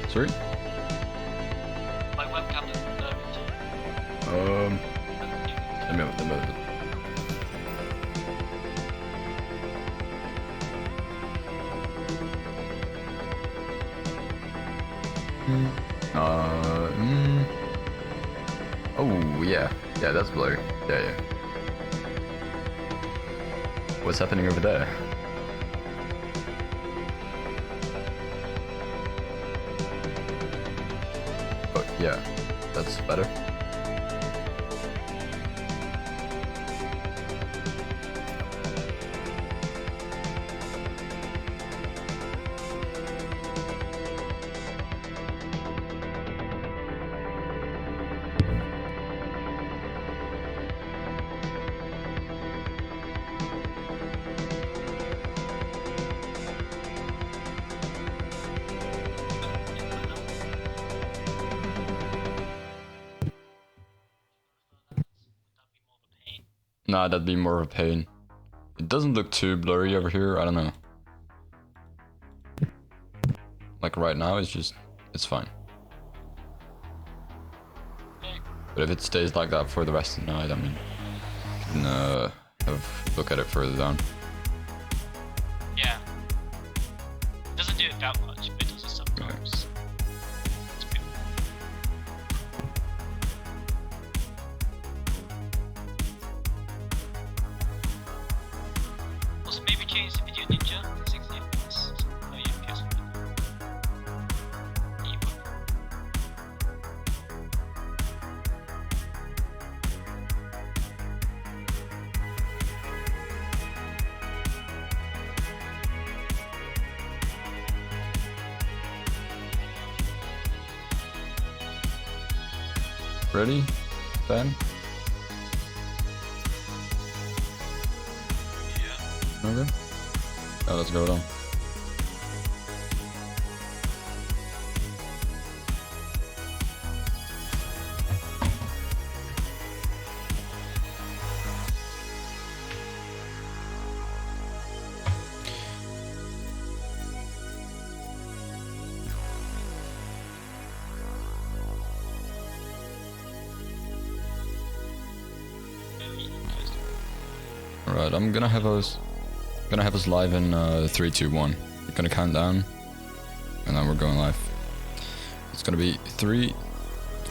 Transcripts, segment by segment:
Sorry? My webcam is blurry. Let me open it. Oh, yeah. Yeah, that's blurry. Yeah. What's happening over there? Oh, yeah. That's better. Nah, that'd be more of a pain. It doesn't look too blurry over here, I don't know. Like right now, it's fine. But if it stays like that for the rest of the night, I mean, you can have a look at it further down. Yeah. It doesn't do it that much, but it does it sometimes. It's good. Also, maybe change the video ninja to 60 FPS. Oh, yeah, FPS. Ready? Ben? Yeah. Okay. Oh, let's go then. Alright, I'm gonna have us live in 3, 2, 1. We're gonna count down and then we're going live. It's gonna be 3,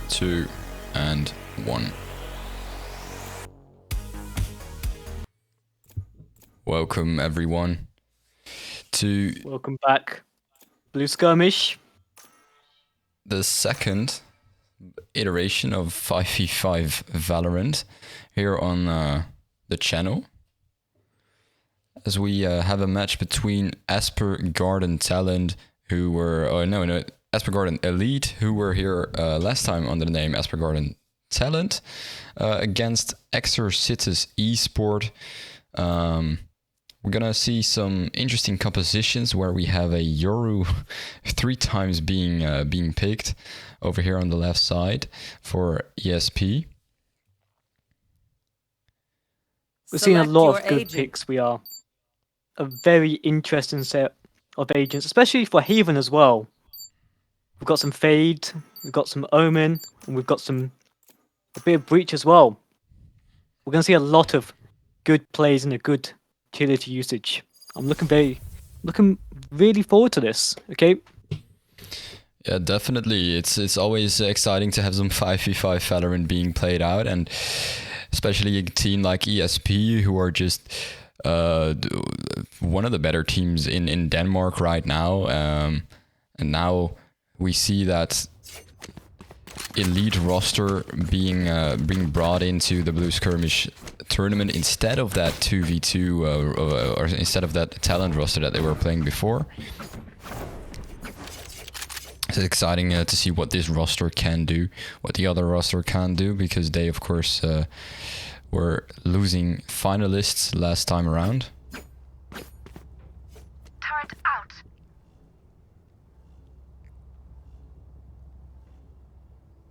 2, and 1. Welcome everyone to Welcome back, Blue Skirmish. the second iteration of 5v5 Valorant here on the channel. As we have a match between Asper Garden Talent, who were Asper Garden Elite, who were here last time under the name Asper Garden Talent, against Exorcitus Esport. We're gonna see some interesting compositions where we have a Yoru 3 times being picked over here on the left side for ESP. We're seeing a Select lot your of good agent. picks. We are a very interesting set of agents, especially for Haven as well. We've got some Fade, we've got some Omen, and we've got a bit of Breach as well. We're going to see a lot of good plays and a good utility usage. I'm looking really forward to this. Okay. Yeah, definitely. It's always exciting to have some 5v5 Valorant being played out, and especially a team like ESP, who are just one of the better teams in Denmark right now. And now we see that elite roster being brought into the Blue Skirmish tournament instead of that 2v2 or instead of that talent roster that they were playing before. It's exciting to see what this roster can do, what the other roster can do, because they, of course, were losing finalists last time around. Turret out.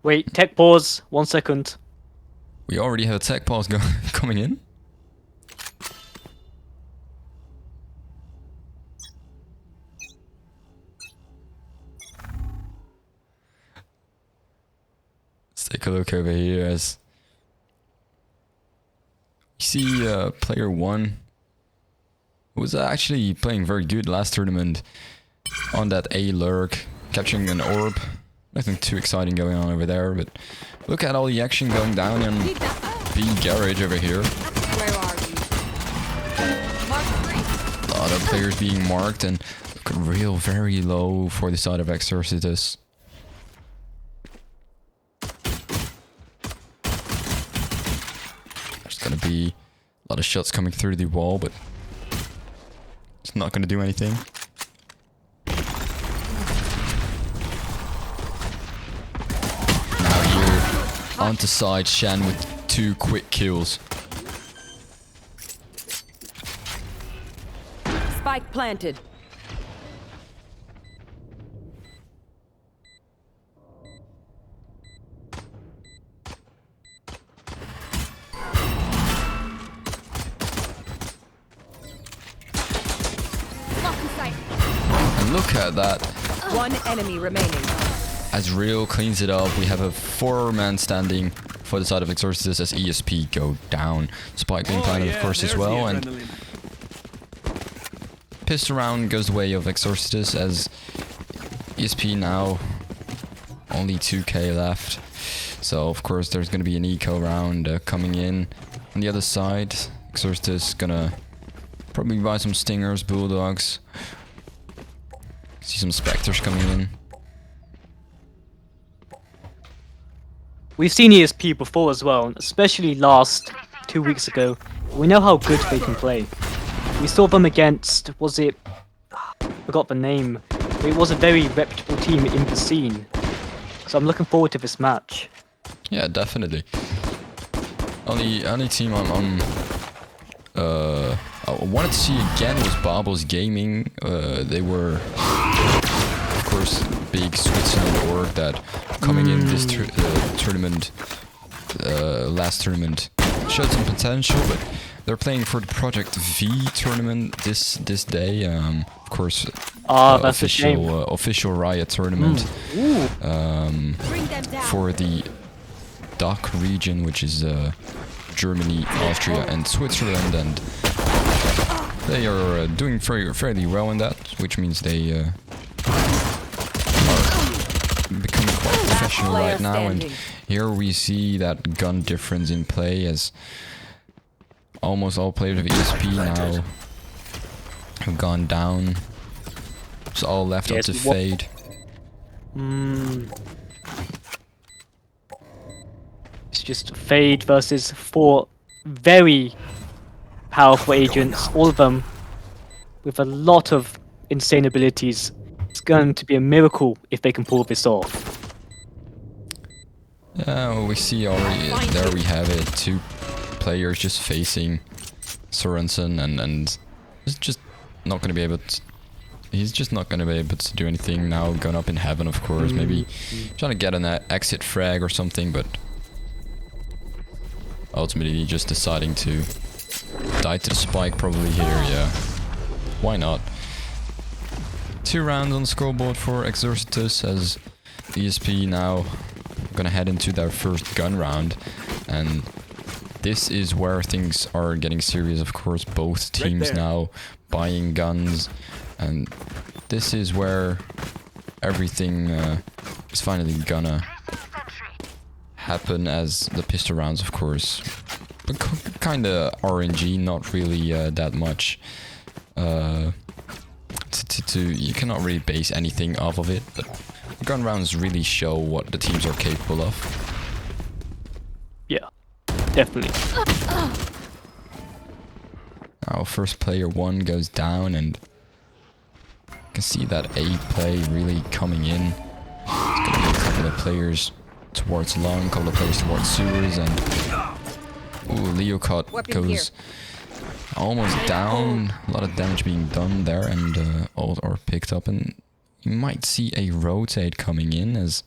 Wait, tech pause. 1 second. We already have a tech pause coming in. a look over here as you see player 1 was actually playing very good last tournament on that A lurk, capturing an orb. Nothing too exciting going on over there, but look at all the action going down in B garage over here. Where are you? Mark 3. A lot of players being marked, and look, real very low for the side of Exorcitus. There's gonna be a lot of shots coming through the wall, but it's not gonna do anything. Now here onto side Shan with 2 quick kills. Spike planted. And look at that. 1 enemy remaining. As Real cleans it up, we have a 4-man standing for the side of Exorcitus as ESP go down. Spike being planted, of course, as well, and pissed around goes the way of Exorcitus as ESP now only 2k left. So, of course, there's going to be an eco round coming in. On the other side, Exorcitus gonna probably buy some Stingers, Bulldogs. See some Spectres coming in. We've seen ESP before as well, especially last 2 weeks ago. We know how good they can play. We saw them against, was it, forgot the name. It was a very reputable team in the scene. So I'm looking forward to this match. Yeah, definitely. Only team I wanted to see again was Bobbles Gaming. They were, of course, big Switzerland org that coming in this tournament, last tournament, showed some potential, but they're playing for the Project V tournament this day. Of course, That's a shame. official Riot tournament for the DACH region, which is Germany, Austria, and Switzerland, and they are doing fairly well in that, which means they are becoming quite professional right now. And here we see that gun difference in play, as almost all players of ESP now have gone down. It's all left up to Fade. It's just Fade versus 4 very powerful agents, all of them with a lot of insane abilities. It's going to be a miracle if they can pull this off. Yeah, well, we see already, there we have it, 2 players just facing Sorensen, and he's just not going to be able to, he's just not going to be able to do anything now. Going up in heaven, of course, maybe trying to get an exit frag or something, but ultimately just deciding to die to the spike probably here. Yeah, why not? 2 rounds on the scoreboard for Exorcitus, as ESP now gonna head into their first gun round, and this is where things are getting serious. Of course, both teams now buying guns, and this is where everything is finally gonna happen, as the pistol rounds, of course, but kinda RNG, not really that much. You cannot really base anything off of it, but gun rounds really show what the teams are capable of. Yeah, definitely. Now first player 1 goes down, and you can see that A play really coming in. It's gonna be a couple of players towards long, a couple of players towards sewers, and ooh, Leo caught goes almost down. A lot of damage being done there, and ult are picked up, and you might see a rotate coming in, as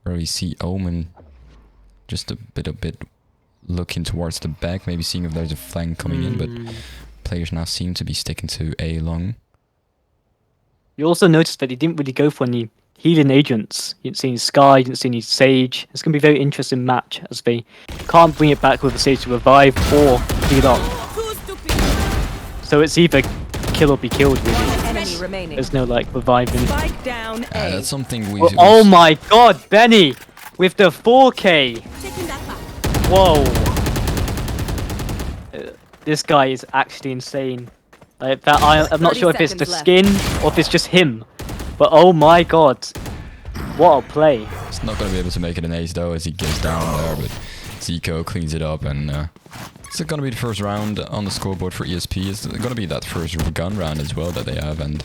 where we see Omen just a bit looking towards the back, maybe seeing if there's a flank coming in, but players now seem to be sticking to A long. You also noticed that he didn't really go for any healing agents. You didn't see any Sky, you didn't see any Sage. It's going to be a very interesting match as they can't bring it back with a Sage to revive or heal up. So it's either kill or be killed, really. Enemy remaining. There's no like reviving. Spike down A. That's something we. Oh my god, Benny! With the 4K! Whoa! This guy is actually insane. Like that, I'm not 30 sure if it's the seconds skin or if it's just him. But oh my god. What a play. He's not going to be able to make it an ace though as he goes down there, but Zico cleans it up and it's going to be the first round on the scoreboard for ESP. It's going to be that first gun round as well that they have, and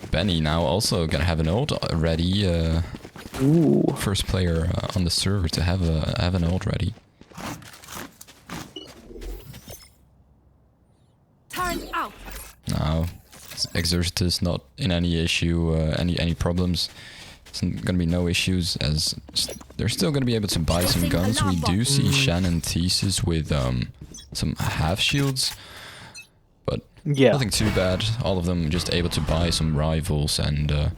Benny now also going to have an ult ready. Ooh. First player on the server to have an ult ready. Turn out. Now, Exercitus not in any issue, any problems. It's gonna be no issues as they're still gonna be able to buy some guns. We do see Shannon Thesis with some half shields, but Yeah. nothing too bad. All of them just able to buy some rivals, and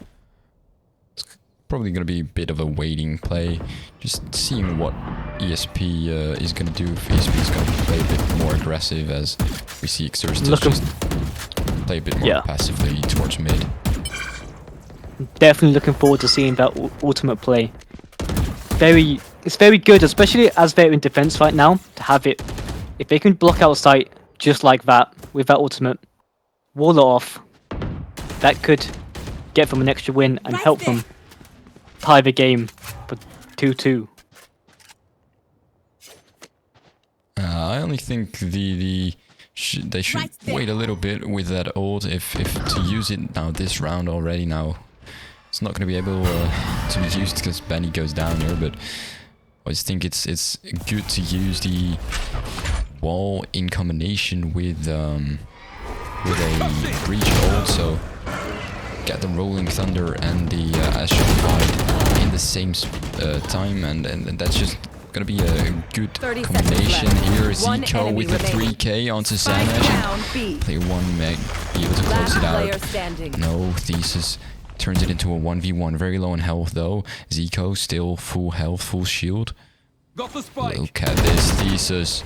it's probably gonna be a bit of a waiting play, just seeing what ESP is gonna do. If ESP is gonna play a bit more aggressive, as we see Exercitus just play a bit more passively towards mid. Definitely looking forward to seeing that ultimate play. It's very good, especially as they're in defense right now, to have it. If they can block out sight just like that with that ultimate, wall it off, that could get them an extra win and help them tie the game for 2-2. I only think they should wait a little bit with that ult if to use it now this round already. Now it's not going to be able to be used because Benny goes down here, but I just think it's good to use the wall in combination with a breach ult, so get the Rolling Thunder and the Astral Fight in the same time, and that's just gonna be a good combination here. Zico with the 3K onto Zamesh. Player 1 may be able to close it out. No, Thesis turns it into a 1v1. Very low in health though. Zico still full health, full shield. Look at this Thesis.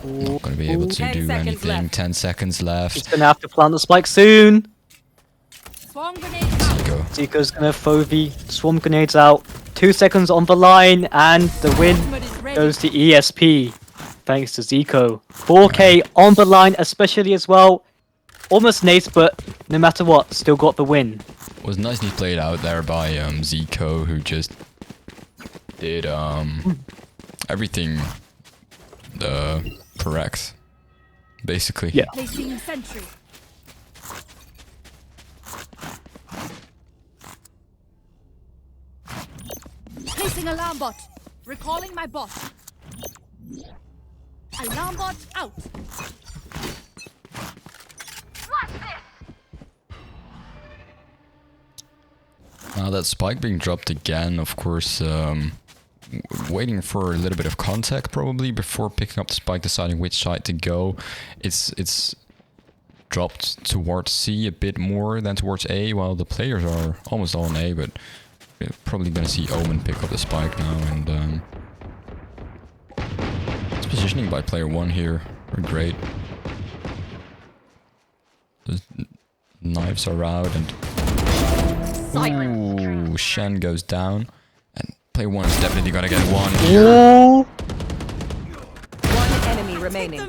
Not gonna be able to do anything. 10 seconds left. He's gonna have to plant the spike soon. Zico. Zico's gonna throw the swarm grenades out. 2 seconds on the line, and the win goes to ESP. Thanks to Zico. 4K on the line, especially as well. Almost an ace, but no matter what, still got the win. Was nicely played out there by Zico, who just did everything correct, basically. Yeah. Placing sentry. Placing alarm bot. Recalling my bot. Alarm bot out. Now that spike being dropped again, of course, waiting for a little bit of contact probably before picking up the spike, deciding which side to go. It's dropped towards C a bit more than towards A, while the players are almost all in A, but we're probably gonna see Omen pick up the spike now, and it's positioning by player 1 here. We're great. The knives are out, and ooh, Shen goes down, and player 1 is definitely gonna get one here. One enemy remaining.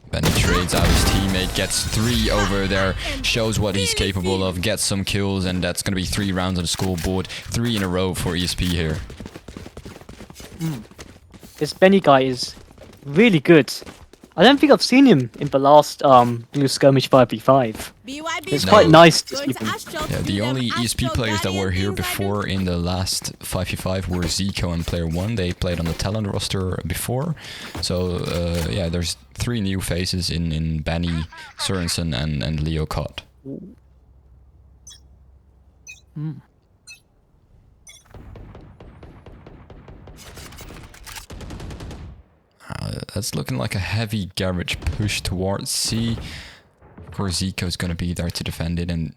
Benny trades out his teammate, gets 3 over there, shows what he's capable of, gets some kills, and that's gonna be 3 rounds on the scoreboard. 3 in a row for ESP here. This Benny guy is really good. I don't think I've seen him in the last Blue Skirmish 5v5. It's quite nice to see him. Yeah, the only ESP players that were here before in the last 5v5 were Zico and player 1. They played on the talent roster before. So yeah, there's 3 new faces in Benny, Sorensen and Leo Cott. That's looking like a heavy garage push towards C. Of course, Zico is going to be there to defend it, and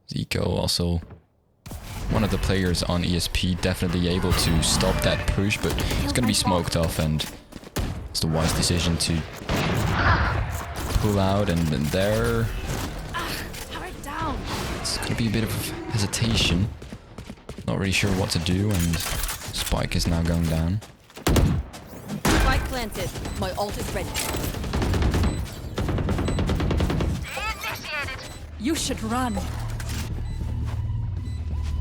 Zico also one of the players on ESP, definitely able to stop that push, but it's going to be smoked off, and it's the wise decision to pull out, and there it's going to be a bit of hesitation. Not really sure what to do, and Spike is now going down. Spike planted. My ult is ready. You should run.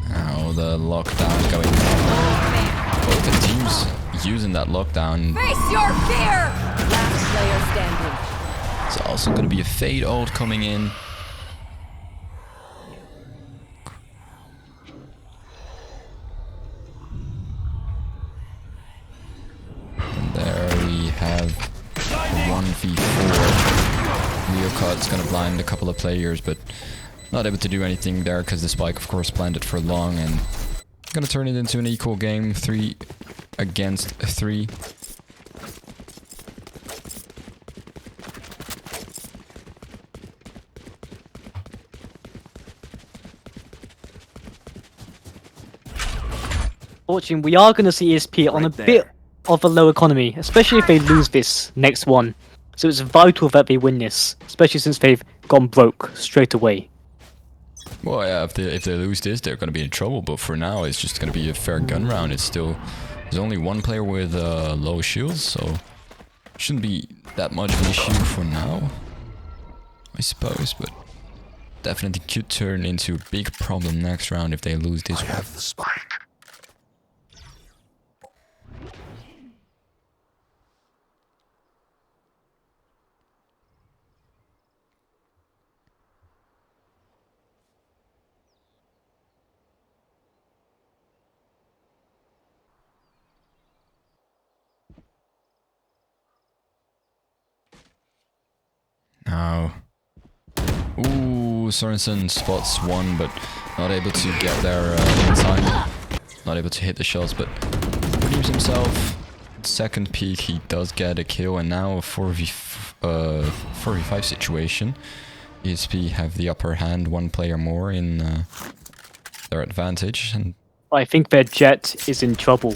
Now the lockdown going on. Both the teams using that lockdown. Face your fear! Last player standing. It's also going to be a fade ult coming in. And there we have 1v4. Leocard's going to blind a couple of players, but not able to do anything there because the spike, of course, planted for long, and going to turn it into an equal game, 3 against 3. Fortunately, we are going to see ESP on a bit of a low economy, especially if they lose this next one. So it's vital that they win this, especially since they've gone broke straight away. Well, yeah, if they lose this, they're going to be in trouble. But for now, it's just going to be a fair gun round. It's still there's only one player with low shields, so shouldn't be that much of an issue for now, I suppose. But definitely could turn into a big problem next round if they lose this one. The spike. Now, ooh, Sorensen spots one, but not able to get there in time. Not able to hit the shots, but redeems himself. Second peak, he does get a kill, and now a 4v5 situation. ESP have the upper hand, one player more in their advantage, and I think their Jet is in trouble.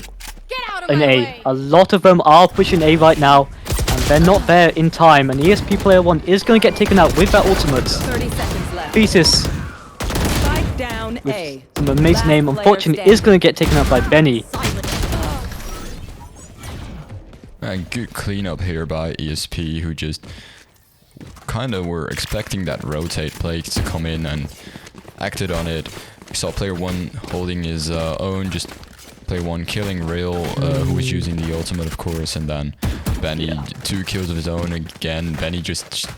Get out of In my A. way! A lot of them are pushing A right now, and they're not there in time, and ESP player 1 is going to get taken out with that ultimate. 30 seconds left. Thesis, Spike down A. some amazing Last name, player unfortunately is going to get taken out by Benny. a good cleanup here by ESP, who just kind of were expecting that rotate play to come in and acted on it. We saw player 1 holding his own, just player 1 killing Rail, who was using the ultimate, of course, and then Benny 2 kills of his own again. Benny just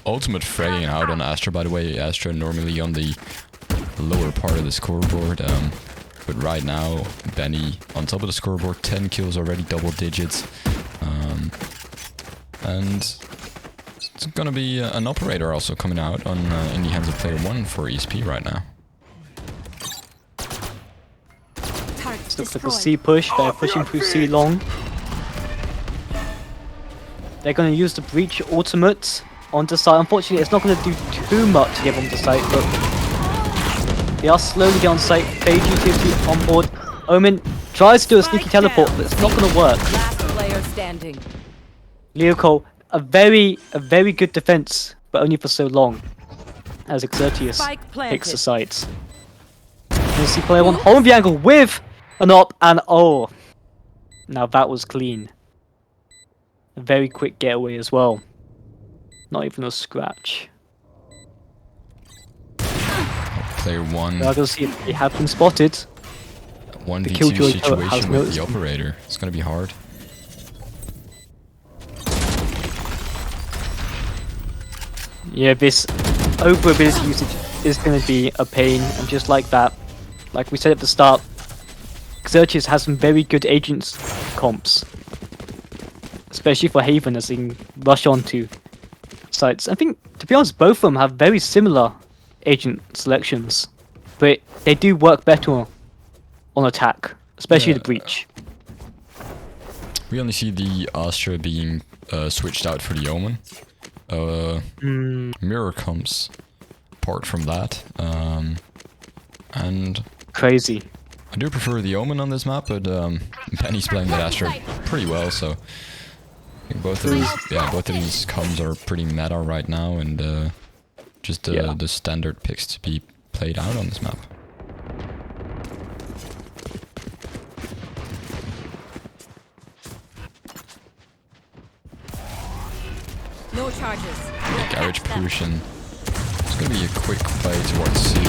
ultimate fragging out on Astra, by the way. Astra normally on the lower part of the scoreboard, but right now Benny on top of the scoreboard, 10 kills already, double digits, and it's gonna be an operator also coming out on in the hands of player 1 for ESP right now. Looks like a C push, they're pushing through C long. They're going to use the breach ultimate onto site. Unfortunately, it's not going to do too much to get onto site, but they are slowly getting on site. Fade utility on board. Omen tries to do a sneaky teleport, but it's not going to work. Last player standing. Leoco, a very good defense, but only for so long, as Xertius Spike takes the planted. sites. You see player 1 holding the angle with an op, and oh, now that was clean. A very quick getaway as well. Not even a scratch. Player 1, We're going to see if they have been spotted. 1v2 Killjoy has situation with noticed. the operator. It's gonna be hard. Yeah, this overability usage is going to be a pain, and just like that, like we said at the start, Xertius has some very good agents comps. Especially for Haven as they can rush onto sites. I think, to be honest, both of them have very similar agent selections, but they do work better on attack, especially the breach. We only see the Astra being switched out for the Omen. mirror comes apart from that. And Crazy. I do prefer the Omen on this map, but Penny's playing the Astra pretty well, so I think both of these comms are pretty meta right now, and just the standard picks to be played out on this map. No charges. Garage push, and it's gonna be a quick play towards C.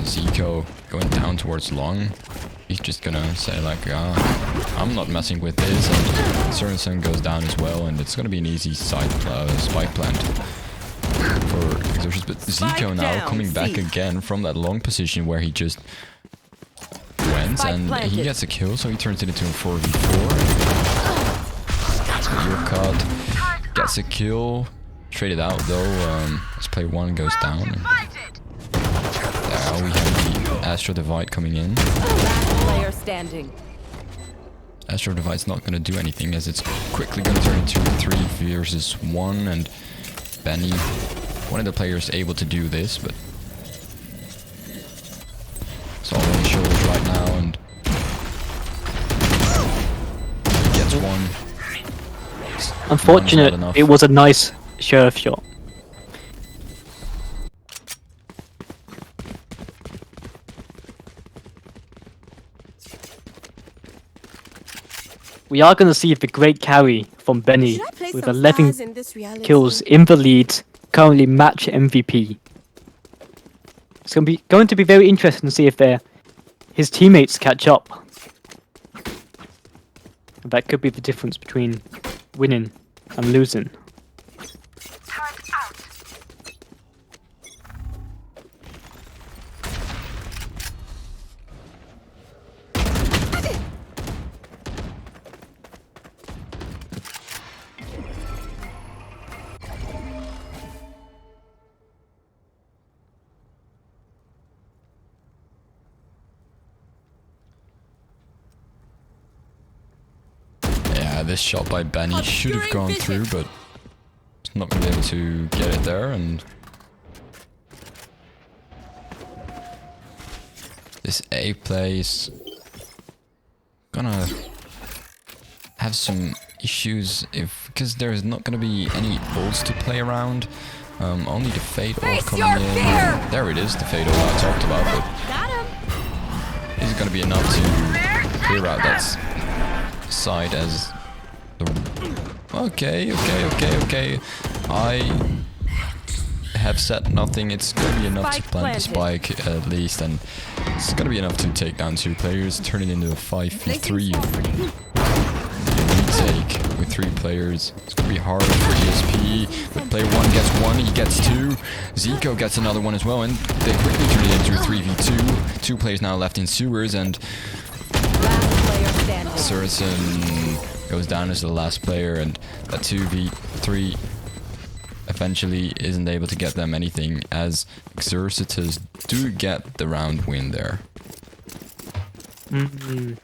Zico going down towards long. He's just gonna say like, I'm not messing with this, and Sørensen goes down as well, and it's gonna be an easy spike plant for Exertions. But Zico now coming back again from that long position where he just went, and he gets a kill, so he turns it into a 4v4. Your cut gets a kill. Traded out though. As player 1 goes down. Now we have the Astro Divide coming in. Last player standing. Astro Divide's not gonna do anything, as it's quickly gonna turn into 3 versus 1, and Benny, one of the players, able to do this, but it's all on his shoulders right now, and he gets one. Unfortunate, it was a nice sheriff shot. We are going to see the great carry from Benny with 11 kills in the lead, currently match MVP. It's going to be very interesting to see if his teammates catch up. That could be the difference between winning and losing. This shot by Benny should have gone through, but he's not going to be able to get it there, and this A play is gonna have some issues because there's not going to be any ults to play around. Only the Fade ult coming in. There it is, the Fade ult I talked about, but is it going to be enough to clear out that side as Okay. I have said nothing. It's gonna be enough to plant the spike at least, and it's gonna be enough to take down 2 players, turn it into a 5v3 retake with 3 players. It's gonna be hard for ESP, but player 1 gets 1, he gets 2. Zico gets another one as well, and they quickly turn it into a 3v2. 2 players now left in sewers, and Sørensen goes down as the last player, and that 2v3 eventually isn't able to get them anything, as Exercitus do get the round win there. I'm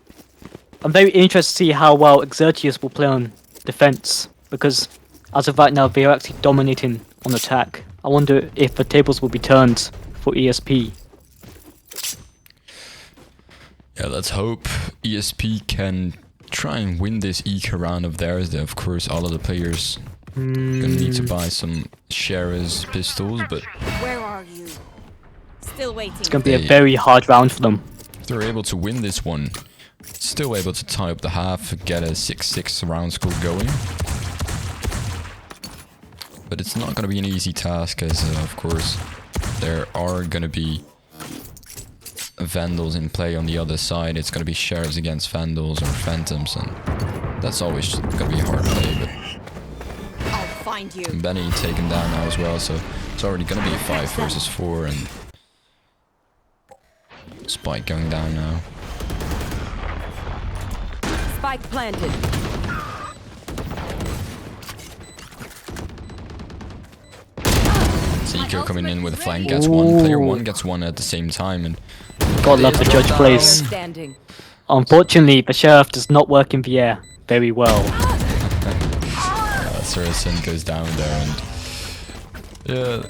very interested to see how well Exercitus will play on defense, because as of right now they are actually dominating on attack. I wonder if the tables will be turned for ESP. Yeah, let's hope ESP can try and win this eco round of theirs. Of course, all of the players gonna need to buy some Shera's pistols, but where are you? Still waiting. It's gonna be a very hard round for them. If they're able to win this one, still able to tie up the half, get a 6-6 round score going. But it's not gonna be an easy task, as of course there are gonna be Vandals in play on the other side. It's gonna be Sheriffs against Vandals or Phantoms, and that's always gonna be a hard play, but I'll find you. Benny taken down now as well, so it's already gonna be a 5 versus 4, and Spike going down now. Spike planted. Zico coming in with a flank gets 1, player 1 gets 1 at the same time, and God love the judge plays. Unfortunately, the Sheriff does not work in the air very well. Saracen goes down there, and yeah,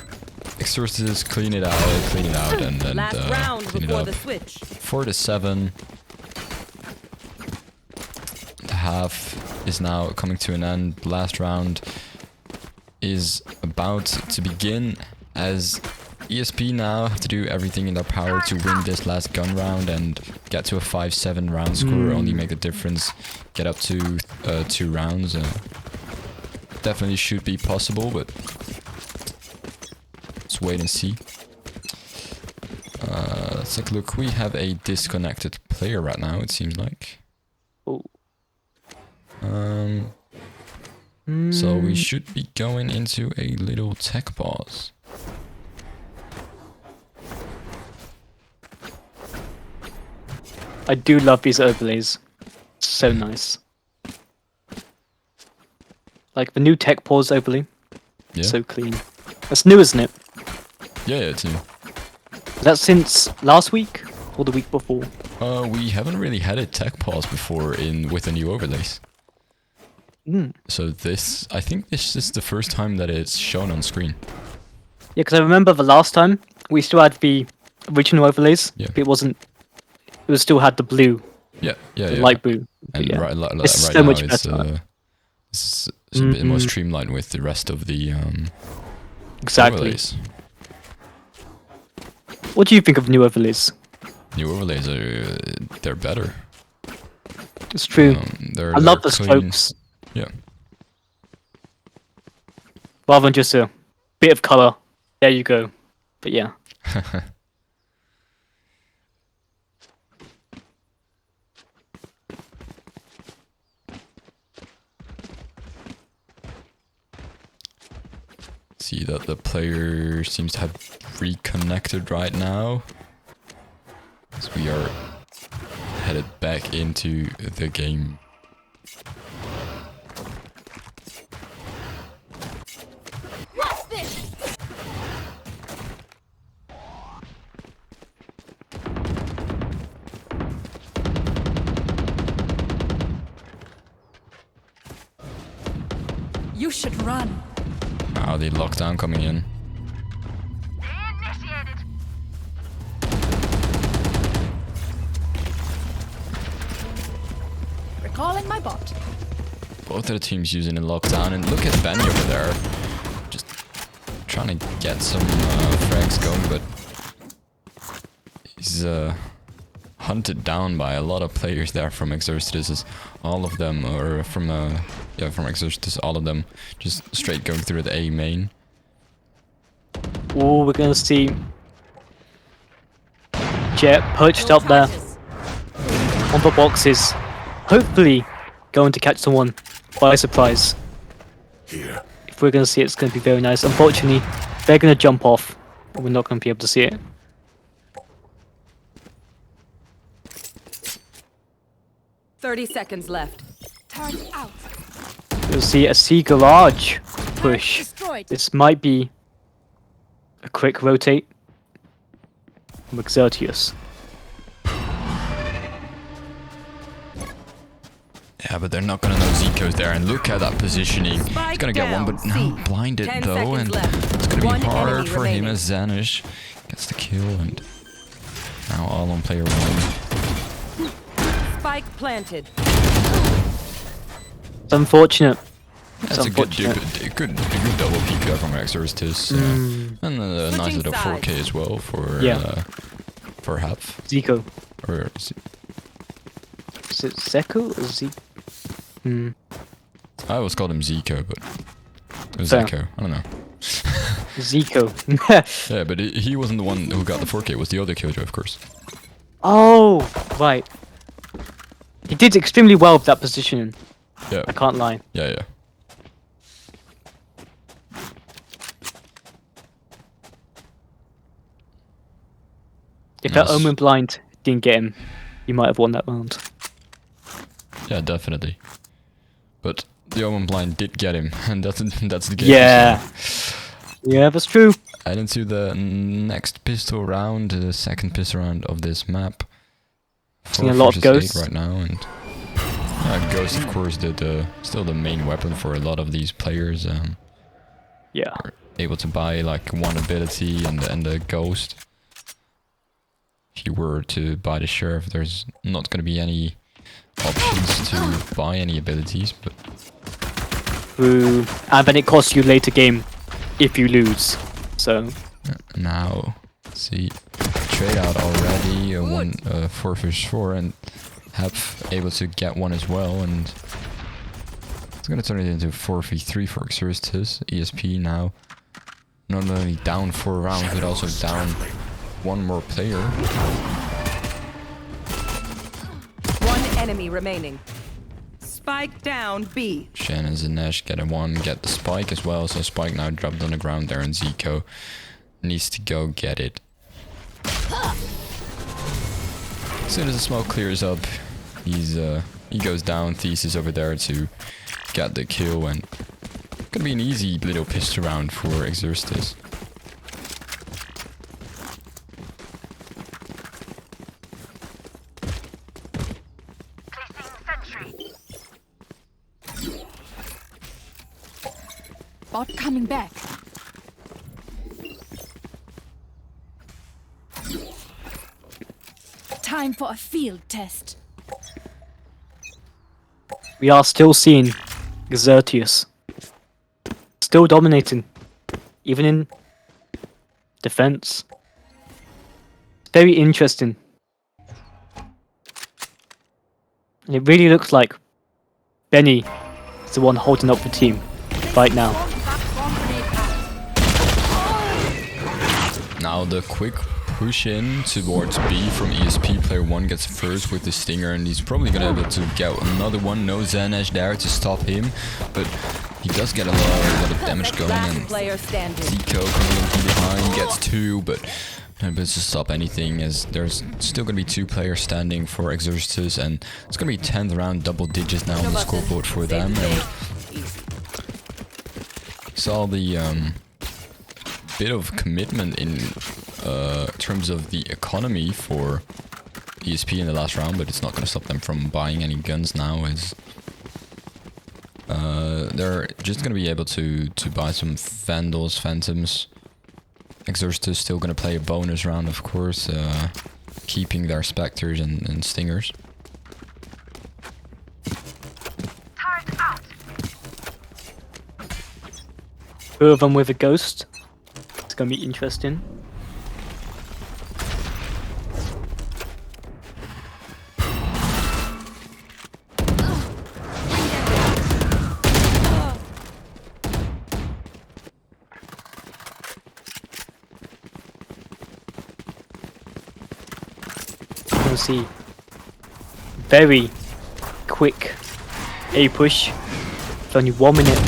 Exorcists clean it out, and Last round clean it before up. the switch. 4-7. The half is now coming to an end. Last round is about to begin, as ESP now have to do everything in their power to win this last gun round and get to a 5-7 round score, only make the difference, get up to 2 rounds. Definitely should be possible, but let's wait and see. Let's take a look. We have a disconnected player right now, it seems like. Oh. So we should be going into a little tech pause. I do love these overlays. So nice. Like the new tech pause overlay. Yeah, So clean. That's new, isn't it? yeah, it's new. That's since last week or the week before. We haven't really had a tech pause before with the new overlays. So this, I think this is the first time that it's shown on screen. Yeah, because I remember the last time we still had the original overlays. Yeah. But it wasn't. It was still had the blue, Yeah, yeah, the yeah. light blue. But And yeah. right It's so now much it's, better. it's a bit more streamlined with the rest of the Exactly. overlays. What do you think of new overlays? New overlays are they're better. It's true. They're I love the clean. strokes. Yeah. Rather than just a bit of color. There you go. But yeah. See that the player seems to have reconnected right now. So we are headed back into the game. What's this? You should run. Now the lockdown coming in. Recalling my bot. Both of the teams using a lockdown, and look at Benny over there. Just trying to get some frags going, but he's hunted down by a lot of players there from Exorcists. All of them, or from Exorcists, all of them just straight going through the A main. Oh, we're gonna see Jet perched up there on the boxes, hopefully going to catch someone by surprise. Here. If we're gonna see it, it's gonna be very nice. Unfortunately, they're gonna jump off, and we're not gonna be able to see it. 30 seconds left. Turn out. We'll see a C garage push. Destroyed. This might be a quick rotate from Exertius. Yeah, but they're not gonna know Zico's there, and look at that positioning. He's Spike gonna get one, down, but now C. blinded 10 though, seconds and left. it's gonna be One hard enemy for him remaining. as Zanish gets the kill, and now all on player one. Spike planted. It's unfortunate. That's a good unfortunate. good double peek there from Exorcists, and a nice Switching little 4K sides. as well for Yeah. for half. Zico. Or Is it Zeko or Z? I always called him Zico, but it was Fair. Echo. I don't know. Zico. Yeah, but he wasn't the one who got the 4K. It was the other Killjoy, of course. Oh, right. He did extremely well with that positioning. Yeah, I can't lie. yeah. If that Nice. Omen blind didn't get him, he might have won that round. Yeah, definitely. But the Omen blind did get him, and that's the game. Yeah. So. Yeah, that's true. And into the next pistol round, the second pistol round of this map. Seeing a 4 lot of versus 8 ghosts. right now, and Ghost, of course, still the main weapon for a lot of these players. Yeah. Are able to buy like one ability and the Ghost. If you were to buy the Sheriff, there's not going to be any options to buy any abilities, but Ooh. And then it costs you later game if you lose. So now, let's see, trade out already, 4 vs 4, and have able to get one as well, and it's gonna turn it into 4v3 for Xerxes. ESP now not only down 4 rounds, but also down one more player. One enemy remaining. Spike down B. Shannon's and Nash get the spike as well, so Spike now dropped on the ground there, and Zico needs to go get it. As soon as the smoke clears up, he goes down. Thesis over there to get the kill, and gonna be an easy little pistol round for Exorcistus. Bot coming back. Time for a field test. we are still seeing Xerxes still dominating, even in defense. Very interesting. And it really looks like Benny is the one holding up the team right now. Now the quick push in towards B from ESP. Player 1 gets first with the Stinger, and he's probably gonna be able to get another one. No Zanesh there to stop him, but he does get a lot of damage going, and Zico coming in from behind gets 2, but not able to stop anything, as there's still gonna be 2 players standing for Exorcistus, and it's gonna be 10th round, double digits now on the scoreboard for them. And saw the bit of commitment in terms of the economy for ESP in the last round, but it's not going to stop them from buying any guns now, as they're just going to be able to buy some Vandals, Phantoms. Exorcistus still going to play a bonus round, of course, keeping their Spectres and Stingers. Two of them with a Ghost. It's gonna be interesting. You'll see very quick A push. With only 1 minute,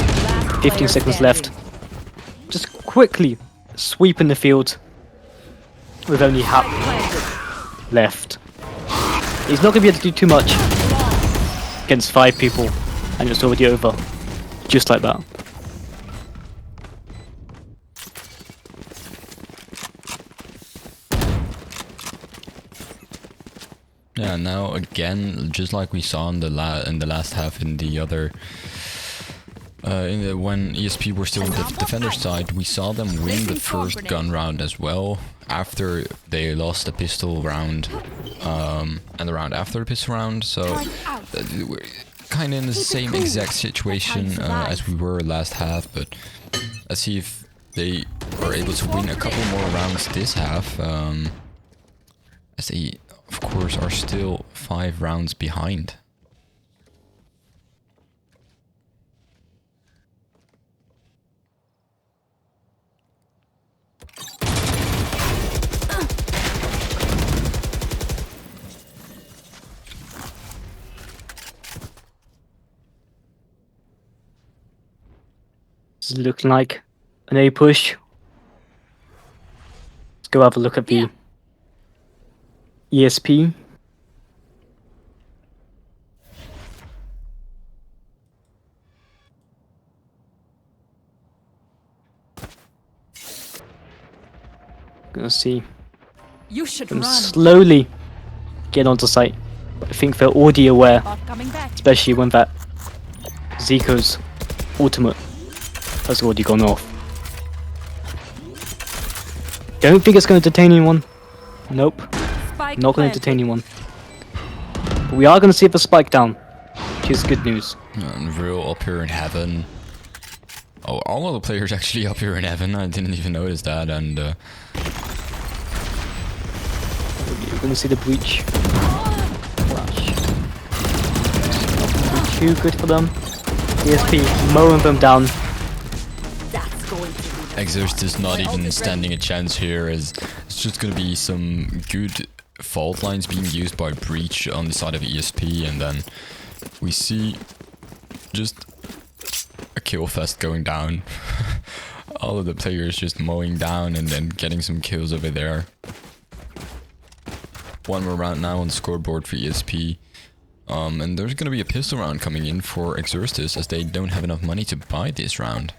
15 seconds left. Just quickly sweeping the field with only half left. He's not going to be able to do too much against 5 people, and it's already over. Just like that. Yeah, now again, just like we saw in the last half in the other, when ESP were still on the defender side, we saw them win the first gun round as well after they lost the pistol round, and the round after the pistol round. So we're kind of in the same exact situation as we were last half, but let's see if they are able to win a couple more rounds this half, as they, of course, are still 5 rounds behind. It's looking like an A push. Let's go have a look at the ESP. Gonna see. You should Gonna run. slowly get onto site. I think they're already aware, Bot coming back. especially when that Zico's ultimate has already gone off. Don't think it's going to detain anyone. Nope, Spike not going planted. to detain anyone. But we are going to see the spike down, which is good news. And real up here in heaven. Oh, all of the players actually up here in heaven. I didn't even notice that. And We're going to see the breach. Flash. Not going to be too good for them. ESP mowing them down. That's going to be Exorcist is not even standing a chance here, as it's just gonna be some good fault lines being used by Breach on the side of ESP, and then we see just a kill fest going down. All of the players just mowing down and then getting some kills over there. One more round now on the scoreboard for ESP. And there's gonna be a pistol round coming in for Exorcist, as they don't have enough money to buy this round.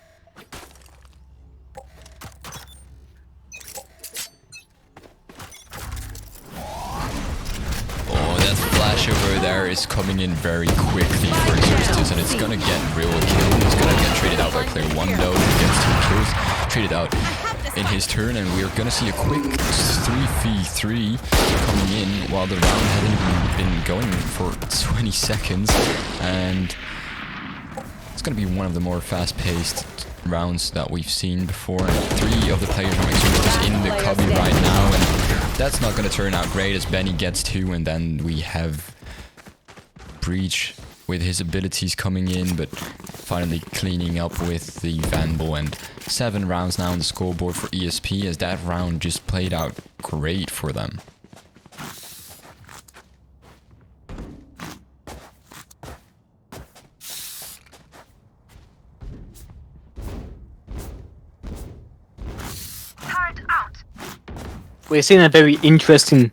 Over there is coming in very quickly for Exorcist, and it's gonna get real kill. He's gonna get traded out by player 1 though. He gets 2 kills, traded out in his turn, and we're gonna see a quick 3v3 coming in while the round hasn't even been going for 20 seconds, and it's gonna be one of the more fast-paced rounds that we've seen before. And 3 of the players from Exorcist in the cubby right now, and that's not gonna turn out great as Benny gets 2, and then we have Breach with his abilities coming in, but finally cleaning up with the Vandal. And 7 rounds now on the scoreboard for ESP, as that round just played out great for them. We're seeing a very interesting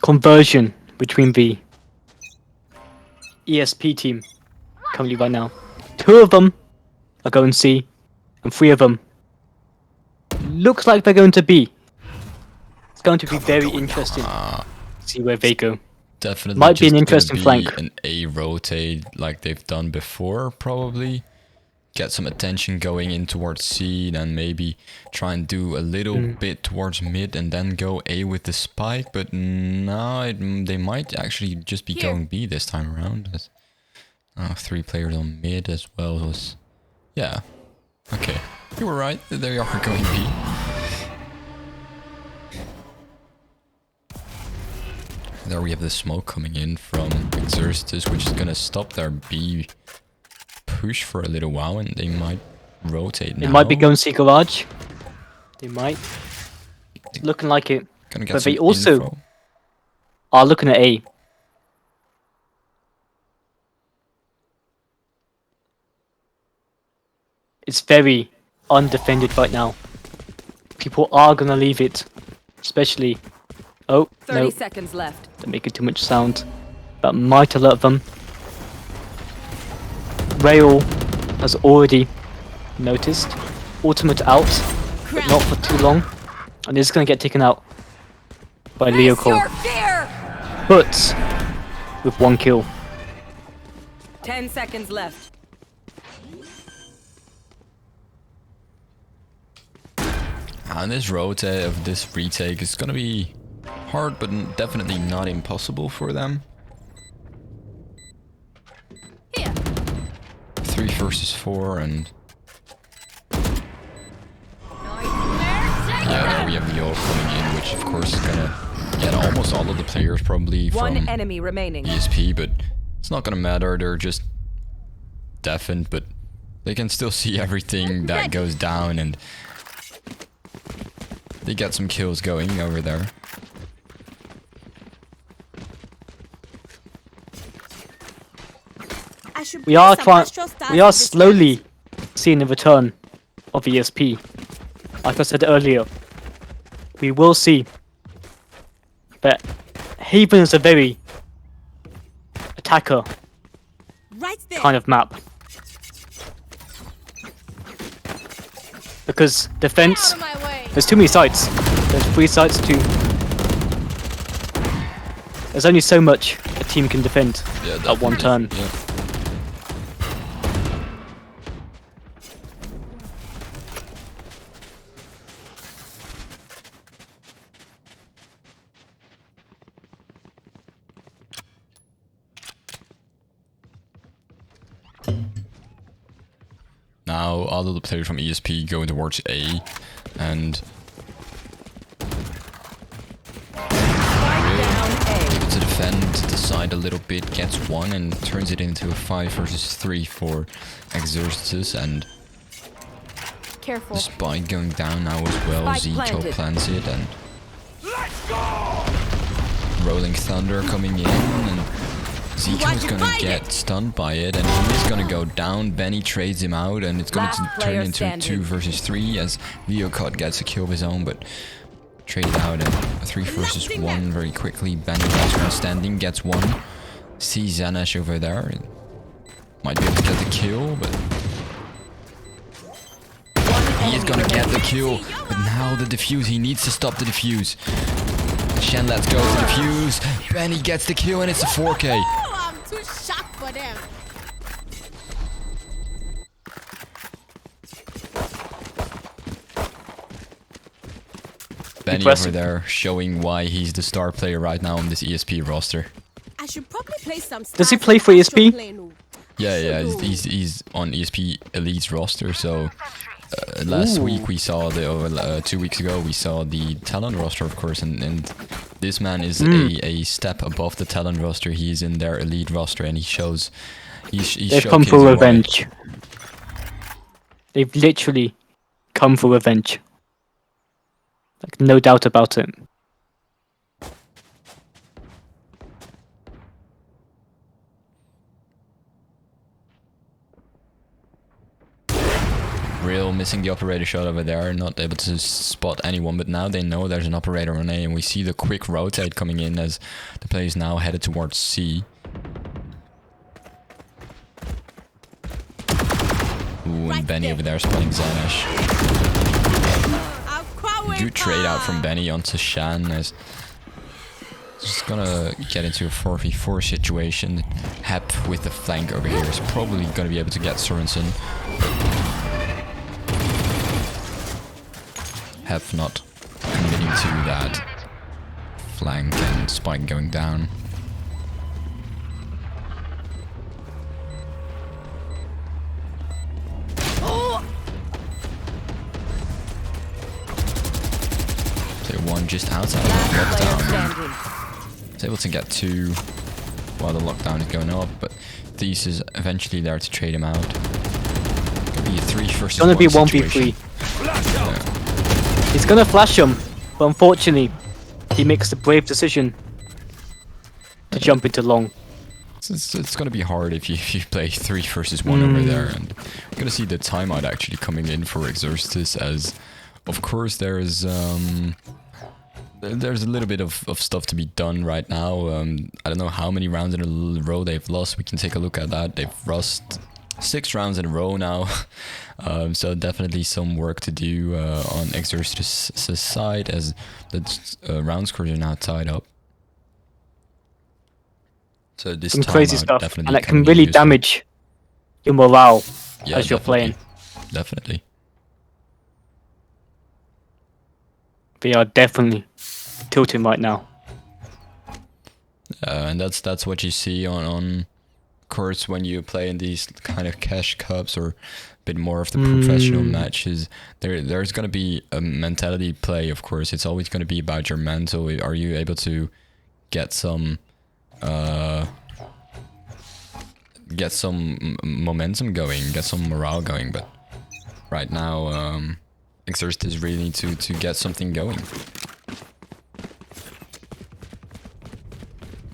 conversion between the ESP team currently right now. 2 of them are going C, and 3 of them looks like they're going to B. It's going to be very interesting to see where they go. Definitely Might be an just interesting gonna be flank. an A rotate like they've done before, probably. Get some attention going in towards C, then maybe try and do a little bit towards mid and then go A with the spike, but no, they might actually just be going B this time around. 3 players on mid as well as... Yeah, okay, you were right, they are going B. There we have the smoke coming in from Exorcist, which is gonna stop their B push for a little while, and they might rotate now. They might be going C garage. They might. It's looking like it. Gonna get But some they also info. are looking at A. It's very undefended right now. People are gonna leave it. Especially... Oh, 30 no. seconds left. Don't make it too much sound. That might alert them. Rail has already noticed. Ultimate out, but not for too long. And it's going to get taken out by Leo Cole. But with 1 kill. 10 seconds left. And this rotate of this retake is gonna be hard, but definitely not impossible for them. 3 versus 4, and yeah, there we have the ult coming in, which of course is gonna get almost all of the players probably One from enemy remaining. ESP, but it's not gonna matter. They're just deafened, but they can still see everything that goes down, and they get some kills going over there. We are slowly seeing the return of ESP. Like I said earlier, we will see that Haven is a very attacker kind of map. Because defense, there's too many sites. There's 3 sites to There's only so much a team can defend Yeah, at one turn. Yeah. Now all of the players from ESP go towards A, and able to defend the side a little bit, gets one and turns it into a 5 versus 3 for Exercitus, and Careful. the spike going down now as well. Spike Zico planted. plants it, and Rolling Thunder coming in, and Zico is gonna get stunned by it, and he's gonna go down. Benny trades him out, and it's gonna Last turn player into a standing. 2 versus 3 as Leocott gets a kill of his own, but traded out a 3 versus 1 very quickly. Benny last one standing, gets one. Sees Zanash over there. Might be able to get the kill, but he is gonna get the kill. But now the defuse, he needs to stop the defuse. Shen lets go to defuse. Benny gets the kill, and it's a 4K. Oh, I'm too shocked for them. Benny Impressive. over there showing why he's the star player right now on this ESP roster. I should probably play some. Does he play for ESP? Yeah, he's on ESP Elite's roster. So last week we saw 2 weeks ago we saw the Talon roster, of course, and this man is a step above the Talon roster. He's in their Elite roster, and he shows. They've come for revenge. They've literally come for revenge. Like, no doubt about it. Real missing the operator shot over there, not able to spot anyone, but now they know there's an operator on A, and we see the quick rotate coming in as the play is now headed towards C. Ooh, and Benny over there spotting Zanash. Good trade out from Benny onto Shan as just gonna get into a 4v4 situation. Hep with the flank over here is probably gonna be able to get Sorensen. Hep not committing to that flank, and Spike going down. So one just outside of the Last player lockdown. standing. Is able to get two while the lockdown is going up, but Thies is eventually there to trade him out. Gonna be a 3 versus It's gonna 1 be situation. 1v3. He's gonna flash him, but unfortunately, he makes the brave decision to jump into long. It's gonna be hard if you play 3 versus 1 over there, and we're gonna see the timeout actually coming in for Exercitus, as of course there's a little bit of stuff to be done right now. I don't know how many rounds in a row they've lost. We can take a look at that. They've lost 6 rounds in a row now. So definitely some work to do on Exercitus' side, as the round scores are now tied up. So this Some crazy timeout stuff, definitely and that can can be really useful. damage your morale Yeah, as you're definitely. playing. Definitely. They are definitely tilting right now. And that's what you see on courts when you play in these kind of cash cups or a bit more of the professional matches. There's going to be a mentality play, of course. It's always going to be about your mental. Are you able to get some momentum going, get some morale going? But right now, Exercitus really need to get something going.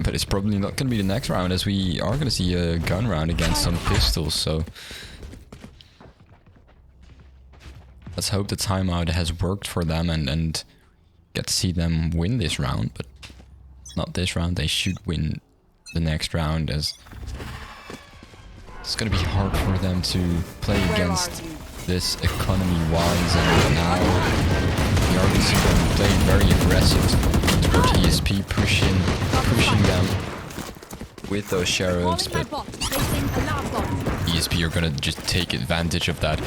But it's probably not going to be the next round, as we are going to see a gun round against some pistols, so let's hope the timeout has worked for them and get to see them win this round. But not this round, they should win the next round, as it's going to be hard for them to play against this economy-wise, and now the RBC are playing very aggressive towards ESP, pushing them with those sheriffs, Calling my but bot. Placing alarm bot. ESP are gonna just take advantage of that.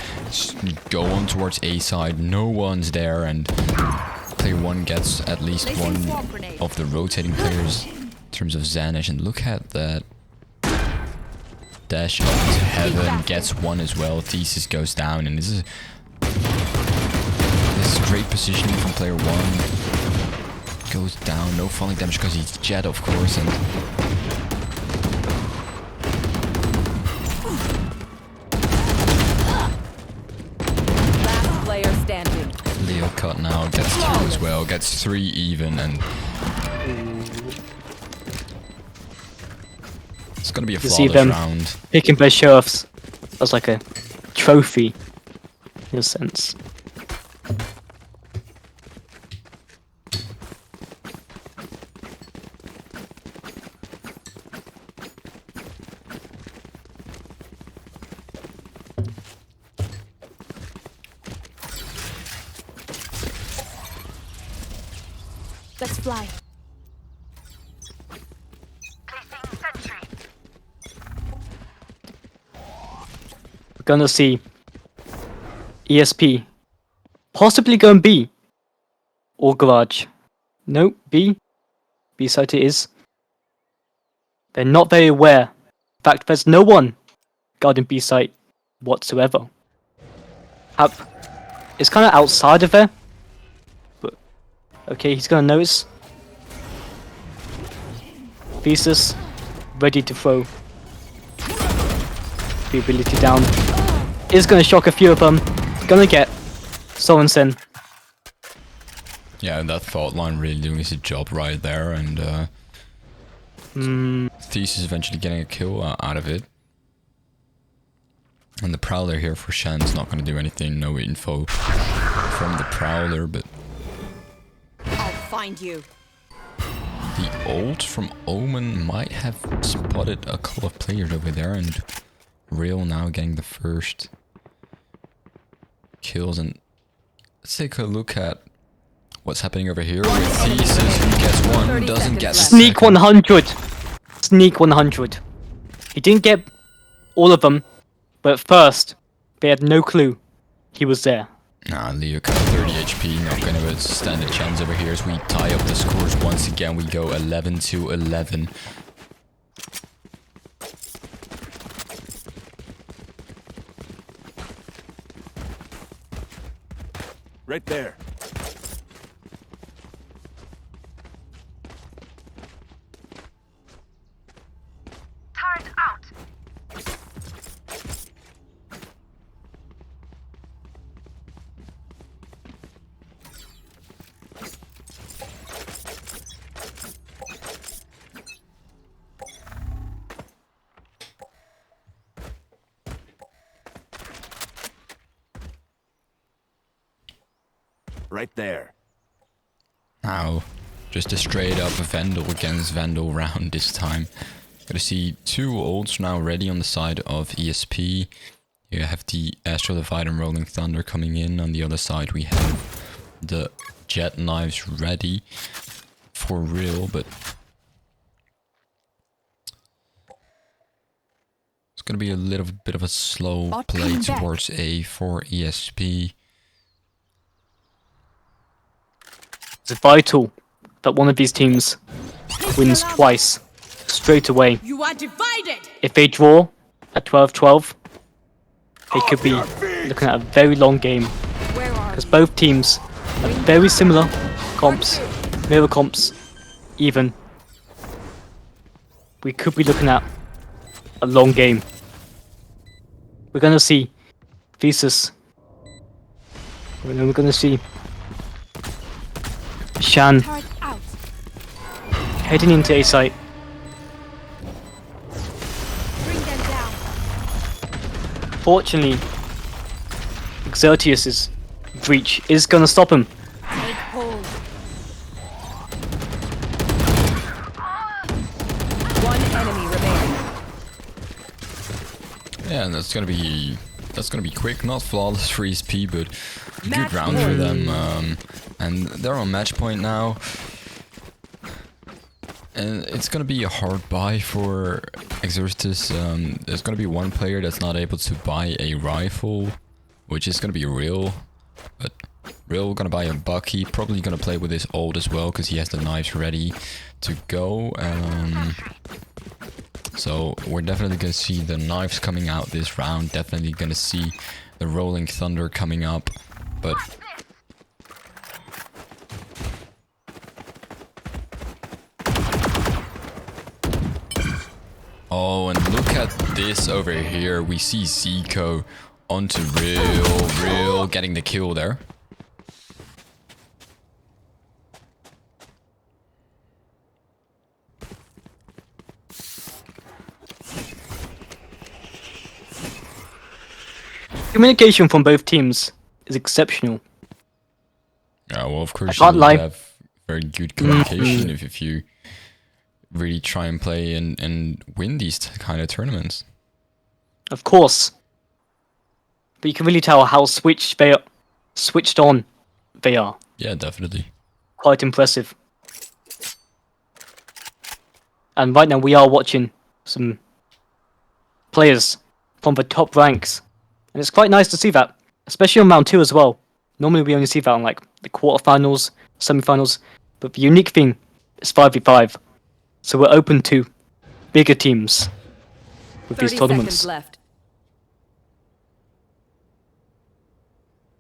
Go on towards A side, no one's there, and player 1 gets at least Placing one swarm grenade. of the rotating players in terms of Zanish, and look at that. Dash up to heaven, gets one as well. Thesis goes down, and this is great positioning from player 1. Goes down, no falling damage because he's Jet, of course, and Last player standing. Leo cut now, gets 2 as well, gets 3 even, and it's gonna be a You see flawless them round. picking by sheriffs as like a trophy, in a sense. Let's fly. We're gonna see ESP possibly going B or garage. No, B. B site it is. They're not very aware. In fact, there's no one guarding B site whatsoever. It's kind of outside of there. But okay, he's gonna notice. Thesis ready to throw. The ability down is gonna shock a few of them. Gonna get Sorensen. Yeah, that thought line really doing his job right there, and Thesis eventually getting a kill out of it. And the Prowler here for Shan's not going to do anything, no info from the Prowler, but I'll find you. the ult from Omen might have spotted a couple of players over there, and Real now getting the first kills. And let's take a look at what's happening over here with Thesis, who gets one, 30 doesn't get the seconds Sneak second. 100. Sneak 100. He didn't get all of them, but at first they had no clue he was there. Nah, Leo cut 30 HP, not gonna stand a chance over here as we tie up the scores once again. We go 11-11. Right there. Turret out. Right there. Now, just a straight up Vandal against Vandal round this time. Gonna see 2 ults now ready on the side of ESP. You have the Astral Divide and Rolling Thunder coming in. On the other side we have the Jet Knives ready for Real, but it's gonna be a little bit of a slow Bot play coming back. towards A for ESP. It's vital that one of these teams wins twice straight away. You are divided. If they draw at 12-12, they could be looking at a very long game, Where are because both teams have very similar comps, mirror comps, even. We could be looking at a long game. We're gonna see Thesis. We're gonna see Shan turret out? heading into A site. Bring them down. Fortunately, Xertius's breach is gonna stop him. Take hold. One enemy remaining. Yeah, and that's gonna be quick, not flawless for ESP, but a Match good round for them. And they're on match point now. And it's gonna be a hard buy for Exorcistus. There's gonna be one player that's not able to buy a rifle, which is gonna be Real. But Real gonna buy a Bucky, probably gonna play with his ult as well, because he has the knives ready to go. So we're definitely gonna see the knives coming out this round, definitely gonna see the Rolling Thunder coming up, but... Oh, and look at this over here. We see Zico onto Real getting the kill there. Communication from both teams is exceptional. Yeah, well, of course I can't you lie. have very good communication if you really try and play and win these kind of tournaments. Of course. But you can really tell how switched on they are. Yeah, definitely. Quite impressive. And right now we are watching some players from the top ranks. And it's quite nice to see that, especially on round 2 as well. Normally we only see that on like the quarterfinals, semifinals, but the unique thing is 5v5. So we're open to bigger teams with 30 these tournaments. seconds left.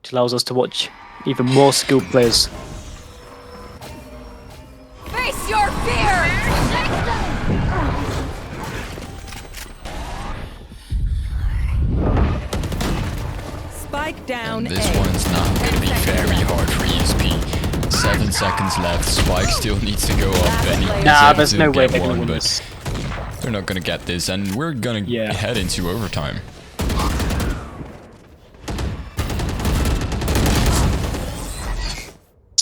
Which allows us to watch even more skilled players. Face your fear! Spike down This A. one's not going to be very hard for ESP. 7 seconds left. Spike still needs to go up. And he is Nah, able there's to no way get they're gonna one, win but this. they're not going to get this. And we're going to Yeah. head into overtime.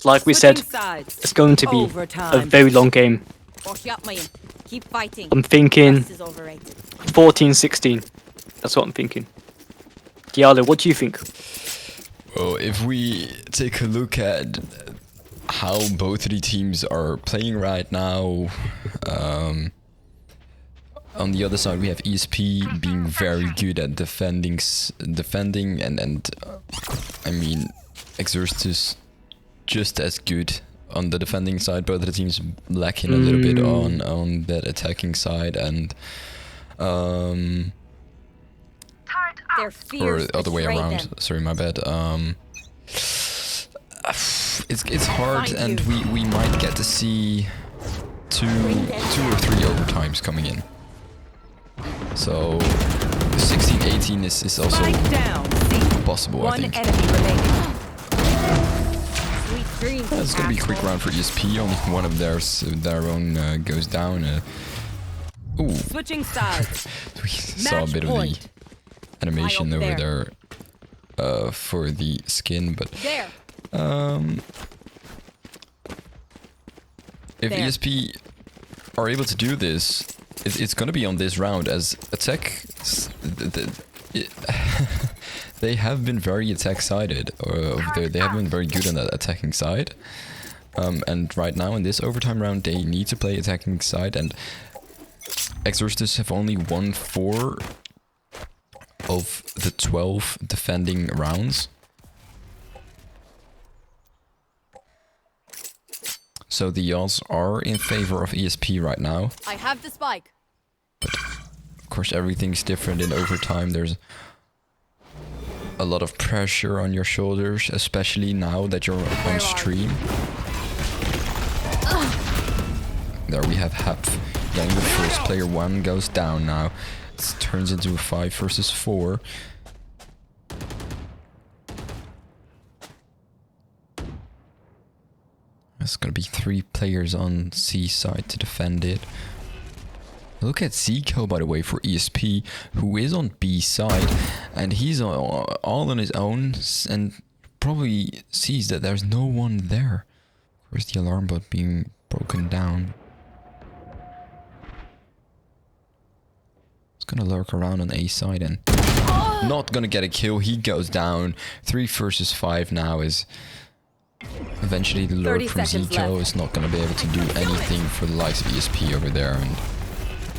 Like we said, Switching sides. it's going to be a Overtime. very long game. Wash you up, Mayan. Keep fighting. I'm thinking Rest is overrated. 14-16. That's what I'm thinking. Diallo, what do you think? Well, if we take a look at how both of the teams are playing right now, on the other side we have ESP being very good at defending, and I mean Exorcistus just as good on the defending side. Both of the teams lacking a little bit on that attacking side, and Their or fears the other way betray around. them. Sorry, my bad. It's hard, and we might get to see two or three overtimes coming in. So 16-18 is also Spike down. C. possible, I One think. enemy remaining. Sweet dreams. It's gonna be a quick round for ESP. Only one of their own goes down. Ooh, Switching sides. we saw a Match bit point. of the animation Eye over over there for the skin, but There. if There. ESP are able to do this, it's gonna be on this round as attack. They have been very attack-sided. They have been very good on that attacking side. And right now in this overtime round, they need to play attacking side. And Exorcists have only won 4 of the 12 defending rounds. So the odds are in favor of ESP right now. I have the spike. Of course, everything's different in overtime. There's a lot of pressure on your shoulders, especially now that you're on stream. There we have Hap getting the first player. 1 goes down now. It turns into a 5 versus 4. There's gonna be 3 players on C side to defend it. Look at Zico, by the way, for ESP, who is on B side, and he's all on his own, and probably sees that there's no one there. Where's the alarm bot being broken down? It's gonna lurk around on A side and not gonna get a kill. He goes down. 3 versus 5 now is Eventually the lurk 30 from seconds Zico left. is not going to be able to do anything for the likes of ESP over there, and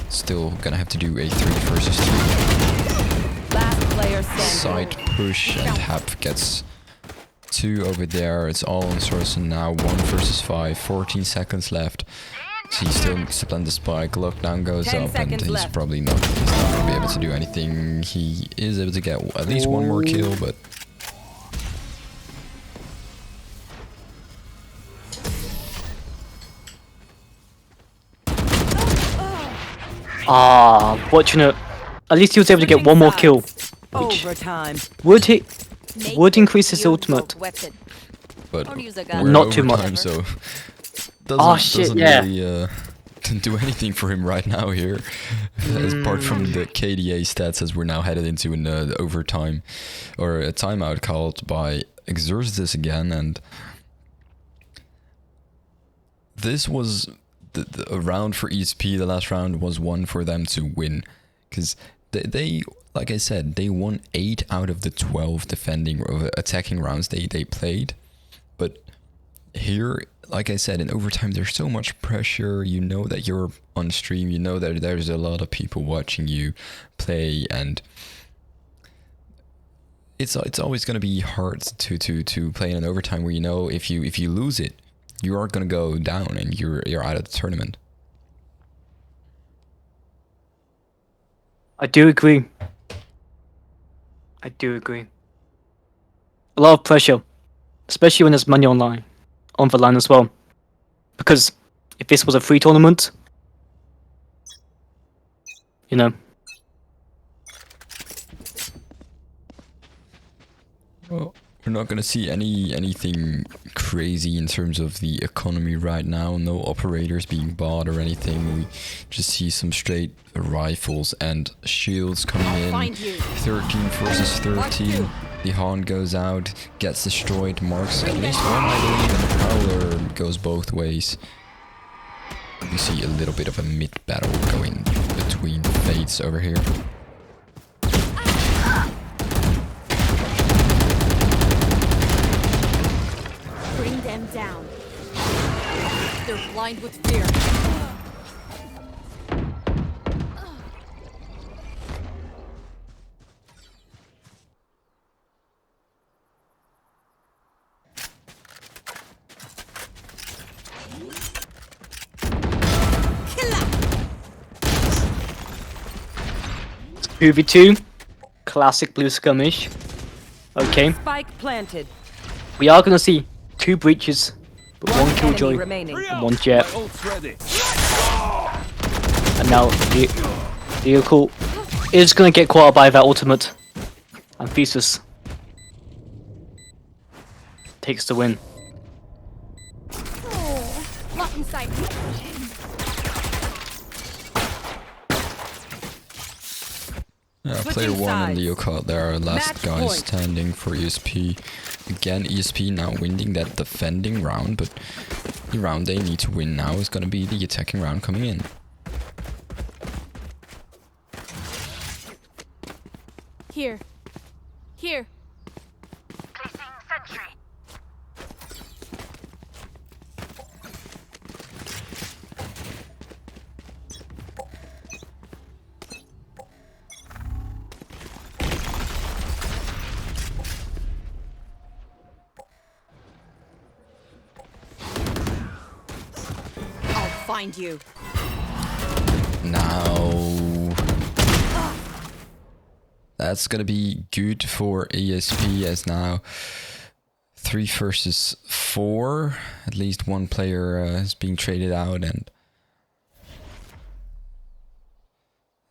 still going to have to do a 3 versus 3 Last player standing. side push, and Hap gets 2 over there. It's all on Sorensen now, 1 versus 5, 14 seconds left. So he's still needs to plant the spike, lockdown goes 10 up, and seconds he's left. probably not going to be able to do anything. He is able to get at least 1 more kill, but Fortunate. At least he was able to get one more kill, which Overtime. would hit, Make would increase his your ultimate. weapon. but Or use a we're gun. in Not too much. overtime, so Oh, shit, doesn't yeah. really do anything for him right now here. Apart from the KDA stats, as we're now headed into an overtime or a timeout called by Exorcistus again, and this was a round for ESP. The last round was one for them to win, because they like I said, they won 8 out of the 12 defending or attacking rounds they played. But here, like I said, in overtime, there's so much pressure. You know that you're on stream. You know that there's a lot of people watching you play, and it's always going to be hard to play in an overtime where you know if you lose it, you are going to go down and you're out of the tournament. I do agree. I do agree. A lot of pressure, especially when there's money on the line as well. Because if this was a free tournament, you know, Well, we're not gonna see anything crazy in terms of the economy right now. No operators being bought or anything. We just see some straight rifles and shields coming in. Find you. 13 versus 13. The Hahn goes out, gets destroyed, marks at least one, I believe, and the Prowler goes both ways. We see a little bit of a mid battle going between the Fates over here. Bring them down. They're blind with fear. it's 2v2, classic blue skirmish. Okay, Spike planted. we are gonna see 2 breaches, but 1 Enemy killjoy remaining. and 1 jet. My ult's ready. And now the vehicle is gonna get caught by that ultimate, and Thesis takes the win. Oh, lock in sight. Yeah, Switching player 1 and sides. Leo caught there, last Match guy point. standing for ESP. Again, ESP now winning that defending round, but the round they need to win now is going to be the attacking round coming in. Here. Here. Placing sentry. I'll find you. Now, that's going to be good for ESP, as now 3 versus 4. At least one player is being traded out, and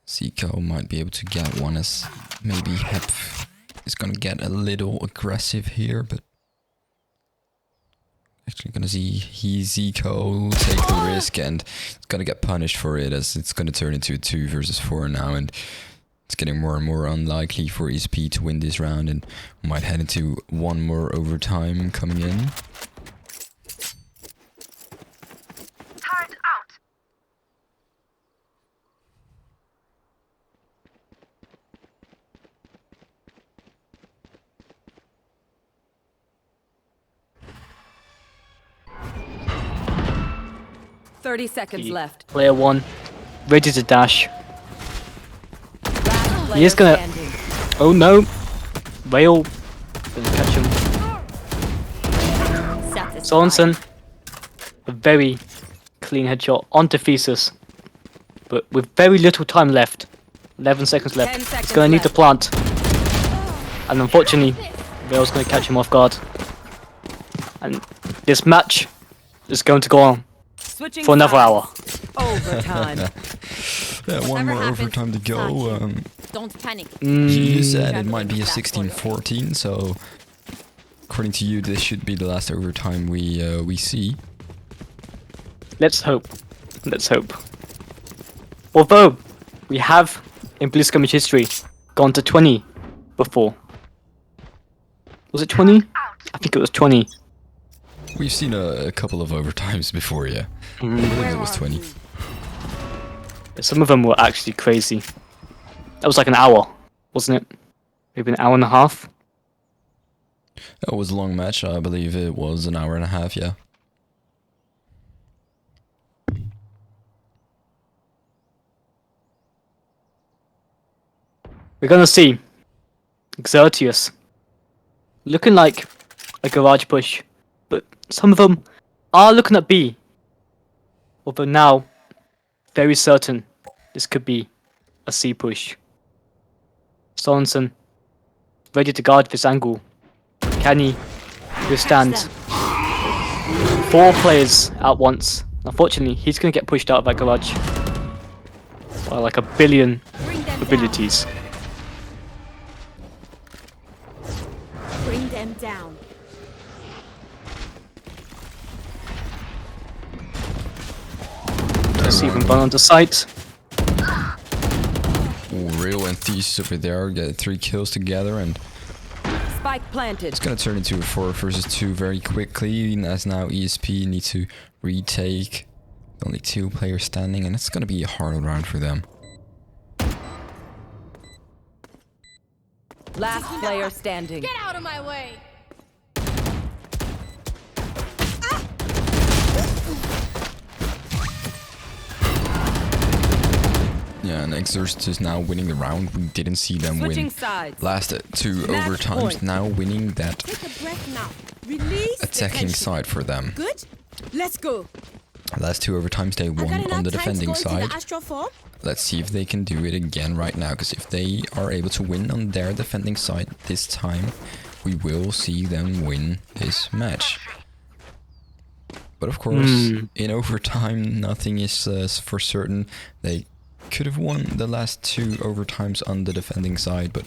Zico might be able to get one, as maybe Hep is going to get a little aggressive here, but actually going to see Zico take the risk, and it's going to get punished for it, as it's going to turn into 2 versus 4 now, and it's getting more and more unlikely for ESP to win this round, and we might head into 1 more overtime coming in. Turret out. 30 seconds left. Player 1, ready to dash. Last player He is gonna. standing. Oh no! Rail. Gonna catch him. Satisfied. Sorensen. A very clean headshot onto Thesis. But with very little time left. 11 seconds left. 10 seconds He's gonna need to left. plant. And unfortunately, Rail's gonna catch him off guard. And this match is going to go on Switching for another hour. sides. Overtime. Yeah, one Whatever more happens, overtime to go. Don't panic. You said it Mm. might be a 16-14, so according to you, this should be the last overtime we see. Let's hope. Let's hope. Although, we have, in Blue Skirmish history, gone to 20 before. Was it 20? I think it was 20. We've seen a couple of overtimes before, yeah. I believe it was 20. Some of them were actually crazy. That was like an hour, wasn't it? Maybe an hour and a half. That was a long match. I believe it was an hour and a half, yeah. We're gonna see Xertius looking like a garage push, but some of them are looking at B. Although now, very certain this could be a C push. Sorensen ready to guard this angle. Can he withstand 4 players at once? Unfortunately, he's gonna get pushed out of that garage by like a billion Bring them abilities. down. Bring them down. Let's see them run onto site. Ooh, Real and Thesis over there get 3 kills together, and Spike planted. it's gonna turn into a 4 versus 2 very quickly, as now ESP need to retake. Only 2 players standing, and it's gonna be a hard round for them. Last player standing. Get out of my way. Yeah, and Exorcist is now winning the round. We didn't see them Switching win sides. last 2 Match overtimes. point. Now winning that Take a breath now. Release the attacking tension. side for them. Good. Let's go. Last 2 overtimes they I got won enough on the time to defending go into side. the astral form. Let's see if they can do it again right now, because if they are able to win on their defending side this time, we will see them win this match. But of course, in overtime, nothing is for certain. They could have won the last 2 overtimes on the defending side, but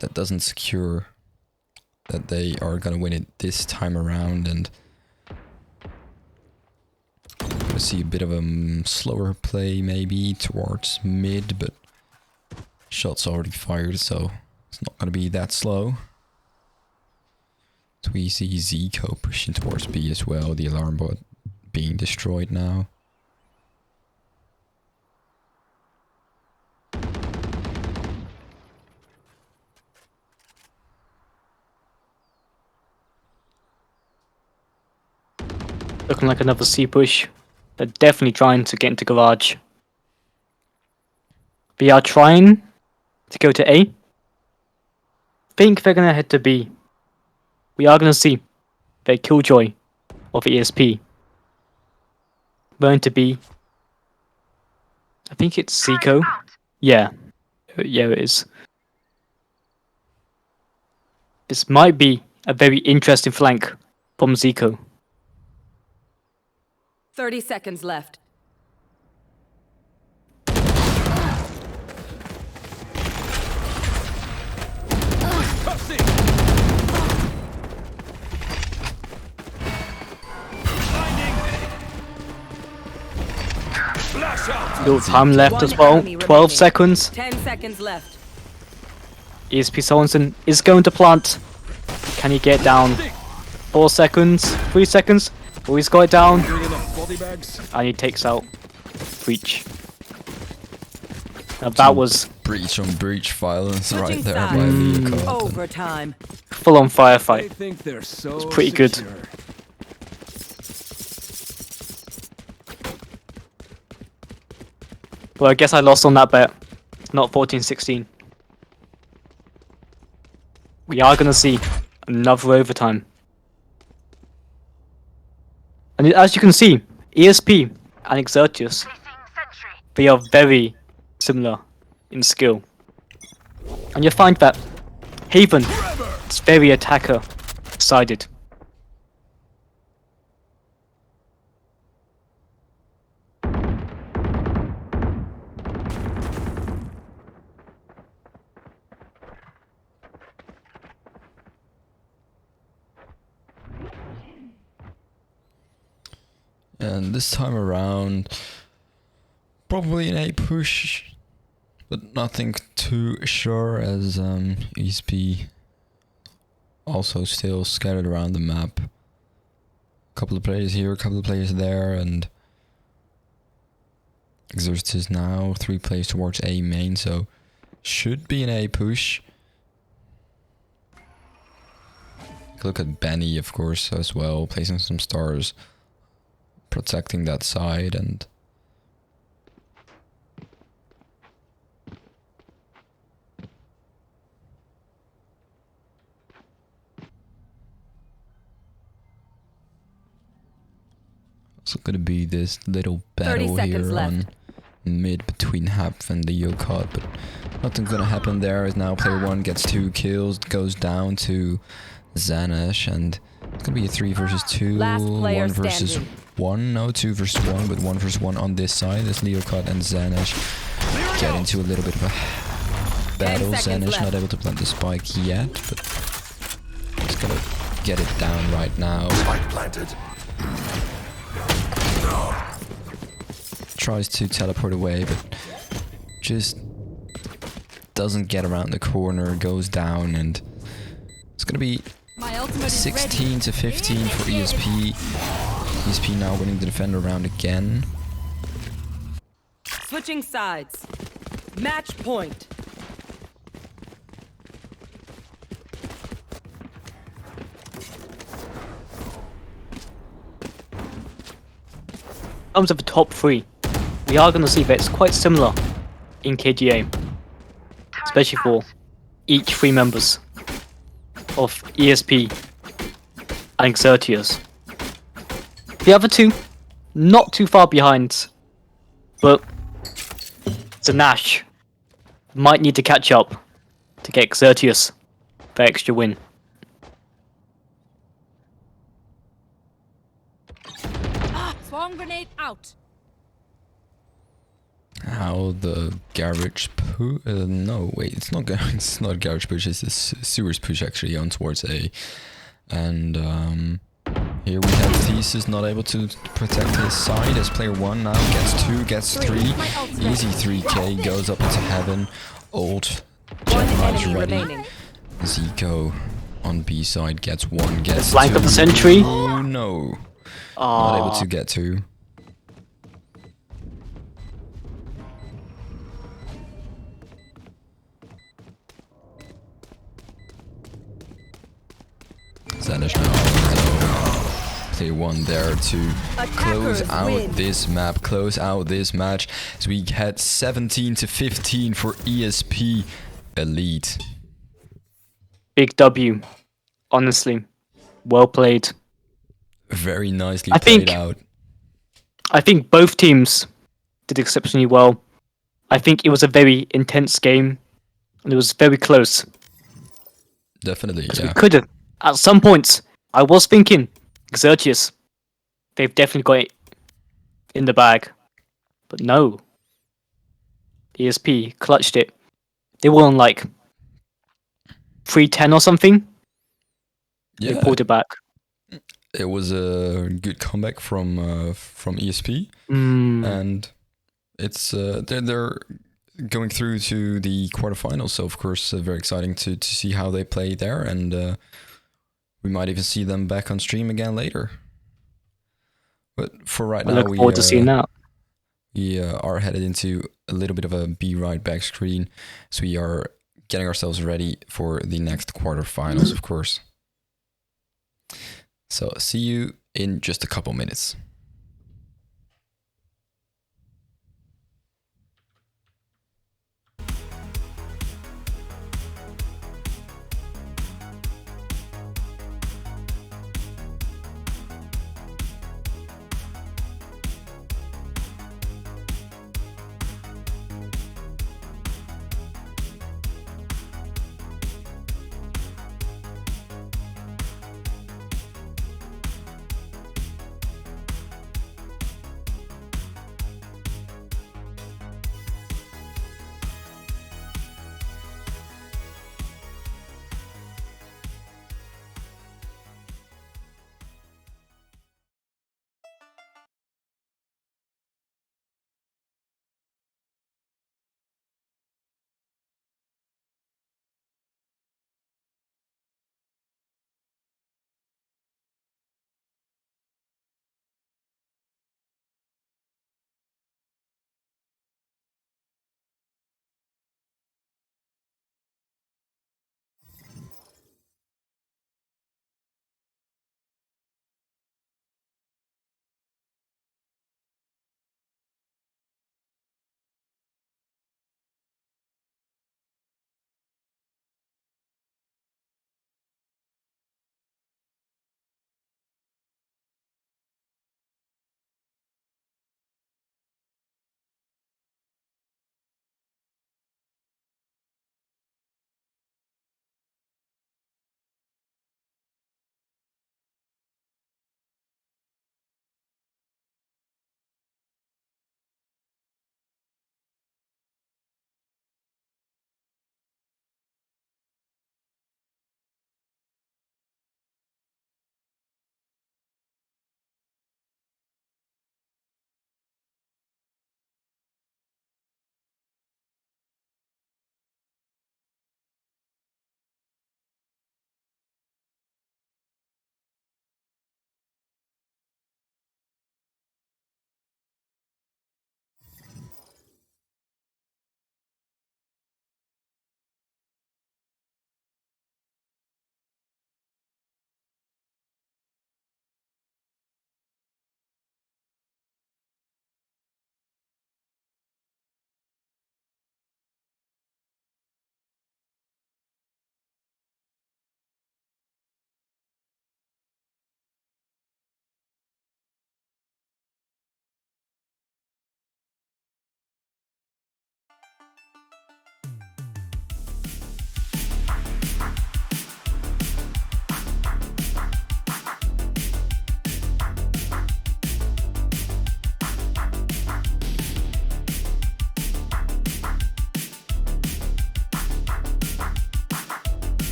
that doesn't secure that they are gonna win it this time around. And I see a bit of a slower play maybe towards mid, but shots already fired, so it's not gonna be that slow. So we see Zico pushing towards B as well, the alarm bot being destroyed now. Looking like another C push. They're definitely trying to get into garage. We are trying to go to A. Think they're gonna head to B. We are gonna see their killjoy of ESP going to be. I think it's Zico. Yeah, yeah, it is. This might be a very interesting flank from Zico. 30 seconds left. Little time left as One well. enemy 12 remaining. seconds. 10 seconds left. ESP Sorensen is going to plant. Can he get down? 4 seconds. 3 seconds. Oh, he's got it down. And he takes out Breach. Now that was Breach on breach violence Switching right there sides. by Leoco. Overtime. full-on firefight. They think they're so It's pretty good. secure. Well, I guess I lost on that bet. Not 14-16. We are going to see another overtime. And as you can see, ESP and Exertius, Placing sentry. they are very similar in skill. And you'll find that Haven is very attacker-sided. And this time around, probably an A push, but nothing too sure as ESP also still scattered around the map. A couple of players here, a couple of players there, and Exertus now 3 players towards A main, so should be an A push. Look at Benny, of course, as well, placing some stars, protecting that side, and it's gonna be this little 30 battle seconds here left. on mid between Hap and the Yokot, but nothing's gonna happen there as now player 1 gets 2 kills, goes down to Zanish, and it's gonna be a 3 versus 2, Last player 1 versus standing. 1, no, 2 versus 1, but 1 versus 1 on this side as Leocott and Zanish get into a little bit of a battle. 10 seconds Zanish left. not able to plant the spike yet, but he's gonna get it down right now. Spike planted. Tries to teleport away, but just doesn't get around the corner, goes down, and it's gonna be My ultimate is ready. 16 to 15 for ESP. ESP now winning the defender round again. Switching sides. Match point. In terms of the top 3, we are going to see that it's quite similar in KGA, especially for each 3 members of ESP and Exertius. The other 2, not too far behind, but Zanash might need to catch up to get Exertius the extra win. Swarm grenade out. How the garage push? No, wait, it's not. It's not garage push. It's a sewers push actually on towards A, and here we have Thesis not able to protect his side as player 1 now gets 2, gets 3, easy 3k, goes up into heaven. Ult One Gemini's enemy ready. remaining. Zico on B side gets 1, gets Flank 2. of the sentry. Oh no, not able to get 2. Zanish now. Hello. Play 1 there to close Attackers out win. this map, close out this match. So we had 17 to 15 for ESP Elite. Big W, honestly. Well played. Very nicely I played think- out. I think both teams did exceptionally well. I think it was a very intense game, and it was very close. Definitely, We yeah. could have, at some points, I was thinking, Exertius, they've definitely got it in the bag. But no. ESP clutched it. They were on like 310 or something. They Yeah, pulled it back. it was a good comeback from ESP, Mm. and it's they're going through to the quarterfinals. So of course, very exciting to see how they play there, and we might even see them back on stream again later. But for right I now, look forward to seeing that. we are headed into a little bit of a B right back screen, so we are getting ourselves ready for the next quarterfinals, of course. So see you in just a couple minutes.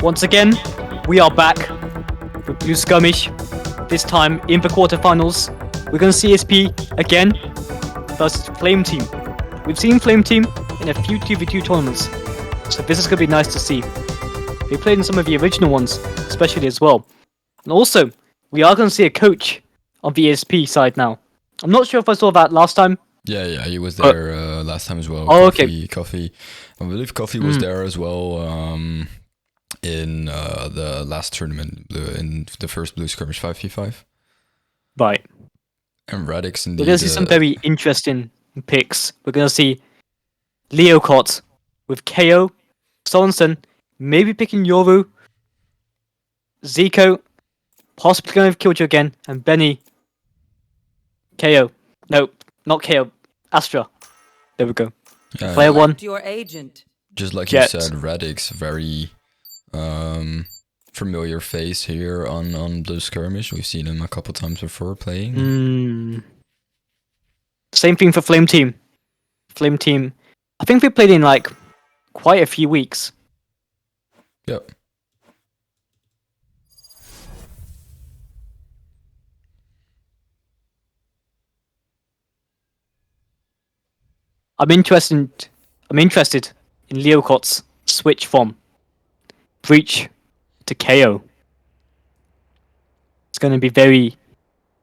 Once again, we are back with Blue Skirmish. This time in the quarterfinals, we're going to see CSP again versus Flame Team. We've seen Flame Team in a few 2v2 tournaments, so this is going to be nice to see. They played in some of the original ones, especially as well. And also, we are going to see a coach on the ESP side now. I'm not sure if I saw that last time. Yeah, he was there last time as well. Oh, Coffee. I believe Coffee was there as well in the last tournament, in the first Blue Skirmish 5v5. Right. And Radix indeed. We're going to see some very interesting picks. We're going to see Leocott with KO, Sorensen, maybe picking Yoru, Zico, possibly going to Killjoy again, and Benny, KO. No, not KO, Astra. There we go. Player one. Select your agent. Just like Jet. you said, Radix, very familiar face here on Blue Skirmish. We've seen him a couple times before playing. Same thing for Flame Team. Flame Team, I think they played in like quite a few weeks. Yep. I'm interested in Leocott's switch from Breach to KO. It's going to be very,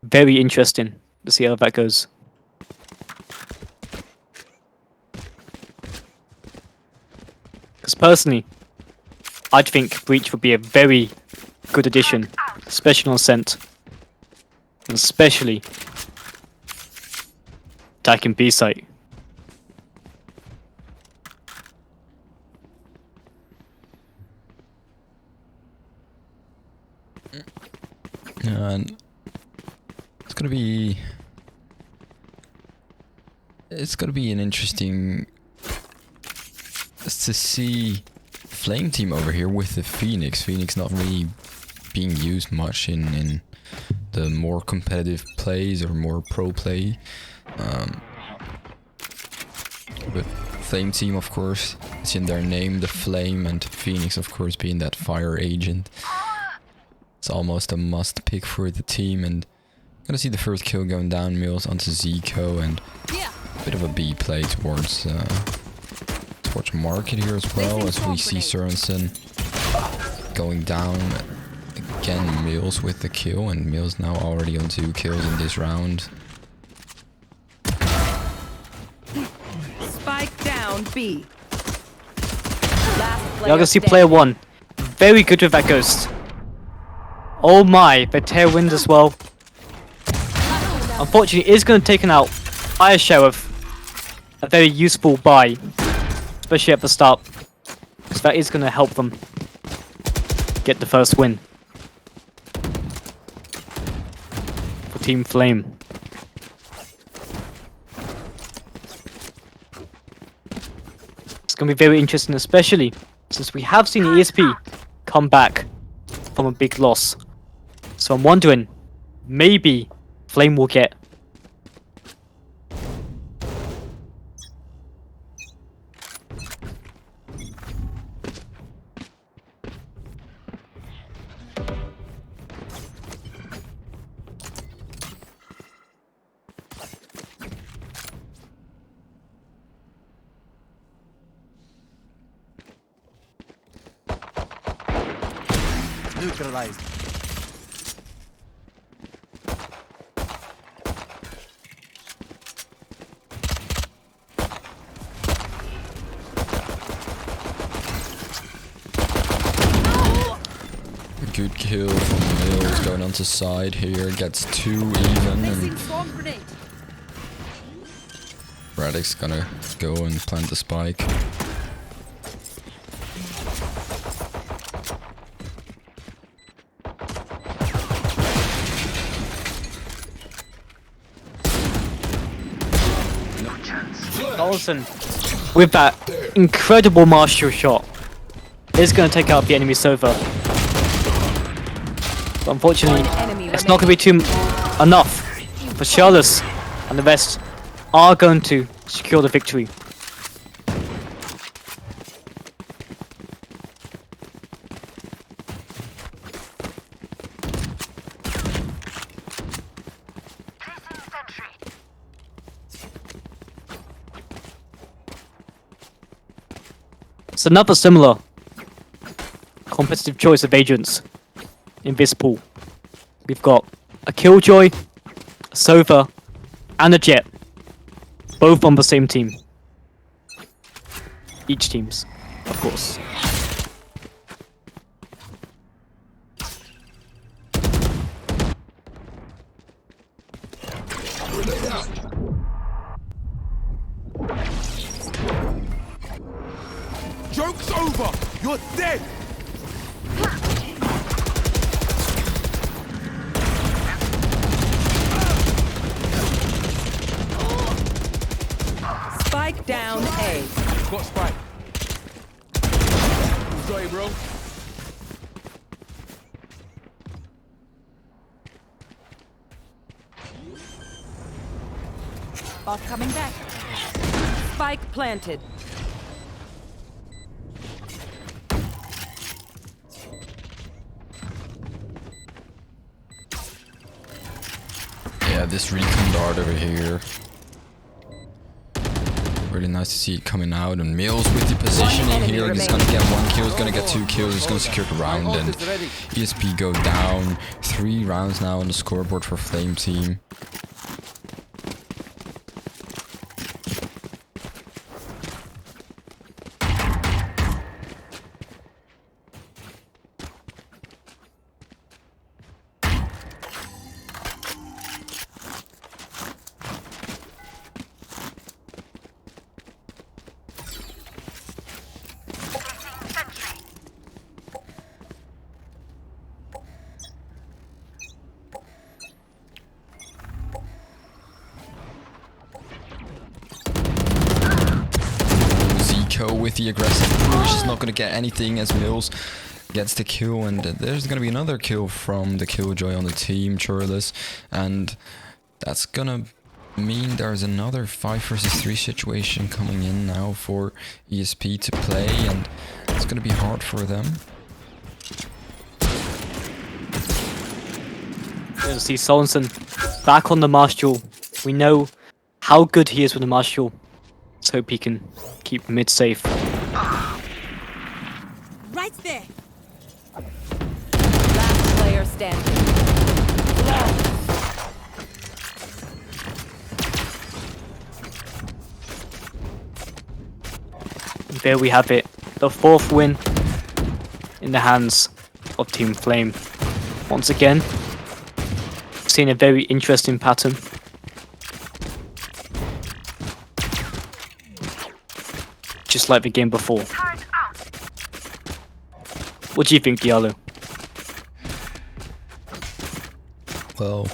very interesting to see how that goes. Because personally, I'd think Breach would be a very good addition, especially on Scent. And especially attacking B site. And it's gonna be an interesting to see Flame Team over here with the Phoenix. Phoenix not really being used much in the more competitive plays or more pro play. But Flame Team, of course, it's in their name, the Flame, and Phoenix, of course, being that fire agent. It's almost a must pick for the team, and gonna see the first kill going down. Mills onto Zico, and a bit of a B play towards Market here as well, as we see Sorensen going down. Again, Mills with the kill, and Mills now already on 2 kills in this round. Spike down B. Last You're gonna see player one. Very good with that ghost. Oh my, the tailwind as well. Unfortunately, it is going to take out Fire Sheriff. A very useful buy, especially at the start, because that is going to help them get the first win for Team Flame. It's going to be very interesting, especially since we have seen ESP come back from a big loss. So I'm wondering, maybe Flame will get neutralized. Good kill from Mills, going onto side here, gets 2 even, and Radix gonna go and plant the spike. Olsen with that incredible martial shot is going to take out the enemy Sova. But unfortunately, it's not going to be enough for Charles, and the rest are going to secure the victory. It's another similar competitive choice of agents in this pool. We've got a Killjoy, a Sova, and a Jet, both on the same team. Each team's, of course. Joke's over! You're dead! Spike down A. Got spike. Sorry, bro. Bot coming back. Spike planted. Yeah, this recon dart over here. Really nice to see it coming out. And Mills with the positioning here. He's gonna get 1 kill, he's gonna get 2 kills, he's gonna secure the round. And ESP go down. 3 rounds now on the scoreboard for Flame Team. With the aggressive push, is not going to get anything as Mills gets the kill, and there's going to be another kill from the Killjoy on the team, Churless, and that's going to mean there's another 5 versus 3 situation coming in now for ESP to play, and it's going to be hard for them. We're going to see Sorensen back on the Marshall. We know how good he is with the Marshall. Let's hope he can keep mid safe. Right there. Last player standing. And there we have it. The 4th win in the hands of Team Flame. Once again, seeing a very interesting pattern. Just like the game before. What do you think, Diallo? Well,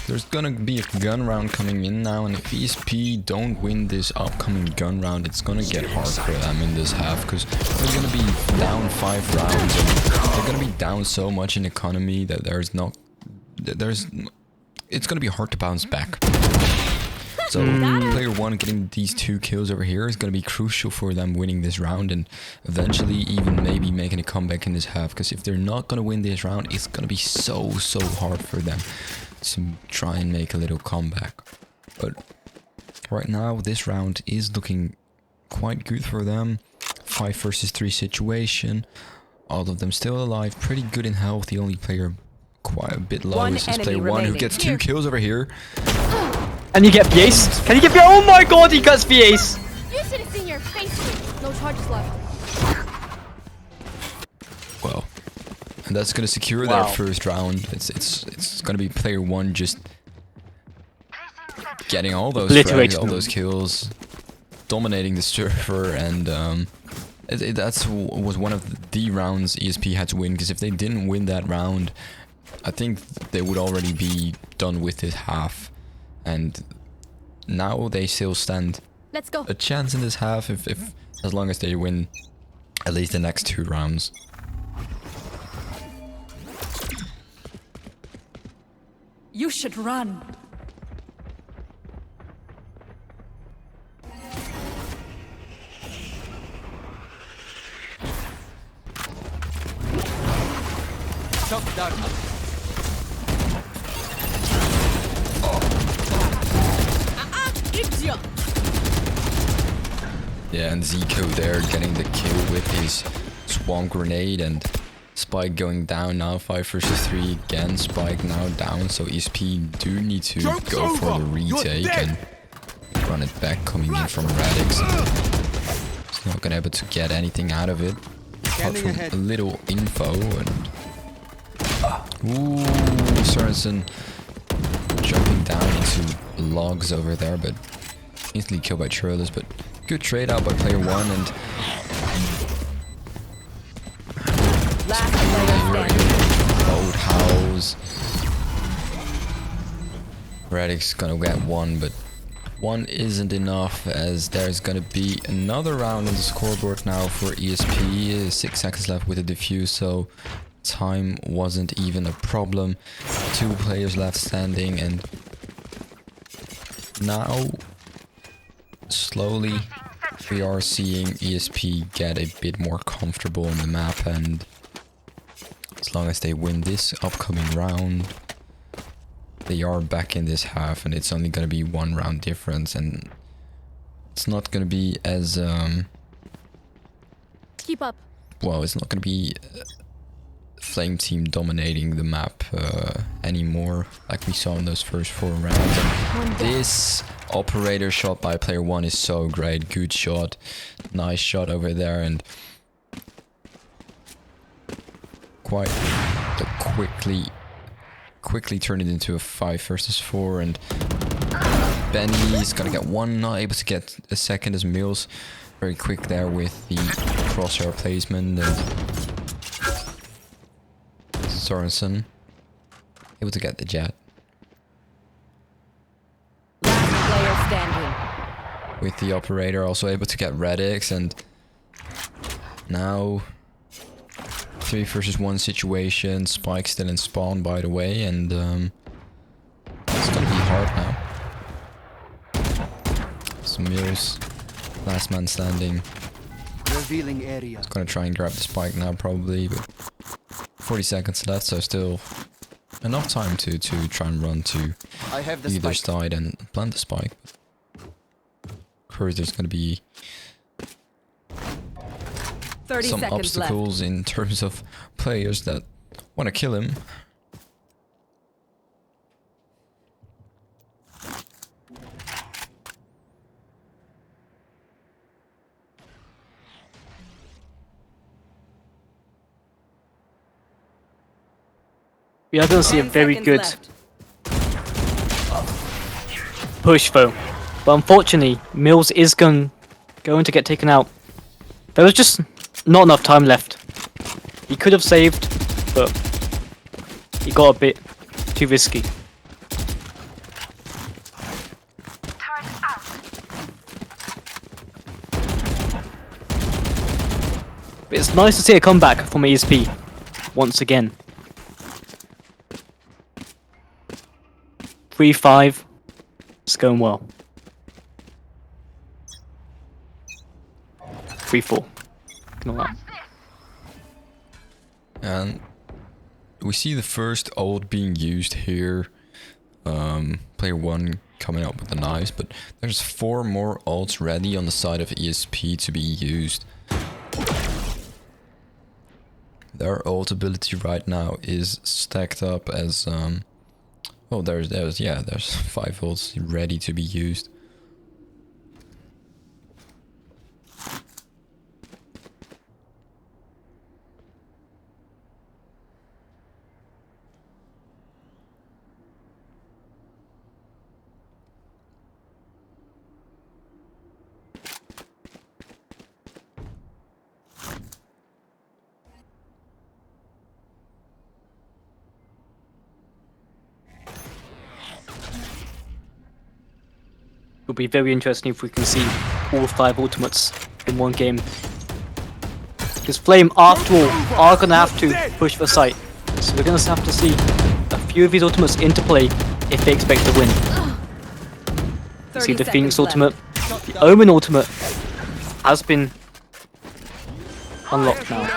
there's gonna be a gun round coming in now, and if ESP don't win this upcoming gun round, it's gonna get hard for them in this half, because they're gonna be down 5 rounds, and they're gonna be down so much in economy that it's gonna be hard to bounce back. So player 1 getting these 2 kills over here is going to be crucial for them winning this round, and eventually even maybe making a comeback in this half, because if they're not going to win this round, it's going to be so hard for them to try and make a little comeback. But right now this round is looking quite good for them. 5 versus 3 situation, all of them still alive, pretty good in health. The only player quite a bit low is this player 1 who gets 2 kills over here. And you get the ace? Can you get the? Oh my god, he gets the ace! You should have seen your face. No charges left. Well, and that's gonna secure their first round. It's gonna be player 1 just getting all those frags, all those kills, dominating the server, and that's was one of the rounds ESP had to win, because if they didn't win that round, I think they would already be done with this half. And now they still stand Let's go. a chance in this half if as long as they win at least the next 2 rounds. You should run. Shut down. Idiot. Yeah, and Zico there getting the kill with his Swamp Grenade, and Spike going down now, 5 versus 3 again. Spike now down, so ESP do need to Joke's go for over. the You're retake dead. and run it back, coming in from Radix. He's not gonna be able to get anything out of it, apart Scanning from ahead. a little info. And ooh, Sorensen jumping down into logs over there, but instantly killed by Trolls. But good trade out by player 1, and Last player standing. Old House. Radix gonna get 1, but 1 isn't enough, as there's gonna be another round on the scoreboard now for ESP. 6 seconds left with a defuse, so time wasn't even a problem. 2 players left standing, and now slowly we are seeing ESP get a bit more comfortable on the map, and as long as they win this upcoming round, they are back in this half, and it's only going to be 1 round difference, and it's not going to be as Keep up. well, it's not going to be Flame Team dominating the map anymore, like we saw in those first 4 rounds. And this operator shot by player 1 is so great. Good shot, nice shot over there, and quite quickly turn it into a 5 versus 4. And Benny's gonna get 1, not able to get a second, as Mills very quick there with the crosshair placement. And Sorensen able to get the jet Last player standing. with the operator, also able to get Radix. And now 3 versus 1 situation. Spike still in spawn, by the way, and it's gonna be hard now. So Mills, last man standing, Revealing area. gonna try and grab the spike now probably, but 40 seconds left, so still enough time to try and run to I have the either spike. side and plant the spike. Of course, there's gonna be 30 some seconds obstacles in terms of players that want to kill him. We are going to left. see a 10 very seconds good left. push though. But unfortunately, Mills is going to get taken out. There was just not enough time left. He could have saved, but he got a bit too risky. Turret out. But it's nice to see a comeback from ESP once again. 3-5. It's going well. 3-4. Ignore that. And we see the first ult being used here. Player 1 coming up with the knives, but there's 4 more ults ready on the side of ESP to be used. Their ult ability right now is stacked up as oh, there's 5 ults ready to be used. It'll be very interesting if we can see all 5 ultimates in one game. Because Flame, after all, are going to have to push for site. So we're going to have to see a few of these ultimates into play if they expect to win. 30 See the seconds Phoenix left. ultimate, the Omen ultimate has been unlocked now.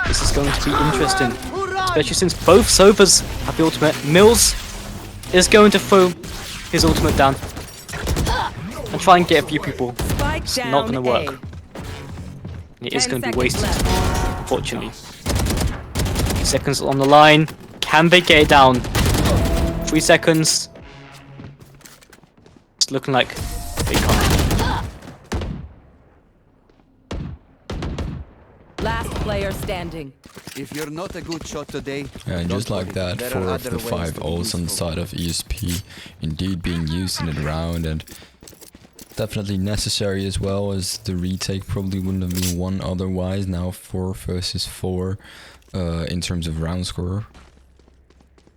This is going to be interesting, especially since both Sovas have the ultimate. Mills is going to throw his ultimate down and try and get a few people. Spike It's down not going to A. work. It is 10 going to be seconds wasted, left. unfortunately. 8 seconds on the line. Can they get it down? 3 seconds. It's looking like they can't. Last player standing. If you're not a good shot today, And don't just like worry. that, There 4 are of the other ways 5 to be ults on the useful. side of ESP indeed being used in the round, and definitely necessary as well, as the retake probably wouldn't have been won otherwise. Now 4 versus 4 in terms of round score.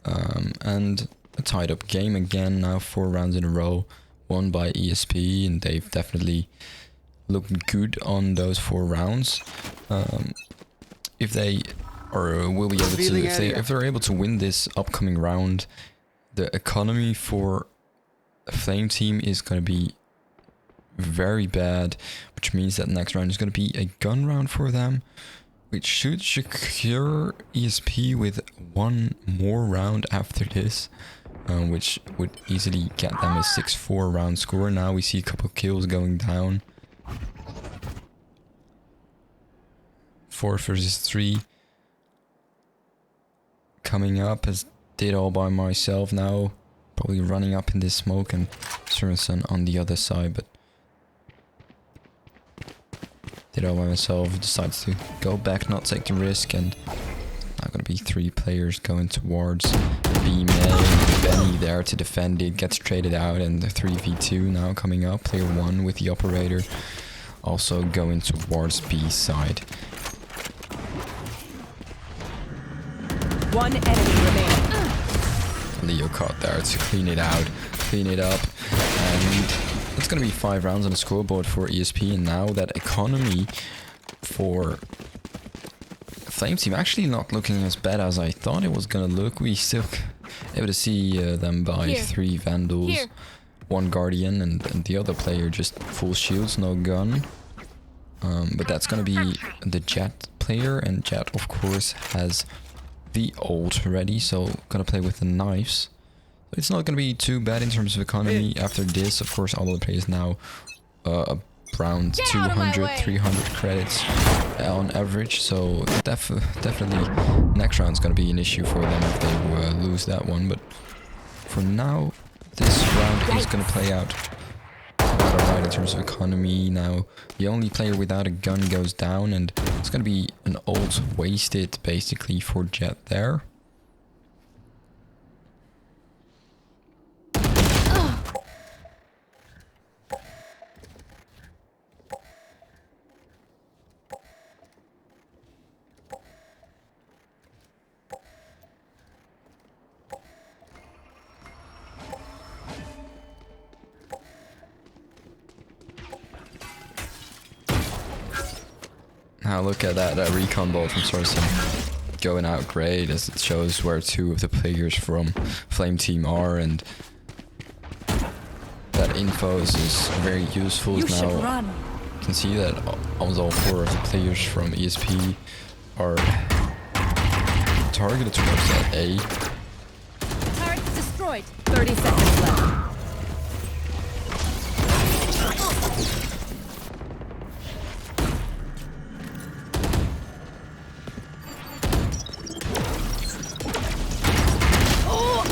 And a tied up game again, now 4 rounds in a row, won by ESP, and they've definitely looked good on those 4 rounds. If they will be able to, Revealing area. if they're able to win this upcoming round, the economy for a Flame team is going to be very bad, which means that next round is going to be a gun round for them, which should secure ESP with 1 more round after this, which would easily get them a 6-4 round score. Now we see a couple kills going down. 4 versus 3 coming up, as did all by myself now, probably running up in this smoke, and Sorensen on the other side, but did all by myself, decides to go back, not take the risk, and now gonna be 3 players going towards B main. Benny there to defend it, gets traded out, and the 3v2 now coming up. Player 1 with the operator also going towards B side. 1 enemy remaining. Leo caught there to clean it out, clean it up, and it's gonna be 5 rounds on the scoreboard for ESP. And now that economy for Flame team actually not looking as bad as I thought it was gonna look. We still able to see them buy Here. 3 Vandals, Here. 1 Guardian, and the other player just full shields, no gun. But that's gonna be the Jet player, and Jet of course has the ult ready, so gonna play with the knives. So it's not gonna be too bad in terms of economy after this. Of course, all of the players now around Get out of my 200, way. 300 credits on average. So definitely next round's gonna be an issue for them if they lose that one. But for now, this round is gonna play out quite alright in terms of economy. Now the only player without a gun goes down, and it's gonna be an ult wasted basically for Jet there. Now look at that recon ball from Sorensen going out great, as it shows where 2 of the players from Flame team are, and that info is very useful. You should Now run. you can see that almost all 4 of the players from ESP are targeted towards that A. Turret destroyed. 30 seconds left.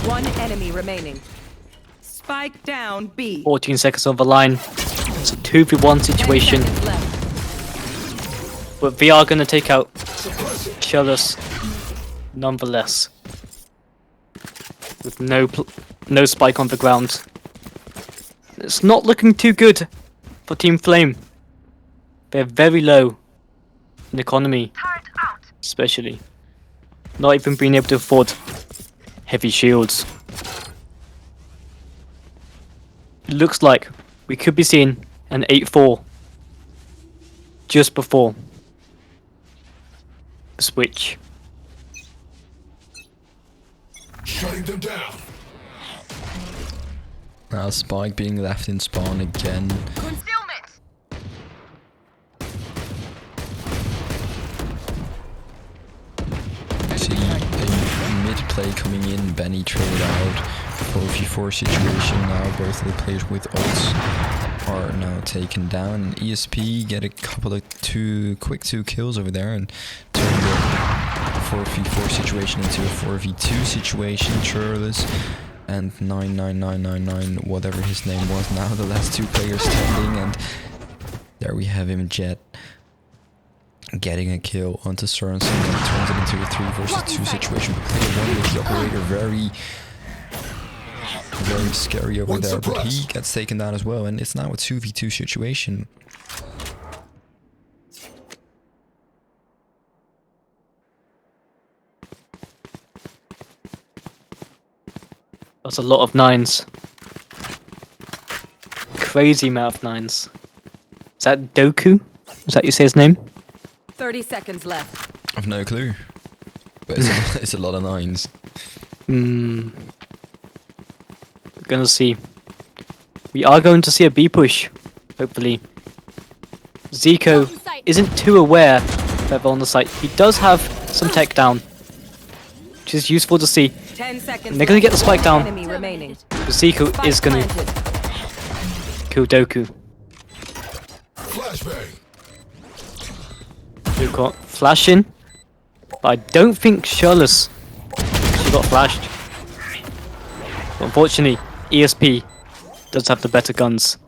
One enemy remaining. Spike down B. 14 seconds on the line. It's a 2v1 10 situation, seconds left. but we are going to take out Chalice nonetheless. With no spike on the ground. It's not looking too good for Team Flame. They're very low in economy, Turret out. especially. Not even being able to afford heavy shields. It looks like we could be seeing an 8-4 just before the switch. Shutting them down. Now Spike being left in spawn again. Concealment. See a mid play coming in, Benny traded out. 4v4 situation now, both of the players with ults. are now taken down. And ESP get a couple of quick two kills over there and turn the 4v4 situation into a 4v2 situation. Churlish and 99999, whatever his name was, now the last two players standing, and there we have him, Jet, getting a kill onto Sorensen and turns it into a 3 versus 2 situation. But player 1 with the operator, very scary over there, but he gets taken down as well, and it's now a 2v2 situation. That's a lot of 9s. Crazy amount of 9s. Is that Doku? Is that you say his name? 30 seconds left. I've no clue, but it's a lot of 9s. We're gonna see. We are going to see a B push, hopefully. Zico isn't too aware that they're on the site. He does have some tech down, which is useful to see. 10 seconds. And they're gonna get the spike down. Enemy remaining. Zico is gonna kill Doku. Flashbang. We've got flash in, but I don't think Shirless. She got flashed. But unfortunately, ESP does have the better guns.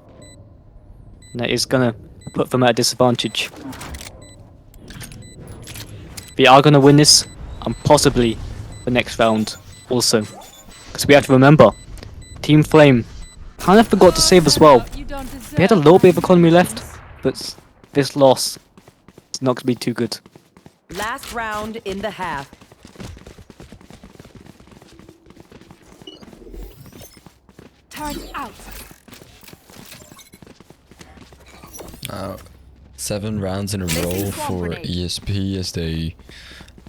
And that is gonna put them at a disadvantage. We are gonna win this, and possibly the next round also. Because we have to remember, Team Flame kind of forgot to save as well. They had a little bit of economy left, but this loss is not going to be too good. Last round in the half. Turn out. 7 rounds in a row for ESP as they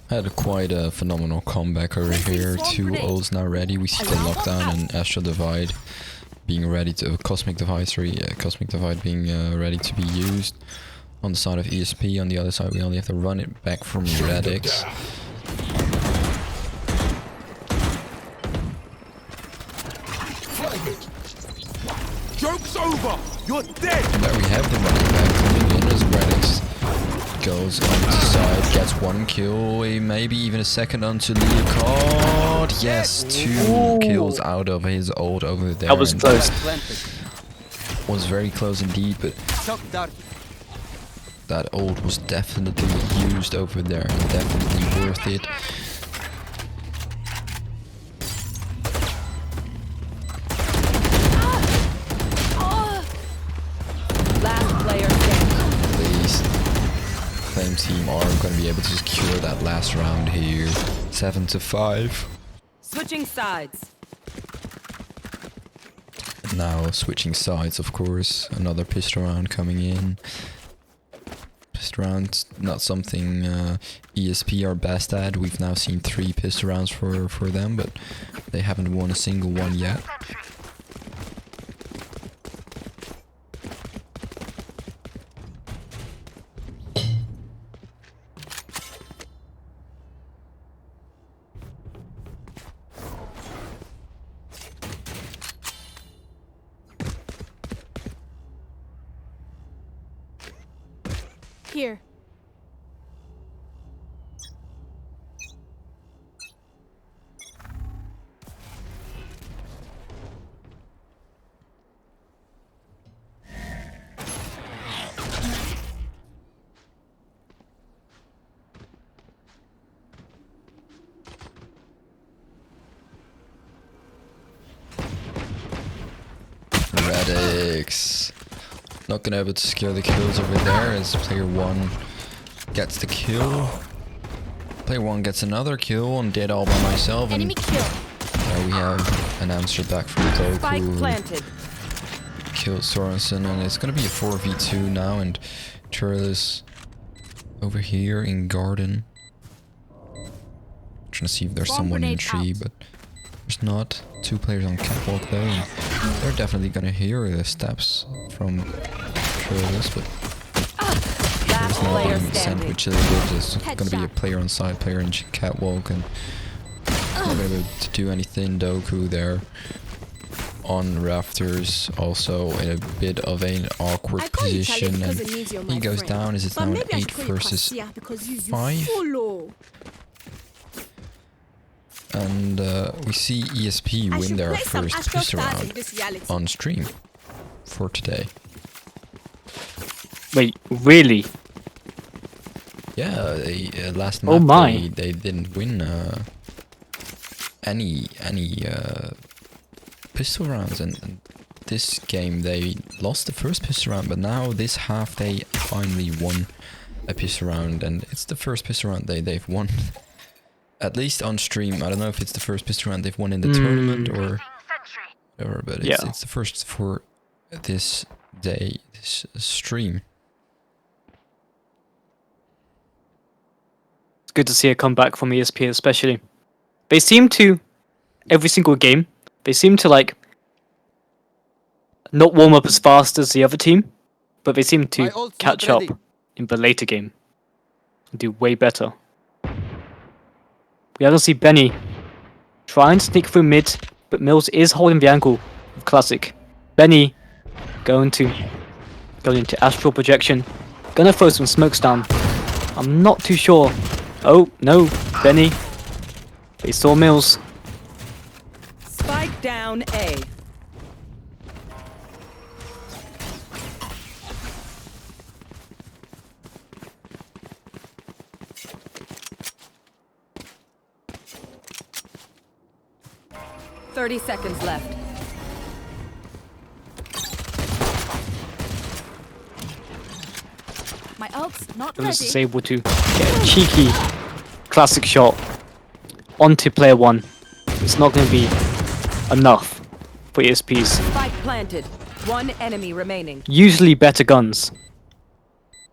had quite a phenomenal comeback over here. 2 ults now ready. We see the lockdown and Astral Divide being ready to Cosmic Divide, Cosmic Divide being ready to be used on the side of ESP. On the other side, we only have to run it back from Radix. Joke's over! You're dead! And there we have the running back coming in as Radix goes on the side, gets 1 kill, maybe even a second onto Leocard. Yes, 2 kills out of his ult over there. That was close. Was very close indeed, but that ult was definitely used over there and definitely worth it. Last player standing. At least Flame team are going to be able to secure that last round here. 7-5. Switching sides. Now switching sides, of course. Another pistol round coming in. Pistol rounds, not something ESP are best at. We've now seen 3 pistol rounds for them, but they haven't won a single one yet. Here. Radix not gonna be able to secure the kills over there as player 1 gets the kill. Player 1 gets another kill and did all by myself, and Enemy kill. there we have an answer back from Spike Doku. planted. Killed Sorensen, and it's gonna be a 4v2 now, and Churlish over here in garden. Trying to see if there's Bomb someone in grenade tree, out. but there's not. 2 players on catwalk though, and they're definitely gonna hear the steps from Churlish, but Last it's not player being standing. sandwiched a little bit. There's gonna be a Headshot. player on side, player in catwalk, and not gonna be able to do anything. Doku there on rafters, also in a bit of an awkward I call you position, Charlie and because it means you're he my goes friend. down. Is it But now an maybe I 8 should call you versus Cassia because you 5? follow. And we see ESP I win should their play some first Astro piss Stars in round this reality. on stream for today. Wait, really? Yeah, they, last Oh map my. they didn't win any pistol rounds, and this game they lost the first pistol round, but now this half they finally won a pistol round, and it's the first pistol round they've won. At least on stream. I don't know if it's the first pistol round they've won in the tournament or but it's the first for this day, this stream. It's good to see a comeback from ESP, especially. They seem to, every single game, they seem to like not warm up as fast as the other team, but they seem to My ult's catch not up ready. in the later game and do way better. We haven't seen Benny trying to sneak through mid, but Mills is holding the angle of Classic. Benny going into astral projection, gonna throw some smokes down. I'm not too sure. Oh no, Benny. They saw Mills. Spike down A. "30 seconds left. My ult's not Mills ready. is able to get a cheeky Classic shot onto player 1. It's not going to be enough for ESPs. Spike planted. One enemy remaining. Usually better guns.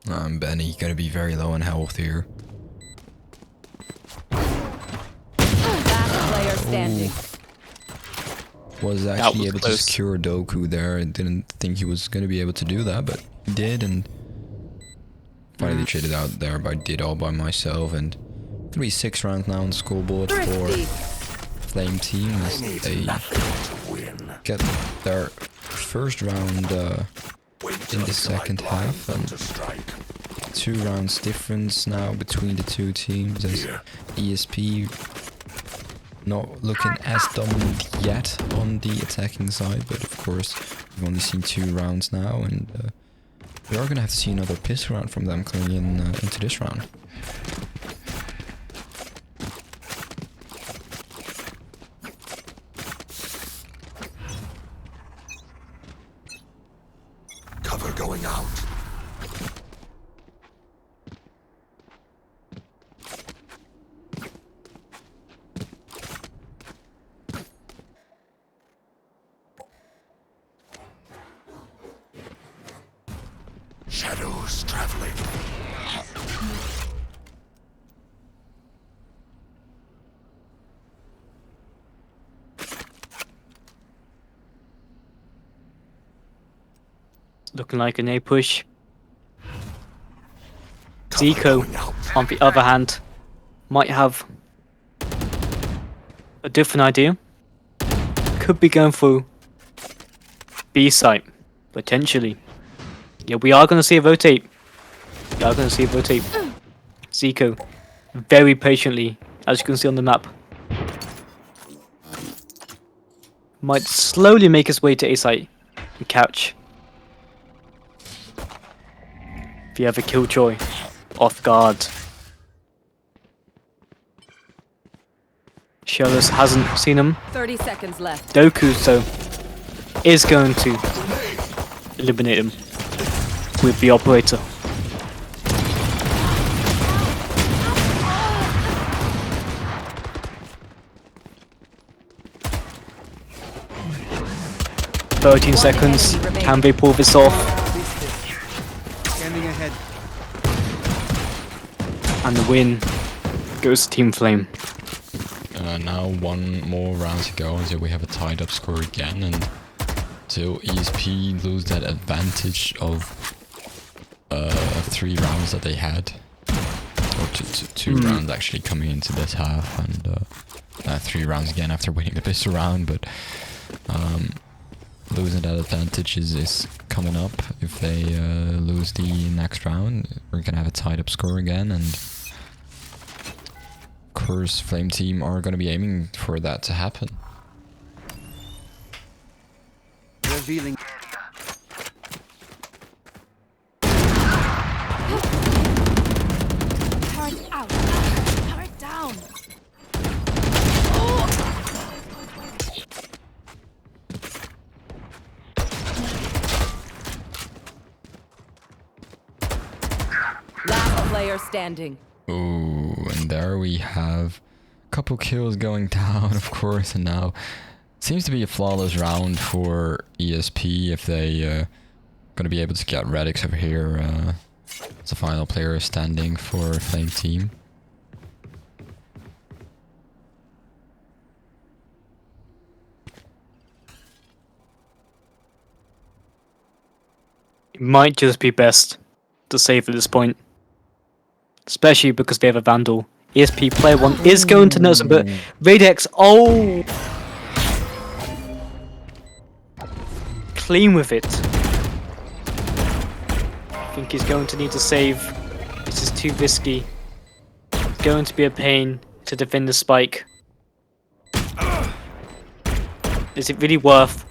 Benny gonna be very low in health here. Last player standing. Was actually was able close. to secure Doku there. I didn't think he was gonna be able to do that, but he did, and finally traded out there. But I did all by myself, and gonna be 6 rounds now on the scoreboard for Thrifty. Flame Team as they get their first round in the second half, and 2 rounds difference now between the two teams, as ESP not looking as dominant yet on the attacking side, but of course we've only seen 2 rounds now, and we are gonna have to see another piss round from them coming in into this round. Cover going out. Shadows traveling. Looking like an A push. Cover Zico, going out. on the other hand, might have a different idea. Could be going through B site, potentially. Yeah, we are going to see a rotate. We are going to see a rotate. Zico, very patiently, as you can see on the map. Might slowly make his way to A site and catch the other Killjoy off guard. Shellos hasn't seen him. 30 seconds left. Doku, so, is going to eliminate him with the operator. "13 seconds. Can they pull this off?" Scanning ahead. And the win goes to Team Flame. Now 1 more round to go until we have a tied up score again, and till ESP lose that advantage of 3 rounds that they had, or two rounds actually coming into this half, and 3 rounds again after winning the pistol round. But losing that advantage is coming up. If they lose the next round, we're gonna have a tied up score again, and of course Flame Team are gonna be aiming for that to happen. Revealing. Turret out. Turret down. Last player standing. Ooh, and there we have a couple kills going down, of course, and now seems to be a flawless round for ESP if they gonna be able to get Radix over here as the final player standing for Flame Team. It might just be best to save at this point. Especially because they have a Vandal. ESP player 1 is going to know some, but Radex, oh! Clean with it. I think he's going to need to save. This is too risky. It's going to be a pain to defend the spike. Is it really worth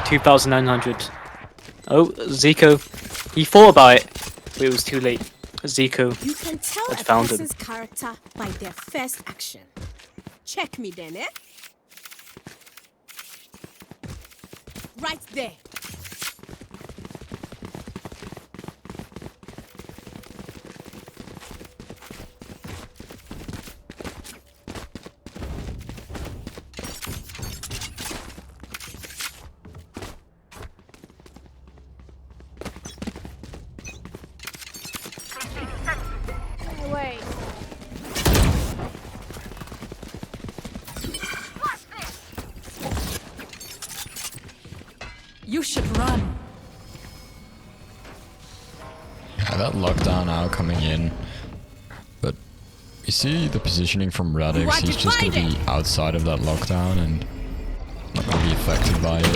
2,900? Oh, Zico. He thought about it, but it was too late. Zico You can tell had a found him. person's character by their first action. Check me then, eh? Right there. Wait. You should run. Yeah, that lockdown now coming in, but you see the positioning from Radix. He's just gonna be outside of that lockdown and not gonna be affected by it.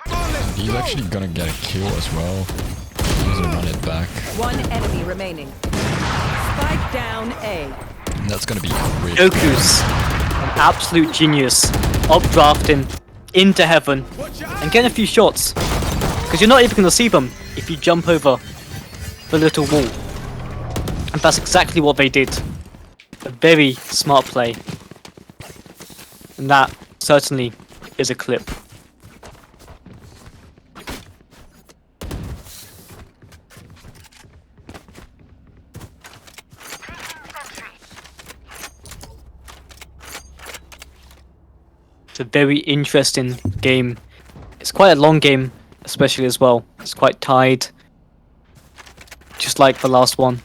And he's actually gonna get a kill as well. He's gonna run it back. One enemy remaining. Spike down A. And that's gonna be great. Goku's an absolute genius. Updrafting into heaven and getting a few shots. Because you're not even going to see them if you jump over the little wall. And that's exactly what they did. A very smart play. And that certainly is a clip. It's a very interesting game. It's quite a long game, especially as well. It's quite tied. Just like the last one.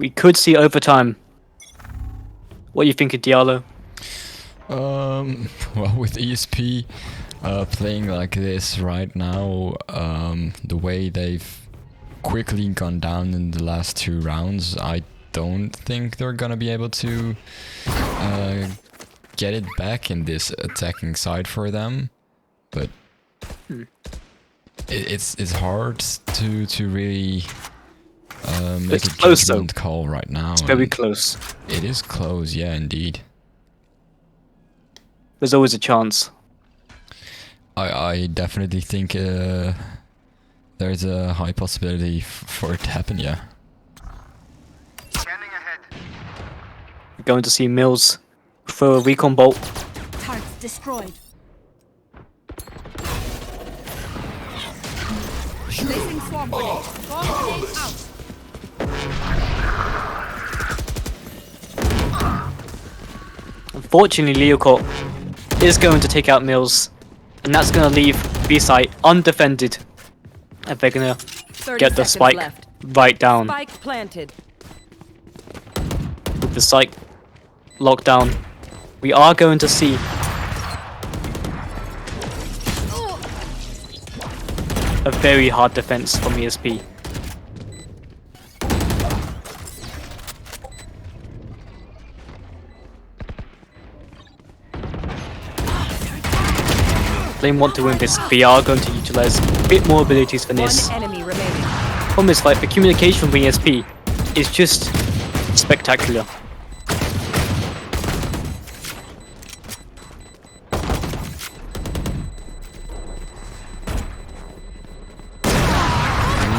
We could see overtime. What do you think of Diallo? Well, with ESP playing like this right now, the way they've quickly gone down in the last 2 rounds, I don't think they're gonna be able to get it back in this attacking side for them. But it's hard to really make It's a close, though. judgment call right now. It's very and close. It is close, yeah, indeed. There's always a chance. I definitely think there's a high possibility for it to happen, yeah. Scanning ahead. We're going to see Mills throw a recon bolt. Turret destroyed. Placing swarm grenade. Swarm grenade out. Unfortunately, Leocott is going to take out Mills. And that's going to leave B-site undefended. And they're going to 30 get the seconds spike left. right down. Spike planted. With the site locked down. We are going to see a very hard defense from ESP. Flame want to win this. They are going to utilize a bit more abilities for this. One enemy remaining. Problem is, like, the communication from ESP is just spectacular.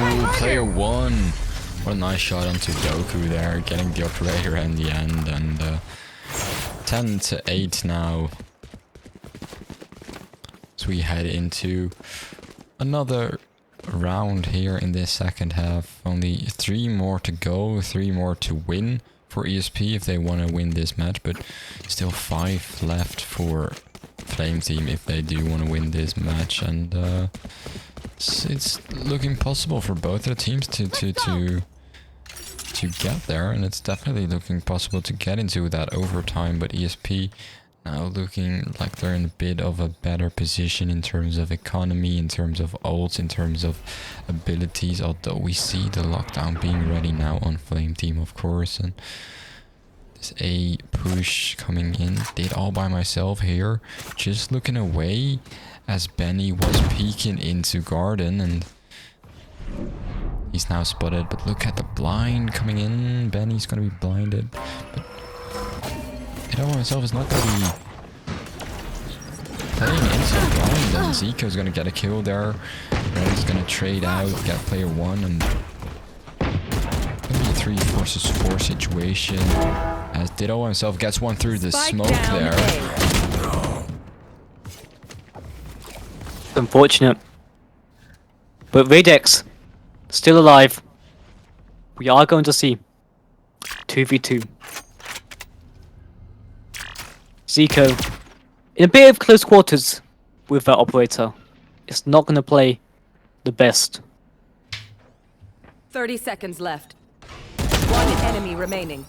Ooh, player one. What a nice shot onto Doku there, getting the operator in the end, and 10-8 now. So we head into another round here in this second half. Only 3 more to go, 3 more to win for ESP if they want to win this match, but still 5 left for Flame Team if they do want to win this match, and it's looking possible for both of the teams to get there, and it's definitely looking possible to get into that overtime, but ESP now looking like they're in a bit of a better position in terms of economy, in terms of ults, in terms of abilities, although we see the lockdown being ready now on Flame Team, of course, and this A push coming in. Did all by myself here, just looking away as Benny was peeking into Garden, and he's now spotted, but look at the blind coming in. Benny's gonna be blinded, but Ido himself is not gonna be playing into the blind, and Zico's gonna get a kill there. Red's gonna trade out, get player one, and gonna be a 3 versus 4 situation as Ditto himself gets one through the Spike smoke down there. A. Unfortunate. But Radex, still alive. We are going to see 2v2. Zico, in a bit of close quarters with that operator, it's not going to play the best. 30 seconds left. One enemy remaining.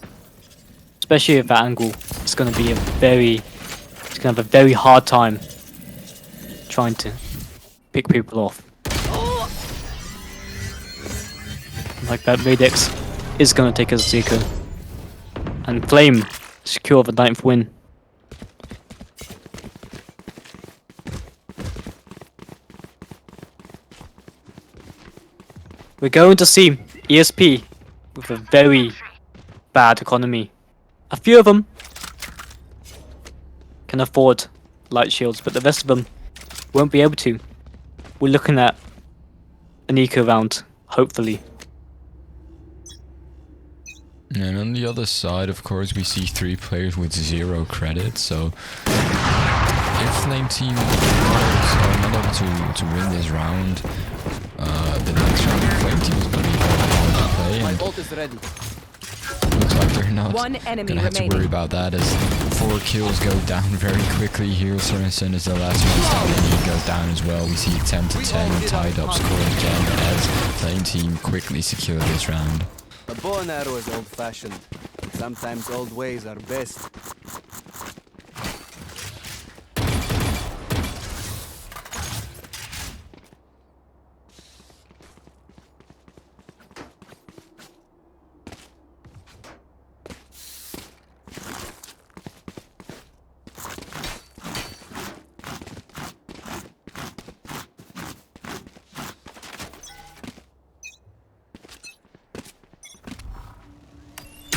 Especially at that angle, it's going to be it's going to have a very hard time trying to pick people off. Like that, Radex is going to take us Zico. And Flame secure the 9th win. We're going to see ESP with a very bad economy. A few of them can afford light shields, but the rest of them won't be able to. We're looking at an eco round, hopefully. And on the other side, of course, we see 3 players with 0 credits, so if Flame Team are not able to win this round, the next round Flame Team is going to be hard to play, and ult is ready. looks like they're not One going enemy to have to remaining. worry about that, as 4 kills go down very quickly here. Sorensen is the last one standing, he goes down as well. We see 10-10 tied up score again as Flame Team quickly secure this round. A bow and arrow is old-fashioned. Sometimes old ways are best.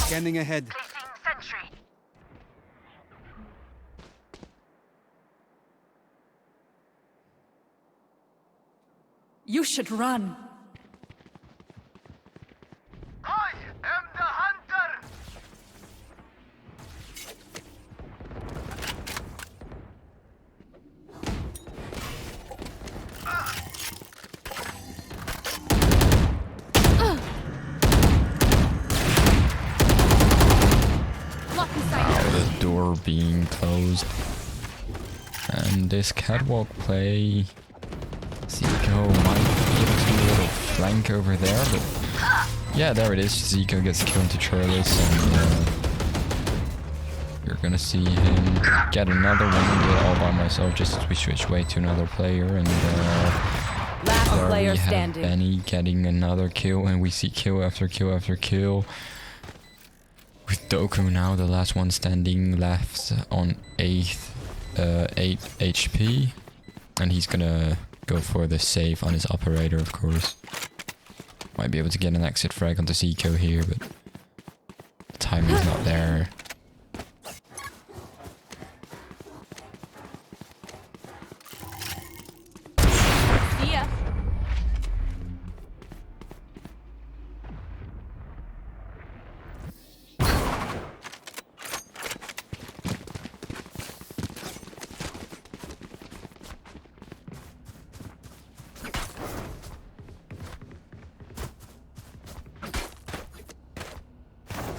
Scanning ahead. Placing sentry. You should run. I am the hunter. The door being closed. And this catwalk play, Zico might be able to do a little flank over there, but yeah, there it is. Zico gets the kill into Charles, and you're gonna see him get another one. Do it all by myself, just as we switch way to another player, and Last there player we have standing. Benny getting another kill, and we see kill after kill after kill. With Doku now, the last one standing left on 8 HP. And he's gonna go for the save on his operator, of course. Might be able to get an exit frag onto Zico here, but the timing's not there. See ya.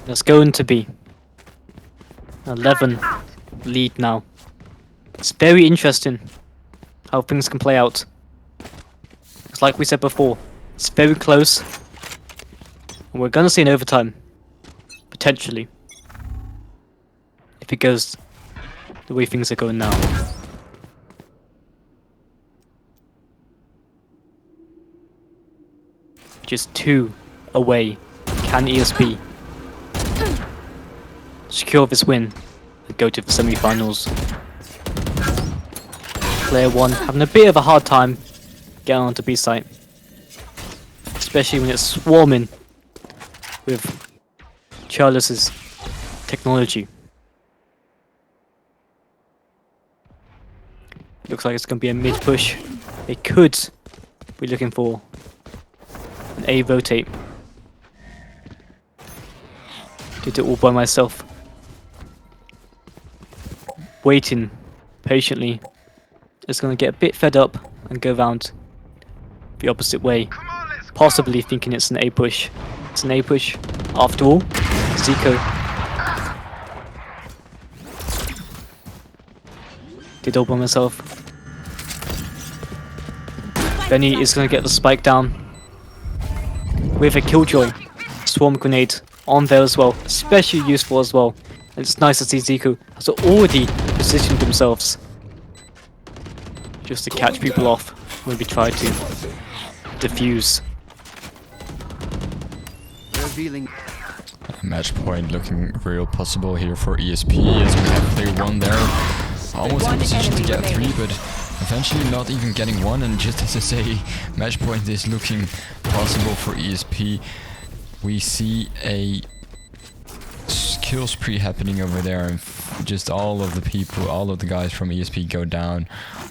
There's going to be 11 lead now. It's very interesting how things can play out. It's like we said before, it's very close. And we're gonna see an overtime. Potentially. If it goes the way things are going now. Just 2 away. Can ESP secure this win and go to the semi-finals? Player 1 having a bit of a hard time getting onto B site, especially when it's swarming with Charles's technology. Looks like it's going to be a mid push. They could be looking for an A rotate. Did it all by myself. Waiting patiently. It's going to get a bit fed up and go round the opposite way. Possibly thinking it's an A push. It's an A push after all. Zico did all by myself. Benny is going to get the spike down with a killjoy swarm grenade on there as well, especially useful as well. And it's nice to see Zico has already positioned themselves just to catch people off when we try to defuse. Revealing. Match point looking real possible here for ESP as we have player 1 there. Almost in position to get 3, but eventually not even getting 1. And just as I say, match point is looking possible for ESP. We see a kill spree happening over there, and just all of the people, all of the guys from ESP go down.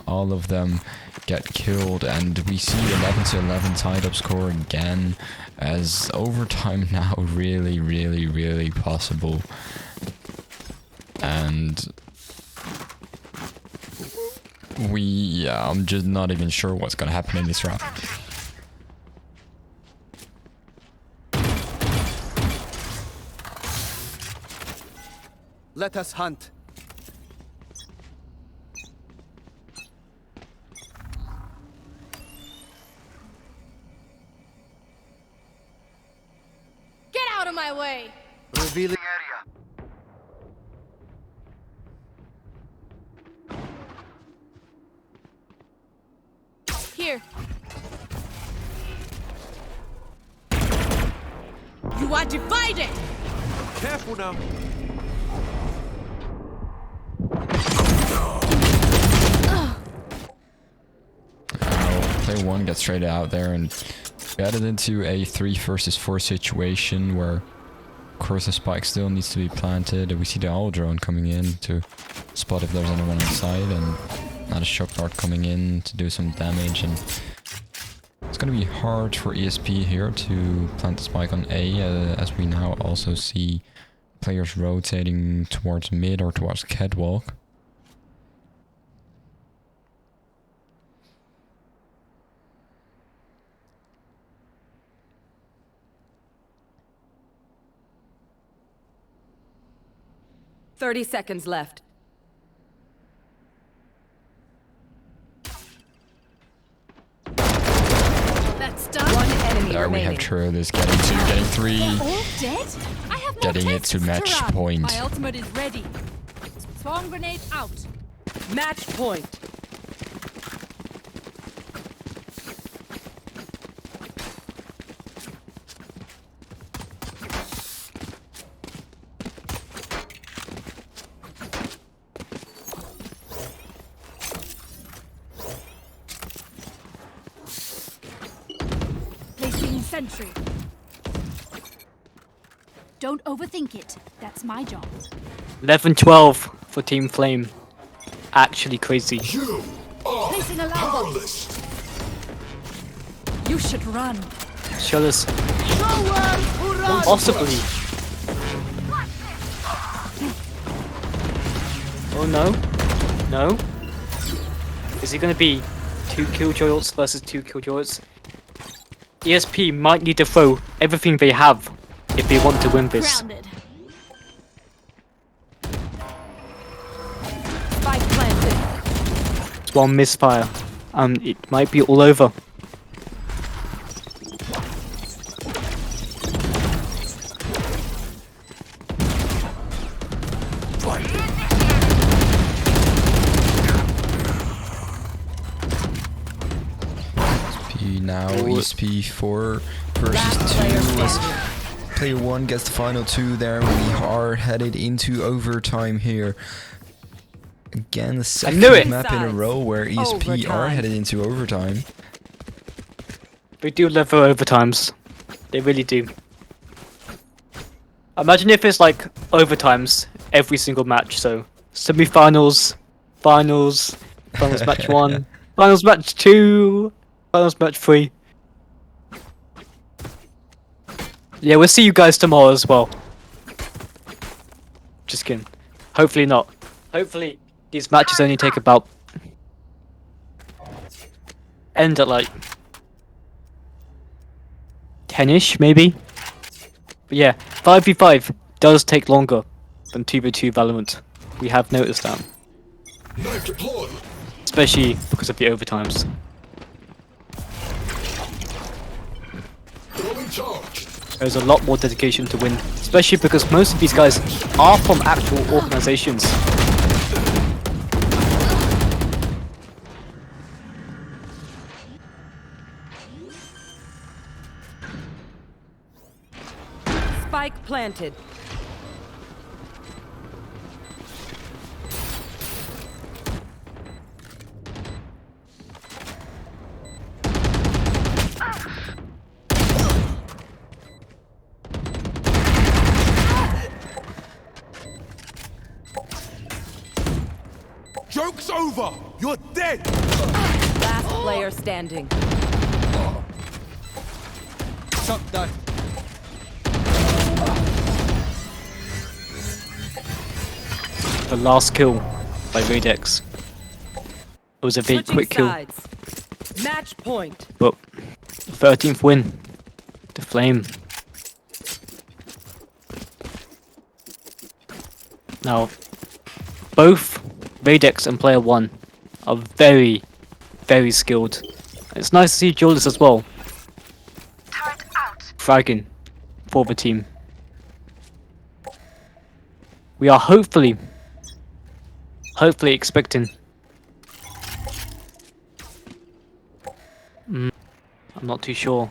All of them get killed, and we see 11-11 tied up score again, as overtime now really possible. And I'm just not even sure what's gonna happen in this round. Let us hunt. Get out of my way. Revealing area. Here. You are divided! Careful now. Player 1 gets straight out there and added into a 3 versus 4 situation where, of course, the spike still needs to be planted. We see the owl drone coming in to spot if there's anyone inside, and now the shock dart coming in to do some damage. And it's going to be hard for ESP here to plant the spike on A, as we now also see players rotating towards mid or towards catwalk. Thirty seconds left. That's done. One enemy There we remaining. have Trillis getting 2, getting 3. All dead? I have no Getting it tests to match run. point. My ultimate is ready. Swarm grenade out. Match point. Sentry. Don't overthink it. That's my job. 11-12 for Team Flame. Actually crazy. You are Placing alarm bot. powerless. You should run. Shoulders. Possibly. Oh no. No. Is it gonna be 2 Killjoys versus 2 Killjoys? ESP might need to throw everything they have if they want to win this. Grounded. Spike planted. It's one misfire. It might be all over. Now ESP 4 Last versus player 2. As standing. player 1 gets the final 2 there. We are headed into overtime here. Again, the second knew it! map in a Sides. row where ESP are Overtime. headed into overtime. They do live for overtimes. They really do. Imagine if it's like overtimes every single match. So semi-finals, finals, finals match 1, finals match 2, finals match 3. Yeah, we'll see you guys tomorrow as well. Just kidding. Hopefully not. Hopefully these matches only take about end at like 10ish maybe. But yeah, 5v5 does take longer than 2v2 Valorant. We have noticed that, Knife deployed. especially because of the overtimes. Throwing charge. There's a lot more dedication to win, especially because most of these guys are from actual organizations. Spike planted. Joke's over. You're dead. Last player standing. Shot that. The last kill by Radex. It was a very Switching quick kill, sides. Match point. but 13th win. The Flame. Now, both Radex and Player 1 are very, very skilled. It's nice to see Julius as well, Turret out. fragging for the team. We are hopefully expecting. I'm not too sure.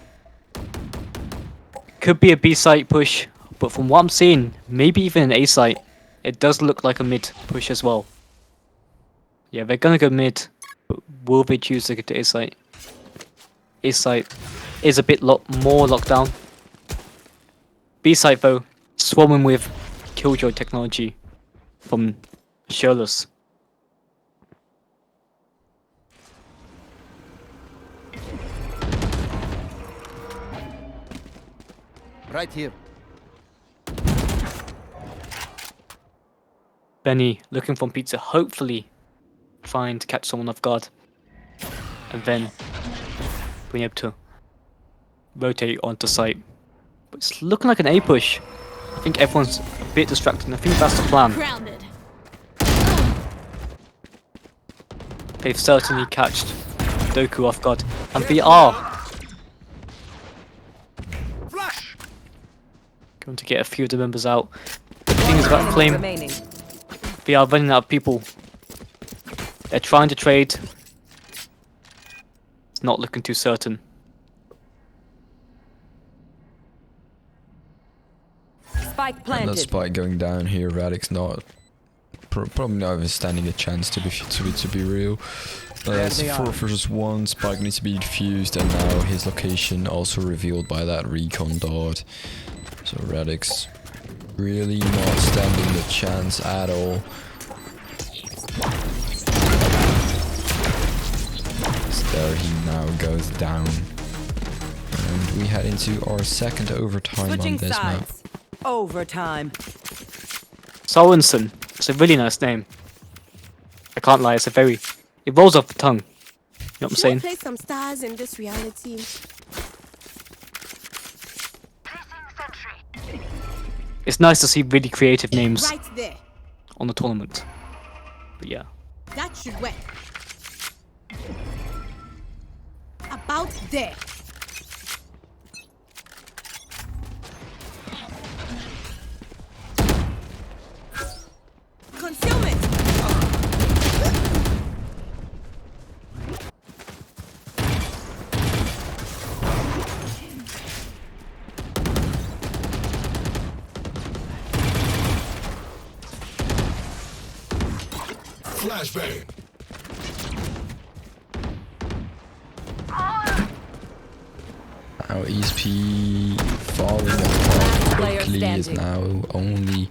Could be a B site push, but from what I'm seeing, maybe even an A site. It does look like a mid push as well. Yeah, they're gonna go mid, but will they choose to go to A site? A site is a bit more locked down. B site though, swarming with Killjoy technology from Shirless. Right here. Benny looking for pizza, hopefully trying to catch someone off guard, and then being able to rotate onto site. But it's looking like an A push. I think everyone's a bit distracted, and I think that's the plan. Grounded. They've certainly catched Doku off guard, and they are Flash. going to get a few of the members out. The thing is about Enemy Flame, remaining. they are running out of people. They're trying to trade. It's not looking too certain. Spike And planted. that spike going down here, Radix not probably not even standing a chance to be real. It's 4 versus 1. Spike needs to be defused, and now his location also revealed by that recon dot. So Radix really not standing the chance at all. So there he now goes down. And we head into our second overtime Switching on this map. sides. Overtime. Sorensen. It's a really nice name. I can't lie, it rolls off the tongue. You know what I'm Should I saying? play some stars in this reality? Placing sentry. It's nice to see really creative names Right there. on the tournament. But yeah. That should work. About there. Concealment. Flashbang. Now ESP falling apart Player quickly is standing. now only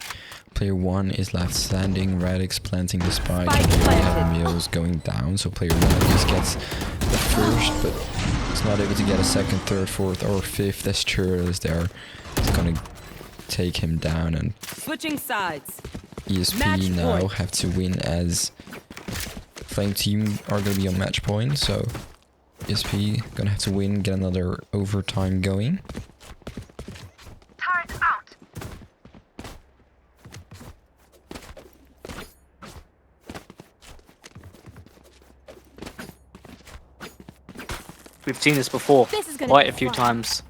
player 1 is left standing. Radix planting the spike. Spike And here we have planted. Emil's going down. So player 1 at least gets the first, but it's not able to get a second, third, fourth, or fifth as Churl is there. It's gonna take him down, and Switching sides. ESP Match now point. have to win as Flame Team are gonna be on match point. So ESP gonna have to win, get another overtime going. Turret out. We've seen this before This is gonna quite be a few fun. times.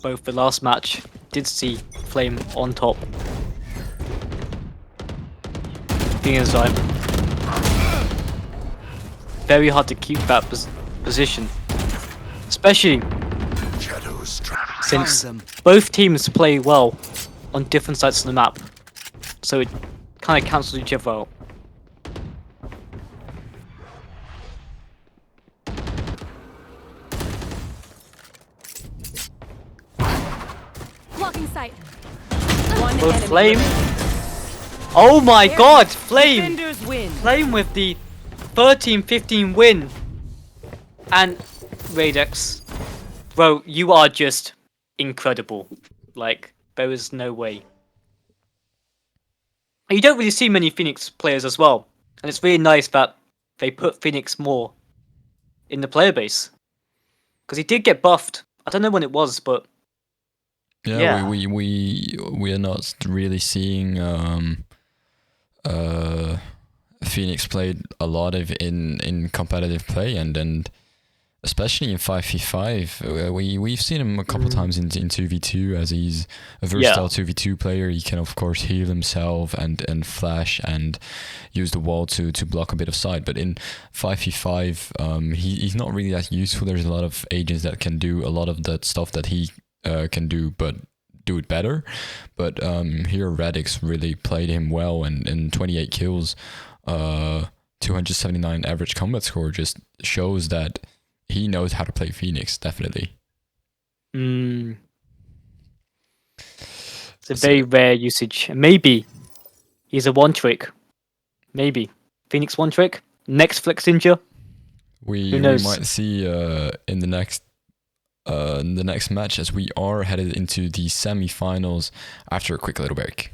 Both the last match did see Flame on top. Thing is, like, very hard to keep that position, especially Shadows traveling. since Find them. both teams play well on different sides of the map, so it kind of cancels each other out. Blocking sight. One Both enemy Flame. remaining. Oh my God, Flame! Defenders win. Flame with the 13-15 win, and Radix, bro, you are just incredible. Like, there is no way. You don't really see many Phoenix players as well, and it's really nice that they put Phoenix more in the player base, because he did get buffed. I don't know when it was, but Yeah, Yeah. we are not really seeing Phoenix played a lot of in competitive play, and especially in 5v5 we've seen him a couple times in 2v2, as he's a versatile 2v2 player. He can of course heal himself and flash and use the wall to block a bit of sight, but in 5v5 he's not really that useful. There's a lot of agents that can do a lot of that stuff that he can do, but do it better. But here Radix really played him well, and 28 kills, 279 average combat score just shows that he knows how to play Phoenix, definitely. it's a very rare usage. Maybe he's a one trick. Maybe Phoenix one trick. Next Flex Ninja. We knows? might see in the next match, as we are headed into the semi-finals after a quick little break.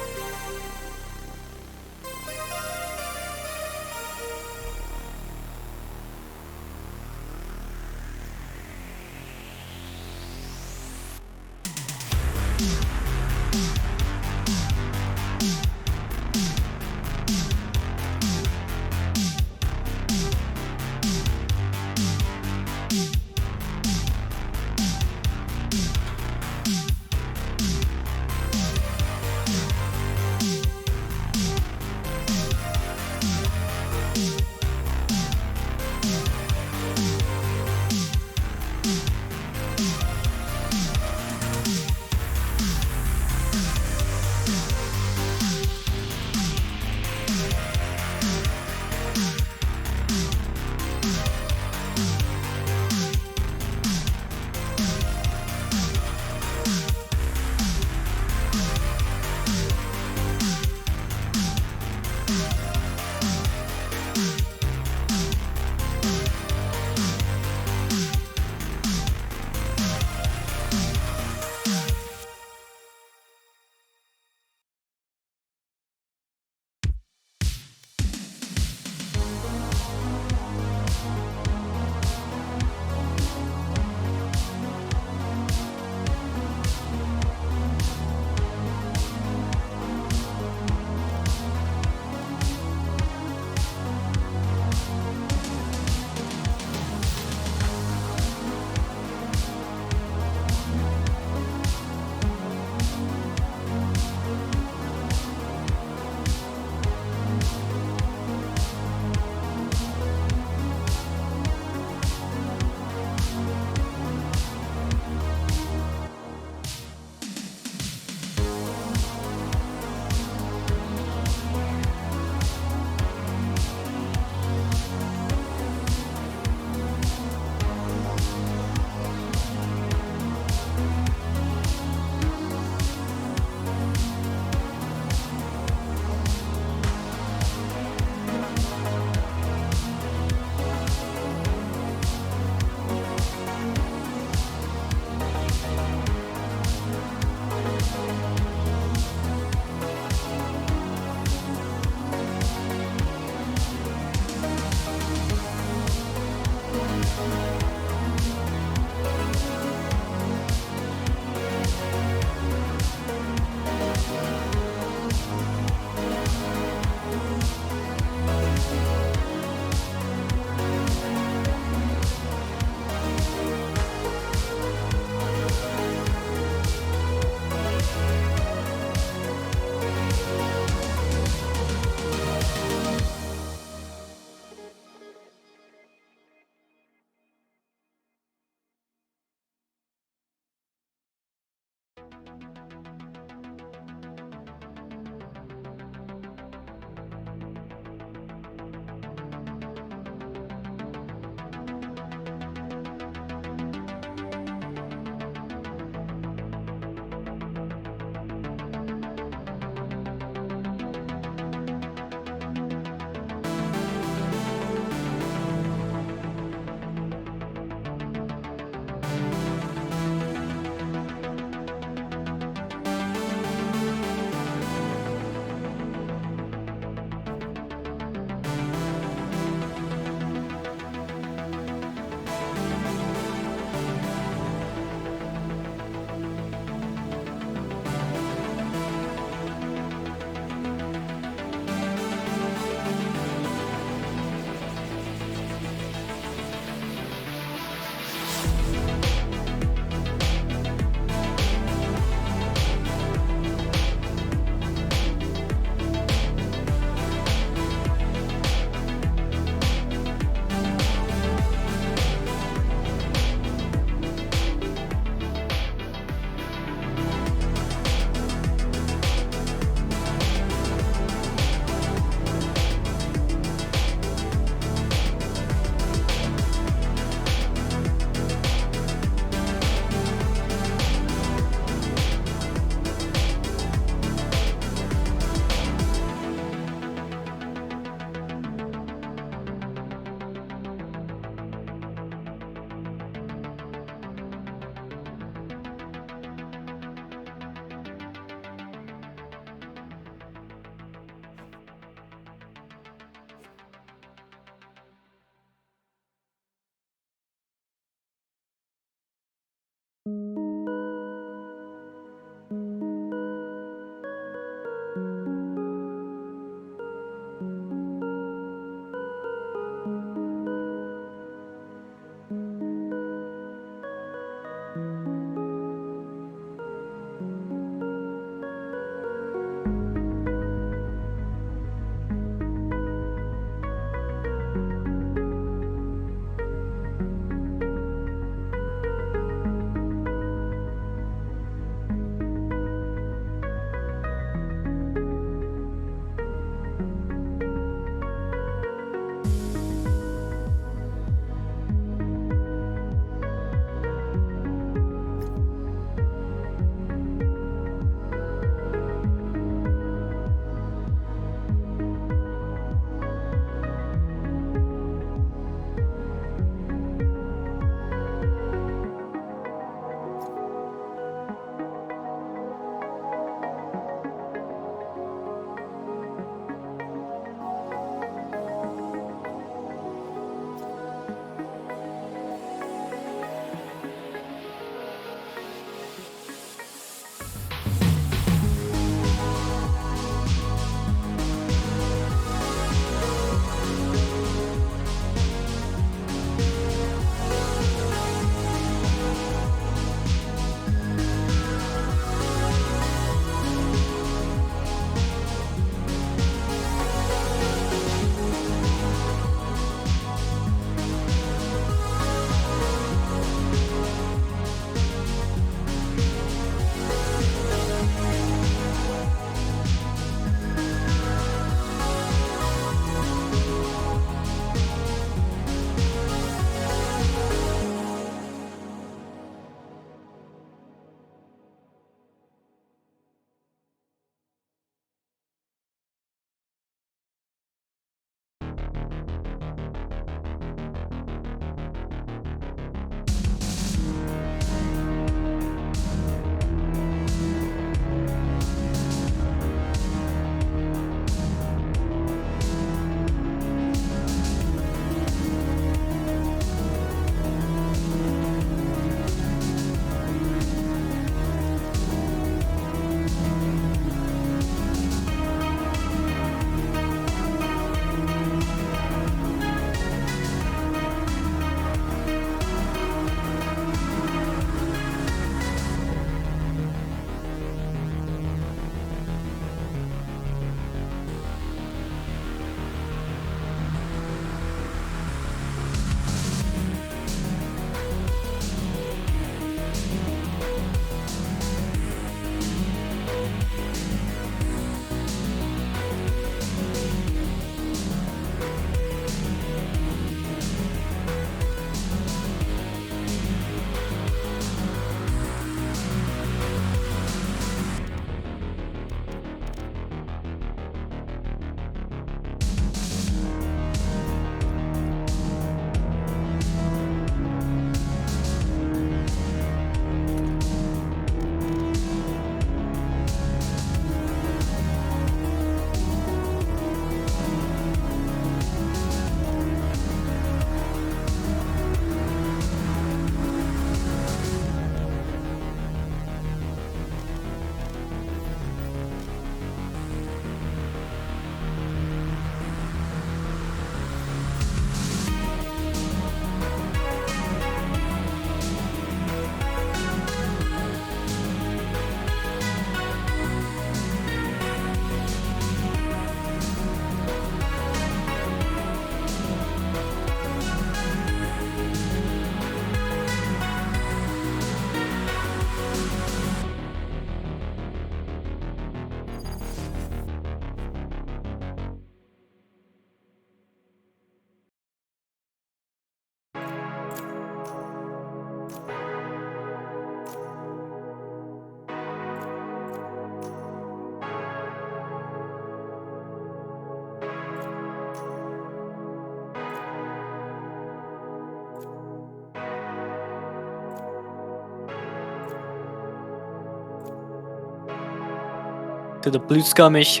to the Blue Skirmish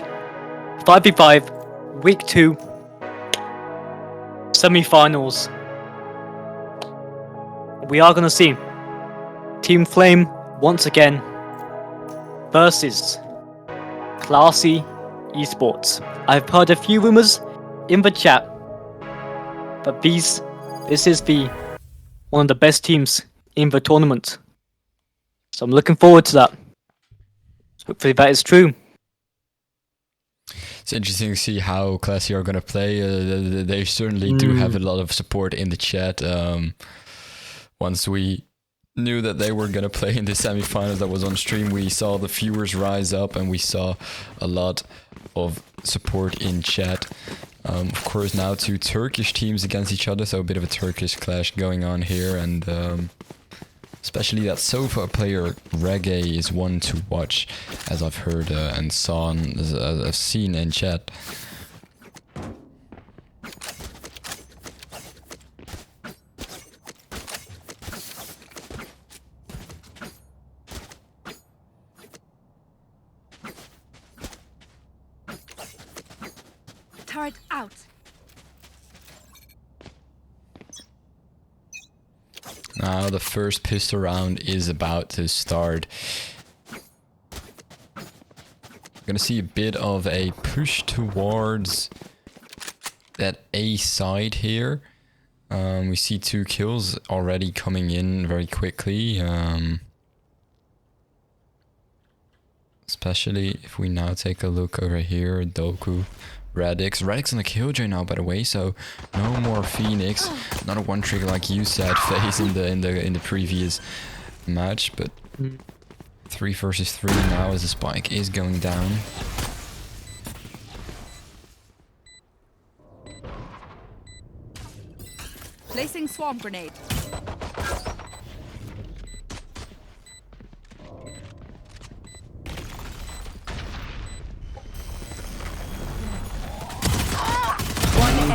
5v5 Week 2 semi-finals. We are going to see Team Flame once again versus Classy Esports. I've heard a few rumors in the chat, but this is one of the best teams in the tournament. So I'm looking forward to that. Hopefully that is true. It's interesting to see how Classy are going to play. They certainly do have a lot of support in the chat. Once we knew that they were going to play in the semifinals that was on stream, we saw the viewers rise up and we saw a lot of support in chat. Of course, now two Turkish teams against each other, so a bit of a Turkish clash going on here, and especially that Sofa player Reggae is one to watch, as I've heard and saw as I've seen in chat. Turret out. Now the first pistol round is about to start. We're gonna see a bit of a push towards that A side here. We see 2 kills already coming in very quickly. Especially if we now take a look over here, Doku. Radix on the killjoy now, by the way, so no more Phoenix. Not a one trigger like you said, FaZe in the previous match, but 3 versus 3 now as the spike is going down. Placing swarm grenade.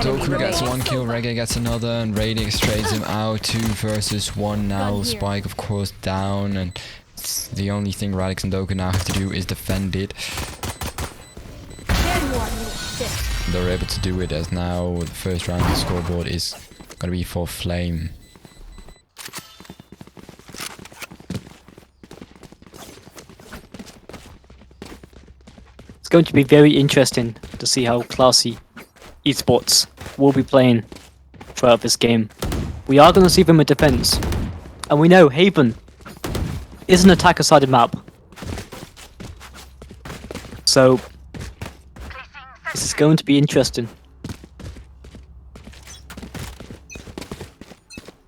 Doku gets 1 kill, Reggae gets another, and Radix trades him out. 2 versus 1 now. Spike, of course, down, and the only thing Radix and Doku now have to do is defend it. They're able to do it, as now the first round of the scoreboard is gonna be for Flame. It's going to be very interesting to see how Classy Esports will be playing throughout this game. We are going to see them in defense, and we know Haven is an attacker-sided map. So this is going to be interesting.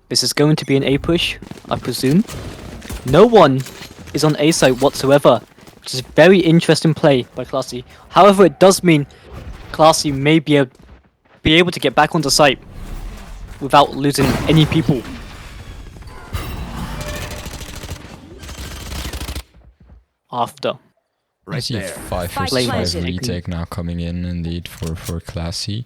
This is going to be an A push, I presume. No one is on A site whatsoever, which is a very interesting play by Classy. However, it does mean Classy may be able to get back onto site without losing any people. After. I see a 5 Spike versus 5 planted. retake now coming in indeed for Classy.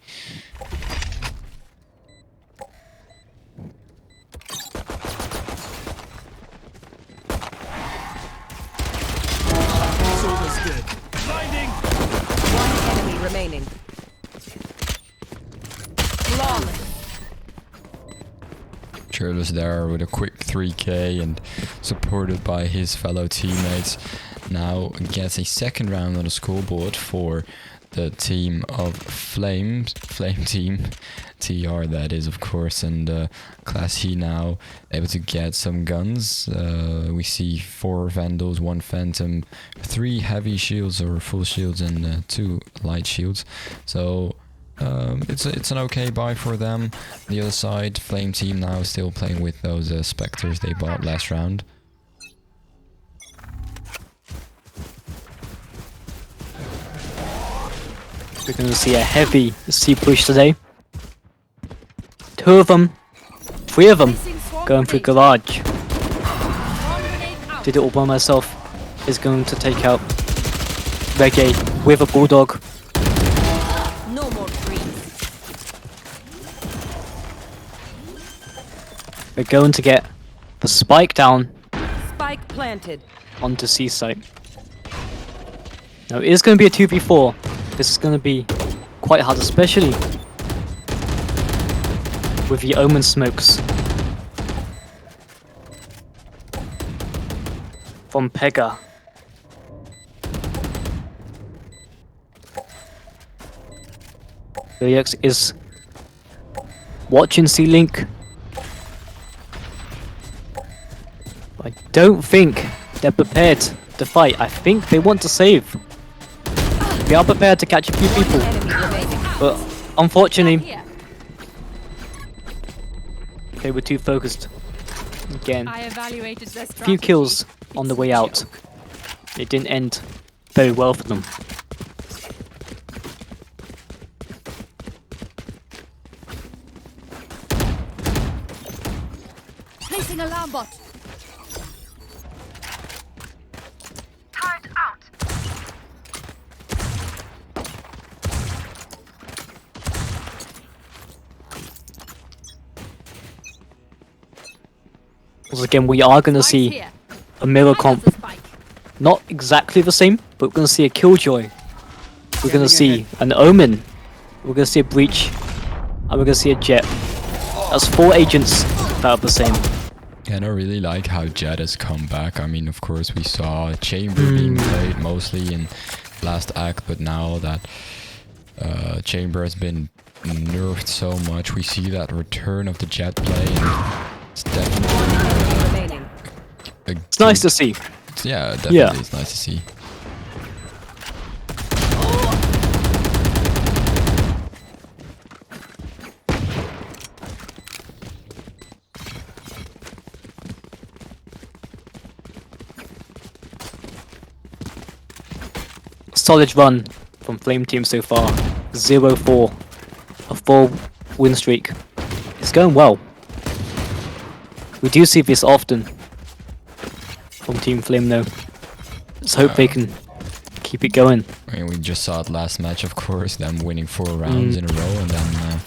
One enemy remaining. Churl's there with a quick 3k and supported by his fellow teammates. Now gets a second round on the scoreboard for the team of Flame team, TR that is, of course, and Classy now able to get some guns. We see 4 Vandals, 1 Phantom, 3 heavy shields or full shields, and 2 light shields. So it's an okay buy for them. The other side, Flame team now still playing with those Spectres they bought last round. We're going to see a heavy C push today. 2 of them, 3 of them going through garage. Did it all by myself. Is going to take out Reggae with a bulldog. No more freeze. We're going to get the spike down Spike planted. onto C site. Now it is going to be a 2v4. This is going to be quite hard, especially with the Omen smokes. from Pega. Rex is watching C-Link. I don't think they're prepared to fight. I think they want to save. They are prepared to catch a few people, Enemy remaining. but unfortunately, Here. they were too focused. Again, I evaluated their a few strategy. kills on the way out. It didn't end very well for them. Placing alarm bot. Turret out. Once again, we are going to see Here. a mirror Hand comp. us the spike. Not exactly the same, but we're going to see a Killjoy. We're going to Scanning see an Omen. We're going to see a Breach. And we're going to see a Jet. That's 4 agents that are the same. Yeah, I really like how Jet has come back. I mean, of course, we saw Chamber being played mostly in last act, but now that Chamber has been nerfed so much, we see that return of the Jet play. And it's definitely Remaining. It's nice to see. yeah, definitely, Yeah. it's nice to see. Solid run from Flame Team so far. 0-4. A 4 win streak. It's going well. We do see this often from Team Flame though. Let's hope they can keep it going. I mean, we just saw it last match, of course, them winning 4 rounds in a row, and then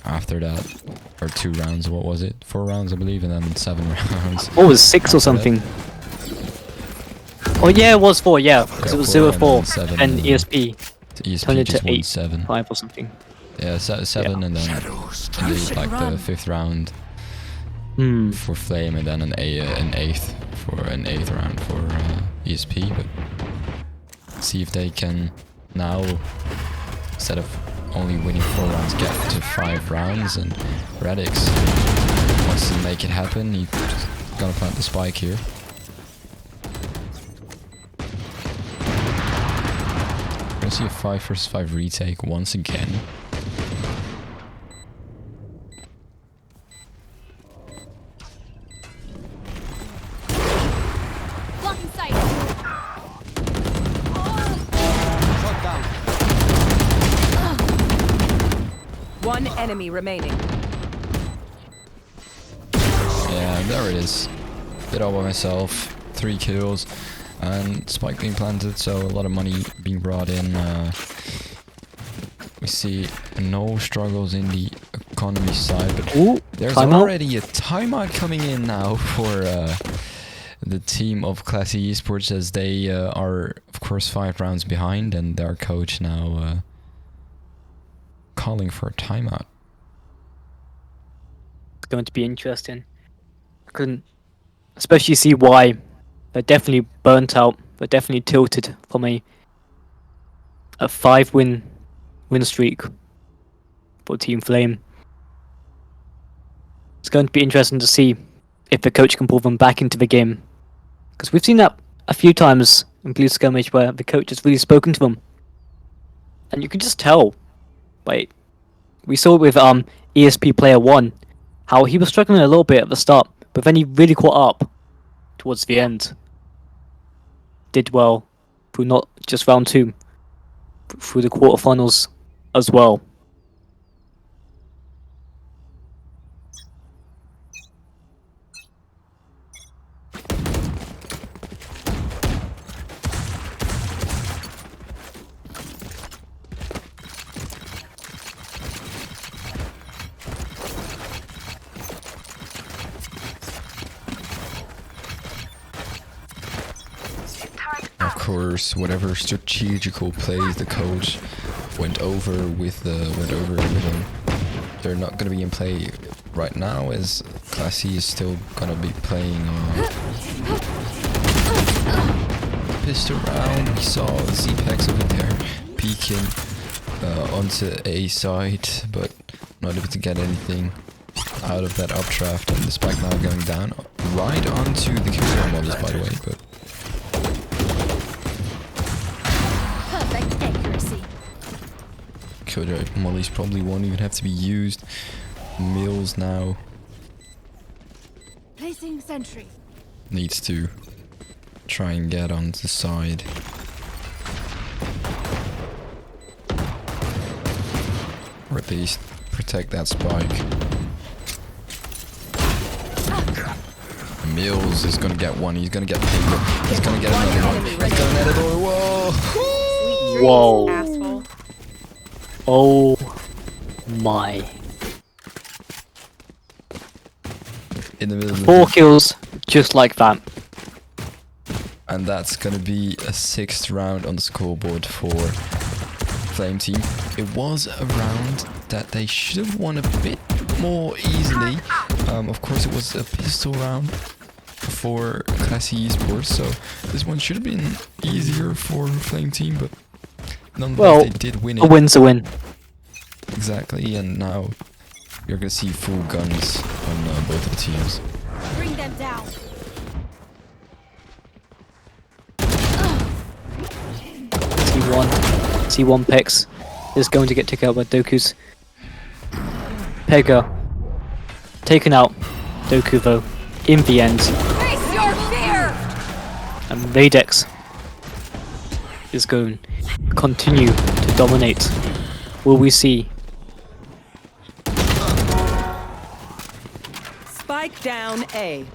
after that, or 2 rounds, what was it? 4 rounds, I believe, and then 7 rounds. What was 6 or something? Oh yeah, it was 4, yeah, because Yeah, it was 4 and 0-4, then 7 and and ESP ESP turned it just to won 8, 7. 5 or something. Yeah, 7, and then indeed, like the 5th round Hmm. for Flame, and then an 8th for an 8th round for ESP. But see if they can now, instead of only winning 4 rounds, get to 5 rounds. And Radix wants to make it happen. He's gonna plant the spike here. We're gonna see a 5 versus 5 retake once again. Blocking sight. Shot down. One enemy remaining. Yeah, there it is. Did all by myself. 3 kills. And spike being planted, so a lot of money being brought in. We see no struggles in the economy side, but Ooh, there's timeout. already a timeout coming in now for the team of Classy Esports, as they are, of course, 5 rounds behind, and their coach now calling for a timeout. It's going to be interesting. I couldn't especially see why they're definitely burnt out. They're definitely tilted from a 5 win streak for Team Flame. It's going to be interesting to see if the coach can pull them back into the game, because we've seen that a few times in Blue Skirmish where the coach has really spoken to them, and you can just tell. Like, we saw it with ESP Player 1, how he was struggling a little bit at the start, but then he really caught up towards the end. Did well through not just round 2, but through the quarterfinals as well. Of course, whatever strategical plays the coach went over with everything, they're not gonna be in play right now, as Classy is still gonna be playing Pissed around. We saw Z-Pex over there peeking onto A side, but not able to get anything out of that updraft. And the spike now going down right onto the killjoy models, by the way. But Perfect accuracy. killjoy mollies probably won't even have to be used. Mills now Placing sentry. needs to try and get on the side. Or at least protect that spike. Mills is gonna get one. He's gonna get Pingo. He's gonna get another one. He's gonna net it all. Whoa! Whoa. Asshole. Oh my. In the middle of the 4 kills, just like that. And that's gonna be a 6th round on the scoreboard for Flame Team. It was a round that they should have won a bit more easily. Of course, it was a pistol round for Classy Esports, so this one should have been easier for Flame Team, but nonetheless, Well, they did win a it. win's a win. Exactly, and now you're gonna see full guns on both of the teams. Bring them down. T1 Pex is going to get taken out by Doku's. Pega taken out. Doku though, in the end. Face your fear. And Vadex is going to continue to dominate. Will we see? Spike down A.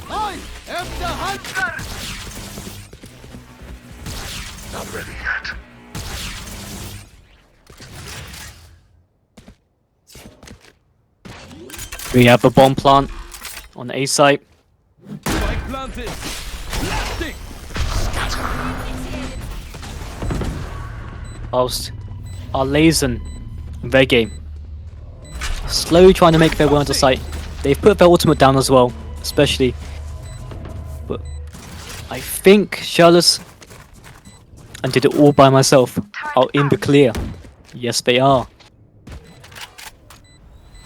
I am the hunter! Not ready yet. We have a bomb plant on the A site. Spike planted! Blasting! Whilst our Lazen and their game slowly trying to make their way onto site. They've put their ultimate down as well, especially. But I think Charles and did it all by myself are in the clear. Yes, they are.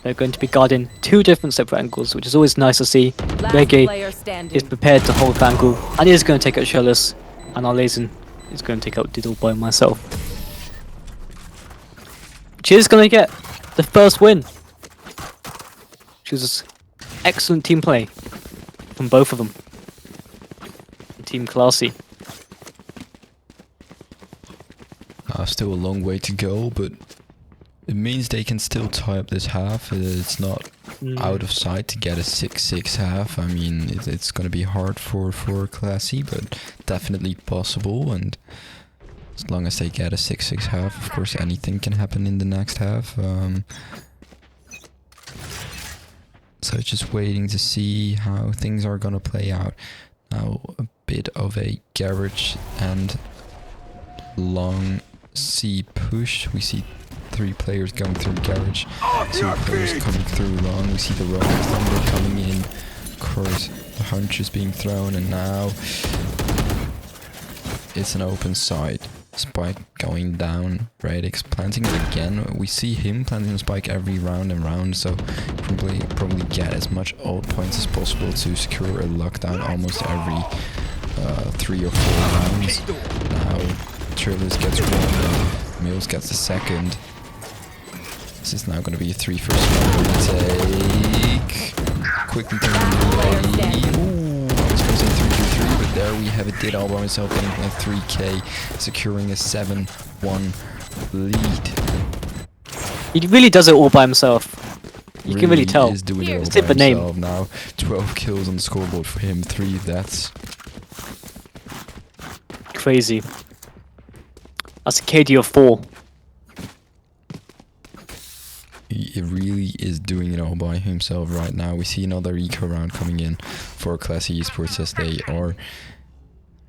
They're going to be guarding 2 different separate angles, which is always nice to see. Last Reggae player standing. is prepared to hold the angle, and is going to take out Charles, and our Lazen is going to take out Diddle by myself. Which is going to get the first win. Which was excellent team play from both of them. Team Classy. Still a long way to go, but it means they can still tie up this half. It's not out of sight to get a 6-6 half. I mean, it's going to be hard for Classy, but definitely possible. And as long as they get a 6-6 half, of course, anything can happen in the next half. So just waiting to see how things are going to play out. Now, a bit of a garage and long C push. We see 3 players going through garage, 2 players coming through long. We see the Rolling Thunder coming in. Of course, the hunch is being thrown, and now it's an open side. Spike going down. Radix planting it again. We see him planting the spike every round and round, so probably get as much ult points as possible to secure a lockdown almost every 3 or 4 rounds. Now Trillis gets 1, Mills gets the second. This is now going to be a 3 first take. Quickly turn the Ooh, I was going to say 3-2-3, but there we have it. Did all by himself, getting a 3k, securing a 7-1 lead. He really does it all by himself. You can really tell. Is doing it all Just by hit the name. himself now. 12 kills on the scoreboard for him, 3 deaths. Crazy. That's a KD of 4. He really is doing it all by himself right now. We see another eco round coming in for Classy Esports as they are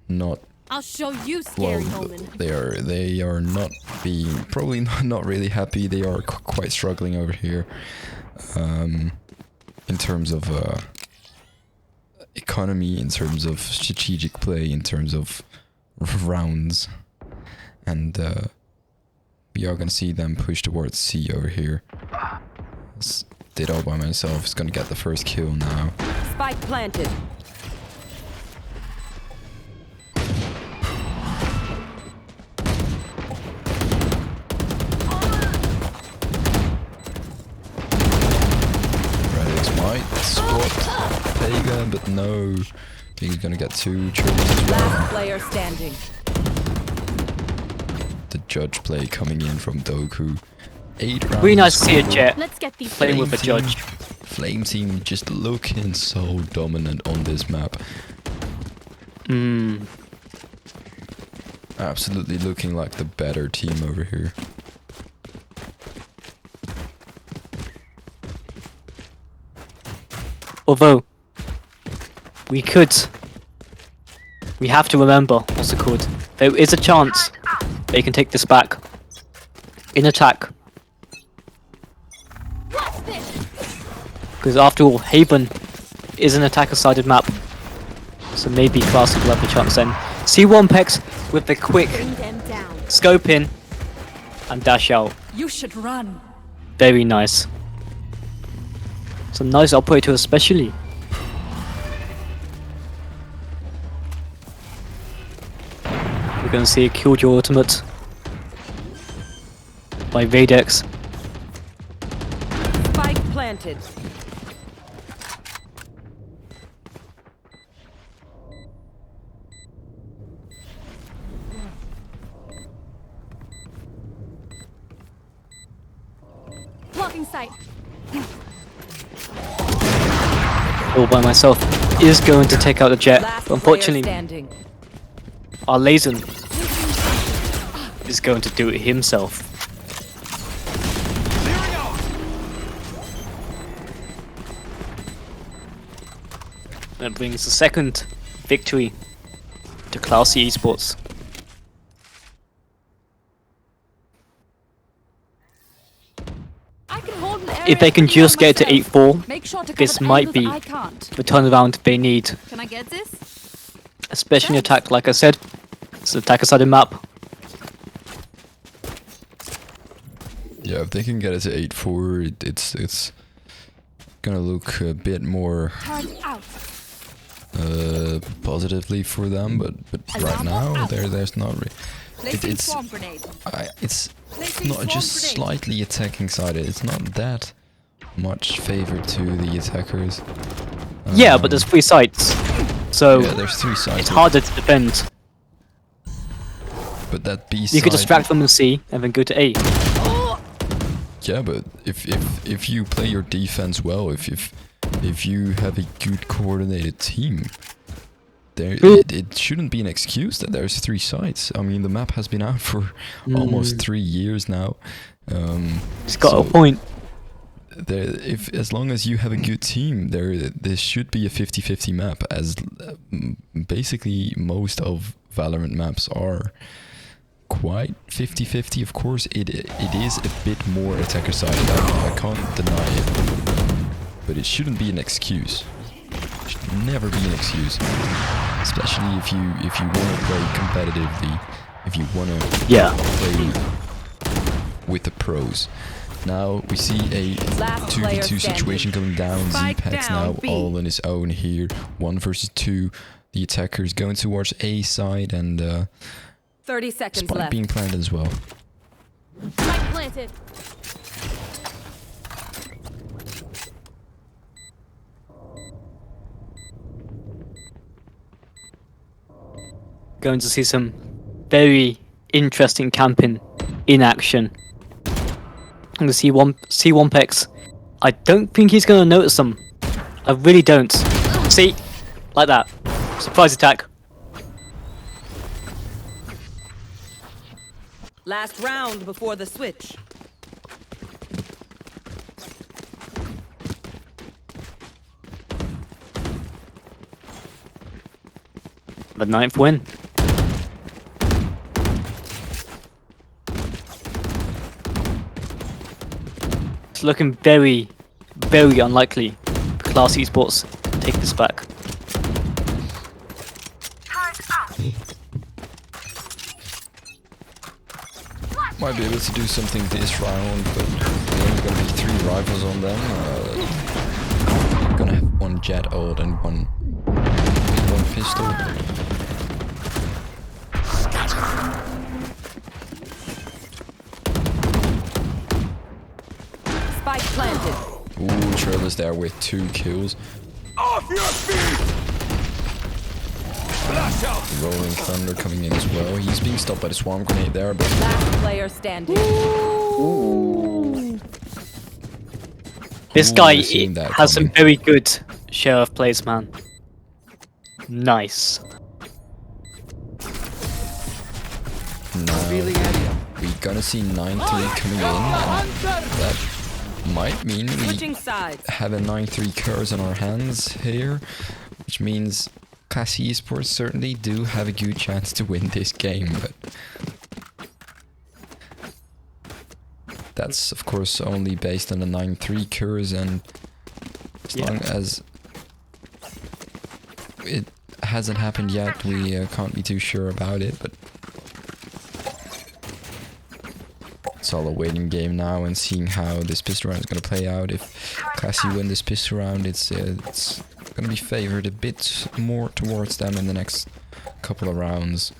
not I'll show you, scary well. omen. They are not being probably not really happy. They are quite struggling over here, in terms of economy, in terms of strategic play, in terms of rounds, and we are gonna see them push towards C over here. Did all by myself. Is gonna get the first kill now. Spike planted. Radix might spot Pagan, but no. He's gonna get 2 trees as well. Last player standing. The judge play coming in from Doku. 8 rounds. Really nice to see a Jet Let's get these playing with a Flame judge. Flame team just looking so dominant on this map. Absolutely looking like the better team over here. Although, we have to remember, what's it called? There is a chance they can take this back. In attack. Because after all, Haven is an attacker-sided map. So maybe Classic will have the chance then. C1 Pex with the quick Bring them down. scope in and dash out. You should run. Very nice. Some nice operator especially. We're gonna see a Killjoy ultimate by Vadex. Spike planted. Blocking sight. All by myself is going to take out the Jet. Last But unfortunately, player standing. our Lazen is going to do it himself. That brings the second victory to Classy Esports. I can hold an area If they can pretty just well get to myself. 8-4, Make sure to this cover the might angles be I can't. the turnaround they need. Can I get this? Especially in attack, like I said. It's an attacker-sided map. Yeah, if they can get it to 8-4, it's gonna look a bit more Turn out. positively for them, but right now there's not really. Placing It's swarm grenade. it's Placing not swarm just grenade. slightly attacking sided. It's not that much favor to the attackers. Yeah, but there's 3 sites. So Yeah, there's 3 sides. it's harder to defend. But that B You side. could distract them in C and then go to A. Yeah, but if you play your defense well, if you have a good coordinated team, it shouldn't be an excuse that there's 3 sides. I mean, the map has been out for almost 3 years now. It's got so a point. as long as you have a good team, there should be a 50-50 map, as basically most of Valorant maps are. Quite 50-50, of course. It is a bit more attacker sided. I can't deny it, but it shouldn't be an excuse. It should never be an excuse, especially if you want to play competitively, if you want to play with the pros. Now we see a Last player 2v2 situation coming down. Spike Z-Pax down, now B. all on his own here. 1 versus 2. The attackers going towards A side, and 30 seconds Spike left. being planted as well. Spike planted. Going to see some very interesting camping in action. And the C1 Pex. I don't think he's going to notice them. I really don't. See? Like that. Surprise attack. Last round before the switch. The 9th win. It's looking very, very unlikely for Class Esports to take this back. might be able to do something this round, but there's only gonna be 3 rifles on them. Gonna have 1 jet ult and one pistol. Spike planted. Ooh, Trill is there with 2 kills. Off your feet! Flash out! Rolling Thunder coming in as well. He's being stopped by the swarm grenade there, but Last player standing. This Ooh, guy I've seen that has some coming. very good share of plays, man. Nice. now Revealing area. we're gonna see 9-3 coming in. And that might mean we Switching sides. have a 9-3 curse on our hands here, which means Classy Esports certainly do have a good chance to win this game, but that's of course only based on the 9-3 curse, and as long as it hasn't happened yet, we can't be too sure about it, but it's all a waiting game now and seeing how this pistol round is going to play out. If Classy win this pistol round, it's going to be favored a bit more towards them in the next couple of rounds,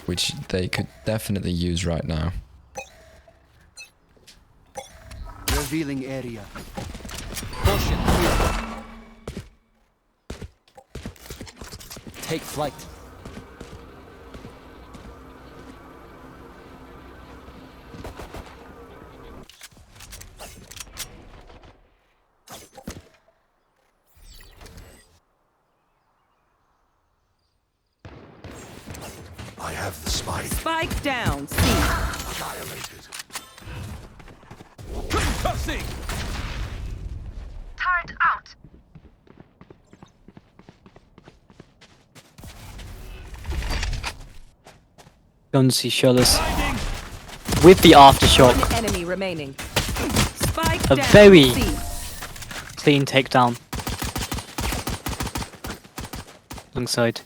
which they could definitely use right now. Revealing area. Caution here. Take flight. I have the spike. Spike down. C. Annihilated. Concussing! Turret out. Don't see Shirless with the aftershock. One enemy remaining. Spike A down. very C. clean takedown. Alongside.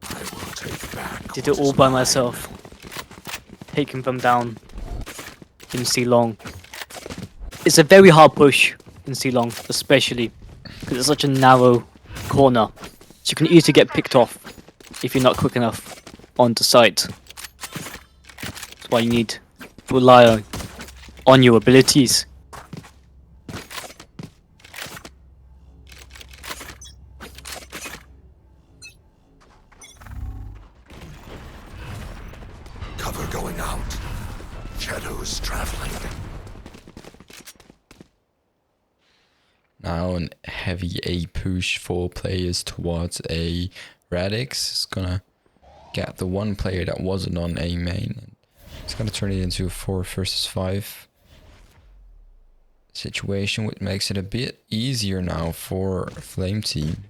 I will take back. Did it all by myself. Taking them down in C long. It's a very hard push in C long, especially because it's such a narrow corner. So you can easily get picked off if you're not quick enough on the site. That's why you need to rely on your abilities. Cover going out. Shadows traveling. Now a heavy A push for players towards a Radix. It's gonna get the one player that wasn't on A main, and it's gonna turn it into a 4 versus 5 situation, which makes it a bit easier now for Flame Team.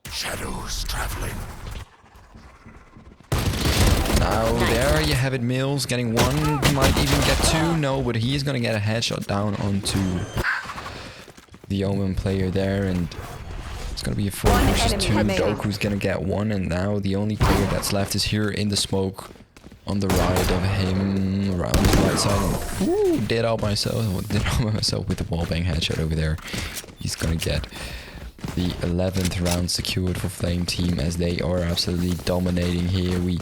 Shadows traveling. Now there you have it, Mills getting 1, might even get 2, no, but he is gonna get a headshot down onto the Omen player there, and it's gonna be a 4 versus 2. Doku's gonna get 1, and now the only player that's left is here in the smoke on the right of him, around the right side. Ooh, did all by myself with the wallbang headshot over there. He's gonna get the 11th round secured for Flame Team, as they are absolutely dominating here. We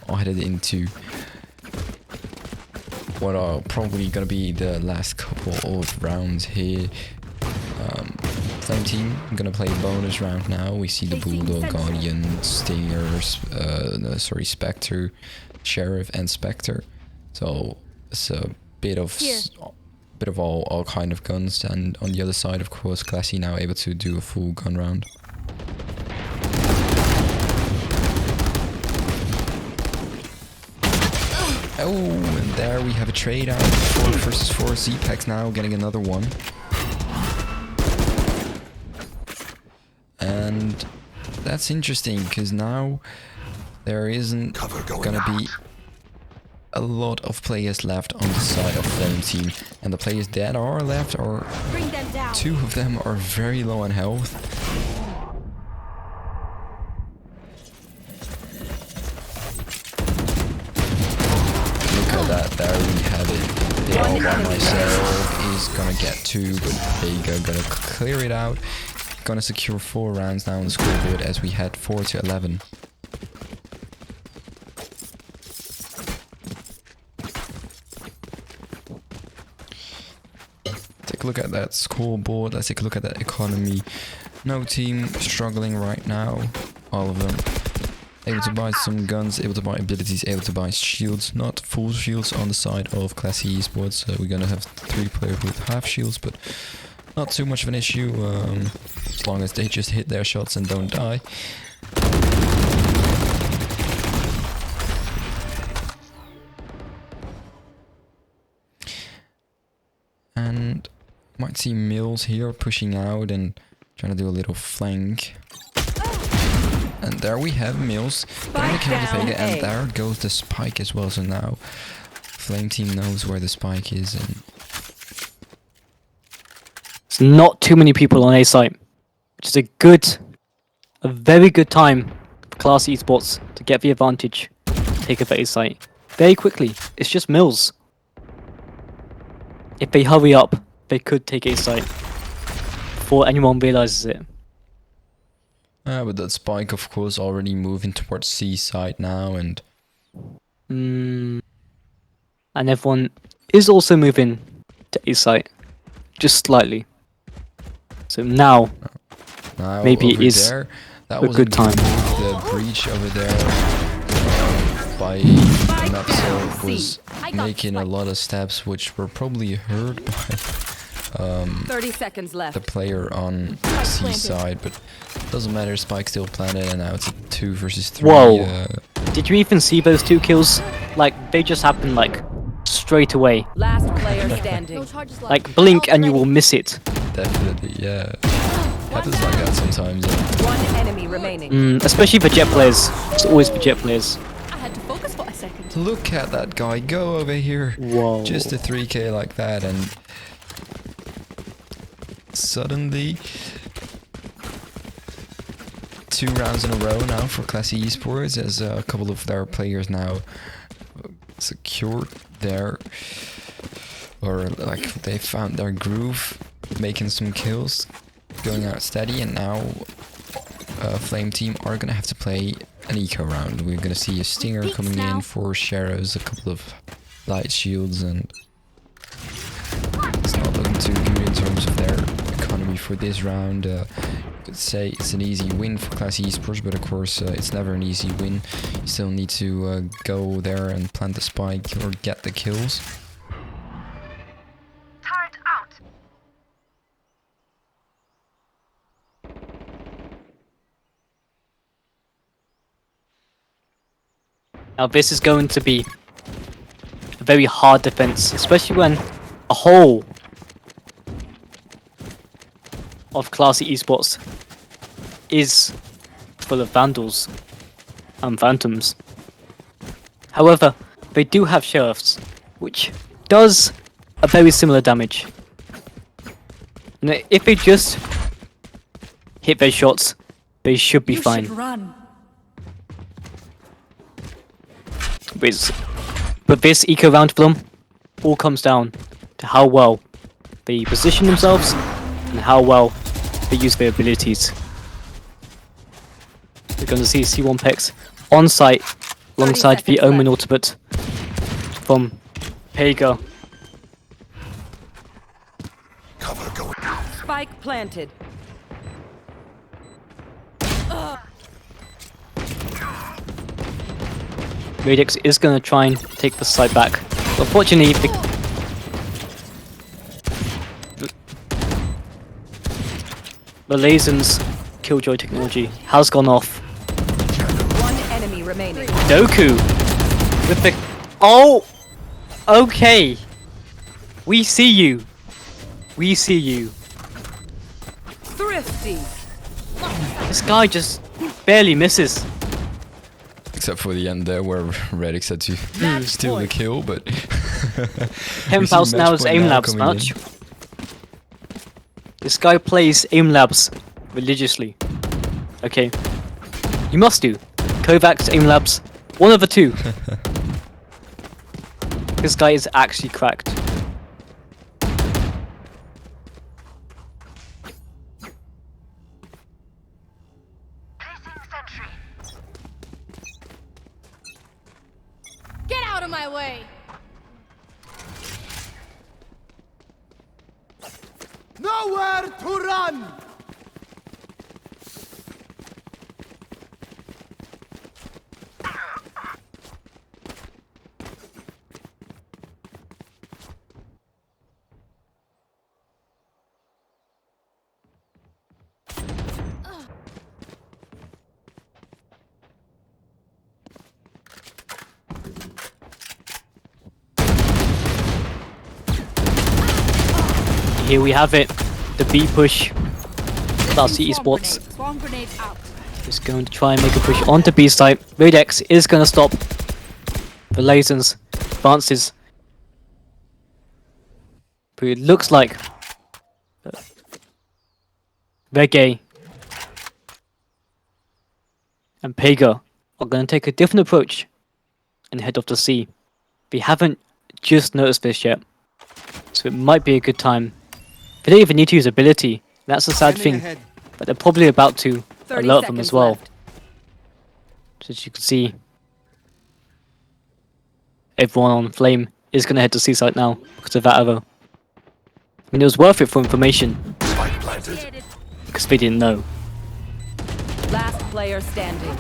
are headed into what are probably going to be the last couple of rounds here. Flame Team going to play a bonus round now. We see the Bulldog, Guardian, Stinger, Spectre, Sheriff and Spectre. So it's a bit of all kind of guns, and on the other side, of course, Classy now able to do a full gun round. Oh, and there we have a trade out. 4 versus 4. Z-Pax now getting another one. And that's interesting, because now there isn't gonna be a lot of players left on the side of Flame Team, and the players that are left are, Bring them down. 2 of them are very low on health. there we have it. The all by myself is gonna get 2, but Vega gonna clear it out. Gonna secure 4 rounds now on the scoreboard as we head 4-11. Take a look at that scoreboard. Let's take a look at that economy. No team struggling right now. All of them able to buy some guns, able to buy abilities, able to buy shields. Not full shields on the side of Classy Esports. We're gonna have 3 players with half shields, but not too much of an issue as long as they just hit their shots and don't die. And might see Mills here pushing out and trying to do a little flank. And there we have Mills gonna kill the Vega, and there goes the spike as well. So now Flame Team knows where the spike is, and There's not too many people on A site, which is a very good time for Class Esports to get the advantage, take over A site very quickly. It's just Mills. If they hurry up, they could take A site before anyone realizes it. but that spike, of course, already moving towards C side now, and And everyone is also moving to A site, just slightly. So now maybe it is there, that a was good time. The breach over there by Napsel was making a lot of steps, which were probably heard by 30 seconds left. the player on C side, but doesn't matter. Spike still planted, and now it's a 2 versus 3. Whoa. Did you even see those 2 kills? Like, they just happened, like, straight away. Last player standing. No charges left. Like, blink and you will miss it. Definitely, yeah. Happens like that sometimes. Yeah. One enemy remaining. Especially for jet players. It's always for jet players. I had to focus for a second. Look at that guy go over here. Whoa. Just a 3k like that, and suddenly 2 rounds in a row now for Classy Esports, as a couple of their players now secured their, or like they found their groove, making some kills, going out steady, and now Flame Team are gonna have to play an eco round. We're gonna see a stinger coming in for Shadows, a couple of light shields, and it's not looking too good in terms of their economy for this round. Could say it's an easy win for Classy Esports, but of course it's never an easy win. You still need to go there and plant the spike or get the kills. Turret out. Now this is going to be a very hard defense, especially when a whole of Classy Esports is full of Vandals and Phantoms. However, they do have Sheriffs, which does a very similar damage. And if they just hit their shots, they should be You fine. should run. But this eco round for them all comes down to how well they position themselves and how well they use their abilities. We're going to see C1 Pex on site alongside the seconds Omen left. ultimate from Pega. Cover going out. Spike planted. Radix is going to try and take the site back. Unfortunately, the Lazen's Killjoy technology has gone off. One enemy remaining. Doku with the... Oh! Okay. We see you. We see you. Thrifty. This guy just barely misses. Except for the end there where Redix had to steal the kill, but 10,000 hours aim labs match. This guy plays aim labs religiously. Okay. You must do. Kovacs, aim labs, one of the two. This guy is actually cracked. Placing sentry. Get out of my way! Nowhere to run! Here we have it. The B push. Classy Swarm Esports grenade. Swarm grenade out. is going to try and make a push onto B site. Radex is going to stop the Lasers advances. But it looks like Reggae and Pega are going to take a different approach and head off to C. We haven't just noticed this yet, so it might be a good time. They don't even need to use ability. That's the sad Scanning thing. ahead. But they're probably about to 30 alert them seconds as well. left. So as you can see, everyone on Flame is going to head to C site now because of that arrow. I mean, it was worth it for information Spike planted. because they didn't know. Last player standing.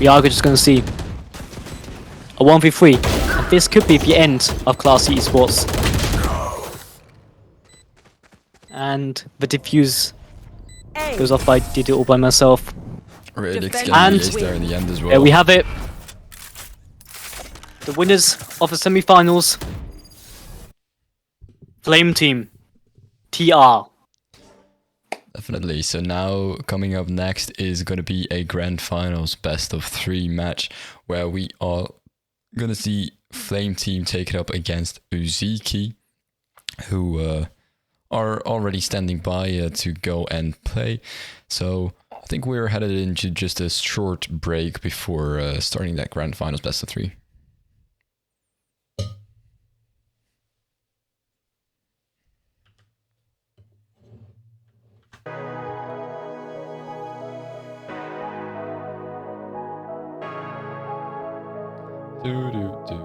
We are just going to see a 1v3, and this could be the end of Classy Esports. And the defuse A. goes off. I did it all by myself. Radix Defend getting and- the ace there in the end as well. There we have it. The winners of the semi-finals. Flame Team. TR. Definitely. So now coming up next is going to be a grand finals best of 3 match where we are going to see Flame Team take it up against Uziki, who are already standing by to go and play. So I think we're headed into just a short break before starting that grand finals best of 3. Do do do.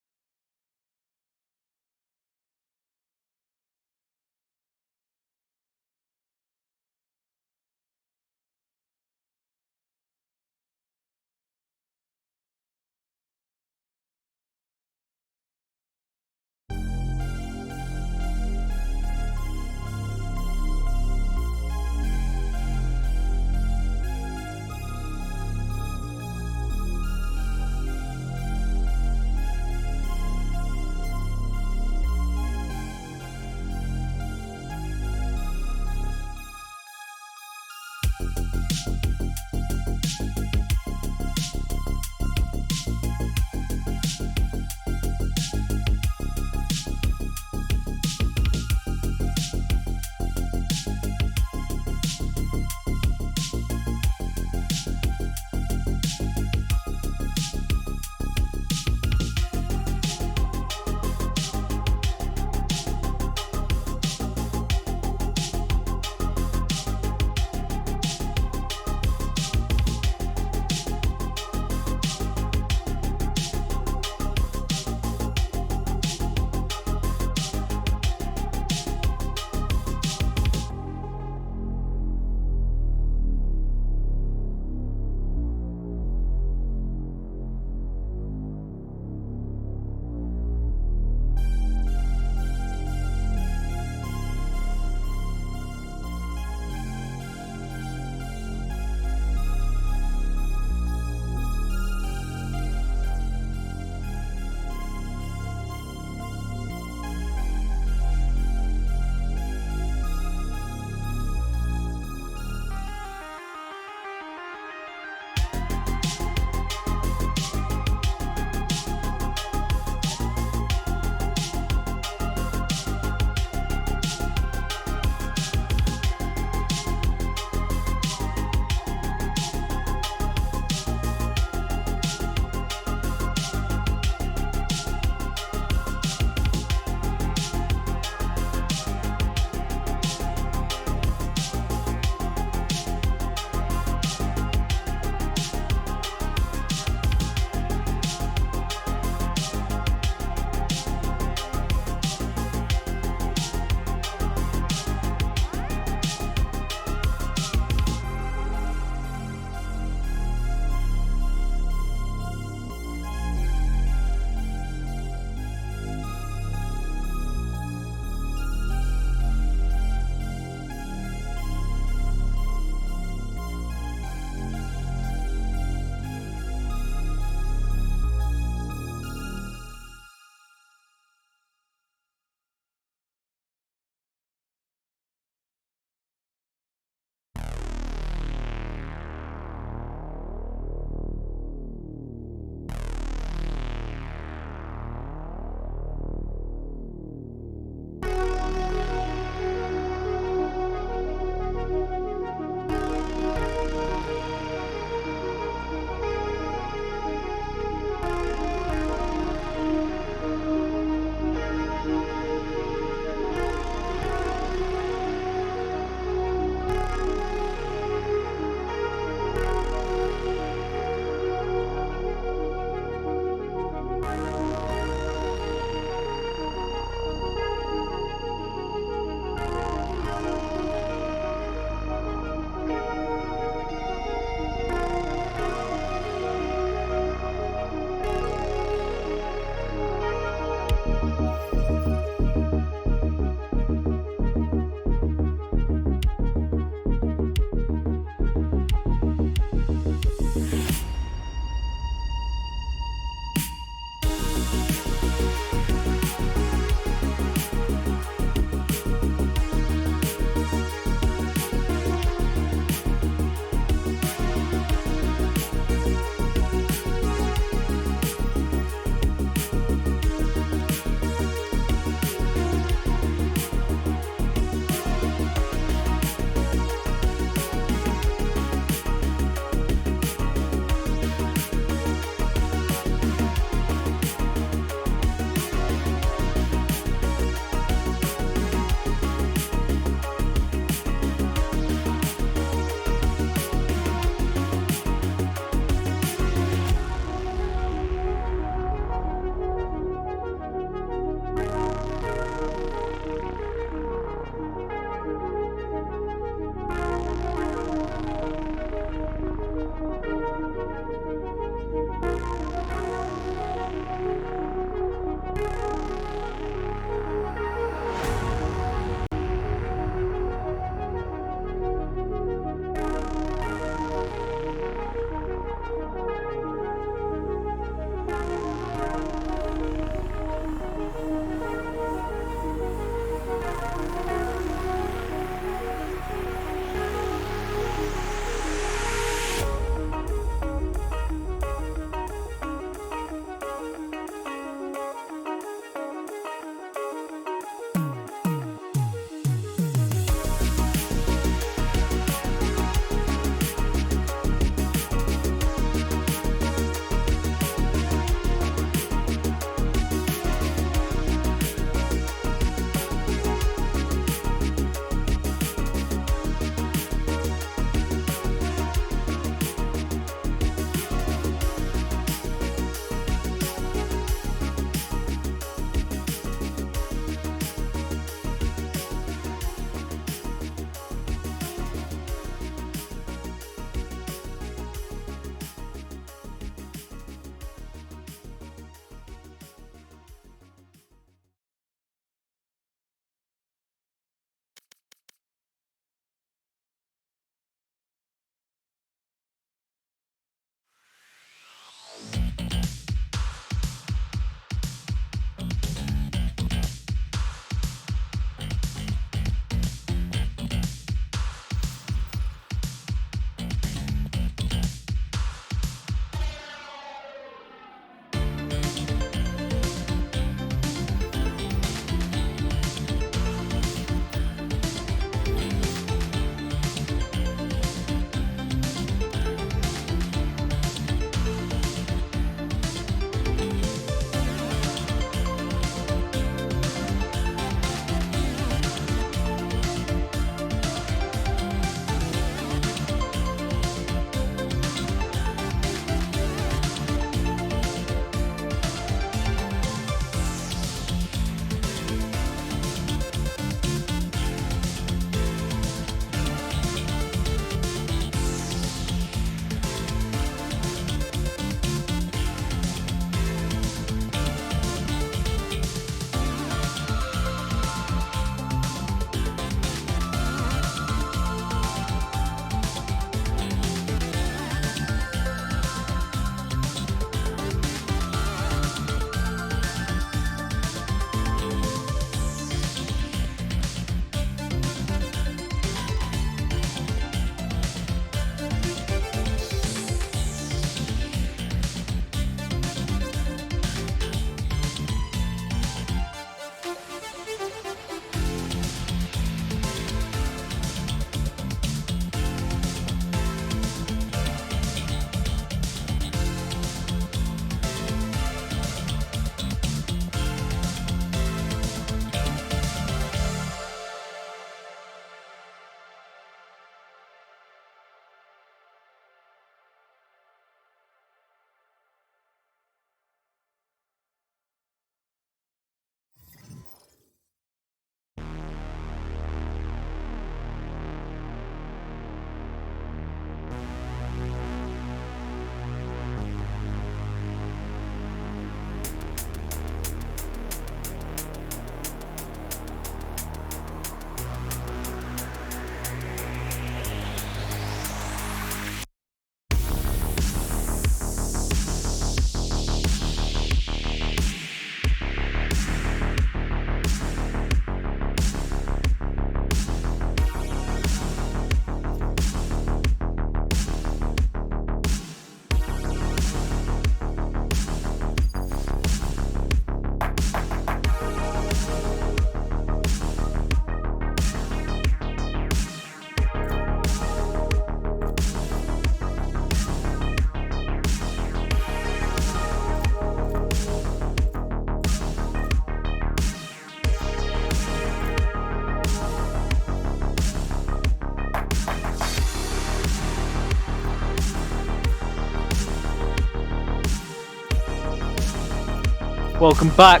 Welcome back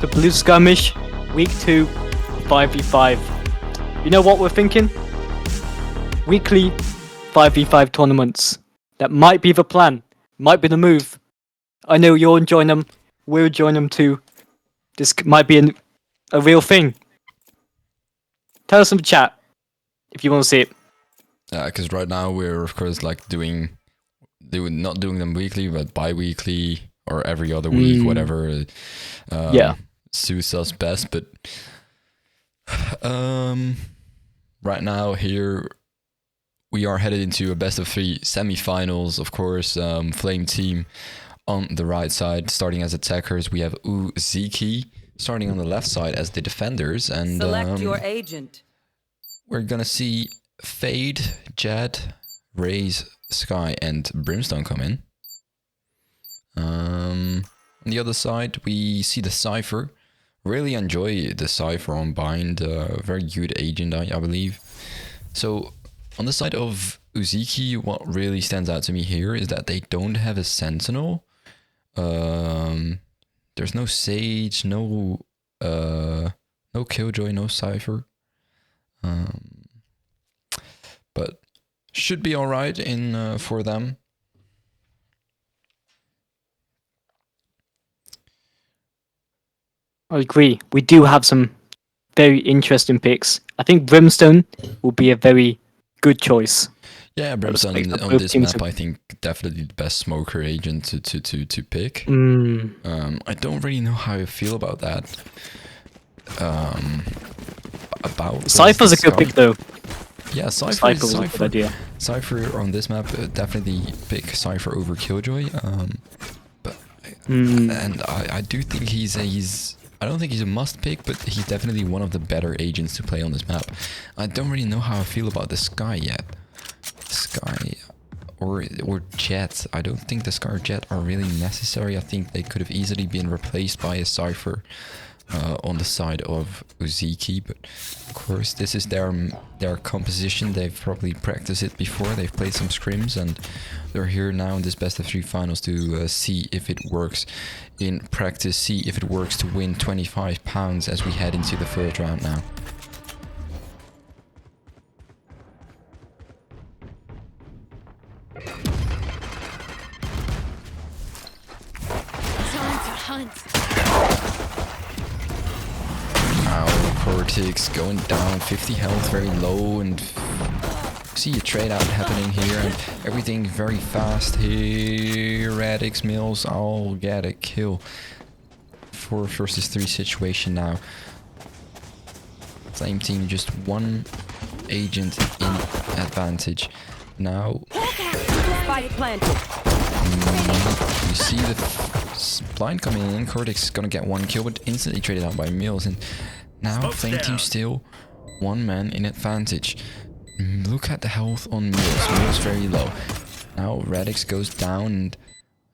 to Blue Skirmish, Week 2, 5v5. You know what we're thinking? Weekly 5v5 tournaments. That might be the plan, might be the move. I know you're enjoying them, we're enjoying them too. This might be a real thing. Tell us in the chat if you want to see it. Yeah, because right now we're of course like not doing them weekly, but bi-weekly or every other week, whatever suits us best. But right now here we are headed into a best of 3 semi-finals. Of course, Flame team on the right side, starting as attackers. We have Uziki starting on the left side as the defenders, and Select your agent. we're gonna see Fade, Jet, Raze, Sky, and Brimstone come in. On the other side, we see the Cypher. Really enjoy the Cypher on Bind. Very good agent, I believe. So, on the side of Uziki, what really stands out to me here is that they don't have a Sentinel. There's no Sage, no Killjoy, no Cypher. But should be alright in for them. I agree. We do have some very interesting picks. I think Brimstone will be a very good choice. Yeah, Brimstone respect that on both this teams map, are- I think definitely the best smoker agent to pick. I don't really know how I feel about that. About Cypher's a good pick though. Yeah, Cypher Cypher is was a good idea. Cypher on this map, definitely pick Cypher over Killjoy. But and I do think I don't think he's a must pick, but he's definitely one of the better agents to play on this map. I don't really know how I feel about the Sky yet. Sky or Jet. I don't think the Sky or Jet are really necessary. I think they could have easily been replaced by a Cypher on the side of Uziki, but of course this is their composition. They've probably practiced it before. They've played some scrims and they're here now in this best of 3 finals to see if it works in practice, see if it works to win £25 as we head into the third round now. Time to hunt. Now Cortex going down, 50 health, very low, and see a trade out happening here, and everything very fast here. Radix, Mills, all get a kill. 4 versus 3 situation now. Flame team just one agent in advantage. Now Spike planted. you see the blind coming in. Cortex is gonna get 1 kill, but instantly traded out by Mills, and now Flame team still 1 man in advantage. Look at the health on Mills. Mills very low. Now Radix goes down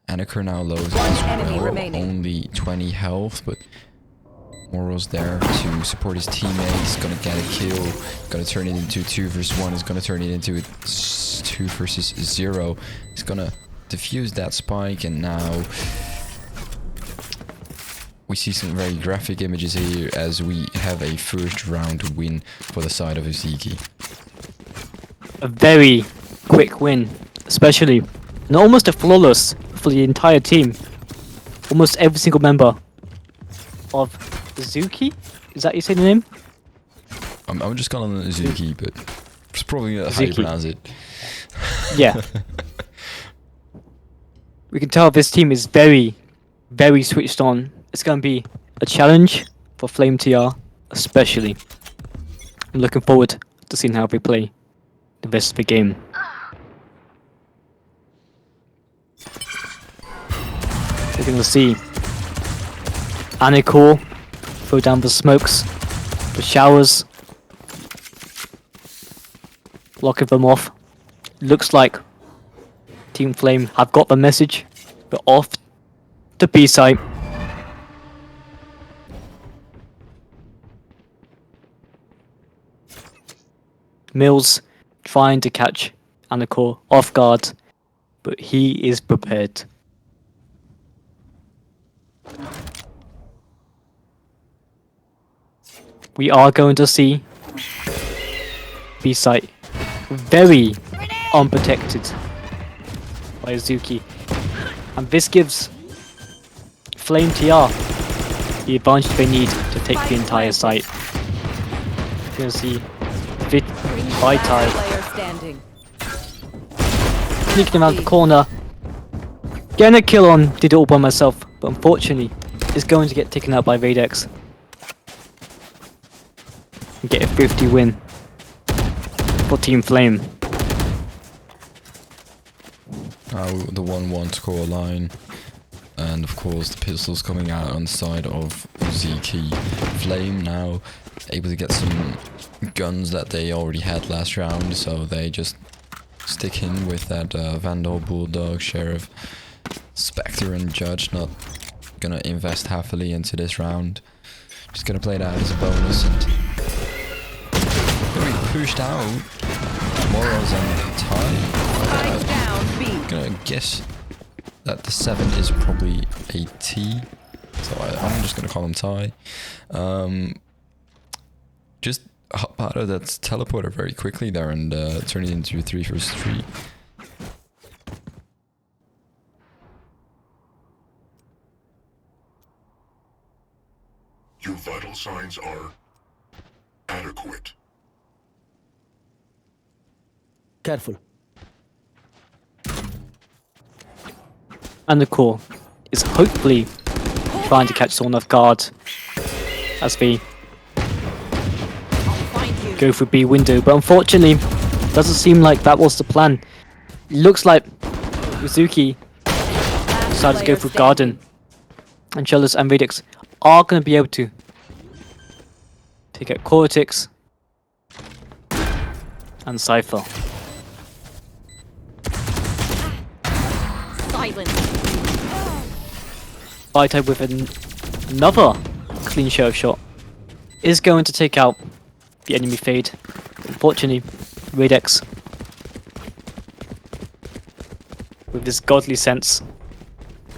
and Anaker now low as enemy well. remaining. Only 20 health, but Moral's there to support his teammate. He's gonna get a kill. Gonna turn it into 2 versus 1. He's gonna turn it into 2 versus 0. He's gonna defuse that spike, and now we see some very graphic images here as we have a first round win for the side of Uziki. A very quick win, especially, and almost a flawless for the entire team. Almost every single member of Zuki, is that you say the name? I'm just calling it Uziki, but it's probably not how you Uziki. pronounce it. Yeah. We can tell this team is very, very switched on. It's going to be a challenge for Flame TR, especially. I'm looking forward to seeing how they play the rest of the game. We're going to see Anikor throw down the smokes, the showers, blocking them off. Looks like Team Flame have got the message, but off to B site. Mills trying to catch Anikor off guard, but he is prepared. we are going to see B site very unprotected by Azuki, and this gives Flame TR the advantage they need to take the entire site. You're gonna see Vitai Player standing. sneaking around the corner, getting a kill on Did It All By Myself, but unfortunately is going to get taken out by Radex and get a 50 win for Team Flame. Now the 1-1 score line, and of course the pistols coming out on the side of Ziki. Flame now able to get some guns that they already had last round, so they just stick in with that Vandal, Bulldog, Sheriff, Spectre and Judge. Not gonna invest heavily into this round, just gonna play it out as a bonus and gonna be pushed out. Moros and Ty. Down B. Gonna guess that the 7 is probably a T, so I'm just gonna call him Ty. Just hop out of that teleporter very quickly there and turn it into 3 vs 3. Your vital signs are adequate. Careful. And the core is hopefully trying to catch someone off guard as they go for B window, but unfortunately doesn't seem like that was the plan. Looks like Uzuki decided to go for Garden, and Chalice and Radix are going to be able to take out Cortex and Cypher. Vitai with another clean sheriff shot is going to take out the enemy Fade. Unfortunately, Radex, with his godly sense,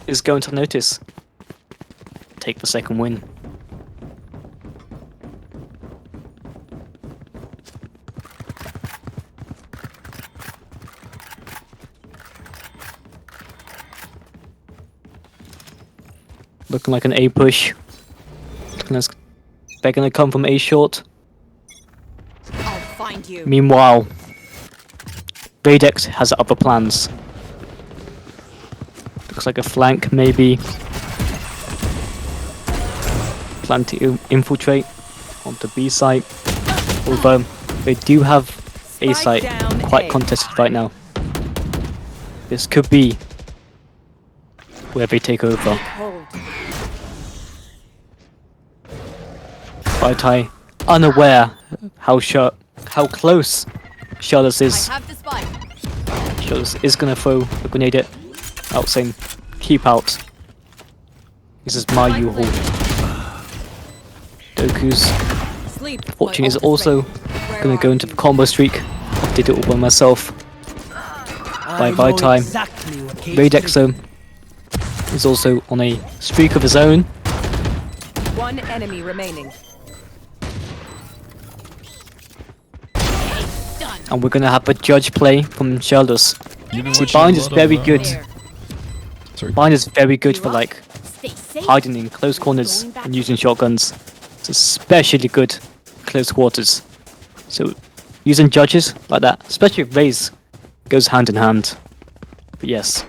is going to notice. Take the second win. Looking like an A push. They're gonna come from A short. I'll find you. Meanwhile, Radex has other plans. Looks like a flank, maybe. Plan to infiltrate onto B site. Although they do have A site quite contested right now. This could be where they take over. Vitai, unaware how close Charlotte is. I have the spike. Charlotte is gonna throw a grenade at out, saying, "Keep out. This is my U-haul." Doku's fortune is also gonna go into the combo streak. I did it all by myself. By Vitai. Radexo is also on a streak of his own. One enemy remaining. And we're gonna have a judge play from Sheldus. See, Bind is very good. Bind is very good for like hiding in close corners and using shotguns. It's especially good close quarters. So using judges like that, especially with Raze, goes hand in hand. But yes.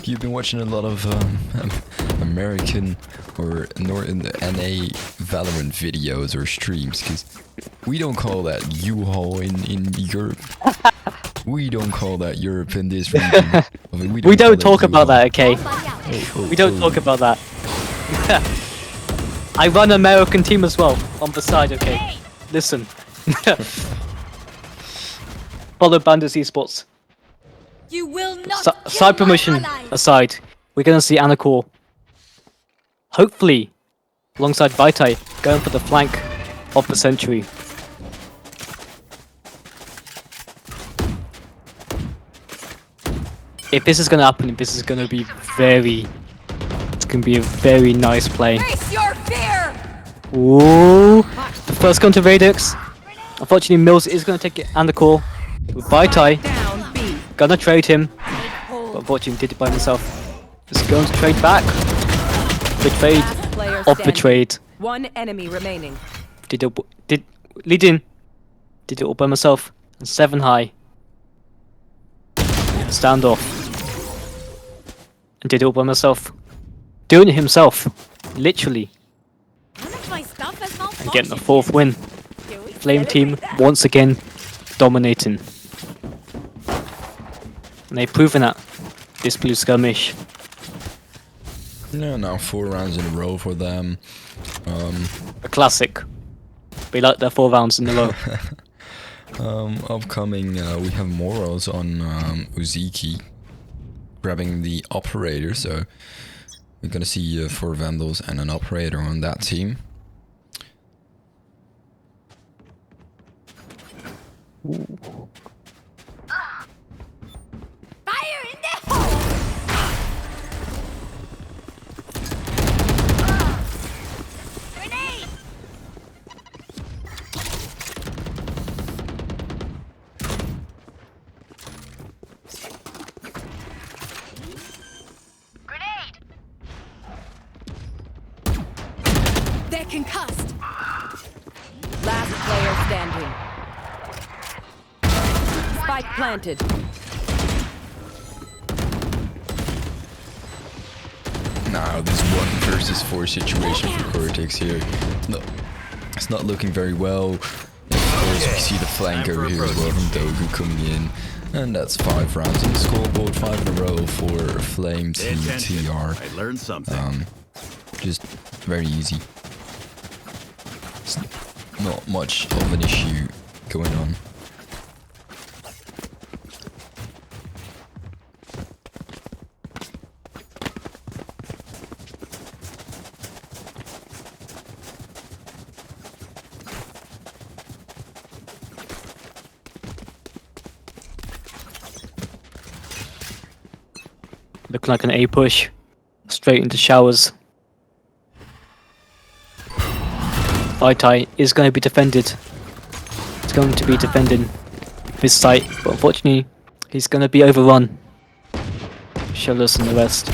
You've been watching a lot of American or NA Valorant videos or streams, because we don't call that U-Haul in Europe. We don't call that Europe in this region. We don't talk about that, okay? We don't talk about that. I run an American team as well, on the side, okay? Listen. Follow Bandits Esports. You will not Side promotion aside, we're gonna see Anakor, hopefully, alongside Vitai, going for the flank of the century. If this is gonna happen, this is gonna be it's gonna be a very nice play. Face your fear. Ooh, the first counter Radix. Unfortunately, Mills is going to take it and the call. With Vaitai, Down B. gonna trade him. But unfortunately, did it by himself. Just going to trade back. The trade Last player of the standing. trade. One enemy remaining. Did lead in. Did it all by myself. And 7 high. Standoff. And did it all by myself. Doing it himself. Literally. And getting the 4th win. Flame team once again dominating. And they've proven that. This blue skirmish. Yeah, now 4 rounds in a row for them. A classic. They like their 4 rounds in a row. Upcoming, we have Moros on Uziki grabbing the operator, so we're gonna see 4 Vandals and an operator on that team. Fire in the hole! Grenade! Grenade! They're concussed. Last player standing. Spike planted. Now this 1 versus 4 situation for Cortex here. No, it's not looking very well. Of course, we see the flank over here as well from Dogu coming in. And that's 5 rounds on the scoreboard, 5 in a row for Flame Team TR. I learned something. Just very easy. It's not much of an issue going on. Looking like an A push. Straight into showers. Vaitai is going to be defended. It's going to be defending this site, but unfortunately, he's going to be overrun. Shellos and the rest.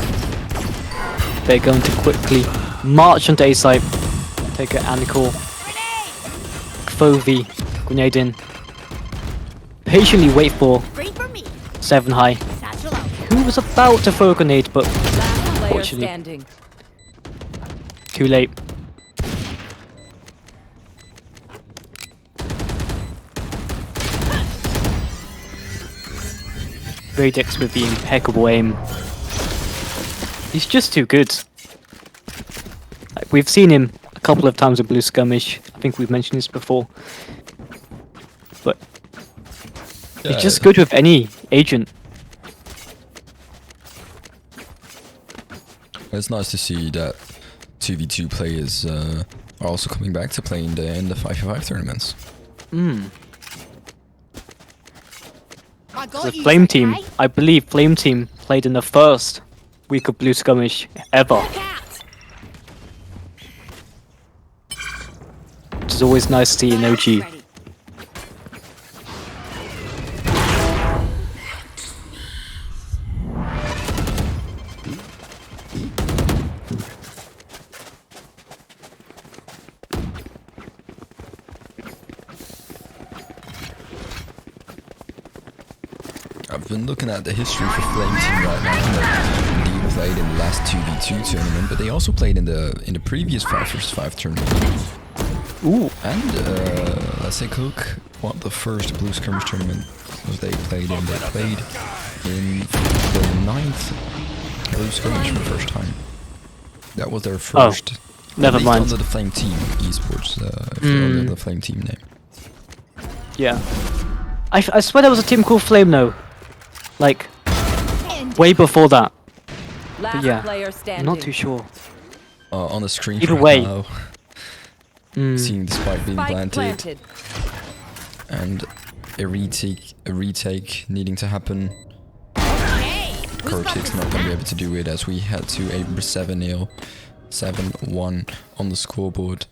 They're going to quickly march onto A site. Take an ankle. Kvovi, grenade in. Patiently wait for Free for me. 7 high. Satchel out. Who was about to throw a grenade, but Last player unfortunately, standing. too late. Radix with the impeccable aim. He's just too good. Like, we've seen him a couple of times with Blue Skirmish. I think we've mentioned this before. But he's just good with any agent. It's nice to see that 2v2 players are also coming back to play in the 5v5 tournaments. I got The you, Flame Team, okay? I believe Flame Team played in the first week of Blue Skirmish ever. Look out. Which is always nice to see an OG. Ready. I've been looking at the history for Flame Team right now. They indeed played in the last 2v2 tournament, but they also played in the previous 5v5 tournament. Ooh, And let's take a look what the first Blue Skirmish tournament was they played in. They played in the 9th Blue Skirmish for the first time. That was their first. never at least mind. Under the Flame Team Esports, if they're under the Flame Team name. Yeah. I swear there was a team called Flame though. Like, way before that. Last yeah, player I'm standing. not too sure. On the screen Either right way. now, Mm. seeing the spike being Spike planted. And a retake needing to happen. Cortex not gonna be able to do it as we had to aim 7-0, 7-1 on the scoreboard.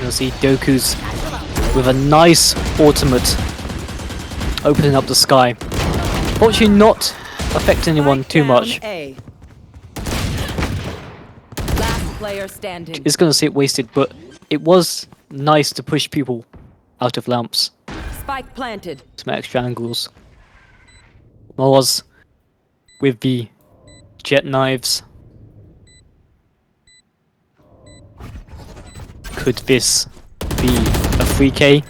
You'll see Doku's with a nice ultimate opening up the sky. Fortunately not affecting anyone Spike too down much. A. Last player standing. It's gonna sit wasted, but it was nice to push people out of lamps. Spike planted. Some extra angles. Was with the jet knives. Could this be a 3K?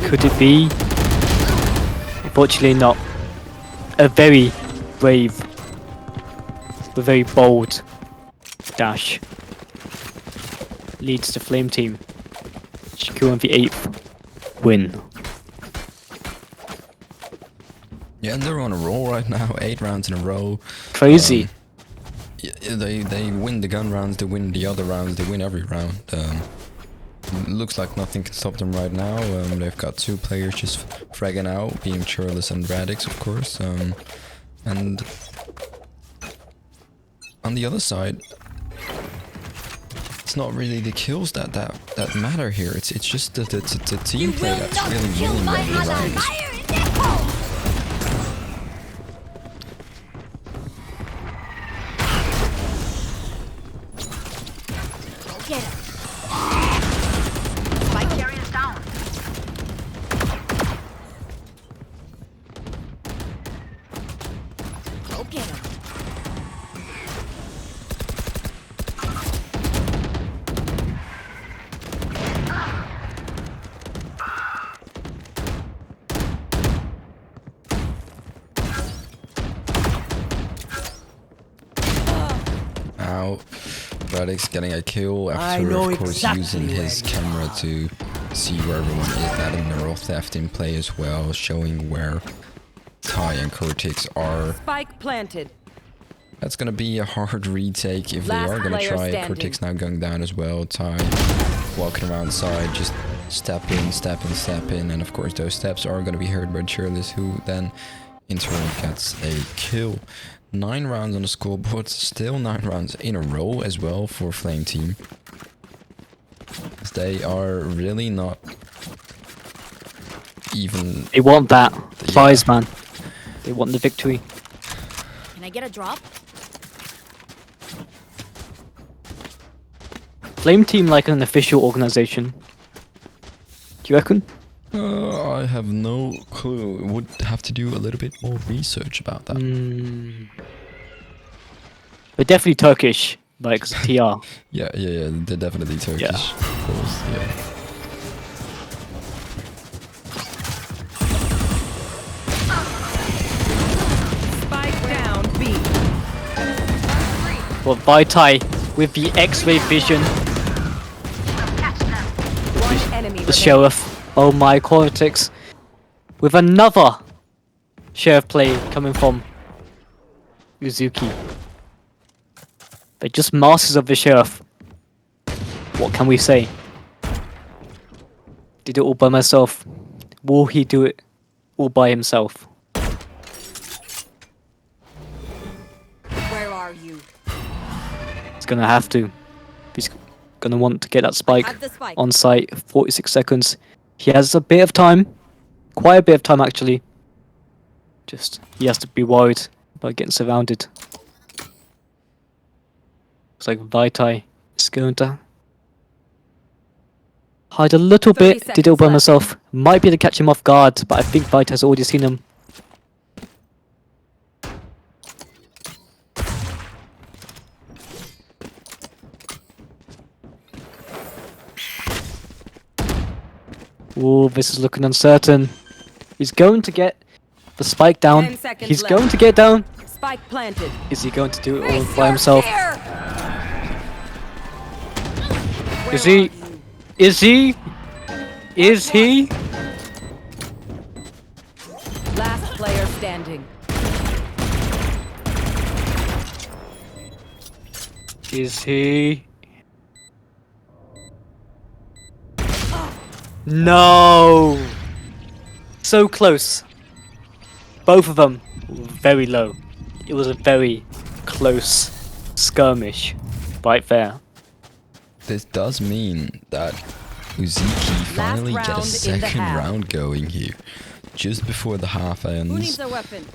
Could it be? Unfortunately not. A very brave, a very bold dash leads the Flame Team, securing the 8th win. Yeah, and they're on a roll right now. 8 rounds in a row. Crazy. They win the gun rounds, they win the other rounds, they win every round. Looks like nothing can stop them right now. They've got 2 players just fragging out, being Churlish and Radix, of course. And on the other side, it's not really the kills that matter here. It's just the team play that's really winning the rounds. Get him. Spike carrier down. Go get him. Ow. Radix getting a kill after, of course, using his camera to see where everyone is. That and neural theft in play as well, showing where Ty and Cortex are. Spike planted. That's gonna be a hard retake if Last they are gonna player try. standing. Cortex now going down as well. Ty walking around side, just step in, step in, step in, and of course those steps are gonna be heard by Churlish, who then in turn gets a kill. 9 rounds on the scoreboard, still 9 rounds in a row as well for Flame Team. They are really not even... They want that prize, man. They want the victory. Can I get a drop? Flame Team like an official organization. Do you reckon? I have no clue. Would have to do a little bit more research about that. They're definitely Turkish, like TR. Yeah, they're definitely Turkish. Yeah. Of course, yeah. Spike down B. But Vaitai with the X-ray vision, One enemy the remaining. sheriff. Oh my, Cortex with another sheriff play coming from Uzuki. They're just masters of the sheriff. What can we say? Did it all by myself. Will he do it all by himself? Where are you? He's gonna have to. He's gonna want to get that spike Have the spike. on site. 46 seconds. He has a bit of time. Quite a bit of time, actually. Just, he has to be worried about getting surrounded. Looks like Vaitai is going to hide a little 30 bit. Did it all by seconds myself. Might be able to catch him off guard, but I think Vaitai's already seen him. Ooh, this is looking uncertain. He's going to get the spike 10 down. seconds He's left. going to get down. Spike planted. Is he going to do it all by himself? Is he? Is he? Is he? Last player standing. Is he? No! So close. Both of them were very low. It was a very close skirmish right there. this does mean that Uziki finally get a round in the second half. round going here. Just before the half Who ends. needs a weapon?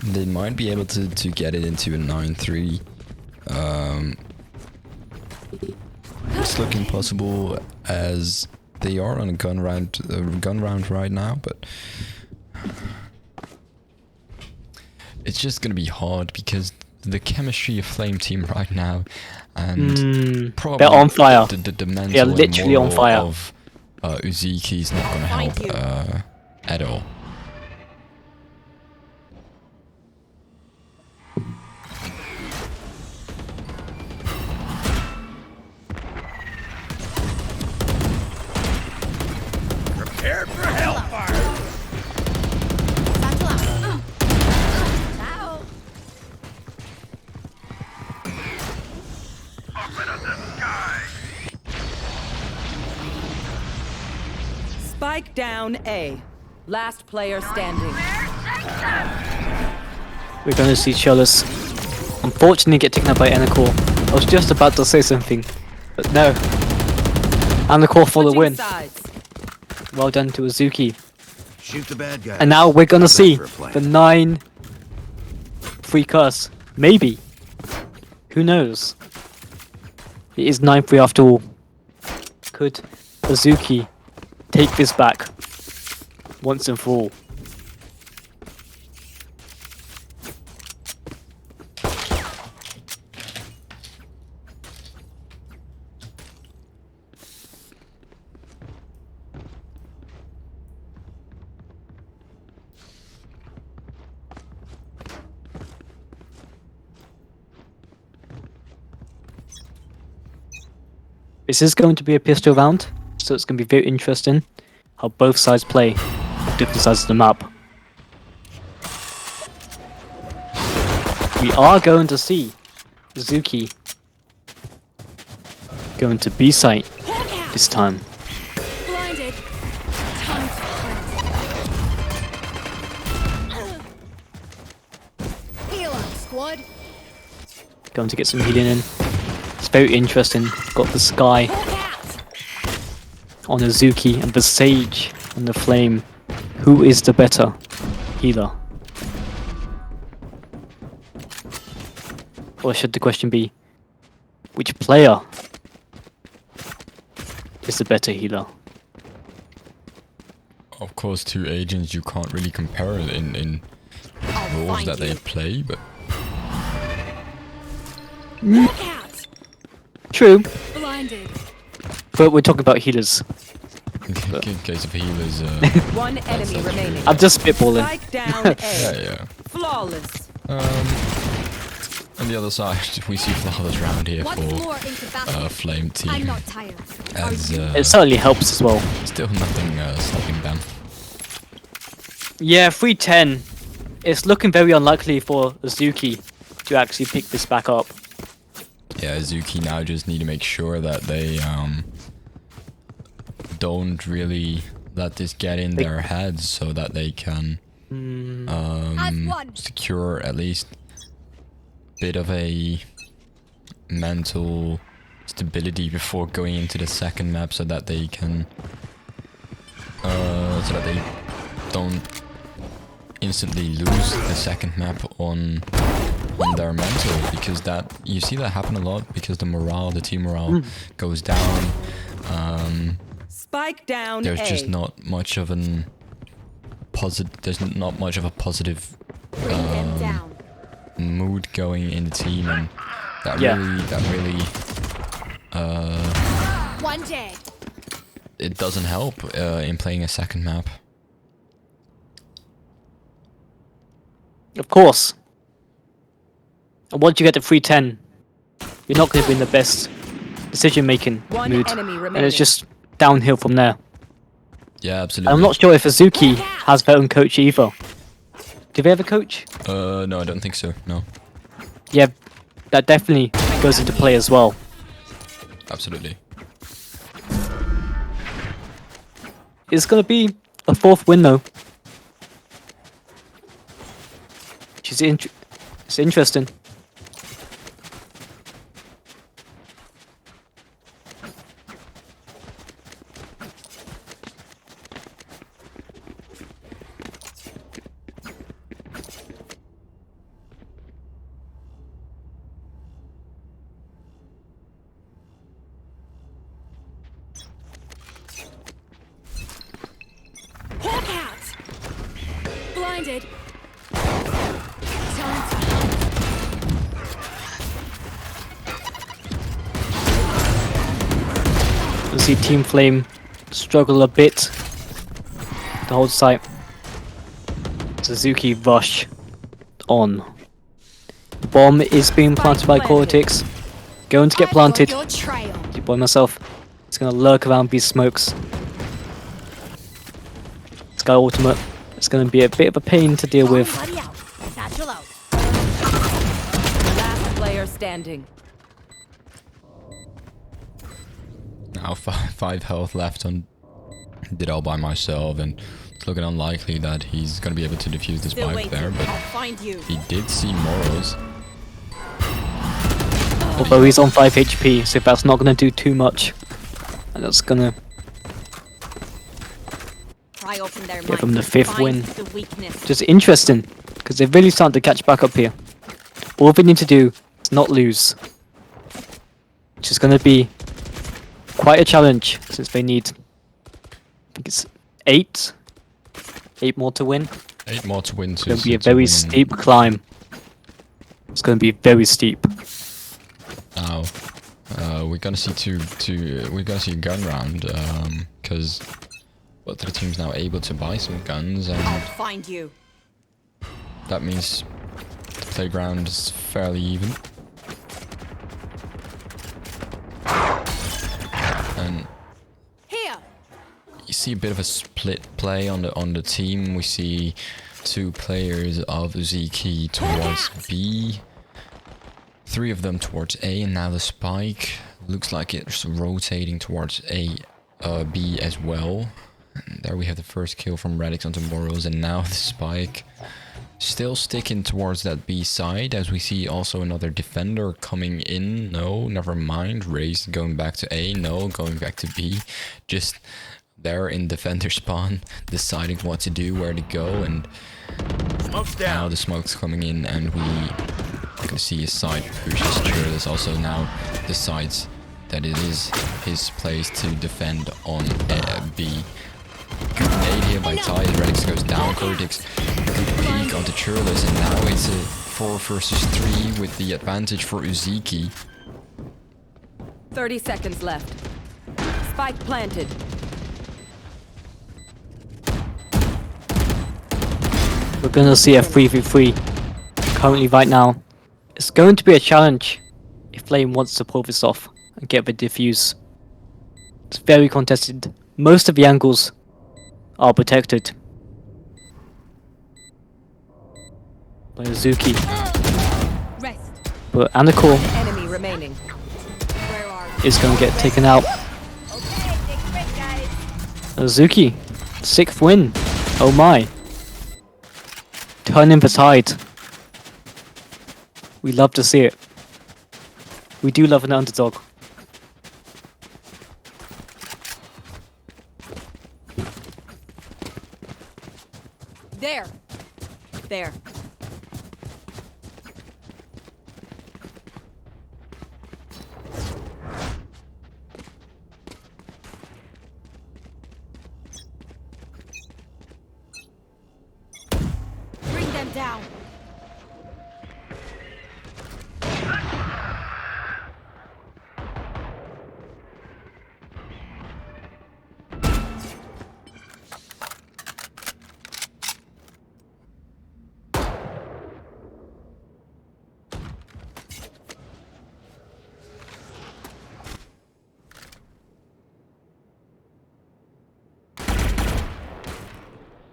They might be able to get it into a 9-3. It's looking possible as they are on a gun round right now, but it's just gonna be hard because the chemistry of Flame Team right now, and probably they're on fire. The mental They're and literally on moral fire. of Uziki is not gonna help Thank you. at all. Prepare for hellfire! Ciao. Open up the sky! Spike down A. Last player standing. We're gonna see Chalice unfortunately get taken out by Anacor. I was just about to say something, but no. Anacor for the Switching win. sides. Well done to Azuki. Shoot the bad guy. And now we're gonna How's that see for a plan? the 9-3 curse. Maybe. Who knows? It is 9-3 after all. Could Azuki take this back once and for all? This is going to be a pistol round, so it's going to be very interesting how both sides play on different sides of the map. We are going to see Zuki going to B site this time. Blinded. Time to hunt. Heal up, squad. Going to get some healing in. It's very interesting. Got the Sky Hawk out. on Azuki and the Sage on the Flame. Who is the better healer? Or should the question be, which player is the better healer? Of course, two agents you can't really compare it in roles find that they you. play, but Hawk out. True, Blinded. but we're talking about healers. in case of healers, One enemy remaining. I'm just spitballing. Spike down A. yeah. Flawless. On the other side, we see flowers around here Once for more into battle. Flame Team. I'm not tired. As It certainly helps as well. still nothing stopping them. Yeah, 310. It's looking very unlikely for Azuki to actually pick this back up. Yeah, Azuki now just need to make sure that they don't really let this get in their heads, so that they can I've won. secure at least a bit of a mental stability before going into the second map, so that they can so that they don't instantly lose the second map on their mental, because that you see that happen a lot, because the team morale goes down. Spike down There's A. just not much of an there's not much of a positive Bring them down. mood going in the team, and that Yeah. really One dead. it doesn't help in playing a second map. Of course. And once you get to 310, you're not going to be in the best decision-making One mood. enemy And remaining. it's just downhill from there. Yeah, absolutely. I'm not sure if Azuki has their own coach either. Do they have a coach? No, I don't think so. No, Yeah, that definitely goes into play as well. absolutely. It's going to be a fourth win though. It's interesting. blinded. You see Team Flame struggle a bit to hold site. Suzuki rush on. The bomb is being planted by Cortex. Going to get planted. Your trail. By myself. It's gonna lurk around these smokes. Sky ultimate. It's gonna be a bit of a pain to deal with. Buddy out. Satchel out. Last player standing. Now 5 health left on. Did all by myself, and it's looking unlikely that he's gonna be able to defuse this Still spike waiting. there. But I'll find you. he did see Moros. Although he's on 5 HP, so that's not gonna do too much. And that's gonna Pry open their give them minds. the 5th Find win. the weakness. Which is interesting, because they're really starting to catch back up here. All they need to do is not lose. Which is gonna be quite a challenge, since they need, I think it's 8 more to win. 8 more to win. It's gonna be a very steep climb. It's gonna be very steep. Now, we're gonna see we're gonna see a gun round, because both of the teams now able to buy some guns, I'll and find you. that means the playground is fairly even. And Here. you see a bit of a split play on the team. We see 2 players of Ziki towards B, 3 of them towards A, and now the spike looks like it's rotating towards B as well. And there we have the first kill from Radix onto Moros, and now the spike still sticking towards that B side, as we see also another defender coming in. No, never mind. Raze going back to A. No, going back to B. Just there in defender spawn, deciding what to do, where to go, and now the smoke's coming in, and we can see a side push. Cheerless also now decides that it is his place to defend on B. Good nade here by Ty. Redix goes down. Cortex, good peek onto Cheerless, and now it's a 4 versus 3 with the advantage for Uziki. 30 seconds left. Spike planted. We're gonna see a 3v3 currently right now. It's going to be a challenge if Flame wants to pull this off and get the diffuse. It's very contested. Most of the angles are protected by Azuki, Rest. but Anakor Enemy remaining. Where are you? is gonna get taken out. Okay, take a break, guys. Azuki, 6th win. Oh my. Turning the tide. We love to see it. We do love an underdog. There. There. Bring them down.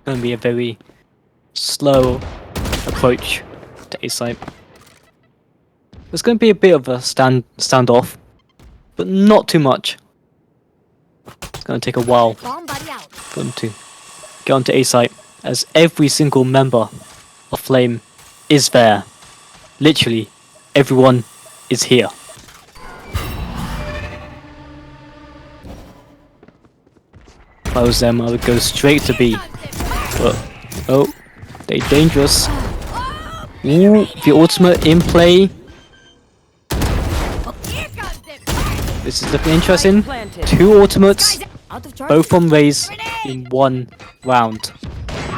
Going to be a very slow approach to A site. There's going to be a bit of a standoff, but not too much. It's going to take a while Bomb buddy out. for them to get onto A site, as every single member of Flame is there. Literally, everyone is here. If I was them, I would go straight to B. But, oh, they're dangerous. Ooh, the ultimate in play. Here comes the This is looking interesting. Planted. 2 ultimates, out of charge. both from Raze in 1 round.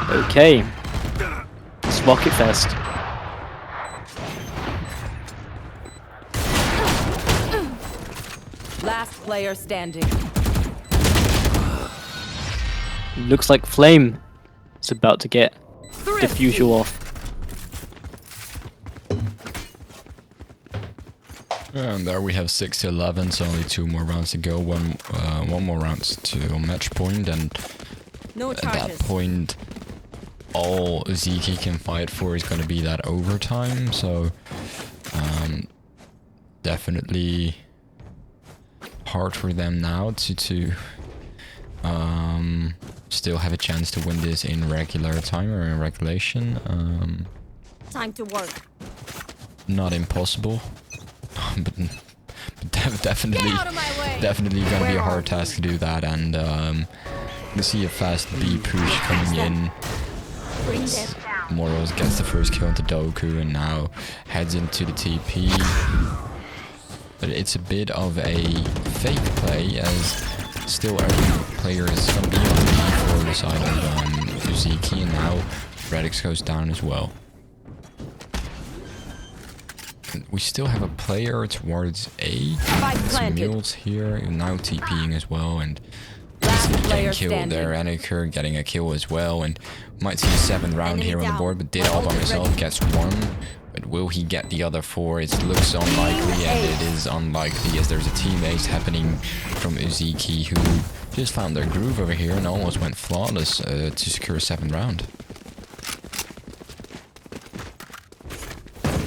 Okay. It's Rocket Fest. Last player standing. Looks like Flame is about to get Diffusal off. And there we have 6-11, so only 2 more rounds to go. One more round to match point, and No at charges. that point, all ZK can fight for is going to be that overtime. So definitely hard for them now to still have a chance to win this in regular time or in regulation. Time to work. Not impossible. but definitely Get out of my way. definitely gonna be a hard task to do that, and we see a fast B push coming in. Bring them. Moros gets the first kill into Doku and now heads into the TP, but it's a bit of a fake play as still every player is gonna be on the for the side of Uziki, and now Radix goes down as well. We still have a player towards A. Spike Some planted. mules here, now TPing as well, and Last getting player killed standing. there. Anaker getting a kill as well, and might see a 7th round Enemy here on the down. board, but did all by himself, gets 1. But will he get the other 4? It looks unlikely, and it is unlikely as there's a team ace happening from Uziki, who just found their groove over here and almost went flawless to secure a 7th round.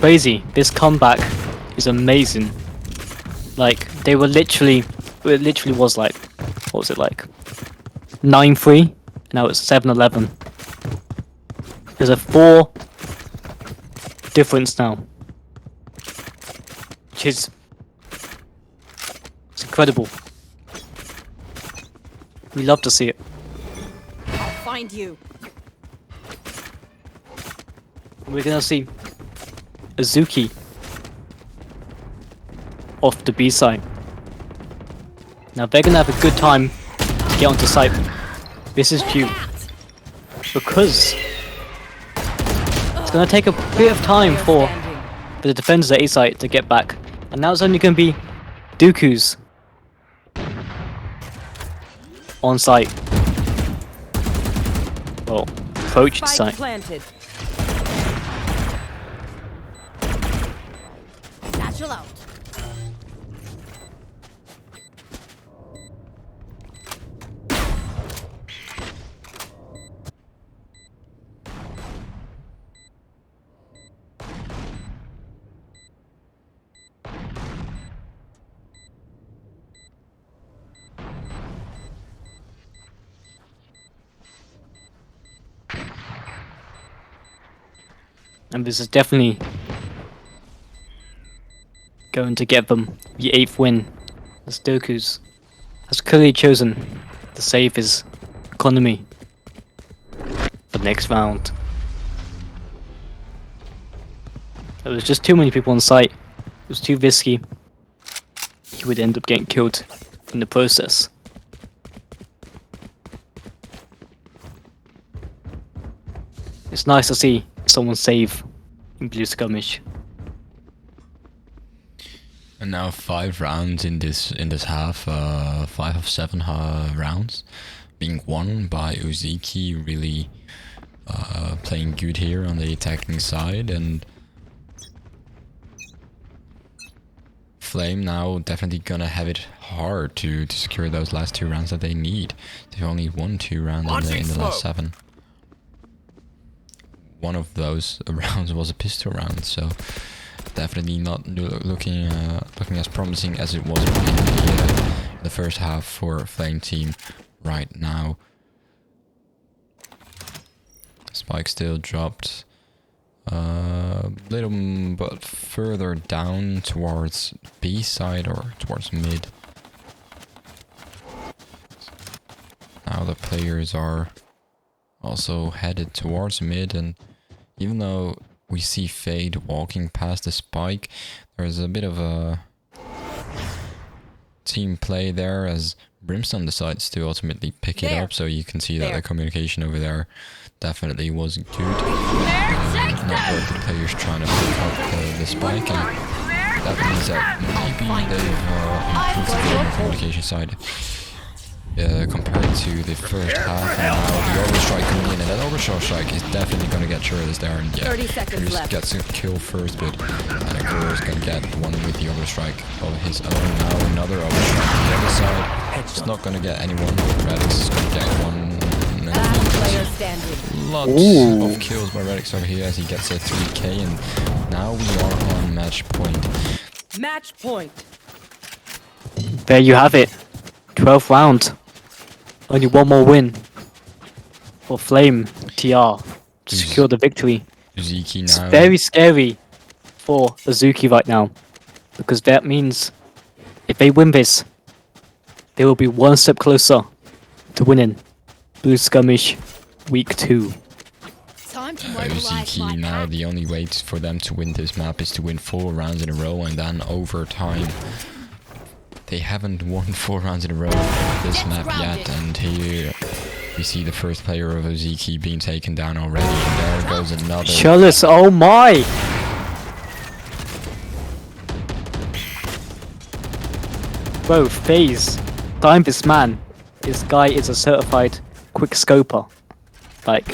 Crazy. This comeback is amazing. Like, they were literally, it literally was like, what was it like? 9-3, now it's 7-11. There's a 4 difference now. Which is, it's incredible. We love to see it. I'll find you. We're gonna see Azuki off the B side. Now they're gonna have a good time to get onto site. This is due because it's gonna take a bit of time for the defenders at A site to get back, and now it's only gonna be Dooku's on site. Well, approach the Spike site. planted. Satchel out. And this is definitely going to get them the 8th win, as Doku's has clearly chosen to save his economy for the next round. There was just too many people on site. It was too risky. He would end up getting killed in the process. It's nice to see someone save in blue skirmish. And now 5 rounds in this half, 5 of 7 rounds being won by Uziki, really playing good here on the attacking side, and Flame now definitely gonna have it hard to secure those last 2 rounds that they need. They've only won 2 rounds in the last 7. One of those rounds was a pistol round, so definitely not looking as promising as it was in the first half for Flame team right now. Spike still dropped a little but further down towards B side or towards mid. Now the players are also headed towards mid, and even though we see Fade walking past the spike, there's a bit of a team play there as Brimstone decides to ultimately pick it up, so you can see that the communication over there definitely was good. not both the players trying to pick up the spike, and that means that maybe they've improved the game on the communication side. Compared to the first half, and now the overstrike coming in, and that overstrike is definitely going to get Churlish there, and yeah, 30 seconds Churlish left. gets a kill first, but Agro is going to get one with the overstrike of his own. Now another overstrike on the other side. It's not going to get anyone. Radix is going to get one. Last player standing. Lots of kills by Radix over here as he gets a 3k, and now we are on match point. Match point. There you have it. 12th round. Only one more win for Flame TR to secure the victory. Uzuki It's now. very scary for Azuki right now, because that means if they win this, they will be one step closer to winning Blue Skirmish Week 2. Time to mobilize Uzuki my now, the only way for them to win this map is to win 4 rounds in a row and then overtime. They haven't won 4 rounds in a row this map yet, and here we see the first player of Uzuki being taken down already, and there goes another. Churlish, oh my! Bro, FaZe, time this man. This guy is a certified quick scoper. Like,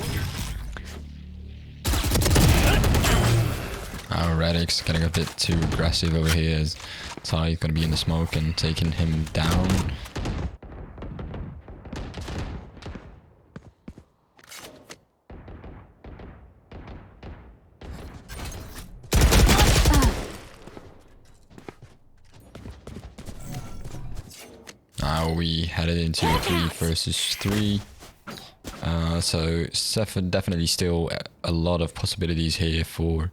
Radix getting a bit too aggressive over here as Ty is going to be in the smoke and taking him down. Now we headed into 3 versus 3. So definitely still a lot of possibilities here for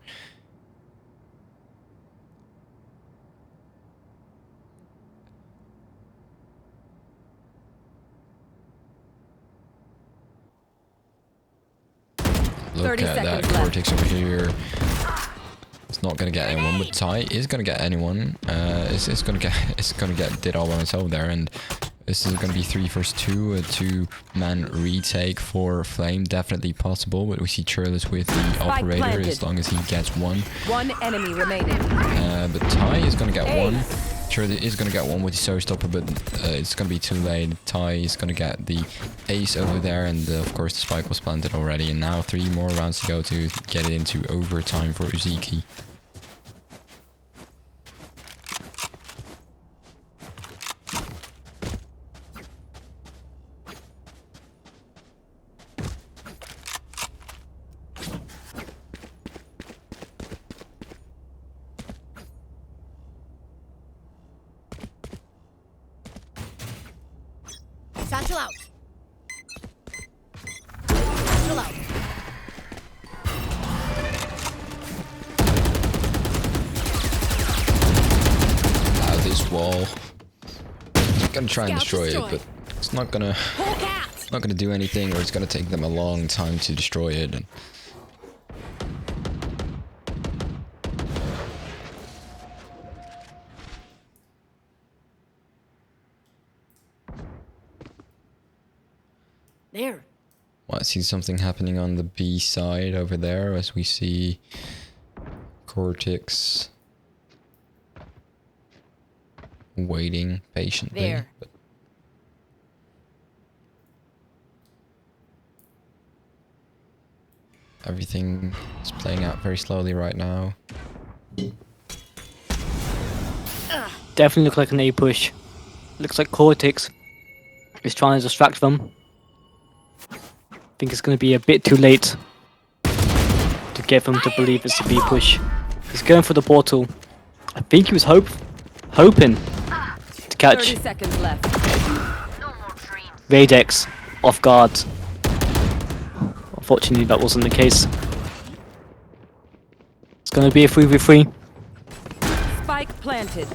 look at that Cortex over here. It's not gonna get anyone, but Ty is gonna get anyone. It's gonna get did all by himself there, and this is gonna be 3 versus 2, a 2-man retake for Flame, definitely possible. But we see Churlish with the operator as long as he gets one. One enemy remaining. But Ty is gonna get one. Churlish is gonna get one with the Surge Stopper, but it's gonna be too late. Ty is gonna get the ace over there, and of course the spike was planted already. And now 3 more rounds to go to get it into overtime for Uzuki. Satchel out. Satchel out. Now this wall, I'm gonna try and destroy it, but it's not gonna do anything, or it's gonna take them a long time to destroy it. And There. well, I see something happening on the B side over there as we see Cortex waiting patiently. There. But everything is playing out very slowly right now. definitely look like an A push. Looks like Cortex is trying to distract them. I think it's going to be a bit too late to get them to believe it's a B push. He's going for the portal. I think he was hoping to catch 30 seconds left. Radex off guard. Unfortunately, that wasn't the case. It's going to be a 3v3. Spike planted.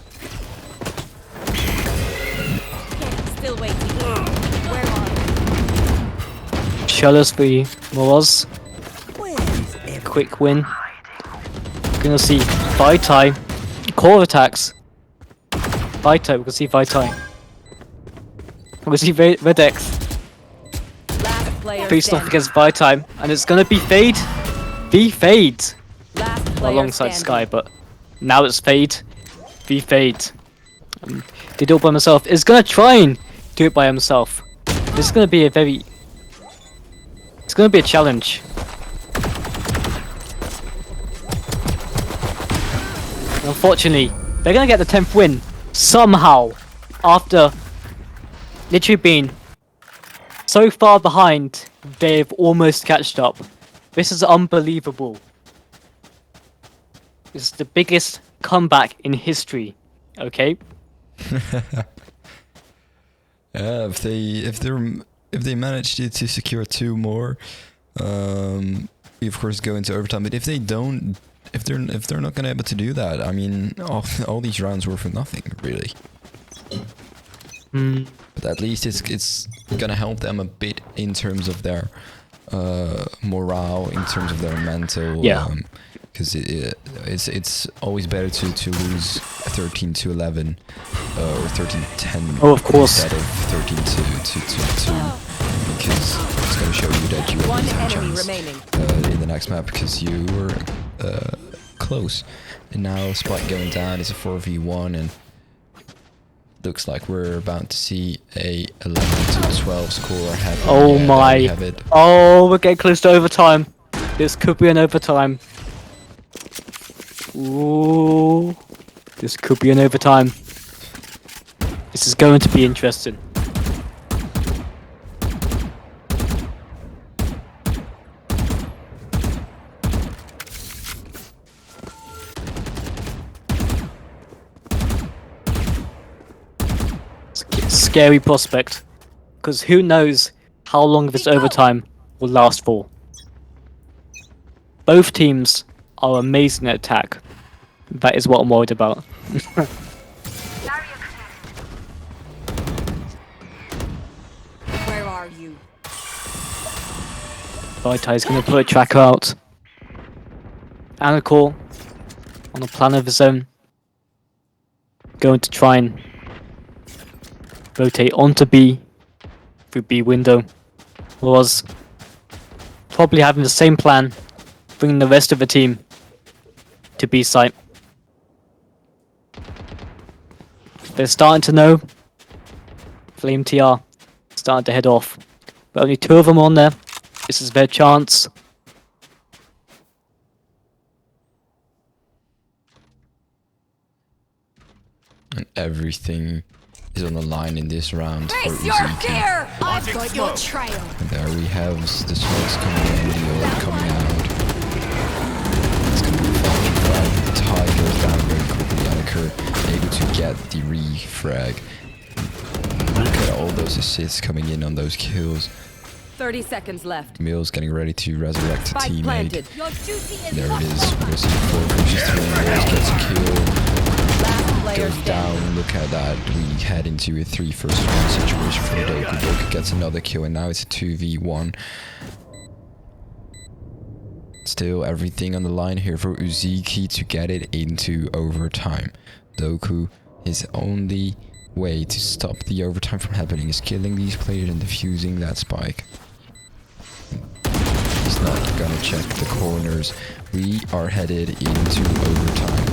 Still waiting. Where are you? Churlish v Moraz. Quick win. Gonna see Vaitai. Core attacks. Vaitai, we can see Vaitai. We can see Redex Last player faced off standing. against Vaitai. And it's gonna be Fade V Fade Last player alongside standing. Sky, but now it's Fade. V Fade. Did it all by himself. Is gonna try and do it by himself. This is gonna be a very. It's gonna be a challenge. Unfortunately, they're gonna get the 10th win somehow after literally being so far behind. They've almost catched up. This is unbelievable. This is the biggest comeback in history. Okay. Yeah, if they manage to secure 2 more, we of course go into overtime. But if they don't, if they're not gonna be able to do that, I mean, all these rounds were for nothing, really. But at least it's gonna help them a bit in terms of their morale, in terms of their mental. Yeah. Because it's always better to lose 13-11 or 13-10. Oh, of course. Instead of 13-2, because it's going to show you that you at One least have a enemy chance remaining. in the next map, because you were close. And now Spike going down is a 4v1, and looks like we're about to see a 11-12 score happen. Oh Yeah, there my. we have it. Oh, we're getting close to overtime. This could be an overtime. Ooh. This could be an overtime. This is going to be interesting. Scary prospect. Because who knows how long this overtime will last for. Both teams are amazing at attack. That is what I'm worried about. Where are you? Vaitai going to put a tracker out. Anacor on the plan of his own. Going to try and rotate onto B through B window. Was probably having the same plan, bringing the rest of the team to B site. They're starting to know. Flame TR starting to head off. But only 2 of them on there. This is their chance. And everything is on the line in this round for Face your Uzi. fear! I've got your trail. And there we have the smokes coming in, the ult coming out. It's gonna be 5v5. The tie goes down very quickly. Anchor able to get the refrag. Look at all those assists coming in on those kills. 30 seconds left. Mills getting ready to resurrect a Spike teammate. planted. Your duty is There it not is. over. We'll see 4 pushes through. Mills gets a kill. Last player Goes standing. down. Look at that. We head into a 3 versus 1 situation for Doku. Doku gets another kill, and now it's a 2v1. Still everything on the line here for Uziki to get it into overtime. Doku, his only way to stop the overtime from happening is killing these players and defusing that spike. He's not gonna check the corners. We are headed into overtime.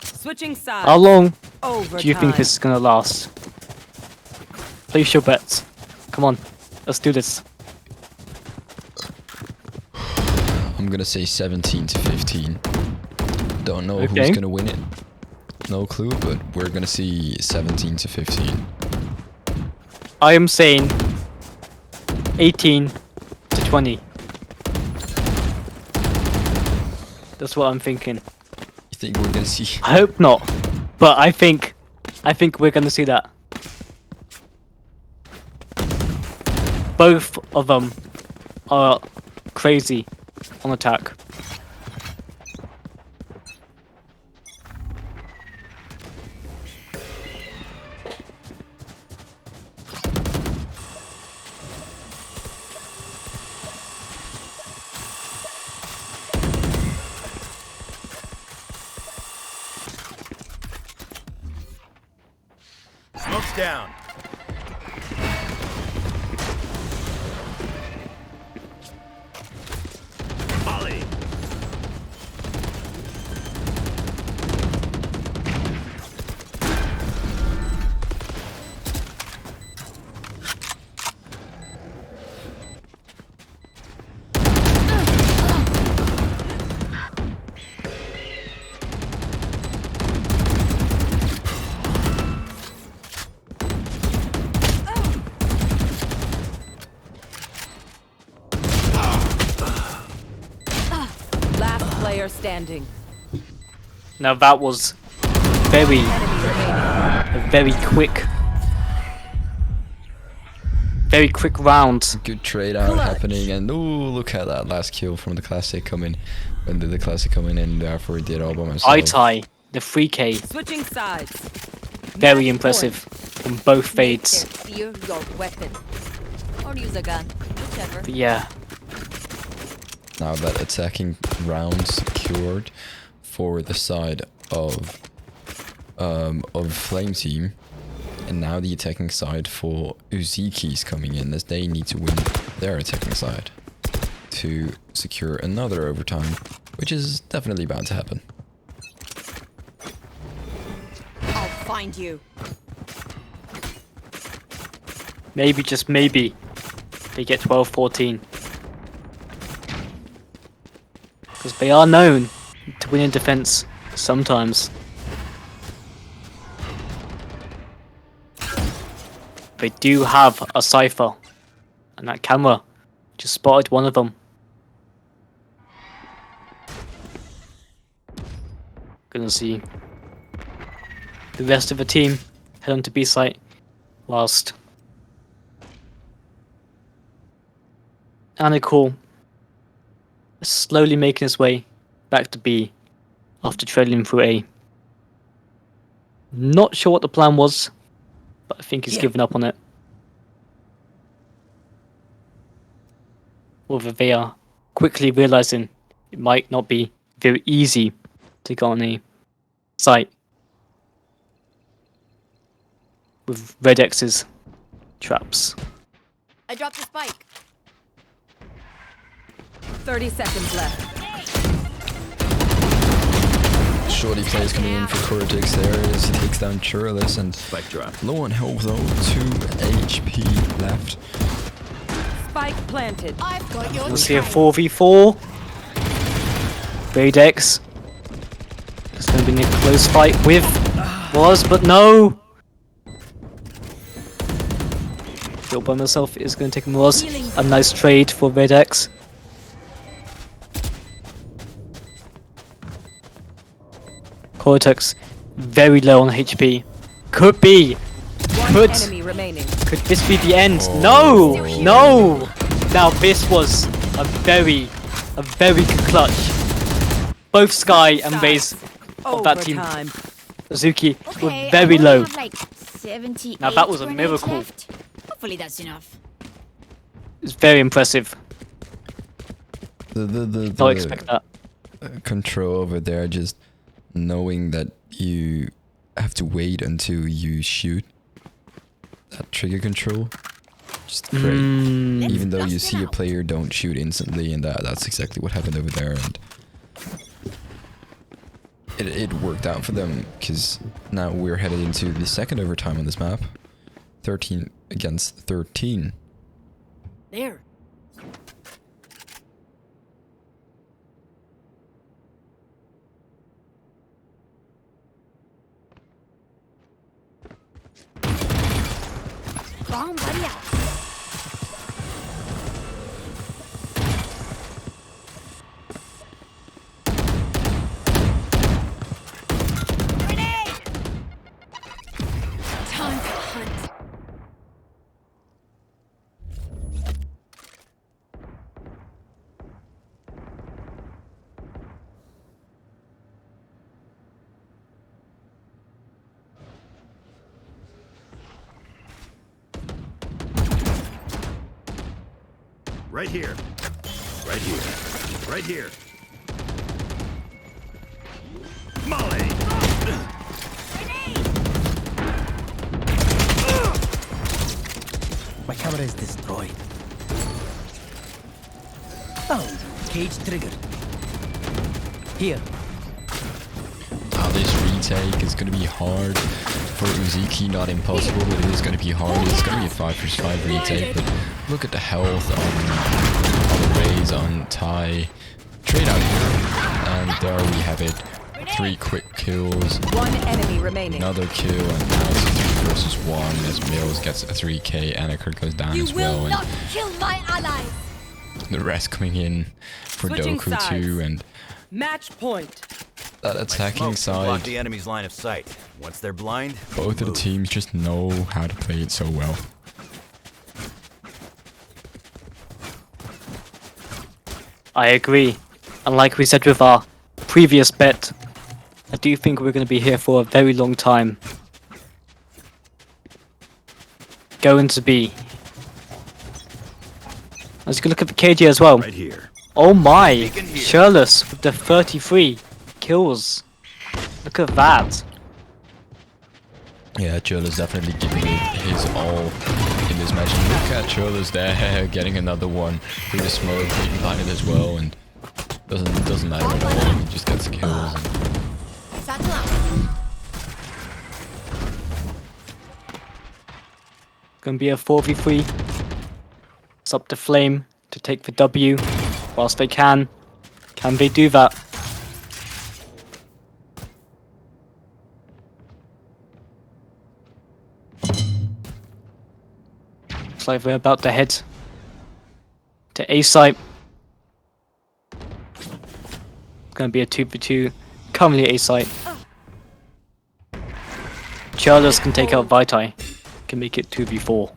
Switching sides. How long Overtime. do you think this is going to last? Place your bets. Come on, let's do this. I'm gonna say 17-15. Don't know Okay. who's gonna win it. No clue, but we're gonna see 17-15. I am saying 18-20. That's what I'm thinking. You think we're gonna see? I hope not, but I think we're gonna see that. Both of them are crazy on attack. Smoke's down. player standing. Now that was very, Enemy remaining. a very quick round. Good trade out happening, and ooh, look at that last kill from the classic coming. When did the classic coming in? Therefore, he did all by myself. I-tie, the 3K, Switching sides. very Match impressive point. from both Make fades. their fear your weapon. Or use a gun, whichever. But yeah, Now that attacking round secured for the side of Flame Team, and now the attacking side for Uziki's coming in, as they need to win their attacking side to secure another overtime, which is definitely bound to happen. I'll find you. maybe, just maybe, they get 12-14. Because they are known to win in defense sometimes. They do have a Cypher, and that camera just spotted one of them. Gonna see the rest of the team head on to B site whilst Anacore is slowly making his way back to B after trailing through A. Not sure what the plan was, but I think he's given up on it. Whether they are quickly realizing it might not be very easy to go on a site with Red X's traps. I dropped the spike. 30 seconds left. Shorty plays coming in for Cortex there as he takes down Churlis, and low on health though, 2 HP left. Spike planted. I've got your We'll see a 4v4. Red X. It's going to be a close fight with was, but no! Still by myself is going to take him was. A nice trade for Red X. Cortex very low on HP. Could be. One enemy remaining. Could this be the end? No! No! Now this was a very good clutch. Both Sky and Raze of that team, Overtime. Azuki, Okay, were very I low. only have like 78 Now that was a grenades miracle. left. Hopefully that's enough. It's very impressive. The Don't expect that. control over there, just knowing that you have to wait until you shoot. That trigger control, just great. Even though you see a player don't shoot instantly, and that's exactly what happened over there, and it worked out for them, because now we're headed into the second overtime on this map. 13 against 13. There. Bomb buddy out. Grenade! Time to hunt. Right here. Right here. Right here. Molly! My camera is destroyed. Found. Cage triggered. Here. Now this retake is going to be hard for Uziki, not impossible, but it is going to be hard. It's going to be a 5 vs 5 retake, but look at the health on the Raze, on Tai. Trade out here, and there we have it. 3 quick kills, One enemy remaining. another kill, and now it's 3 versus 1 as Mills gets a 3k, and Anakurt goes down You as will well. not kill my allies. And the rest coming in for Switching Doku too, sides. and Match point. that attacking Smoke will block side. the enemy's line of sight. Once they're blind, Both of the move. teams just know how to play it so well. I agree. And like we said with our previous bet, I do think we're going to be here for a very long time. Going to be. Let's go look at the KJ as well. Right here. Oh my! Beacon here. Shirless with the 33 kills. Look at that. Yeah, Chola's definitely giving it his all in this match. And look at Chola's there, getting another one through the smoke, being blinded as well, and doesn't matter at all. He just gets kills. And Satchel out. Gonna be a 4v3. It's up to Flame to take the W whilst they can. Can they do that? Looks like we're about to head to A site. It's gonna be a 2v2. Currently A site. Charles can take out Vitae. Can make it 2v4.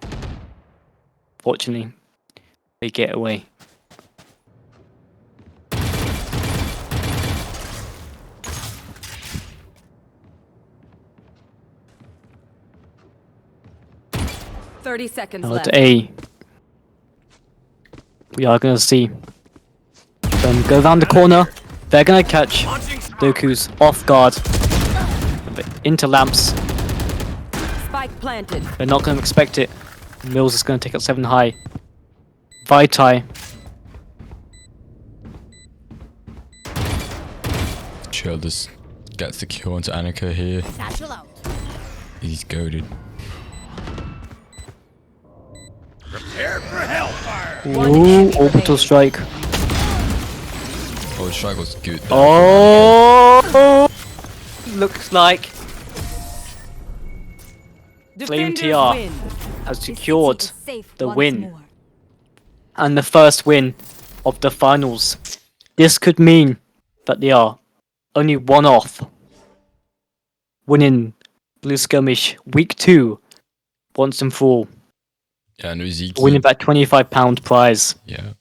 Fortunately, they get away. Thirty seconds Now left. at A, we are gonna see them go around the corner. They're gonna catch Doku's off guard. Into lamps. Spike planted. They're not gonna expect it. Mills is gonna take out 7 high. Vitae. Chola's gets the kill onto Annika here. Satchel out. He's goaded. Prepare for hellfire. Ooh, orbital strike. Oh, the strike was good. Oh! Looks like Flame Defenders TR win. has secured Safe the once win. more. and the first win of the finals. This could mean that they are only one off winning Blue Skirmish Week 2 once and for all. Yeah, and Uziki. Winning that £25 prize. Yeah.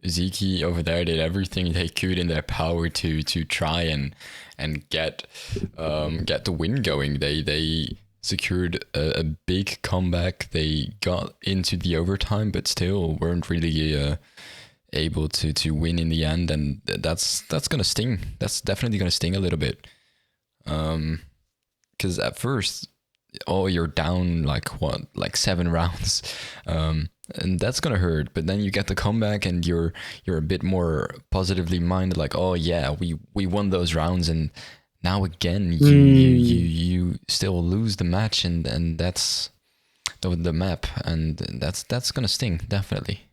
Uziki over there did everything they could in their power to try and get the win going. They secured a big comeback. They got into the overtime, but still weren't really able to win in the end, and that's gonna sting. That's definitely gonna sting a little bit. Because at first, you're down like 7 rounds, and that's gonna hurt. But then you get the comeback, and you're a bit more positively minded, like, oh yeah, we won those rounds, and now again you still lose the match, and that's the map, and that's gonna sting definitely.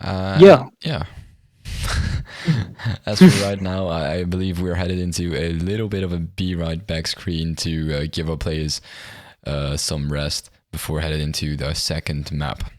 Yeah. As for right now, I believe we're headed into a little bit of a be right back screen to give our players some rest before headed into the second map.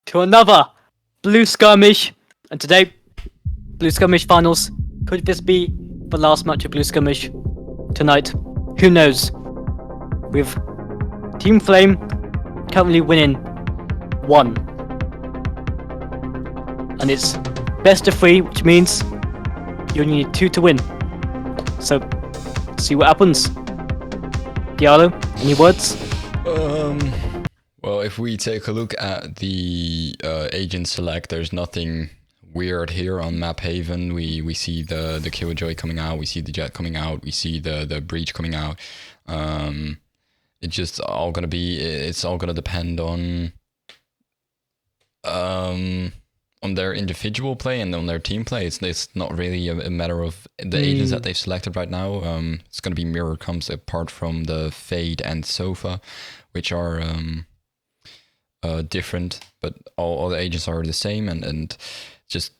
to another Blue Skirmish. And today, Blue Skirmish finals. Could this be the last match of Blue Skirmish tonight? Who knows? With Team Flame currently winning 1. And it's best of 3, which means you only need 2 to win. So, see what happens. Diallo, any words? Well, if we take a look at the agent select, there's nothing weird here on Map Haven. We see the Killjoy coming out, we see the Jet coming out, we see the Breach coming out. It's just all gonna be. It's all gonna depend on their individual play and on their team play. It's not really a matter of the agents that they've selected right now. It's gonna be mirror comps apart from the Fade and Sofa, which are different, but all the agents are the same, and just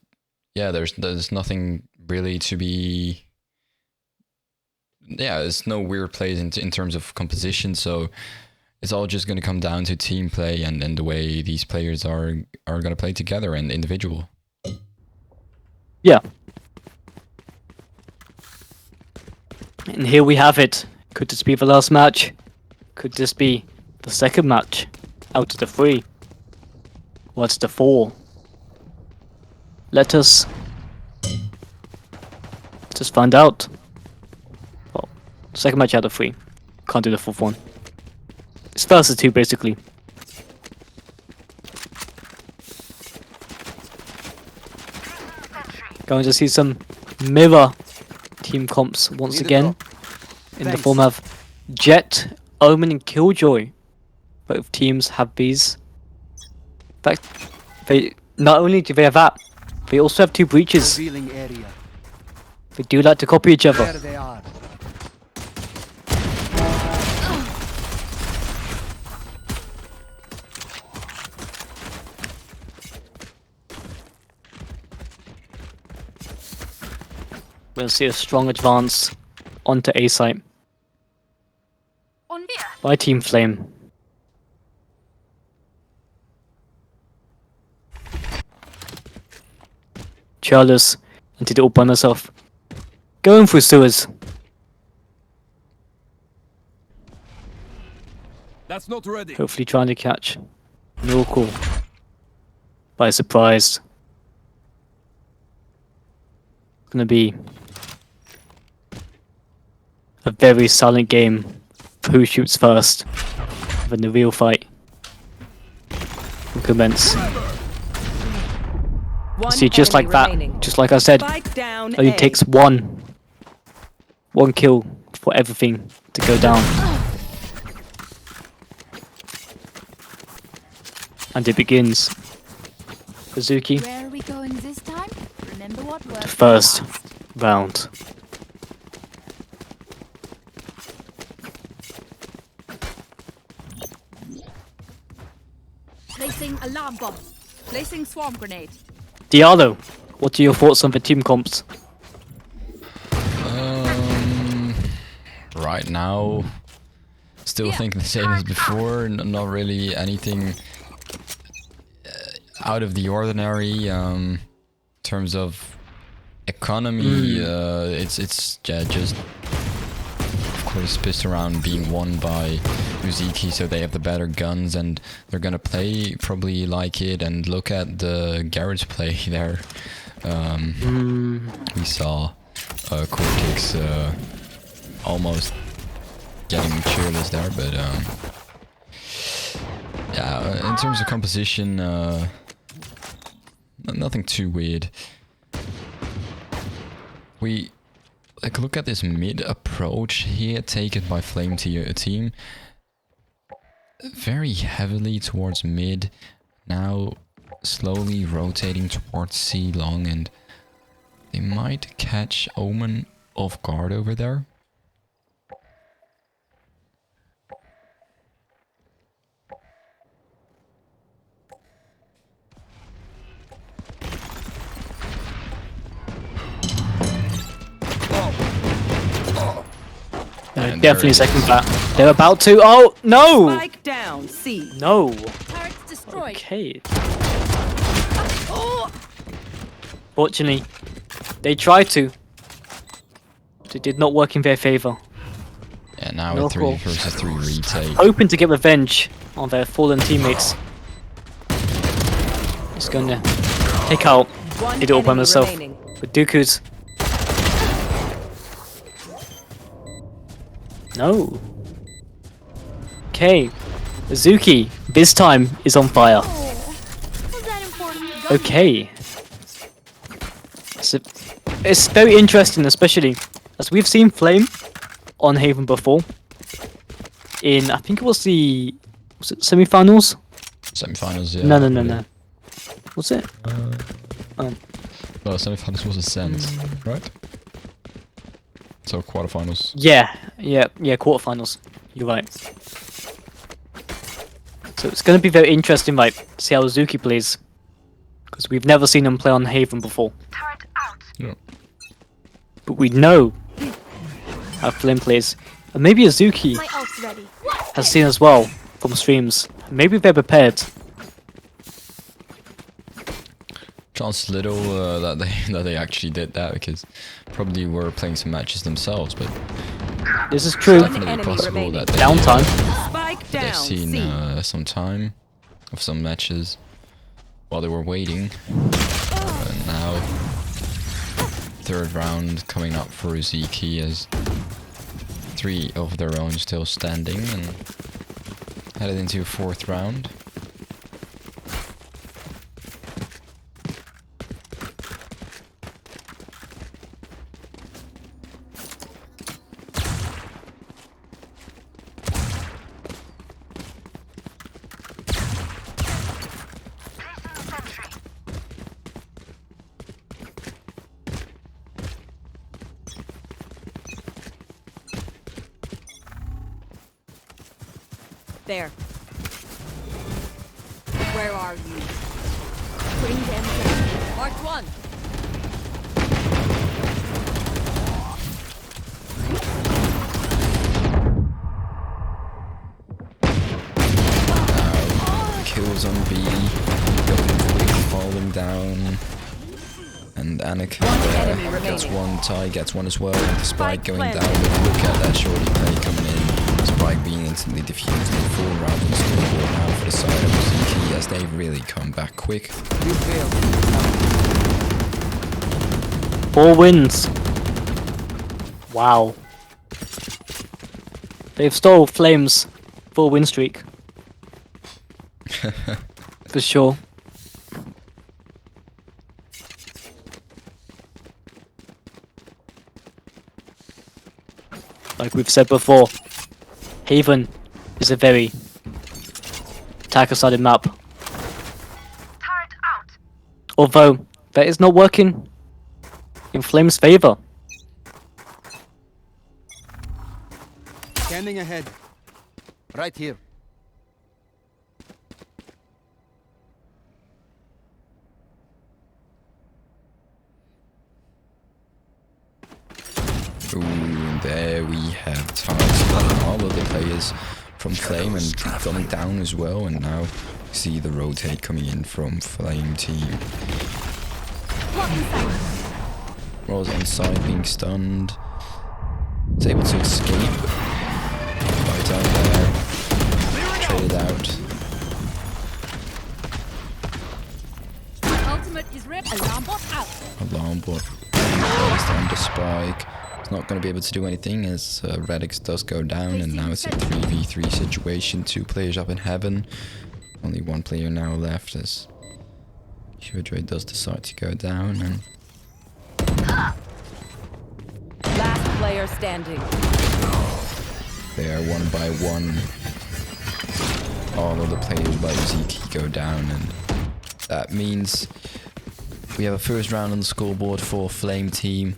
there's nothing really to be. Yeah, there's no weird plays in terms of composition, so it's all just going to come down to team play and the way these players are going to play together and individual. Yeah. And here we have it. Could this be the last match? Could this be the second match out of the 3? What's the 4? Let us just find out. Well, second match out of 3. Can't do the 4th one. It's versus 2 basically. Going to see some mirror team comps once again in the form of Jet, Omen, and Killjoy. Both teams have these. In fact, they not only do they have that, they also have 2 breaches. Revealing area. They do like to copy each other. There they are. We'll see a strong advance onto A site On mir. by Team Flame. Charles, and did it all by myself. Going through sewers. That's not ready. Hopefully trying to catch Miracle by surprise. Gonna be a very silent game for who shoots first. Then the real fight will commence. See, just like that, just like I said, only takes one kill for everything to go down. And it begins. Kazuki, Where are we going this time? Remember what worked the first round. Placing alarm bomb. Placing swarm grenade. Diallo, what are your thoughts on the team comps? Right now, still thinking the same as before. Not really anything out of the ordinary. In terms of economy, it's just of course pissed around being won by Uziki, so they have the better guns and they're gonna play probably like it. And look at the garage play there. We saw Cortex almost getting cheerless there, but yeah, in terms of composition, nothing too weird. We look at this mid approach here taken by Flame team. Very heavily towards mid, now slowly rotating towards C long, and they might catch Omen off guard over there. Definitely second bat. They're about to. Oh no! Spike down, C. No. Turrets destroyed. destroyed. Okay. Fortunately, they tried to. But it did not work in their favor. Yeah, now No a 3 call. versus 3 retake. Hoping to get revenge on their fallen teammates. Just gonna take out One it all by enemy myself remaining. with Dooku's. No. Okay. Azuki, this time is on fire. Was that important? Okay. So, it's very interesting, especially as we've seen Flame on Haven before. In, I think it was it semi-finals? Semi-finals, yeah. No. Was it? No, semi-finals was a sense, right? So quarterfinals. Yeah, quarterfinals. You're right. So it's going to be very interesting, right, to see how Azuki plays. Because we've never seen him play on Haven before. Turret out. Yeah. But we know how Flame plays. And maybe Azuki My ult's ready. has seen as well from streams. Maybe they're prepared. Chance little that they actually did that, because probably were playing some matches themselves, but This is true. definitely enemy possible remaining. that they, Downtime. Spike they've down. seen C. some time of some matches while they were waiting. And now third round coming up for Ziki as 3 of their own still standing and headed into fourth round. There. Where are you? Bring them down. Mark 1. Kills on B, going quick, falling down, and Anakin there gets one, Ty gets one as well, and the Spike going down. Look at that shorty play coming in, Spike being instantly defused in the 4 round on the scoreboard now for the side of Ziki as they really come back quick. You failed. 4 wins. Wow. They've stole Flame's 4 win streak. For sure. Like we've said before, Haven is a very attacker-sided map. Turret out. Although, that is not working in Flame's favor. Scanning ahead. Right here. Ooh, there we have targeted all of the players from Flame and coming down as well, and now see the rotate coming in from Flame team. Rolls inside being stunned. Is able to escape. Right out there. Traded out. Ultimate is ready. Alarm bot out. Alarm bot placed on the Spike. It's not going to be able to do anything as Radix does go down, and now it's a 3v3 situation. 2 players up in heaven. Only 1 player now left as Shivadre does decide to go down, and Last player standing. they are 1 by 1. All of the players by Ziki go down, and that means we have a first round on the scoreboard for Flame team.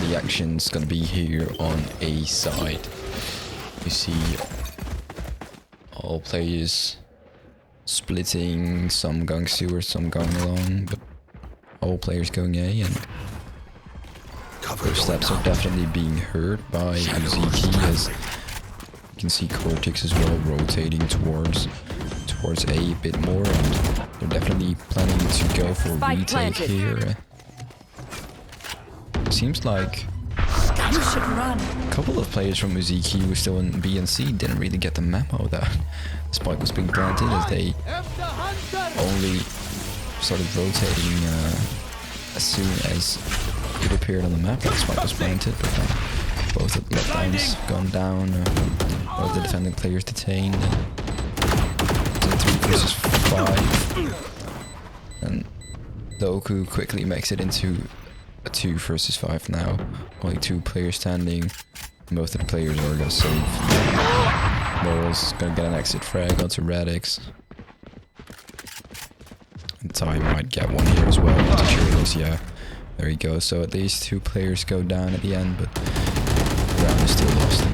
the action's gonna be here on A side. You see all players splitting, some going sewer, some going along, but all players going A, and those steps are definitely being heard by Ziki, as you can see Cortex as well rotating towards A bit more, and they're definitely planning to go for a retake here. Seems like You should run. a couple of players from Uziki who were still in B and C didn't really get the memo that the spike was being planted, as they only started rotating as soon as it appeared on the map that the spike was planted. But both the lockdowns gone down, both the defending players detained. So 3 versus 5, and Doku quickly makes it into a 2 versus 5 now. Only 2 players standing. Most of the players are gonna save. Moral's gonna get an exit frag onto Radix. And Ty might get one here as well. Yeah, there he goes. So at least 2 players go down at the end, but the round is still lost.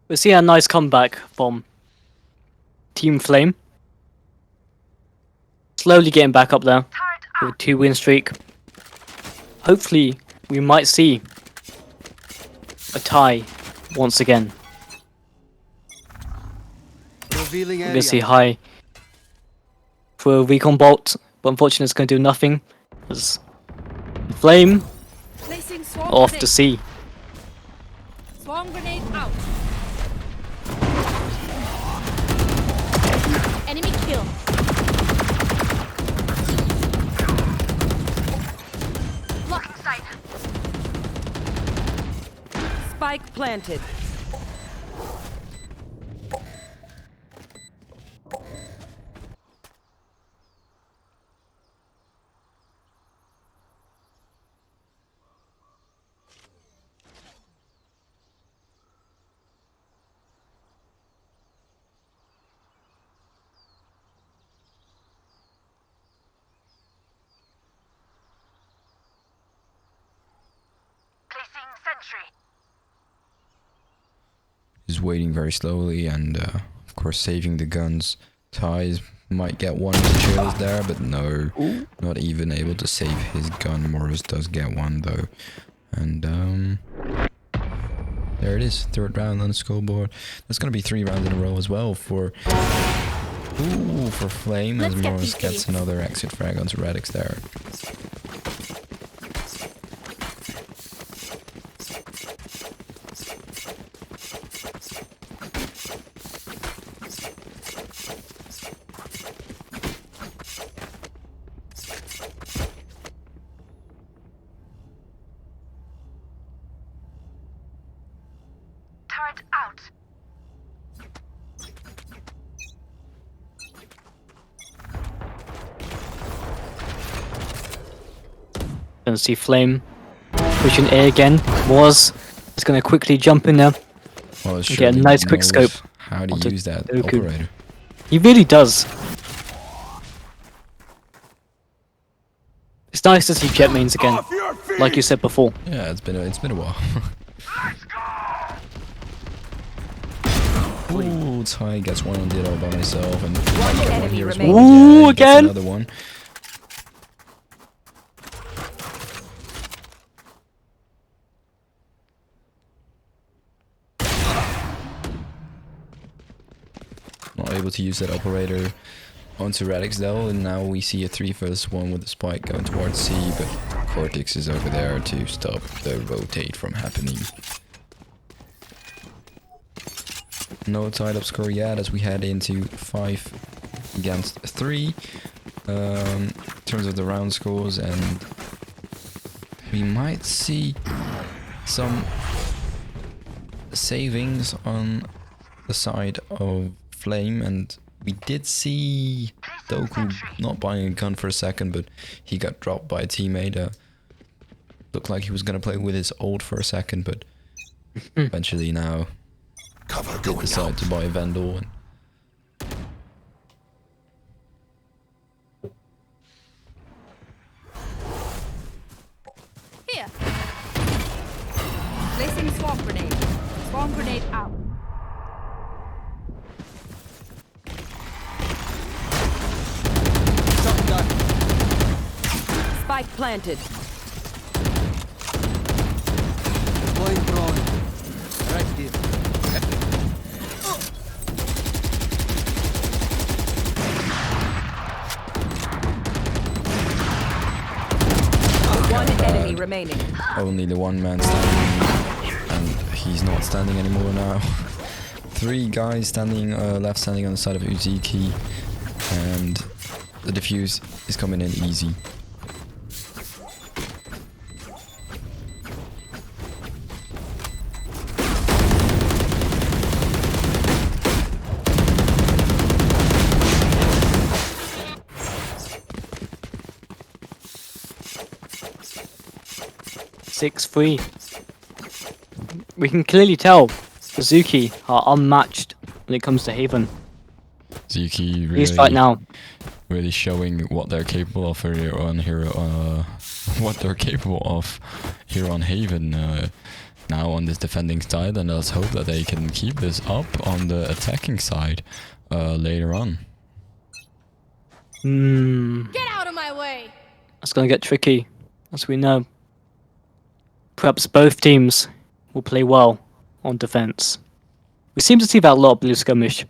We see a nice comeback from Team Flame. Slowly getting back up there with a 2-win streak. Hopefully, we might see a tie once again. Revealing We're area. gonna see high for a recon bolt, but unfortunately it's gonna do nothing. As Flame Placing swarm off grenade. to C. Swarm grenade out. Enemy kill. Blocking sight. Spike planted. Placing sentry. Is waiting very slowly, and of course saving the guns. Ties might get one of the chills there, but no, not even able to save his gun. Morris does get one though, and there it is, 3rd round on the scoreboard. That's gonna be 3 rounds in a row as well for Flame, as Let's get Morris these gets idiots. another exit frag onto Radix there. Turret out. Gonna see Flame pushing A again. Is gonna quickly jump in there. Well, it Get a surely nice quick knows scope how to onto use that Doku. operator. He really does. It's nice to see jet mains again, like you said before. Yeah, it's been a while. Ooh, Ty gets one on Ditto by myself, and I get one here as well. Ooh, Yeah, he gets again? another one. Not able to use that operator onto Radix though, and now we see a 3 versus 1 with the spike going towards C, but Cortex is over there to stop the rotate from happening. No tied up score yet as we head into 5 against 3 in terms of the round scores, and we might see some savings on the side of Flame, and we did see Doku not buying a gun for a second, but he got dropped by a teammate. Looked like he was gonna play with his ult for a second, but eventually now Cover going decide out. to buy a Vandal. And Here. Placing swarm grenade. Swarm grenade out. Shotgun. Spike planted. Deploying drone. Right here. One enemy remaining. only the one man standing, and he's not standing anymore now. 3 guys standing, left standing on the side of Uziki, and the defuse is coming in easy. Six-3. We can clearly tell Suzuki are unmatched when it comes to Haven. Zuki At least right now. really showing what they're capable of here on what they're capable of here on Haven now on this defending side, and let's hope that they can keep this up on the attacking side later on. Get out of my way! It's gonna get tricky, as we know. Perhaps both teams will play well on defense. We seem to see that a lot, Blue Skirmish.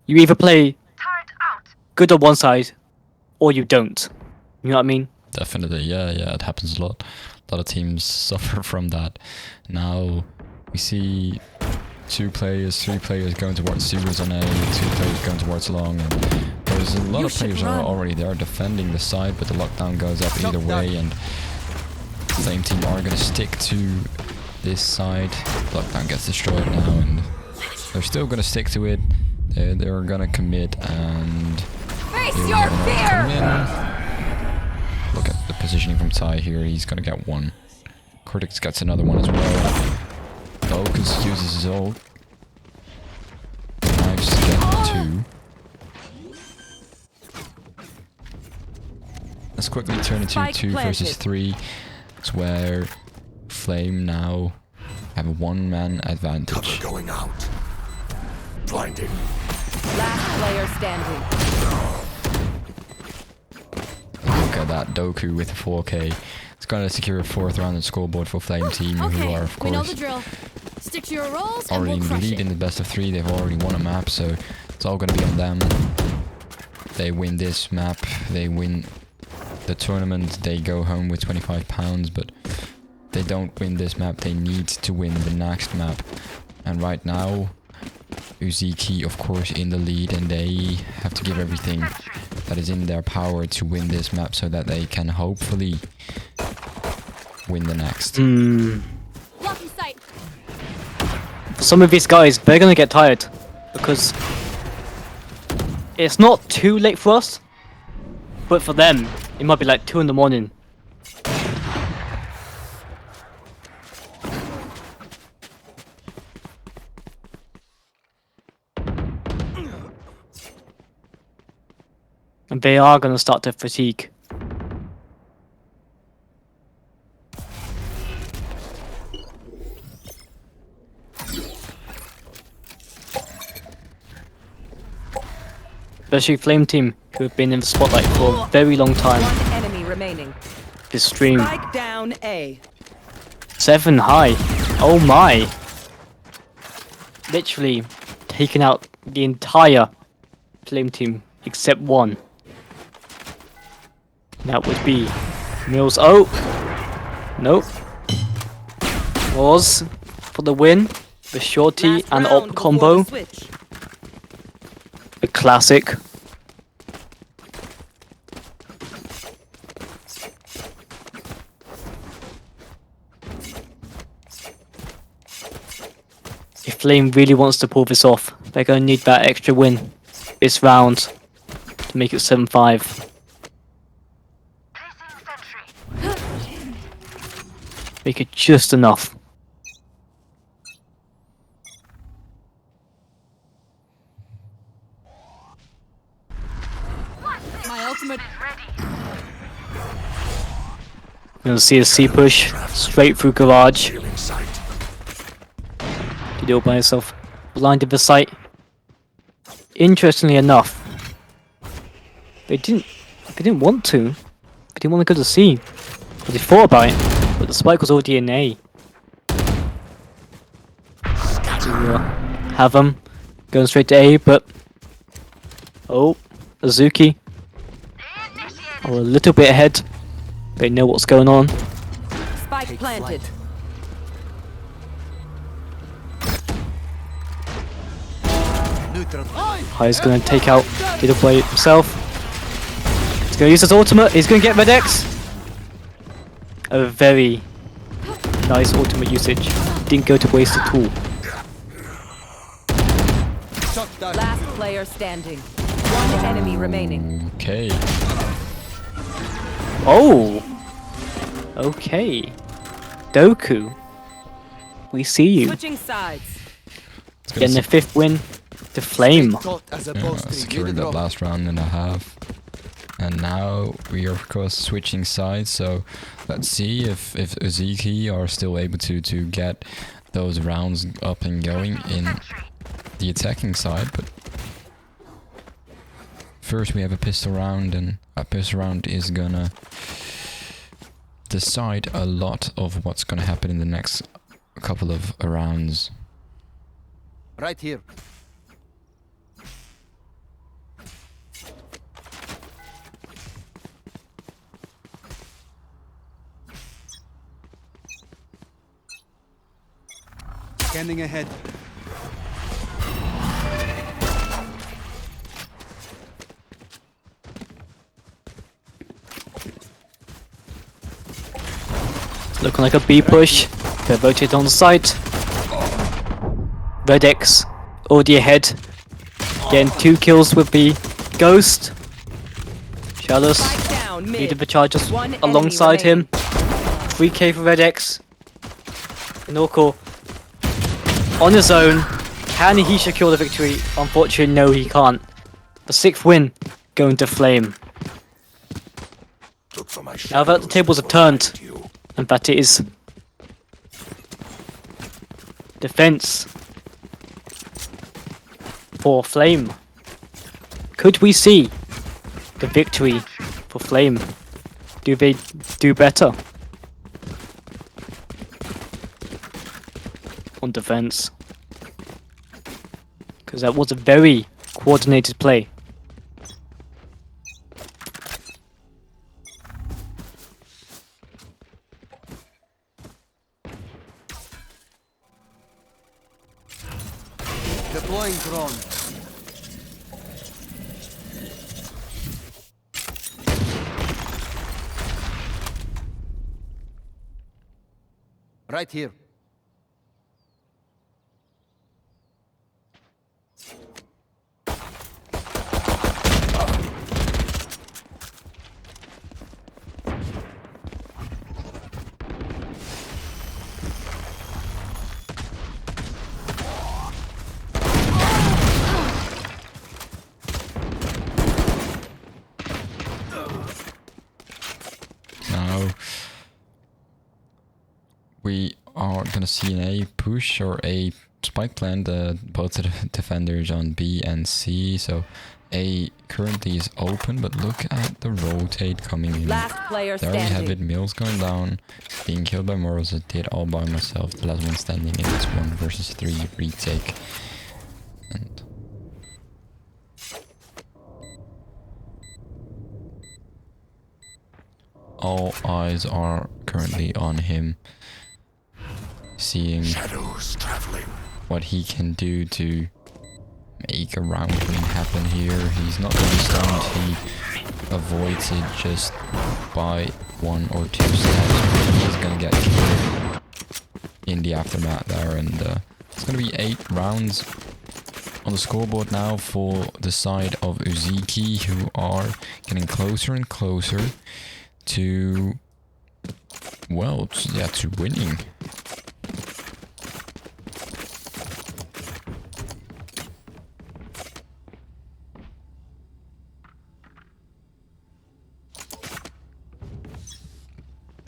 You either play Turret out. good on one side, or you don't. You know what I mean? Definitely, yeah, it happens a lot. A lot of teams suffer from that. Now we see 2 players, 3 players going towards Sewers on A, 2 players going towards long, and there's a lot of players that are already there defending the side, but the lockdown goes up either way, and Flame team are going to stick to this side. Lockdown gets destroyed now, and they're still going to stick to it. They're going to commit, and Face your fear! Look at the positioning from Ty here. He's going to get 1. Cortex gets another one as well. Focus uses his ult. Knives get 2. Let's quickly turn into Spike 2 versus planted. 3. It's where Flame now have a 1-man advantage. Cover going out. Blinding. Last player standing. Look at that Doku with a 4K. It's going to secure a 4th round on scoreboard for Flame team, who are of we know course the drill. Stick to your roles and already we'll in the crush lead it. in the best of 3. They've already won a map, so it's all going to be on them. They win this map, they win the tournament, they go home with £25, but they don't win this map, they need to win the next map. And right now, Uziki of course in the lead, and they have to give everything that is in their power to win this map so that they can hopefully win the next. Blocking sight. For some of these guys, they're gonna get tired. Because it's not too late for us, but for them, it might be like 2 in the morning. And they are gonna start to fatigue. Especially Flame Team, who have been in the spotlight for a very long time. One enemy remaining. This stream. Spike down A. 7 high. Oh my. Literally taking out the entire Flame Team except 1. That would be Mills. Oh! Nope. Was for the win. The shorty Last and round op before combo. the switch. A classic. If Flame really wants to pull this off, they're going to need that extra win this round to make it 7-5. Placing sentry. Make it just enough. Gonna see a C push straight through garage. Did all by himself. Blinded the sight. Interestingly enough, they didn't want to. They didn't want to go to C. But they thought about it. But the spike was already in A. To have them going straight to A, but oh, Azuki are a little bit ahead. They know what's going on. Spike planted. High's gonna take out Little Boy himself. He's gonna use his ultimate. He's gonna get Red X. A very nice ultimate usage. Didn't go to waste at all. Last player standing. One enemy remaining. Okay. Oh. Okay. Doku. We see you. Switching sides. Getting the 5th win. The Flame. Securing that last round and a half. And now we are of course switching sides, so let's see if Uzuki are still able to get those rounds up and going in the attacking side. But first we have a pistol round, and a pistol round is gonna decide a lot of what's gonna happen in the next couple of rounds. Right here. Scanning ahead. Looking like a B push. They're rotated on the site. Red X already ahead. Getting 2 kills with the Ghost. Shadows Spike down mid. needed the charges One enemy alongside him. remaining. 3k for Red X. Norco on his own. Can he secure the victory? Unfortunately, no, he can't. The 6th win going to Flame. Now that the tables have turned, and that it is defense for Flame. Could we see the victory for Flame? Do they do better on defense? Because that was a very coordinated play. Deploying drone. Right here. Now we are gonna see an A push or a spike plant. Both of the defenders on B and C, so A currently is open, but look at the rotate coming in. Last player There we have it, standing. Mills going down, being killed by Morals. I did all by myself, the last one standing in this 1 versus 3 retake. And all eyes are currently on him, seeing what he can do to make a round win happen here. He's not going to be stunned, he avoids it just by 1 or 2 steps. He's going to get killed in the aftermath there, and it's going to be 8 rounds on the scoreboard now for the side of Uzuki, who are getting closer and closer to, well, to winning.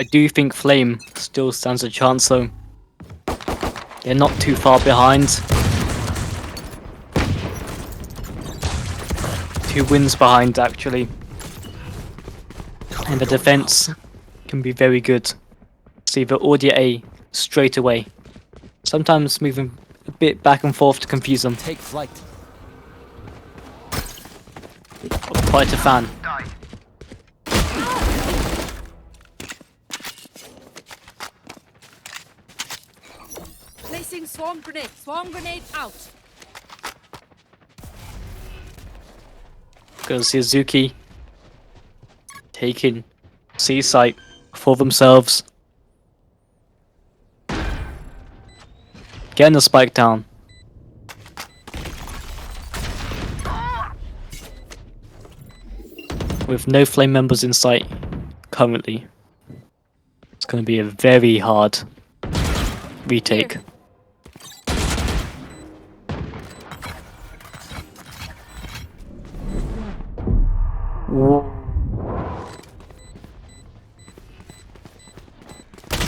I do think Flame still stands a chance though. They're not too far behind. 2 wins behind actually. And the defense can be very good. So either order A straight away. Sometimes moving a bit back and forth to confuse them. Take flight. Quite a fan. Placing swarm grenade. Swarm grenade out. Goes Suzuki. Taking C site for themselves. Getting the spike down. With no Flame members in sight currently. It's going to be a very hard retake.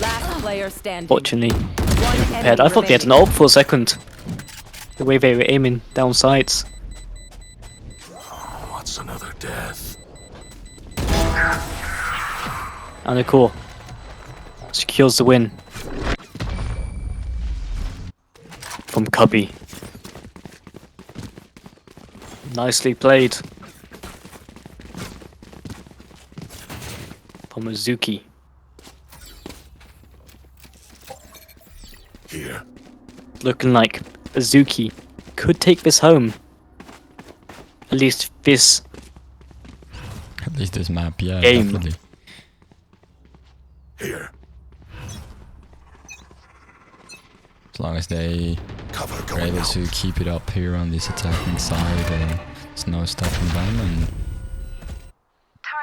Last player standing. Fortunately, One prepared. I thought they had an ult for a second. The way they were aiming down sights. What's another death? And a core secures the win from Cubby. Nicely played from Azuki. Here. Looking like Azuki could take this home. At least this At least this map, yeah, game. definitely. Here. As long as they Cover are going able out. to keep it up here on this attacking side, there's no stopping them, and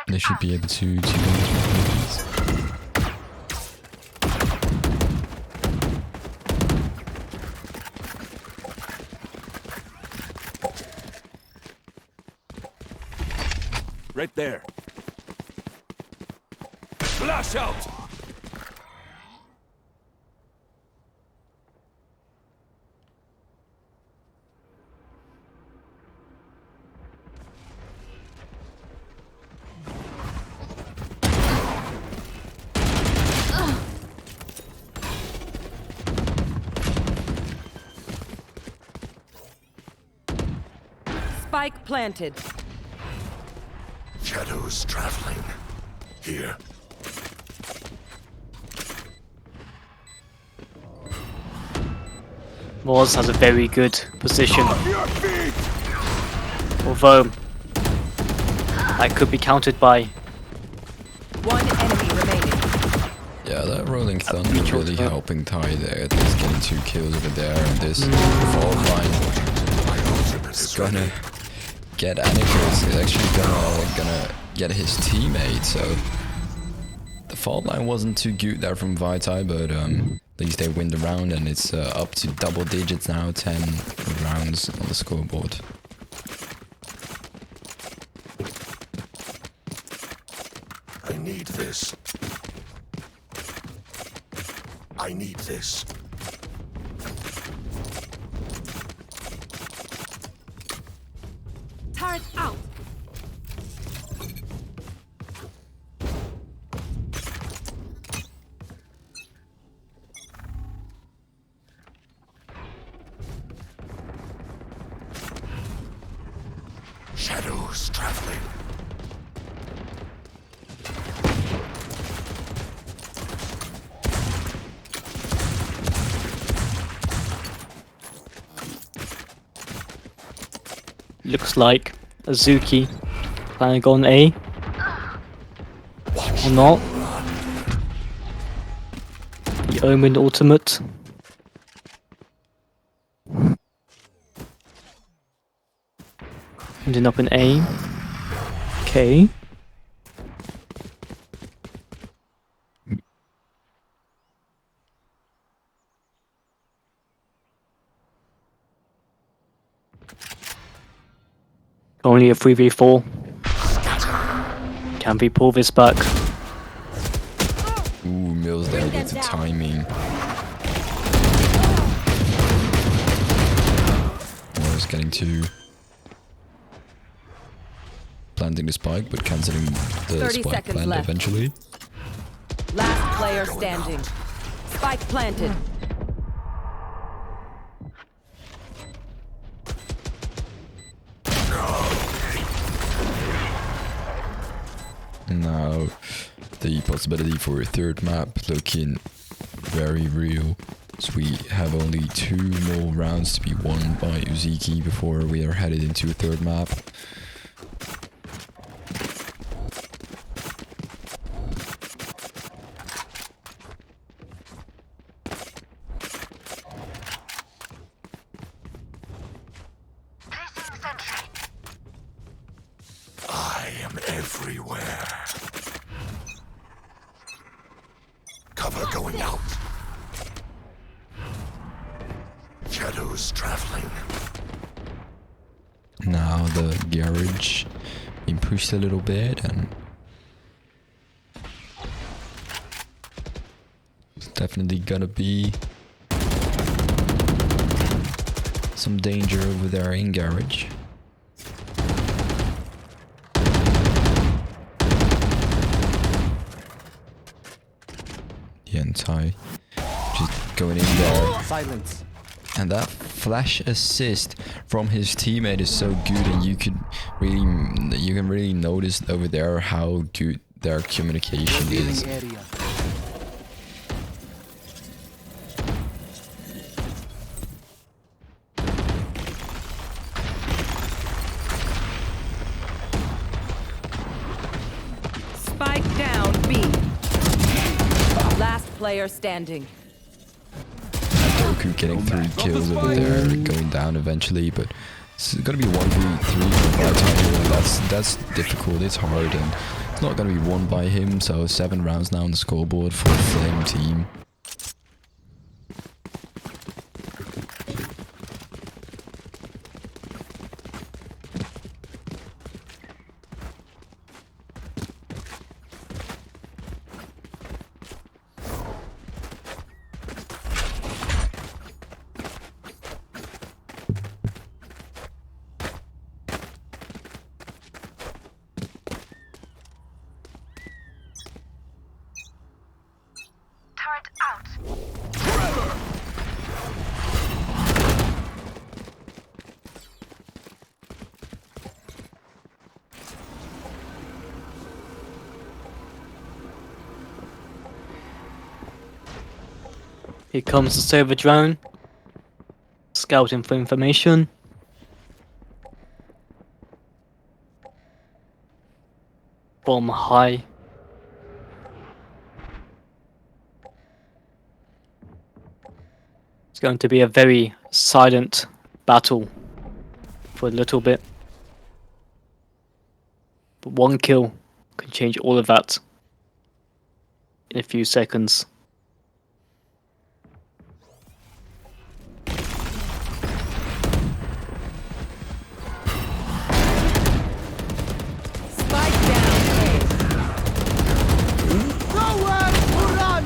they should be able to win these. Right there. Flash out! Spike planted. Shadows traveling. Here. Moors has a very good position. Your feet! Although that could be countered by One enemy remaining. Yeah, that Rolling Thunder really helping Ty there, at least getting 2 kills over there, and this fault line is gonna get Annika, is actually gonna get his teammate, so the fault line wasn't too good there from Vitae, but at least they win the round, and it's up to double digits now, 10 rounds on the scoreboard. I need this. I need this. Turret out. Shadows traveling. looks like Azuki planning on A or not. The Omen ultimate. Ending up in A. Okay. Only a 3v4. Can we pull this back? Ooh, Mills there with the timing. Was getting to planting the spike, but cancelling the 30 spike seconds plant left. eventually. Last player standing. Spike planted. Now the possibility for a third map looking very real. So we have only 2 more rounds to be won by Uziki before we are headed into a third map. Placing sentry. I am everywhere. Cover going out. Shadows traveling. Now the garage being pushed a little bit, and it's definitely gonna be some danger over there in garage. The anti just going in there. Silence. And that flash assist from his teammate is so good, and you can really notice over there how good their communication is. Revealing area. Spike down B. Last player standing. Goku getting 3 kills over there, going down eventually, but it's gonna be 1v3 by the time that's difficult, it's hard, and it's not gonna be won by him, so 7 rounds now on the scoreboard for the Flame team. Turret out. Here comes the server drone. Scouting for information. Bomb high. It's going to be a very silent battle for a little bit. But 1 kill can change all of that in a few seconds. Spike down A. Nowhere to run.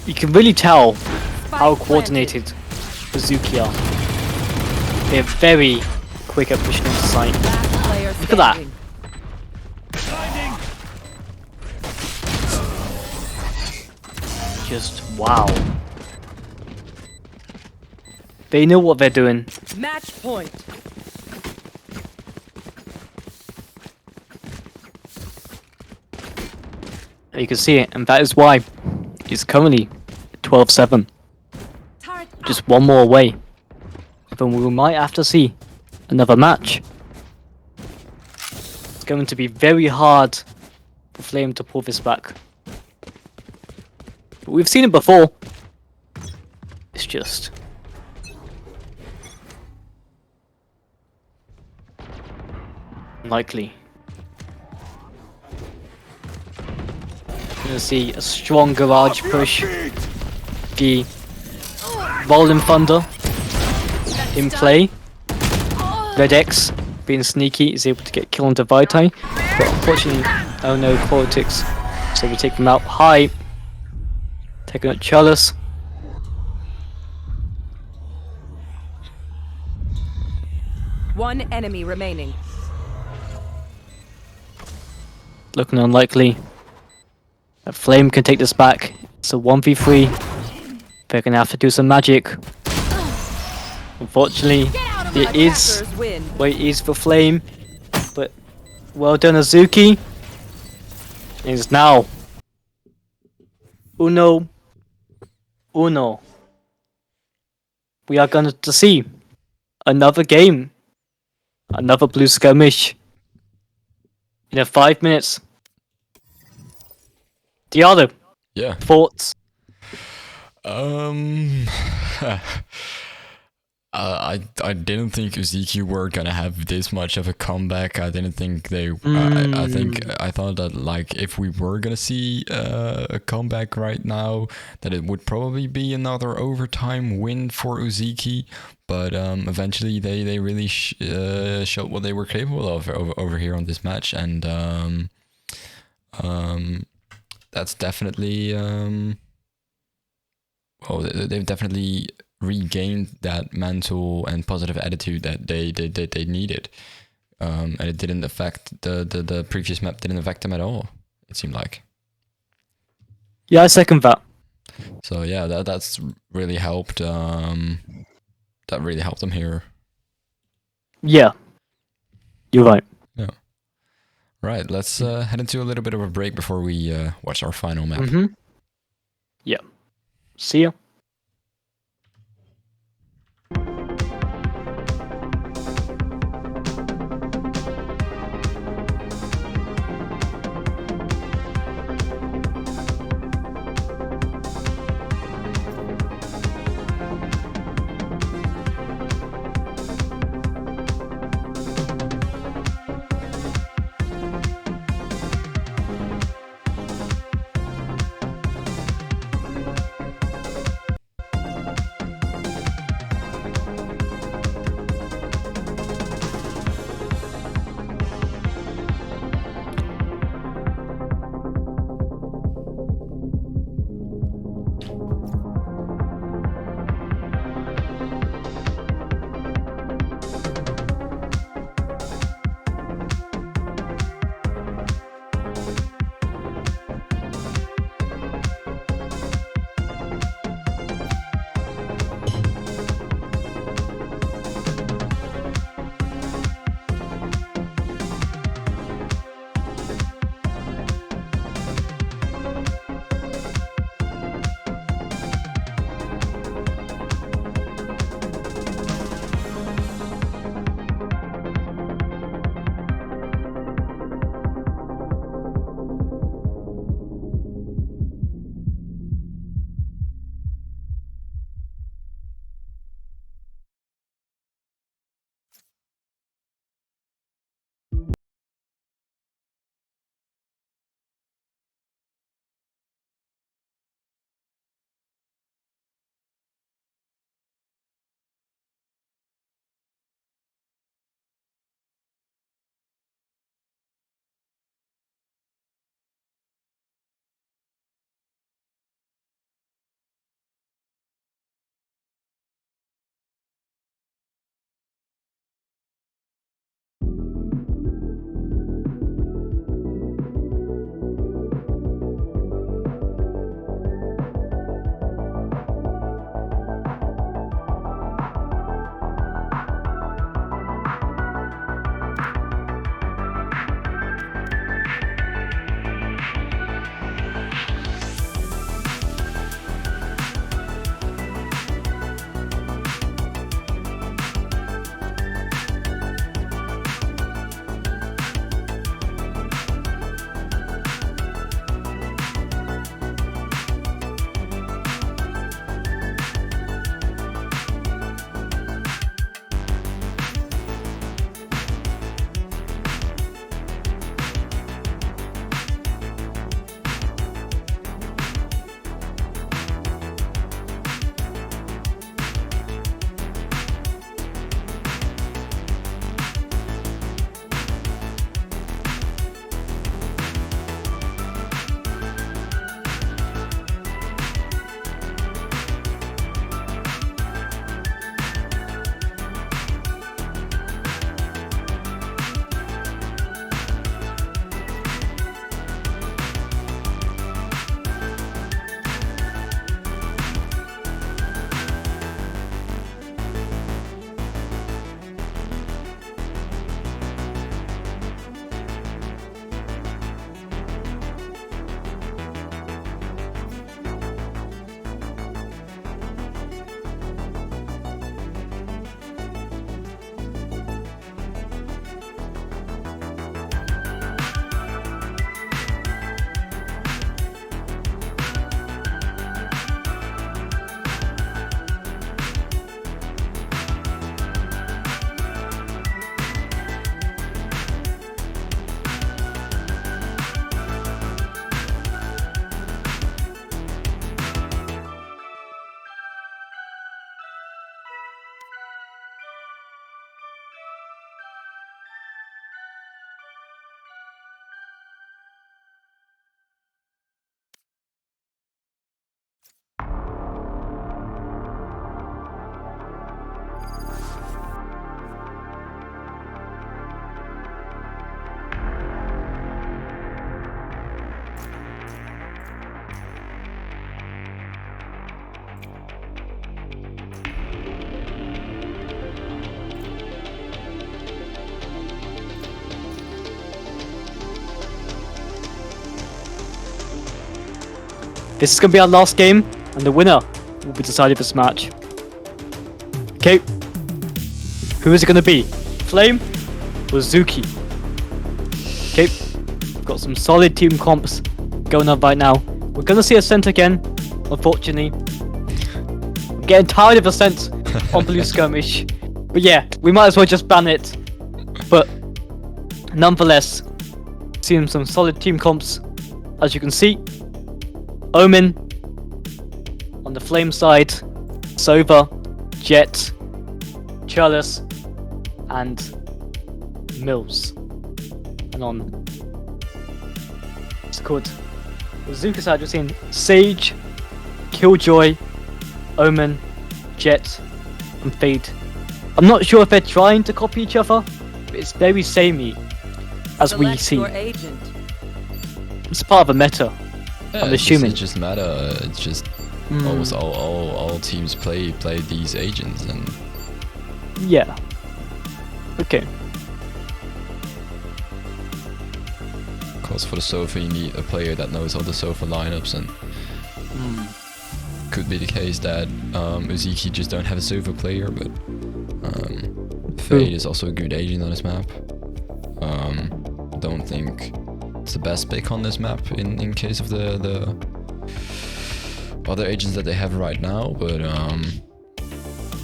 You can really tell Spike how planted. coordinated Bazuki are. They're very quick at pushing into sight. Last player Look at that. standing. Just wow. They know what they're doing. Match point. You can see it, and that is why it's currently 12-7. Turret Just 1 more away. Then we might have to see another match. It's going to be very hard for Flame to pull this back. But we've seen it before. It's just unlikely. We're gonna see a strong garage push. The Rolling Thunder in play. Red X being sneaky is able to get kill onto Vitae, but unfortunately, oh no, Politics. So we take them out high. Taking out Chalice. One enemy remaining. Looking unlikely. That Flame can take this back. It's a 1v3. They're gonna have to do some magic. Unfortunately, it is Attackers win. where it is for Flame. But well done, Azuki. It is now. Uno. We are going to see another game. Another blue skirmish. In 5 minutes. Diallo, Yeah. thoughts? I didn't think Uziki were gonna have this much of a comeback. I didn't think they. I thought that like if we were gonna see a comeback right now, that it would probably be another overtime win for Uziki. But eventually they really showed what they were capable of over here on this match, and that's definitely well, they've definitely regained that mental and positive attitude that they needed, and it didn't affect the previous map. Didn't affect them at all. It seemed like. Yeah, I second that. So yeah, that's really helped. That really helped them here. Yeah. You're right. Yeah. Right. Let's head into a little bit of a break before we watch our final map. Yeah. See ya. This is gonna be our last game, and the winner will be decided this match. Okay. Who is it gonna be? Flame or Zuki? Okay. Got some solid team comps going on right now. We're gonna see Ascent again, unfortunately. I'm getting tired of Ascent on Blue Skirmish. But yeah, we might as well just ban it. But nonetheless, seeing some solid team comps, as you can see. Omen on the Flame side, Sova, Jet, Chalice, and Mills. And on the Zuka side, we're seeing Sage, Killjoy, Omen, Jet, and Fade. I'm not sure if they're trying to copy each other, but it's very samey, as we see. Your agent. It's part of a meta. Yeah, I'm it's assuming. just meta. It's just almost all teams play these agents, and Yeah. Okay. because for the Sofa you need a player that knows all the Sofa lineups, and could be the case that Uziki just don't have a Sofa player, but Fade is also a good agent on this map. Don't think it's the best pick on this map in case of the other agents that they have right now, but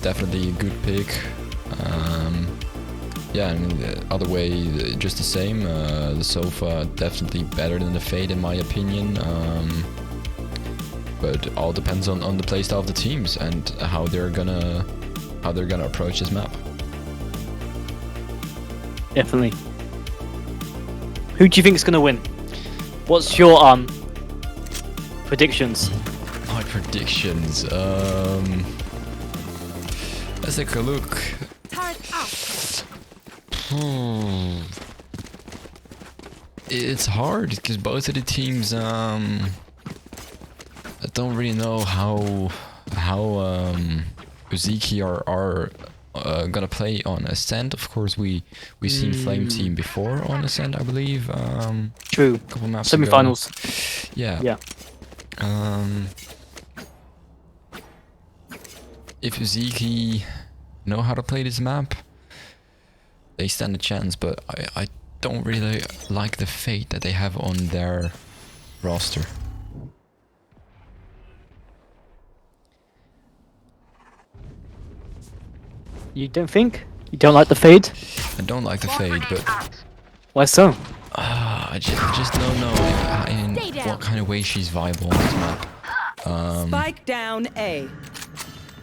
definitely a good pick. Yeah, I mean, the other way, just the same. The Sofa definitely better than the Fade in my opinion. But all depends on the playstyle of the teams and how they're gonna approach this map. Definitely. Who do you think is gonna win? What's your predictions? My predictions. Let's take a look. Turret out. It's hard because both of the teams I don't really know how Uziki are gonna play on Ascent. Of course, we've seen Flame Team before on Ascent, I believe. True. A couple maps Semi-finals. ago. Yeah. Yeah. If Uziki know how to play this map, they stand a chance, but I don't really like the fate that they have on their roster. You don't think? You don't like the Fade? I don't like the fade, but Why so? I just don't know in what kind of way she's viable on this map. Spike down A.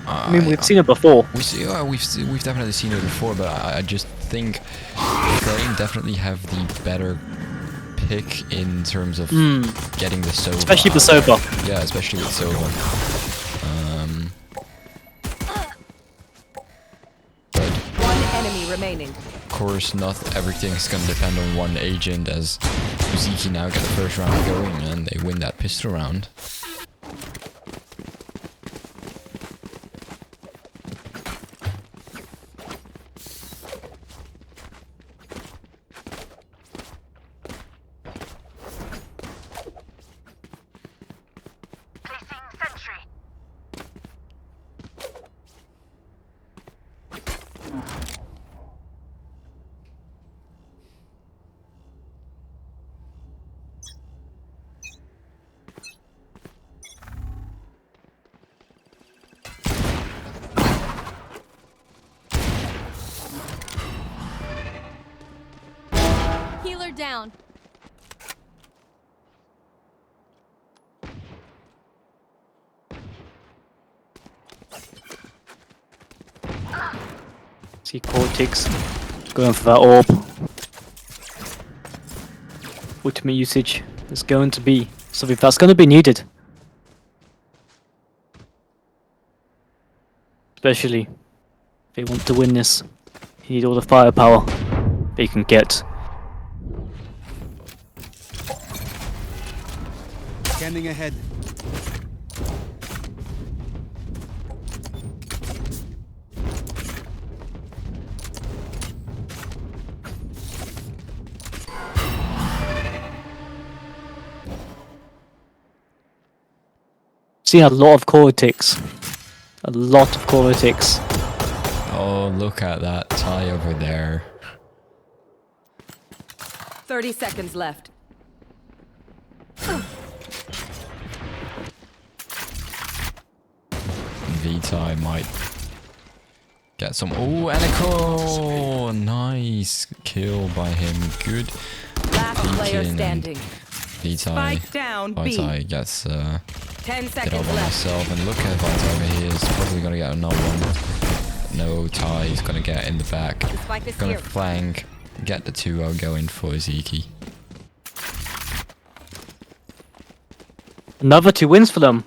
I mean, we've seen it before. We've definitely seen it before, but I just think Flame definitely have the better pick in terms of getting the Sova. Especially the Sova. Yeah, especially with Sova. One enemy remaining. Of course, not everything is gonna depend on one agent, as Uziki now got the first round going and they win that pistol round. Placing sentry. Healer down. See Cortex going for that orb. Ultimate usage is going to be something that's going to be needed. Especially if they want to win this. You need all the firepower they can get. Scanning ahead. seen a lot of core ticks. A lot of core ticks. Oh, look at that tie over there. 30 seconds left. V-tie might get some. Oh, Echo! Nice kill by him. Good. Last player peeking, standing. V-tie. Spike down B. V-tie gets 10 get seconds over left. myself, and look at V-tie over here. He's probably gonna get another one. No tie. He's gonna get in the back. The spike is Gonna here. flank. Get the 2-0 going for Ziki. Another 2 wins for them.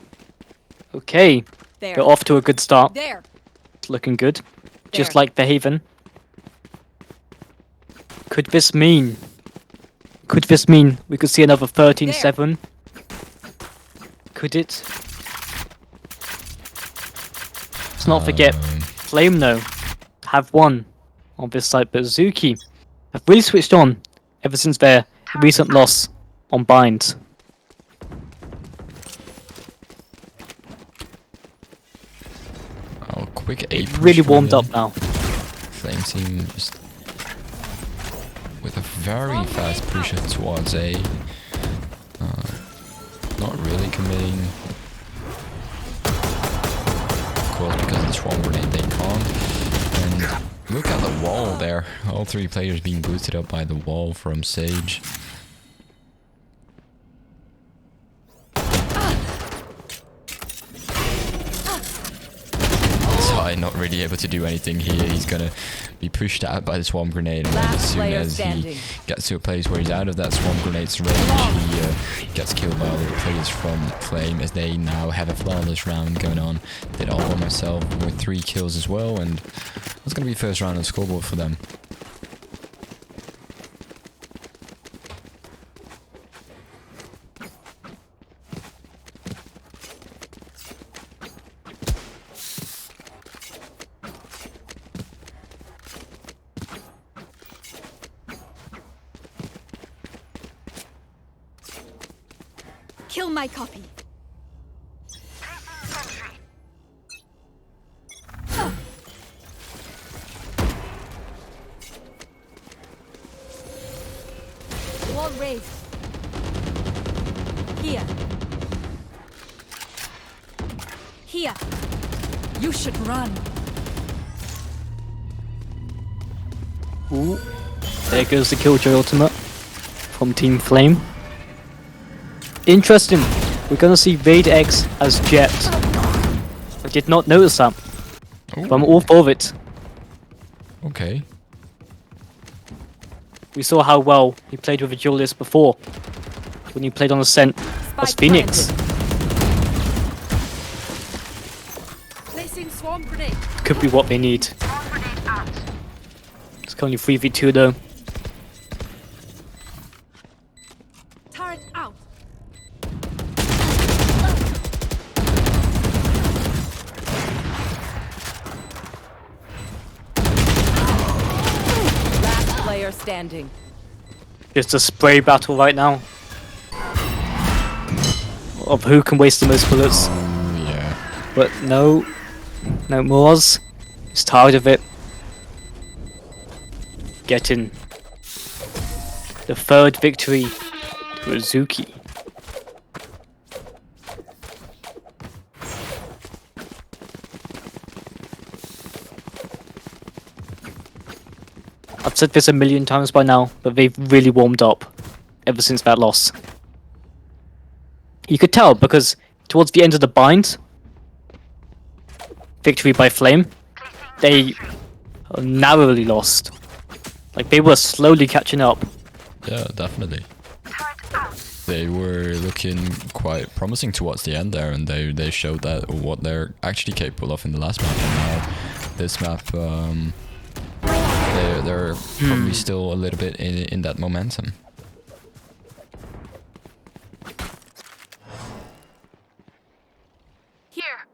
Okay, There. they're off to a good start. There. It's looking good. Just There. like the Haven. Could this mean we could see another 13-7? Could it? Let's not forget, Flame though have won on this side, but Zuki have really switched on ever since their recent loss on Bind. Oh, quick A It push really from warmed the up now. Flame team just with a very fast push towards A. Not really committing. Of course, because of the swarm grenade they can't. And look at the wall there. All 3 players being boosted up by the wall from Sage. Sai not really able to do anything here. He's gonna be pushed out by the swarm grenade, and then as soon as he gets to a place where he's out of that swarm grenade's range, he gets killed by all the players from Flame, as they now have a flawless round going on. Did all by myself with 3 kills as well, and it's gonna be first round on the scoreboard for them. Kill my copy. Wall raised. Here. Here. You should run. Ooh. There goes the Killjoy ultimate from Team Flame. Interesting. We're gonna see Raid X as Jet. I did not notice that. But I'm all for it. Okay. We saw how well he played with a duelist before, when he played on Ascent as Phoenix. Placing swarm grenade. Could be what they need. It's only 3v2 though. Turret out. Last player standing. Just a spray battle right now of who can waste the most bullets. Yeah. But no Moors. He's tired of it. Getting the 3rd victory to Azuki. I've said this a million times by now, but they've really warmed up ever since that loss. You could tell because towards the end of the bind, victory by Flame, they narrowly lost. Like they were slowly catching up. Yeah, definitely. They were looking quite promising towards the end there, and they showed that what they're actually capable of in the last map. And now this map, they're probably still a little bit in that momentum. Here.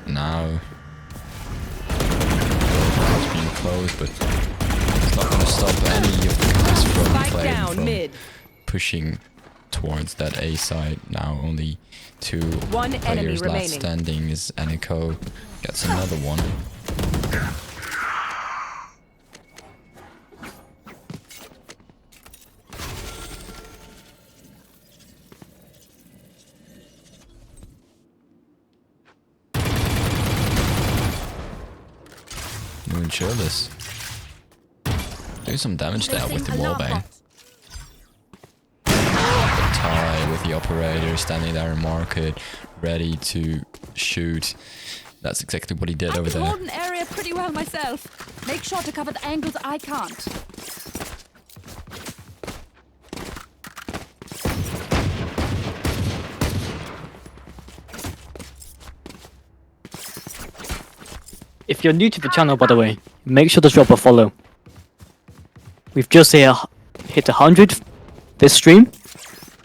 Now it's being closed, but it's not going to stop any of the guys from Spike playing down from mid. pushing towards that A side now. Only 2 One enemy players left remaining. standing. Is Aniko gets another one. You can chill this. Do some damage there with the wallbang. Tie with the operator standing there in market, ready to shoot. That's exactly what he did over I can there. hold an area pretty well myself. Make sure to cover the angles I can't. If you're new to the channel, by the way, make sure to drop a follow. We've just hit 100 this stream.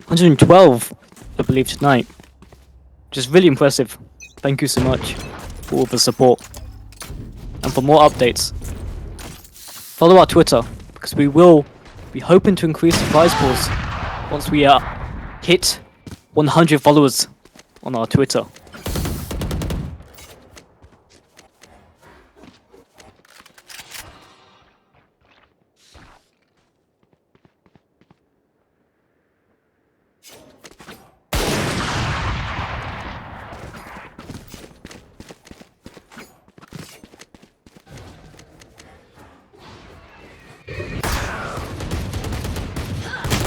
112, I believe, tonight. Which is really impressive. Thank you so much for all the support. And for more updates, follow our Twitter, because we will be hoping to increase the prize pools once we hit 100 followers on our Twitter.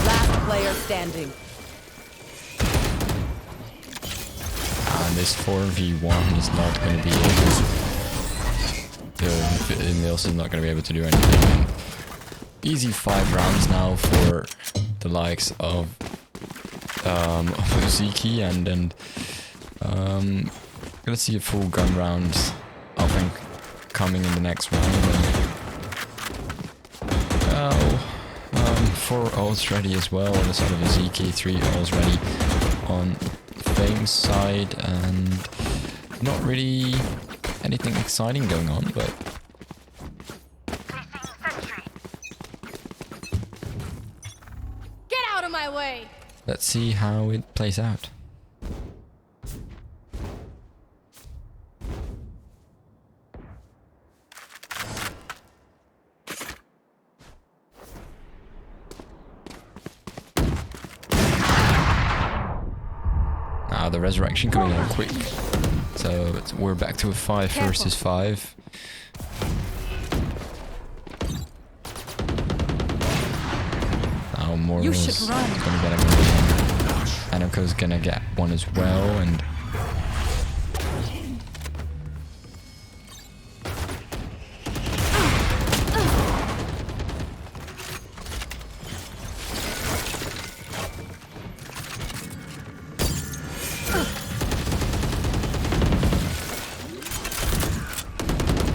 Last player standing. And this 4v1 is not going to be able to... Mills is not going to be able to do anything. Easy 5 rounds now for the likes of Ziki, and gonna see a full gun round, I think, coming in the next round. Well, 4 ults ready as well on the side of Ziki, 3 ults ready on Fame's side, and not really anything exciting going on, but Get out of my way! let's see how it plays out. Now the resurrection coming in quick. So we're back to a 5 versus 5. Now Moral's should run. gonna get him. Aniko's gonna get one as well, and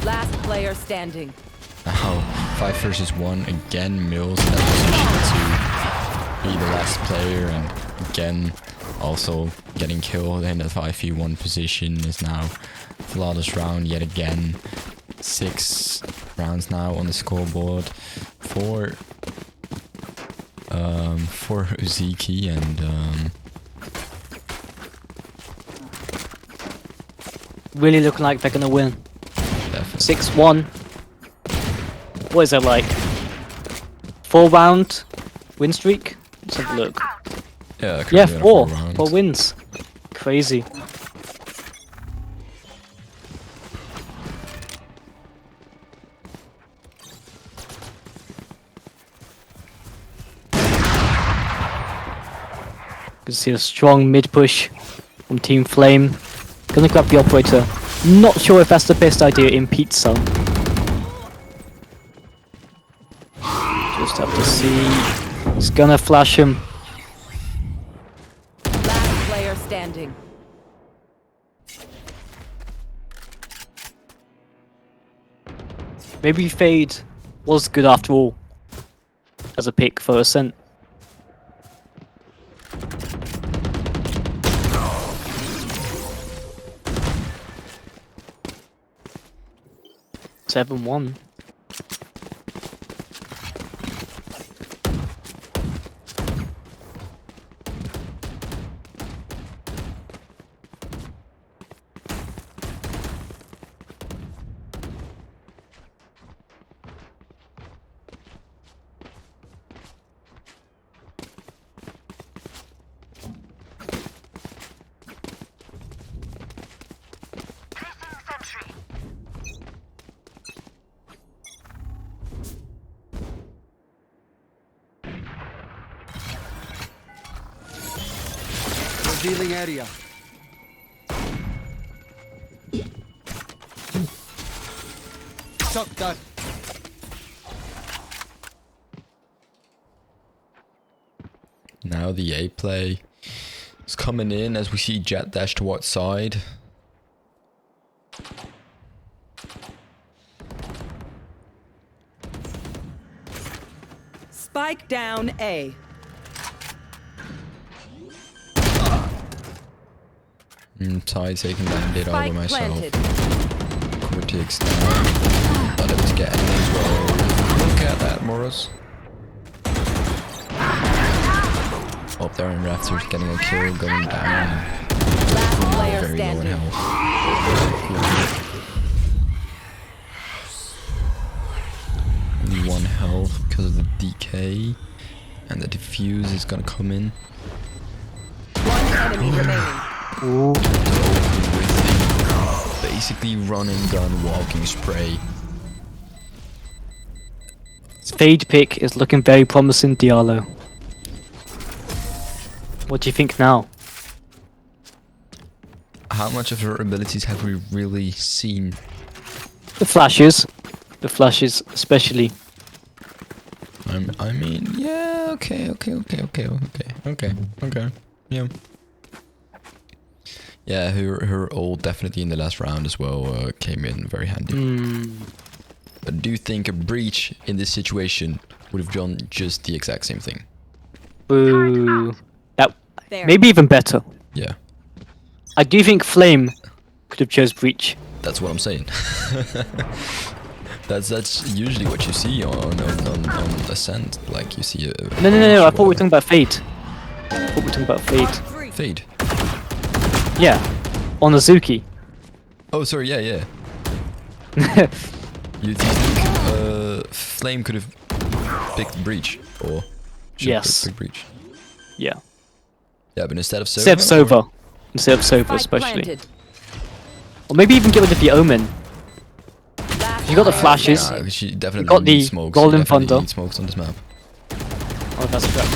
Last player standing. now 5 versus 1 again. Mills in that position to be the last player, and again also getting killed in the 5v1 position. Is now flawless round yet again. 6 rounds now on the scoreboard for Ziki, and Really looking like they're gonna win. definitely 6-1. What is that like? 4-round win streak? Let's have a look. yeah, Yeah, currently on 4. 4 rounds. 4 wins. Crazy. You can see a strong mid push from Team Flame. Gonna grab the operator. Not sure if that's the best idea in pizza. Just have to see. He's gonna flash him. Last player standing. Maybe Fade was good after all as a pick for Ascent. Seven one. Revealing area. Shock dart. Now the A play is coming in as we see Jet dash towards side. Spike down A. Ty taking down did over Spike myself. planted. Cortex down. Not able to get any as well. Look at that, Morris. Up there in Raptors getting a kill, going down. Last player Very low in standing. health. Only 1 health because of the DK. And the defuse is gonna come in. One enemy remaining. Ooh. With the basically run and gun walking spray. Fade pick is looking very promising, Diallo. What do you think now? How much of her abilities have we really seen? The flashes especially. I mean, yeah, okay, yeah. Yeah, her ult definitely in the last round as well came in very handy. But I do think a breach in this situation would have done just the exact same thing. Boo. That There. maybe even better. Yeah, I do think Flame could have chose Breach. that's what I'm saying. That's usually what you see on Ascent. Like you see a No. I thought we were talking about Fade. Fade. Yeah. On Azuki. Oh, sorry. Yeah. You think Flame could have picked Breach or should have Yes. picked Breach? Yeah. Yeah, but instead of Sova. Instead of Sova. Instead of Sova, Spike especially. planted. Or maybe even get rid of the Omen. Last You got the player flashes. standing. Nah, she definitely got the needs smokes. Golden She definitely Thunder. needs smokes on this map. Oh, that's correct.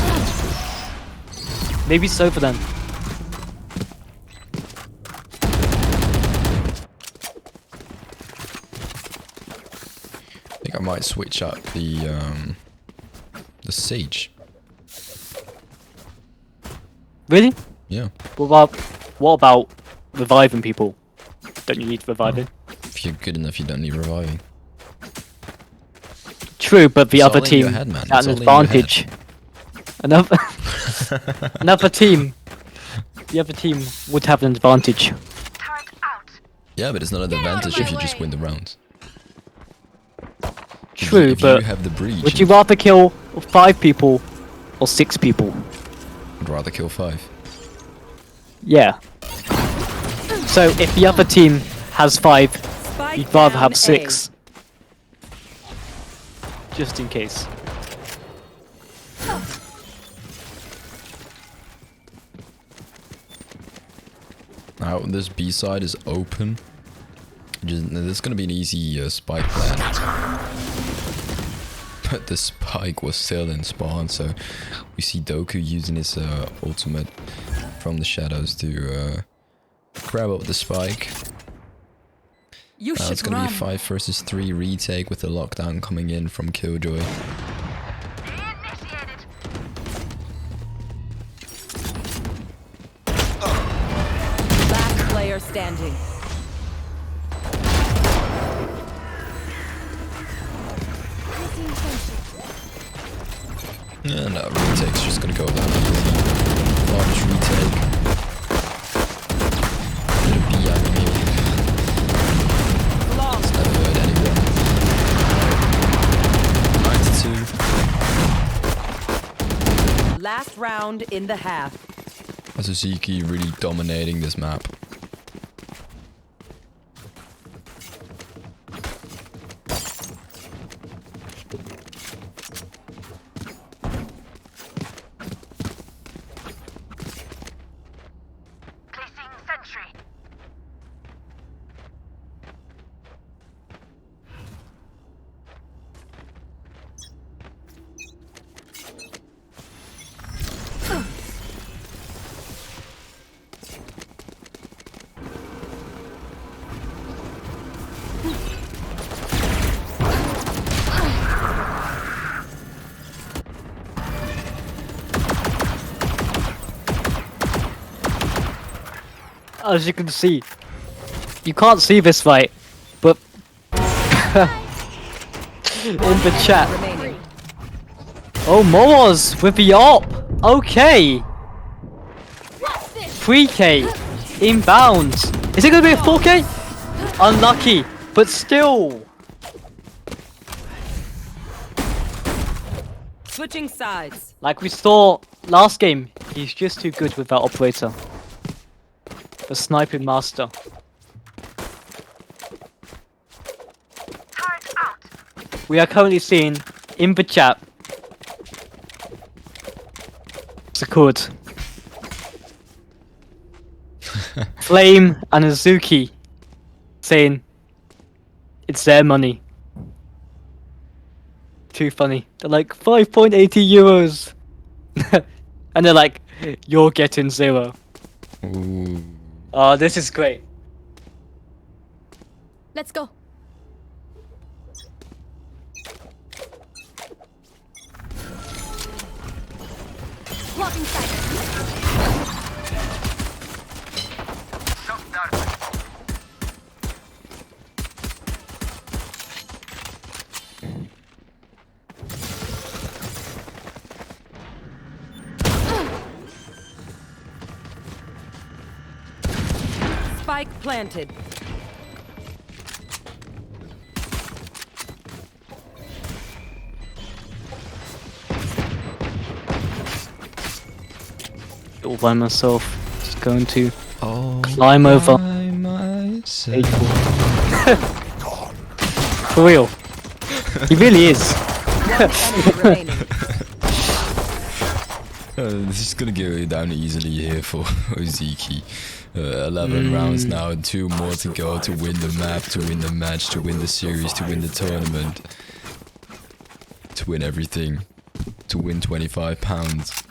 Maybe Sova then. I think I might switch up the Sage. Really? Yeah. What about reviving people? Don't you need reviving? If you're good enough, you don't need reviving. True, but the It's other all in your team head, man. had It's an all in your head. advantage. Another team. The other team would have an advantage. Turret out. Yeah, but it's not an advantage if you just win the round. True, if but you have the breach, would you rather kill 5 people or 6 people? I'd rather kill 5. Yeah. So if the other team has 5, Spike you'd rather down have A. 6. Just in case. Now this B side is open. This is gonna be an easy spike plan. But the spike was still in spawn, so we see Doku using his ultimate from the shadows to grab up the spike. You Now should it's gonna run. be a 5 versus 3 retake with the lockdown coming in from Killjoy. Initiated. Last player standing. And no, retake's just gonna go down easy. Large retake. Bit of B out of here. It's never hurt anyone. 9-2. Last round in the half. Azuki really dominating this map. Placing sentry. as you can see, you can't see this right, but in the chat. Remaining. Oh, Moros with the op. Okay. 3K inbounds. Is it gonna be a 4K? Unlucky, but still. Switching sides. Like we saw last game, he's just too good with that operator. The sniping master. Turret out. We are currently seeing in the chat Sakud, Flame and Azuki saying it's their money. Too funny. They're like 5.80 euros. And they're like, you're getting 0. Ooh. Oh, this is great. Let's go. Blocking sight. Shot down. Spike planted. All by myself. Just going to Oh, climb over. by myself. Page 4. For real. He really is. One enemy remaining. This is gonna go down easily here for Ozeki. 11 rounds now, 2 more to go to win the map, to win the match, to win the series, to win the tournament, to win everything, to win £25.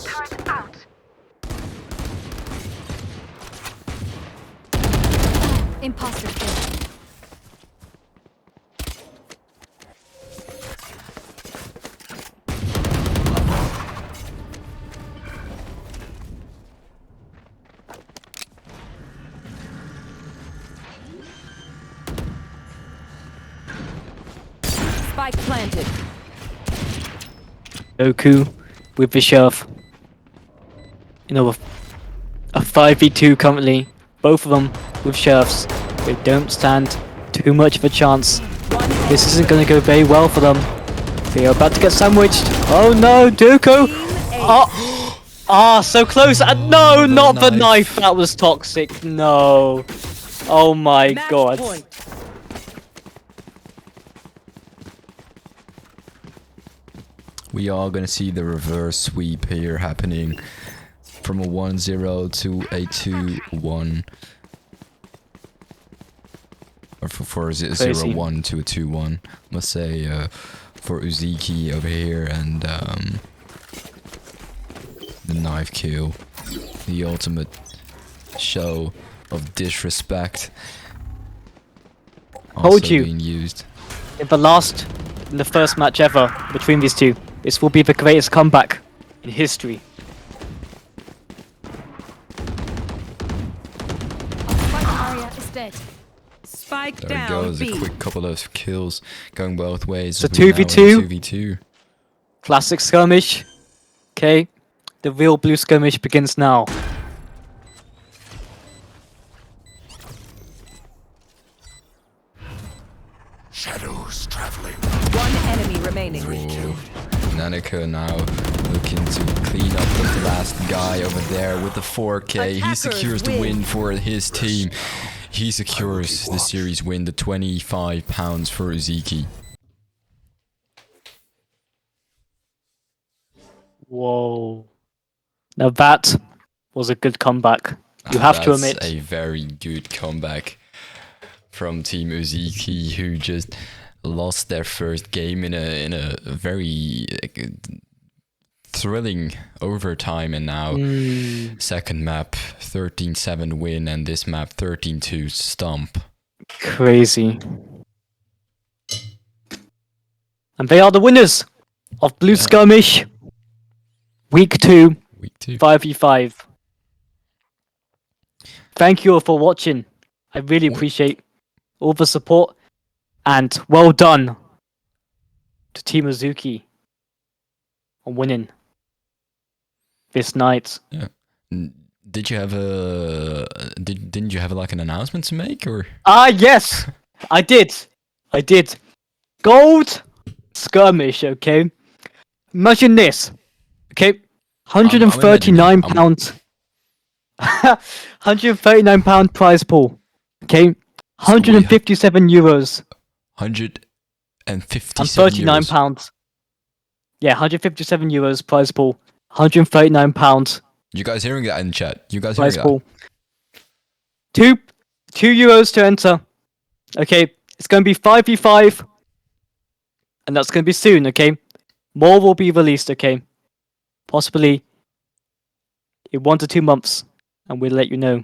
Turret out. Imposter kill. Spike planted. Goku with the shove. You know, a 5v2 currently. Both of them with shoves. They don't stand too much of a chance. This isn't going to go very well for them. They are about to get sandwiched. Oh no, Dooku! Oh, so close. No, not the knife. That was toxic. No. Oh my Match god. point. We are gonna see the reverse sweep here happening from a 1-0 to a 2-1. Or for a 0-1 to a 2-1. Must say for Uziki over here and the knife kill. The ultimate show of disrespect. Told Also you. being used. In the first match ever between these two, this will be the greatest comeback in history. Spike area is dead. Spike There it down. goes, B. a quick couple of kills going both ways. So as we now in 2v2. 2v2. Classic skirmish. Okay, the real blue skirmish begins now. Shadows traveling. One enemy remaining. Ooh. Nanika now looking to clean up the last guy over there with the 4K. He Attackers secures the win for his team. He secures the series win, the £25 for Uziki. Whoa. Now that was a good comeback. You have to admit. That's a very good comeback from Team Uziki, who just lost their first game in a very thrilling overtime, and now second map 13-7 win, and this map 13-2 stomp. Crazy. And they are the winners of Blue Skirmish Week 2 5v5. Thank you all for watching. I really appreciate all the support, and well done to Team Azuki on winning this night. Yeah. Didn't you have like an announcement to make, or? Yes, I did. Gold Skirmish. Okay, imagine this. Okay, £139. £139 prize pool. Okay, €157. £139. Yeah, €157 prize pool. £139. You guys hearing that in chat? You guys Prize hearing pool. €2 to enter. Okay, it's going to be 5v5, and that's going to be soon. Okay, more will be released. Okay, possibly in 1 to 2 months, and we'll let you know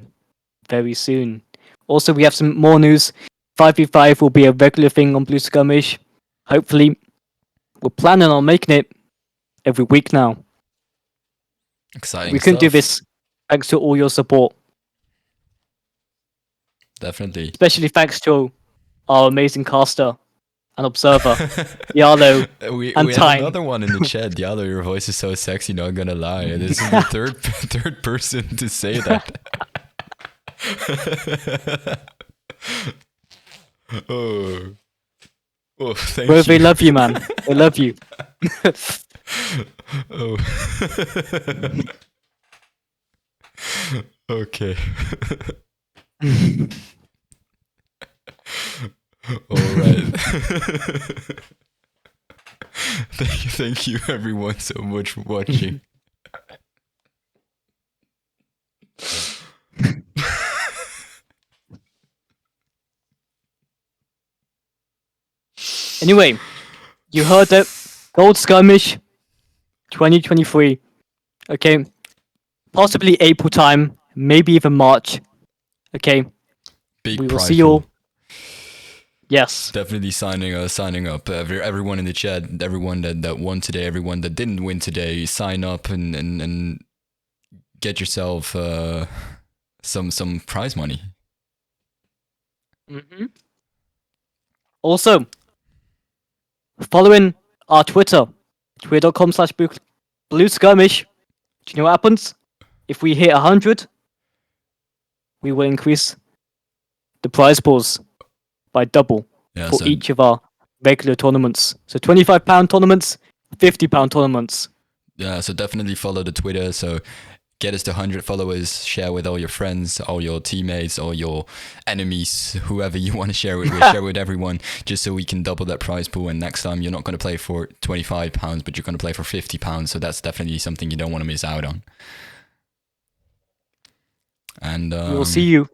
very soon. Also, we have some more news. 5v5 will be a regular thing on Blue Skirmish. Hopefully, we're planning on making it every week now. Exciting. We couldn't do stuff. this thanks to all your support. Definitely. Especially thanks to our amazing caster and observer, Yalo, we and have Time. another one in the chat. Yalo, your voice is so sexy, not gonna lie. This is the third person to say that. Oh, thank Bro, you. they love you, man. They love you. Oh. Okay. All right. Thank you everyone so much for watching. Anyway, you heard it. Gold Skirmish 2023. Okay. Possibly April time, maybe even March. Okay. Big We will prize see you all. pool. Yes. Definitely signing up. Everyone in the chat, everyone that won today, everyone that didn't win today, sign up and get yourself some prize money. Also, following our Twitter, twitter.com/Blue Skirmish. Do you know what happens? If we hit 100, we will increase the prize pools by double for each of our regular tournaments. So £25 tournaments, £50 tournaments. Yeah, so definitely follow the Twitter. So get us to 100 followers, share with all your friends, all your teammates, all your enemies, whoever you want to share with, share with everyone, just so we can double that prize pool. And next time you're not going to play for £25, but you're going to play for £50. So that's definitely something you don't want to miss out on. And we will see you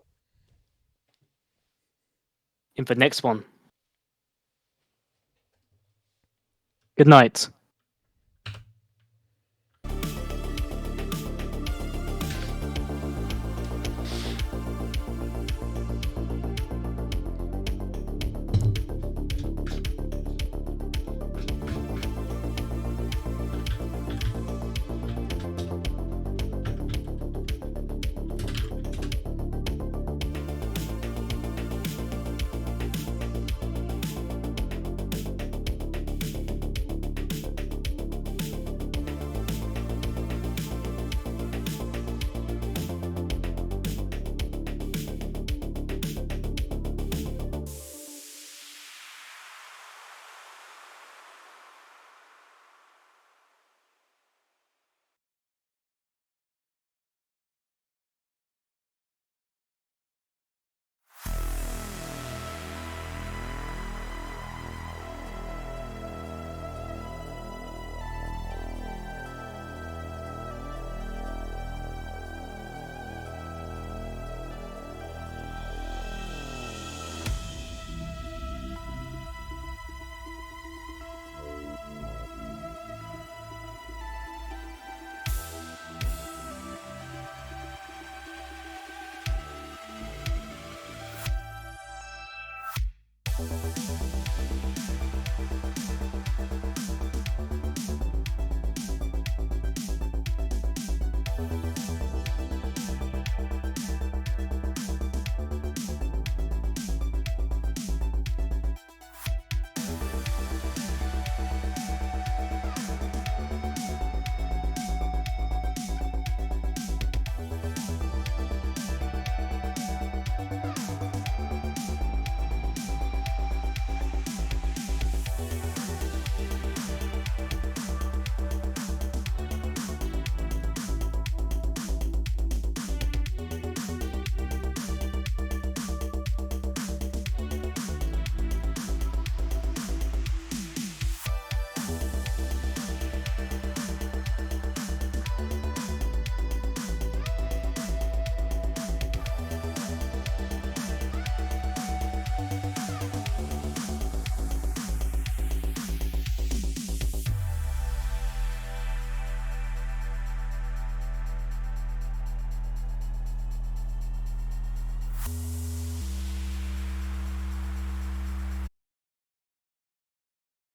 in the next one. Good night.